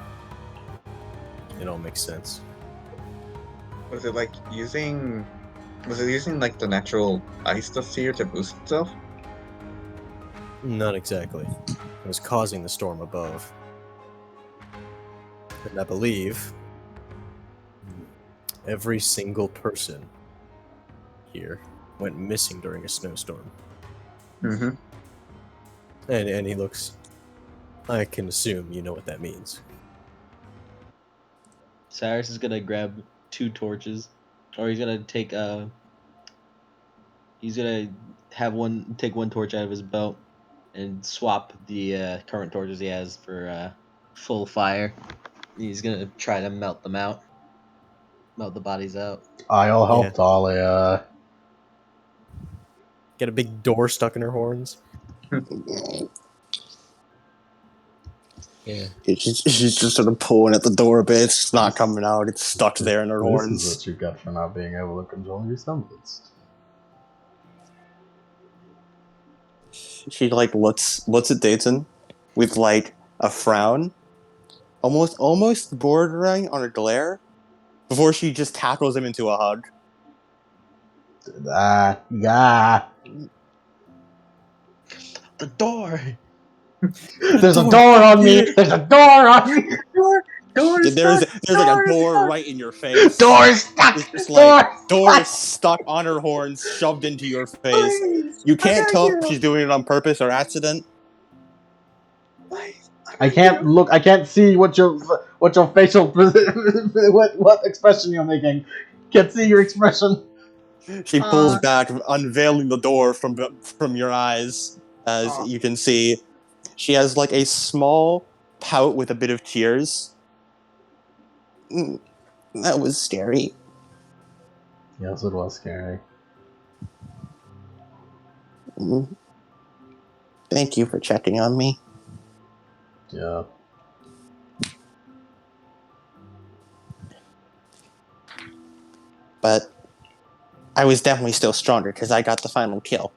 It all makes sense. Was it using like the natural ice dust here to boost itself? Not exactly. It was causing the storm above. And I believe every single person here went missing during a snowstorm. Mm-hmm. And he looks... I can assume you know what that means. Cyrus is gonna grab 2 torches, or he's gonna take he's gonna take one torch out of his belt and swap the current torches he has for full fire. He's gonna try to melt them out, melt the bodies out. I'll help Dahlia. Get a big door stuck in her horns. Yeah. She's just sort of pulling at the door a bit. It's not coming out. It's stuck there in her horns. This is what you got for not being able to control your semblance. She looks at Dayton with a frown, almost bordering on a glare, before she just tackles him into a hug. Yeah. The door. There's a door on me. There's a door on me. There's a door right in your face. Door stuck. It's door stuck on her horns, shoved into your face. You can't tell if she's doing it on purpose or accident. I can't look. I can't see what your facial what expression you're making. Can't see your expression. She pulls back, unveiling the door from your eyes. As you can see, she has a small pout with a bit of tears. That was scary. Yes, it was scary. Thank you for checking on me. Yeah. But I was definitely still stronger because I got the final kill.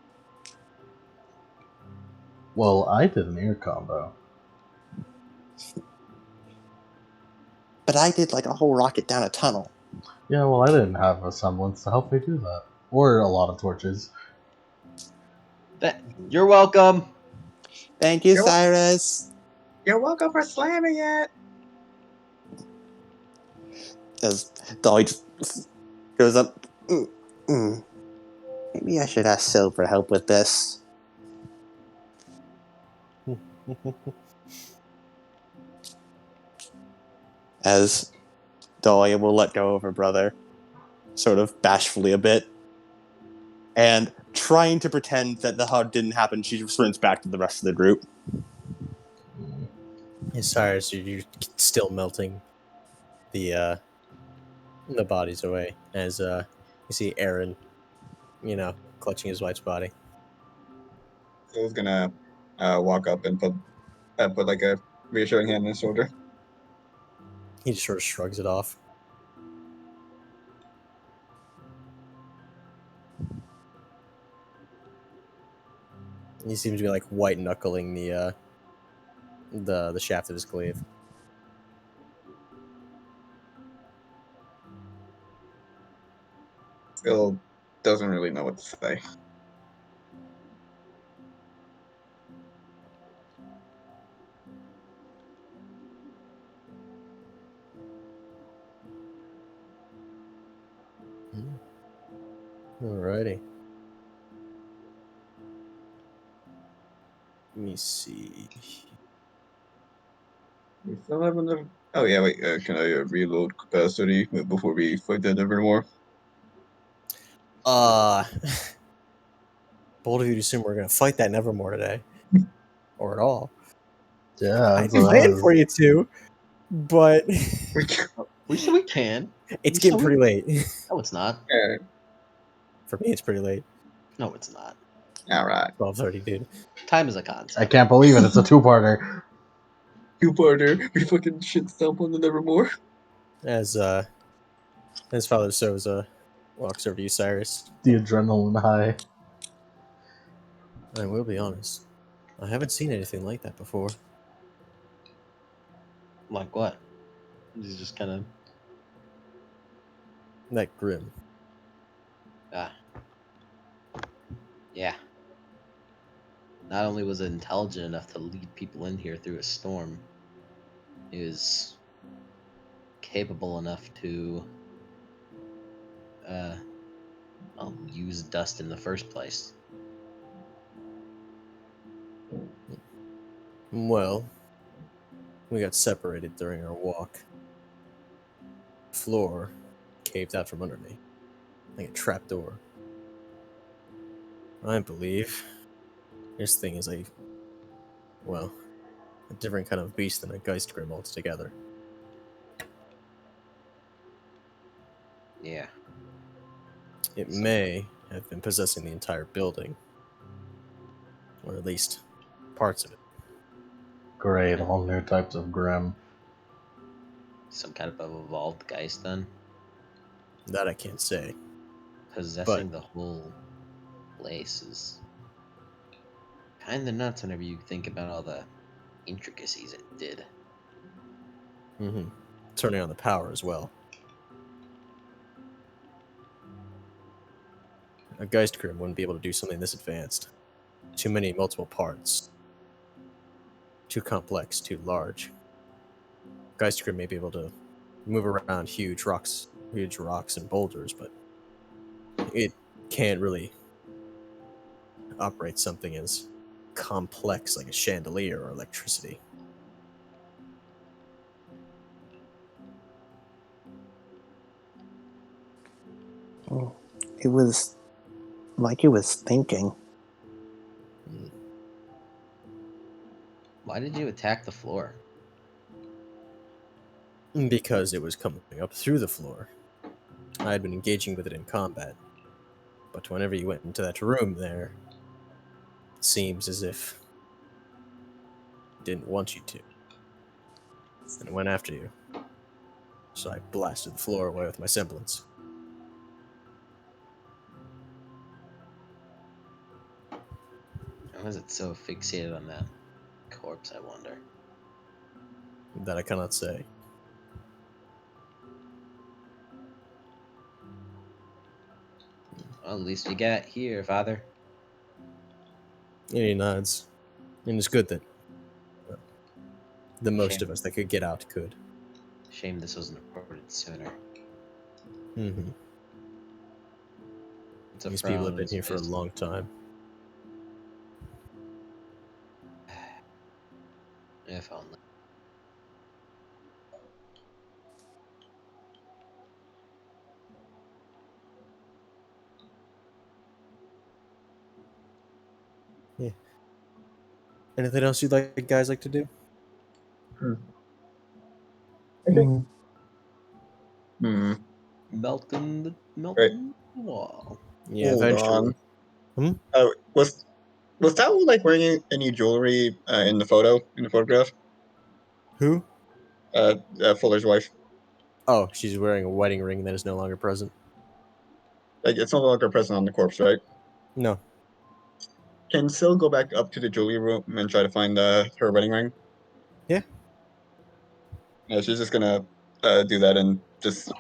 Well, I did an air combo. But I did a whole rocket down a tunnel. Yeah, well, I didn't have a semblance to help me do that. Or a lot of torches. You're welcome. Thank you, Cyrus. You're welcome for slamming it. As Dolly just goes up. Maybe I should ask Sil for help with this. As Dahlia will let go of her brother, sort of bashfully a bit. and trying to pretend that the hug didn't happen, she sprints back to the rest of the group. Hey, Cyrus, you're still melting the bodies away as you see Aaron, clutching his wife's body. Phil's gonna walk up and put like a reassuring hand on his shoulder. He just sort of shrugs it off. He seems to be like white knuckling the shaft of his glaive. Phil doesn't really know what to say. Alrighty. Let me see. We still have enough. Oh yeah, wait. Can I reload capacity before we fight that Nevermore? Bold of you to assume we're gonna fight that Nevermore today, or at all. Yeah, I that's what I planned was. for you to, but We said we can. it's We getting said pretty late. No, it's not. For me, it's pretty late. No, it's not. All right. 12:30, dude. Time is a I concept. can't believe it. It's a two-parter. Two-parter. We fucking shit stomp on the Nevermore. As Father Soza walks over to you, Cyrus. The adrenaline high. I will be honest. I haven't seen anything like that before. Like what? He's just kind of That grim. yeah. Not only was it intelligent enough to lead people in here through a storm, he was capable enough to use dust in the first place. Well, we got separated during our walk. The floor caved out from under me, like a trapdoor. I believe this thing is a different kind of beast than a Geistgrim altogether. Yeah. It may have been possessing the entire building, or at least parts of it. Great, all new types of grim. Some kind of evolved geist then. That I can't say. Possessing the whole place is kinda nuts whenever you think about all the intricacies it did. Mm-hmm. Turning on the power as well. A Geistgrim wouldn't be able to do something this advanced. Too many multiple parts. Too complex, too large. Geistgrim may be able to move around huge rocks and boulders, but it can't really operate something as complex like a chandelier or electricity. It was like it was thinking. Why did you attack the floor? Because it was coming up through the floor. I had been engaging with it in combat. But whenever you went into that room there, it seems as if it didn't want you to. And it went after you. So I blasted the floor away with my semblance. Why was it so fixated on that corpse, I wonder? That I cannot say. Well, at least we got here, Father. And he nods. And it's good that the most Shame. of us that could get out could. Shame this wasn't reported sooner. Mm-hmm. It's a These frown people have on been his here for a face. long time. If only. Anything else you'd like guys like to do? Mm, Melting the Right. wall. Yeah, Hold eventually. on. Was Tao like wearing any jewelry in the photograph? Who? Fuller's wife. Oh, she's wearing a wedding ring that is no longer present. Like it's no longer present on the corpse, right? No. Can Syl go back up to the jewelry room and try to find her wedding ring? Yeah. No, she's just gonna do that and just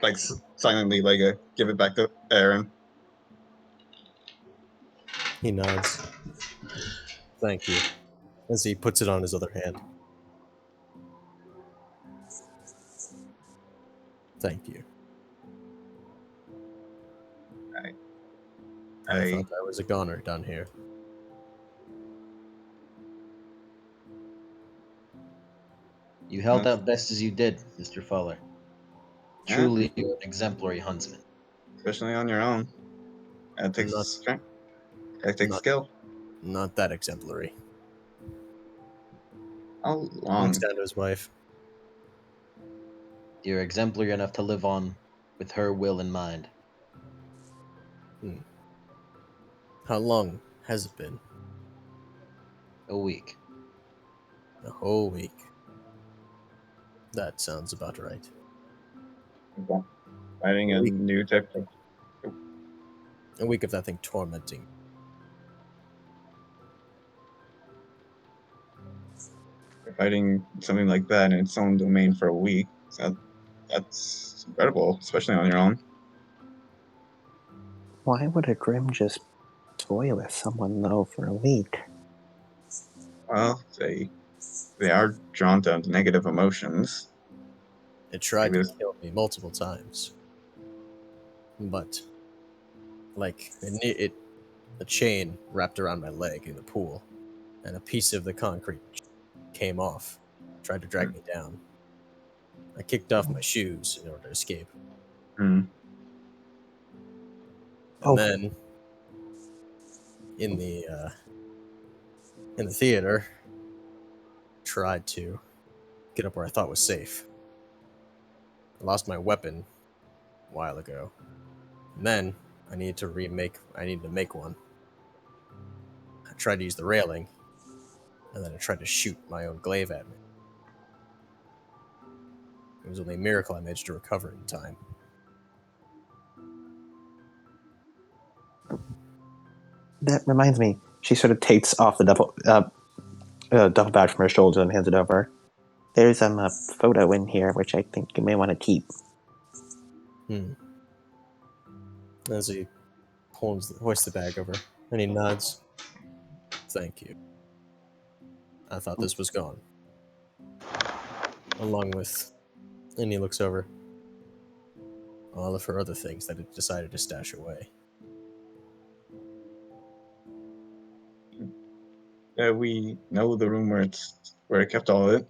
like silently give it back to Aaron. He nods. Thank you. As he puts it on his other hand. Thank you. I thought I was a goner down here. You held out best as you did, Mr. Fuller. Truly an exemplary huntsman. Especially on your own. It takes Not- strength. It takes not- skill. Not that exemplary. How Looks long? down to his wife. You're exemplary enough to live on with her will in mind. How long has it been? A week. A whole week. That sounds about right. Finding a new type of. A week of that thing tormenting. Fighting something like that in its own domain for a week. So that's incredible, especially on your own. why would a Grim just toy with someone though for a week? Well, they are drawn to negative emotions. It tried Maybe to kill me multiple times. But, like, a chain wrapped around my leg in the pool, and a piece of the concrete came off, tried to drag me down. I kicked off my shoes in order to escape. Hmm. And then, in the theater, tried to get up where I thought was safe. I lost my weapon a while ago. And then I needed to make one. I tried to use the railing, and then I tried to shoot my own glaive at me. It was only a miracle I managed to recover in time. That reminds me. She sort of takes off the duffel bag from her shoulder and hands it over. There's a photo in here which I think you may want to keep. As he hoists the bag over, and he nods. Thank you. I thought this was gone. Along with, and he looks over, all of her other things that it decided to stash away. We know the room where it kept all of it.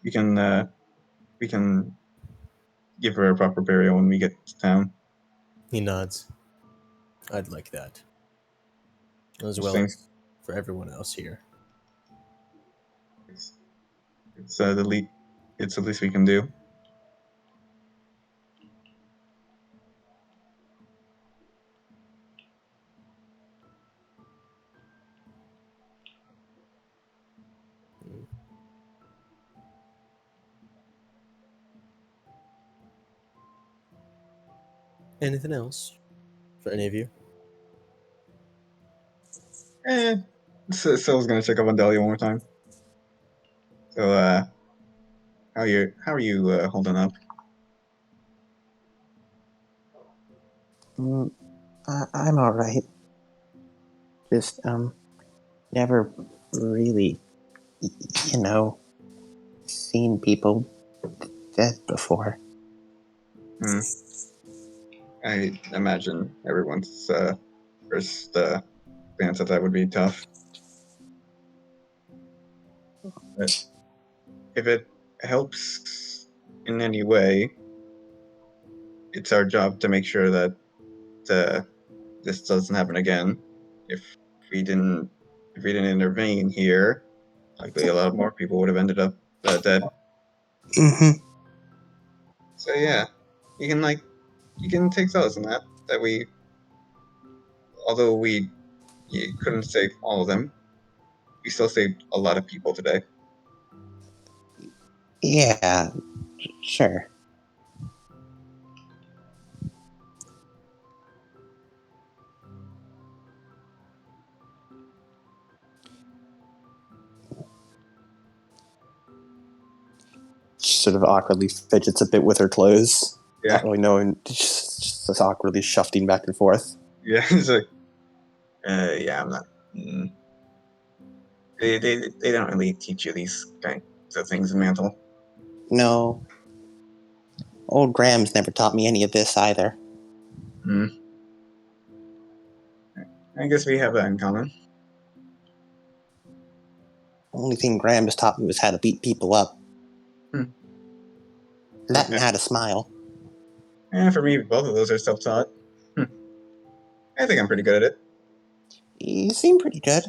We can give her a proper burial when we get to town. He nods. I'd like that. As well Interesting. as for everyone else here. It's it's the least we can do. Anything else for any of you? Syl's gonna check up on Delia one more time. So, how are you holding up? I'm all right. Just never really, you know, seen people dead before. I imagine everyone's first glance at that would be tough. But if it helps in any way, it's our job to make sure that this doesn't happen again. If we didn't intervene here, likely a lot more people would have ended up dead. Mm-hmm. So yeah, you can take solace in that we, although we couldn't save all of them, we still saved a lot of people today. Yeah, sure. She sort of awkwardly fidgets a bit with her clothes, Yeah, not really knowing, just awkwardly shifting back and forth. yeah. It's like, yeah, I'm not. They don't really teach you these kinds of things in Mantle. No. Old Graham's never taught me any of this either. Hmm. I guess we have that in common. Only thing Graham has taught me was how to beat people up. Hmm. That and how to smile. Yeah, for me, both of those are self-taught. I think I'm pretty good at it. You seem pretty good.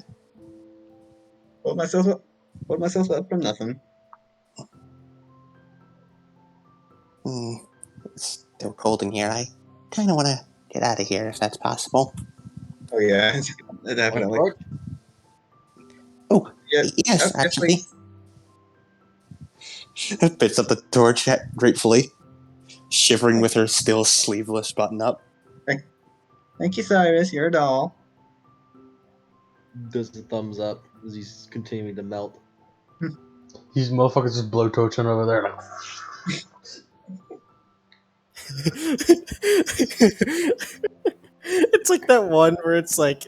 Hold myself up from nothing. It's still cold in here. I kind of want to get out of here if that's possible. Oh yeah, definitely. Oh, Yeah, yes, yes, actually. please. Picks up the torch gratefully, shivering with her still sleeveless button up. Thank you, Cyrus. You're a doll. Does the thumbs up as he's continuing to melt. These motherfuckers just blowtorching over there. Like, It's like that one where it's like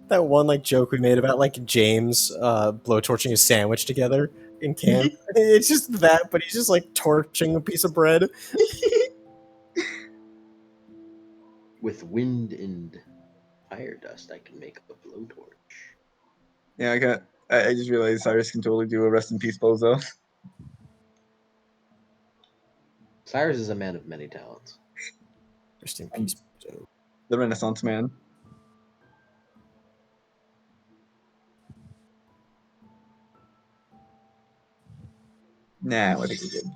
that one like joke we made about like James blowtorching a sandwich together in camp. It's just that, but he's just like torching a piece of bread. With wind and fire dust, I can make a blowtorch. Yeah, I just realized Cyrus can totally do a rest in peace pose though. Cyrus is a man of many talents. Rest in peace. The Renaissance man. Nah, I think we're good.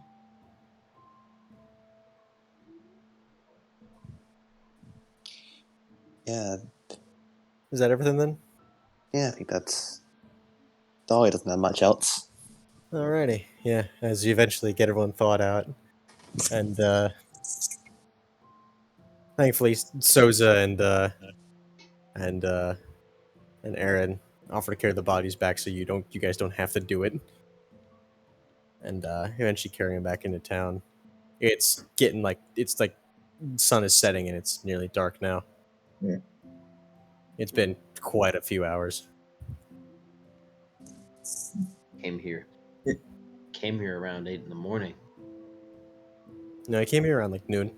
Yeah, Is that everything then? Yeah, I think that's. Dolly doesn't have much else. Alrighty. Yeah, as you eventually get everyone thawed out. And thankfully Souza and Aaron offer to carry the bodies back so you guys don't have to do it. And eventually carry them back into town. It's getting like sun is setting and it's nearly dark now. Yeah. It's been quite a few hours. Came here. Yeah. Came here around 8 in the morning. No, I came here around like noon.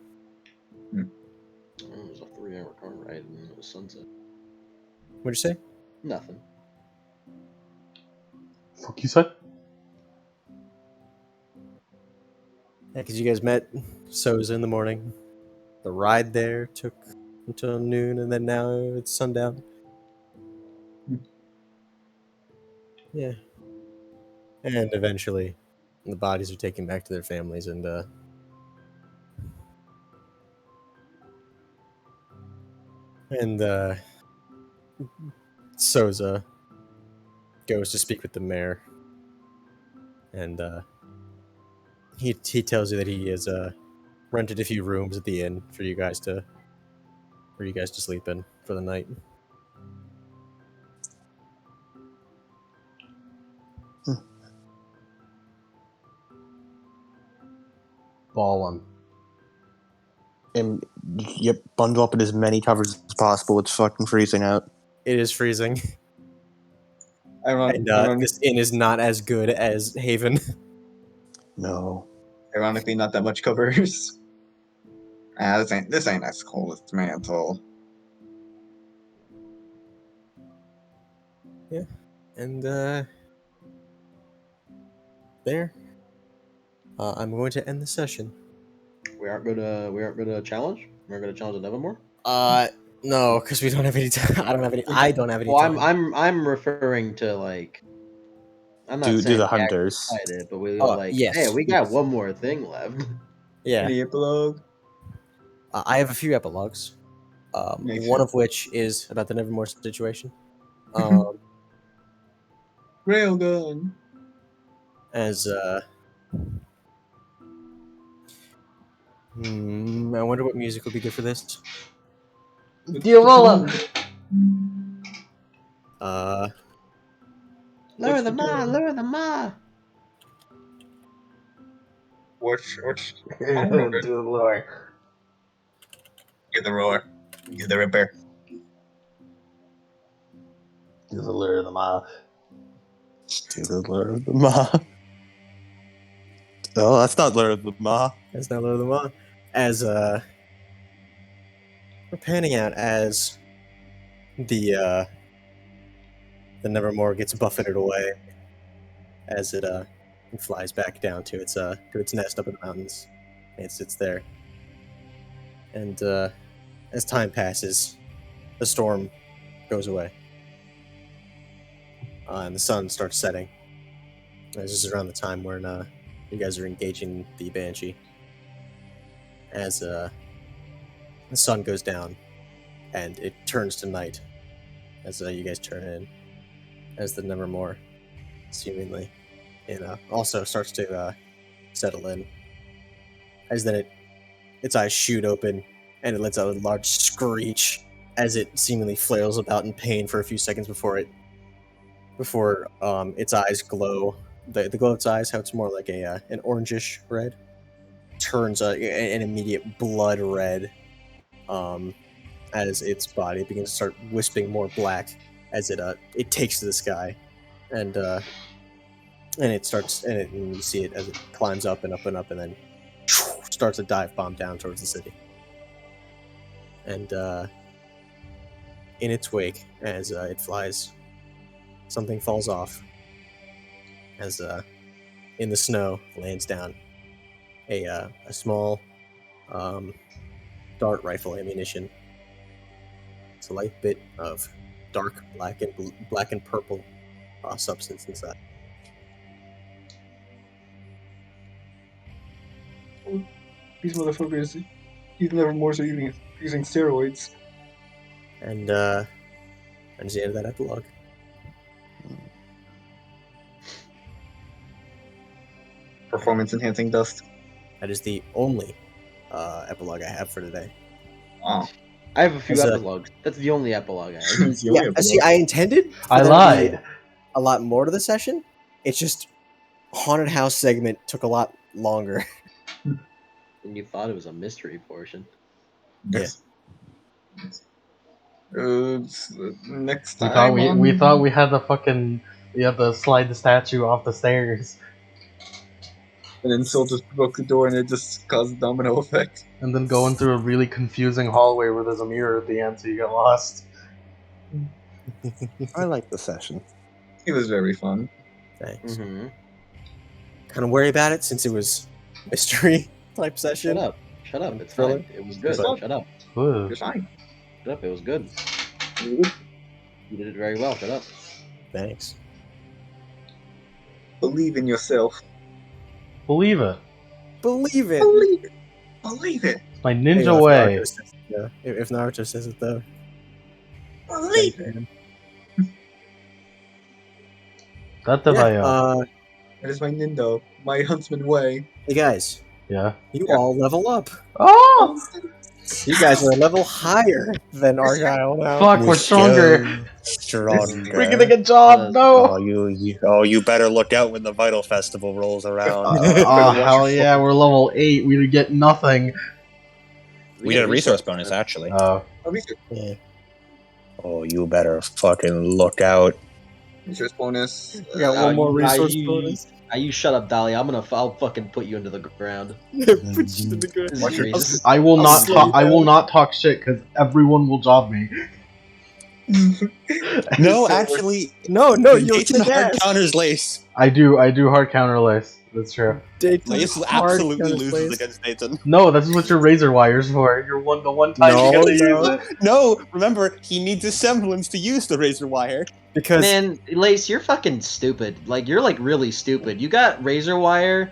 Oh, it was a 3-hour car ride and then it was sunset. What'd you say? Nothing. fuck you said? Yeah, because you guys met Souza in the morning. The ride there took until noon, and then now it's sundown. Yeah. And eventually, the bodies are taken back to their families, and Souza goes to speak with the mayor, and he tells you that he has rented a few rooms at the inn for you guys to sleep in for the night. Ballin'. And yep, bundle up in as many covers as possible. It's fucking freezing out. It is freezing, and Ironically, this inn is not as good as Haven. No. ironically, not that much covers. This ain't as cold as Mantle. Yeah, and there. I'm going to end the session. We aren't gonna challenge. We're gonna challenge the Nevermore. No, because we don't have any time. I don't have any. I don't have any Well, time. I'm referring to like. I'm not Do saying the we actually hunters. decided, but we go like, yes, hey, we got yes. one more thing left. Yeah, Any epilogue? I have a few epilogues. Makes One sense. of which is about the Nevermore situation. Um, Railgun. as I wonder what music would be good for this. Diavola! Lure the ma, lure the ma. Watch. Do the lore. Give the roar. Give the ripper. Do the lure of the mile. Do the Lure of the Ma. Oh, that's not Lure of the Ma. As now Lure them on. As we're panning out as the Nevermore gets buffeted away as it flies back down to its nest up in the mountains. And it sits there. And as time passes, the storm goes away. And the sun starts setting. This is around the time when you guys are engaging the Banshee. As the sun goes down and it turns to night as you guys turn in, as the Nevermore seemingly also starts to settle in, as then its eyes shoot open and it lets out a large screech as it seemingly flails about in pain for a few seconds before its eyes glow. The glow of its eyes, how it's more like an orangish red, turns an immediate blood red as its body begins to start wisping more black as it takes to the sky, and it starts and you see it as it climbs up and up and up and then starts a dive bomb down towards the city. And in its wake, as it flies, something falls off as in the snow lands down a small dart rifle ammunition. It's a light bit of dark black and purple substance inside. These motherfuckers, these Nevermores are using steroids. And that's the end of that epilogue. Performance enhancing dust. That is the only epilogue I have for today. Oh. I have a few As a- epilogues. That's the only epilogue I have. Yeah, see, I intended for I there to be lied. a lot more to the session. It's just haunted house segment took a lot longer. And you thought it was a mystery portion. Yes. Next We time. thought we thought we had to slide the statue off the stairs. And then Soul just broke the door and it just caused a domino effect. And then going through a really confusing hallway where there's a mirror at the end, so you get lost. I like the session. It was very fun. Thanks. Mm-hmm. Kind of worry about it since it was mystery type session. Shut up. Shut up. It's Thriller? fine. It was good. Stop. Shut up. Ugh. You're fine. Shut up. It was good. You did it very well. Shut up. Thanks. Believe in yourself. Believe it. Believe it. Believe it. Believe it. It's my Hey, ninja if way. Naruto says it, though. If Naruto says it though. Believe it. Tatabayo. That is my Nindo. My huntsman way. Hey guys, Yeah. you Yeah. all level up. Oh! You guys are a level higher than Argyle now. Fuck, we're stronger. Stronger. We're gonna get job. No. You better look out when the Vital Festival rolls around. Oh hell yeah, we're level 8. We get nothing. We did a resource bonus actually. Yeah. Oh, you better fucking look out. Resource bonus. We got one more resource bonus. You shut up, Dolly. I'll fucking put you into the ground. Put you to the ground. This is crazy. I will I'll not. slow you I will down. not talk shit because everyone will job me. No, actually, No, you'll Jason kick hard ass. counters lace. I do hard counter lace. That's true. Lace hard absolutely counter loses plays. against Nathan. No, that's what your razor wire's for. You're the one time you No, get to no. use it. No, remember, he needs a semblance to use the razor wire. Because Man, Lace, you're fucking stupid. Like, you're like really stupid. You got razor wire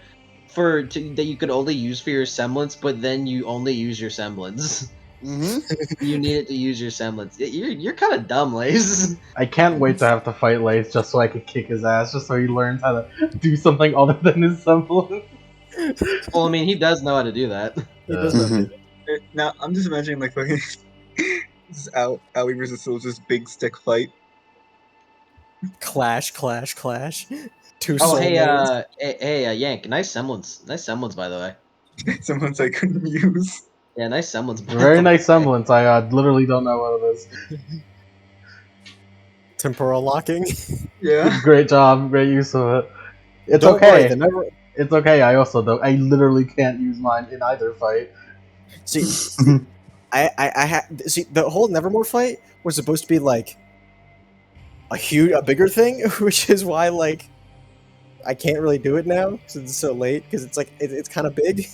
that you could only use for your semblance, but then you only use your semblance. Mm-hmm. You need it to use your semblance. You're kind of dumb, Lace. I can't wait to have to fight Lace just so I can kick his ass, just so he learns how to do something other than his semblance. Well, I mean, he does know how to do that. he does not do Now I'm just imagining like fucking this is Owie versus Soldier's big stick fight. that. Clash. Two Oh, soul hey, modes. Yank, nice semblance, by the way. Someone's I couldn't use. Yeah, nice semblance. by Very the nice way. semblance. I literally don't know what it is. Temporal locking. Yeah. Great job, great use of it. It's Don't okay. worry, the never. It's okay. I also don't. I literally can't use mine in either fight. See, see the whole Nevermore fight was supposed to be like a bigger thing, which is why like I can't really do it now because it's so late because it's like it's kind of big.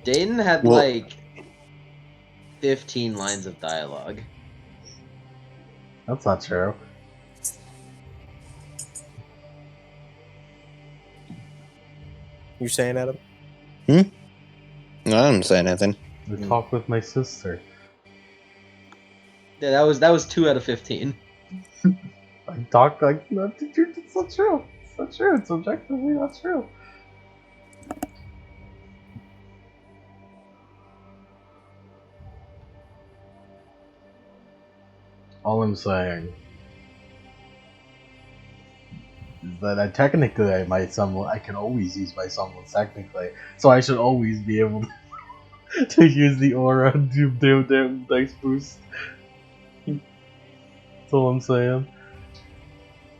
Dayton had Well- like 15 lines of dialogue. That's not true. You saying, Adam? No, I didn't say anything. I talk with my sister. Yeah, that was 2 out of 15. I talk like no, it's not true. It's not true. It's objectively not true. All I'm saying is that technically I can always use my semblance technically, so I should always be able to use the aura and do damn dice boost. That's all I'm saying.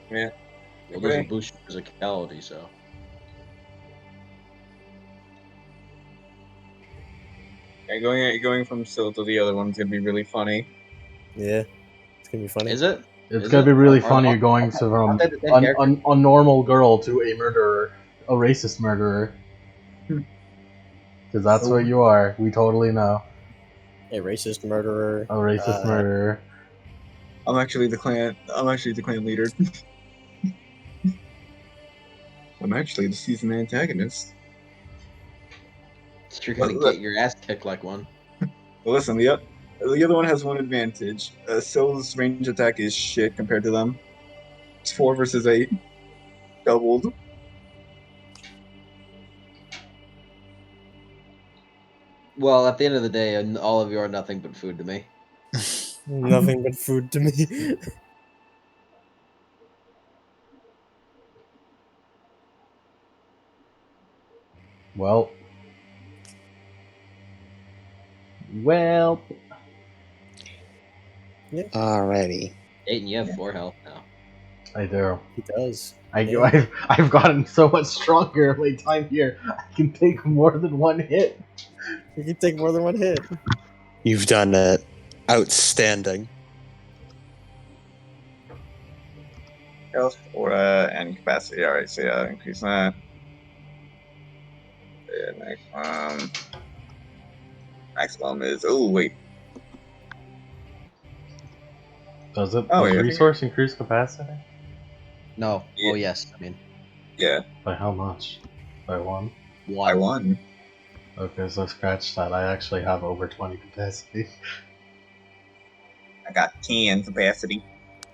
Yeah. Well, doesn't boost your physicality, so. Yeah, going from Syl to the other one's gonna be really funny. Yeah, it's gonna be funny. Is it? It's Is gonna it? be really Are- funny are- going from aren't they the same character? a normal girl to a murderer, a racist murderer. Because that's what you are. We totally know. A racist murderer. A racist murderer. I'm actually the clan leader. I'm actually the season antagonist. You're gonna get your ass kicked like one. Well, listen, the other one has one advantage. Syl's range attack is shit compared to them. It's 4 versus 8. Doubled. Well, at the end of the day, all of you are nothing but food to me. Nothing but food to me. Well. Alrighty. Dayton, you have 4 health now. I do. He does. I've gotten so much stronger my time here. I can take more than one hit. You can take more than one hit. You've done it. Outstanding. Health, aura, and capacity. Alright, so yeah, increase that. And maximum is. Oh, wait. Does it? Oh, Does yeah. resource increase capacity? No. Yeah. Oh yes. I mean, Yeah, By how much? By one? I won. Okay, so scratch that. I actually have over 20 capacity. I got 10 capacity.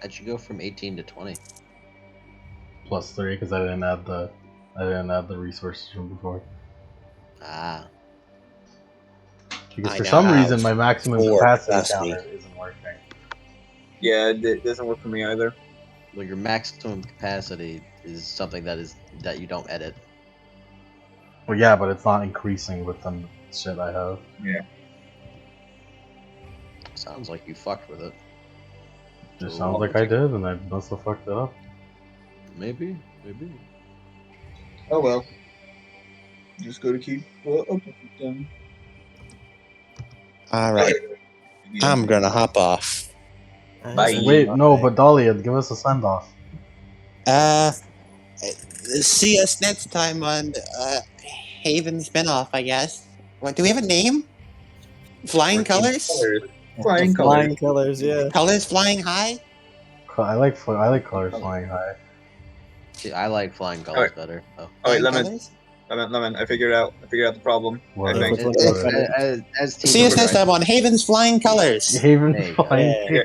that should go from 18 to 20. Plus 3 because I didn't add the resources from before. Ah. Because I for now some have reason my maximum 4 capacity capacity. counter isn't working. Yeah, it doesn't work for me either. Well, your maximum capacity is something that you don't edit. Well, yeah, but it's not increasing with the shit I have. Yeah. Sounds like you fucked with it. Just sounds like I did, and I must have fucked it up. Maybe. Oh well. Just go to keep. Well, okay, done. Alright. I'm gonna hop off. Bye. Wait, no, but Dahlia, give us a send off. See us next time on Haven spinoff, I guess. What, do we have a name? Flying colors? Flying colors. Flying colors, yeah. Colors flying high? I like colors flying high. See, I like flying colors Alright. better. Oh. Oh wait, Flying lemon, colors? lemon. I figured out the problem. What? I think. Which one's As What? Team See us Override. next time on Haven's Flying Colors. Haven There you go. flying. Yeah.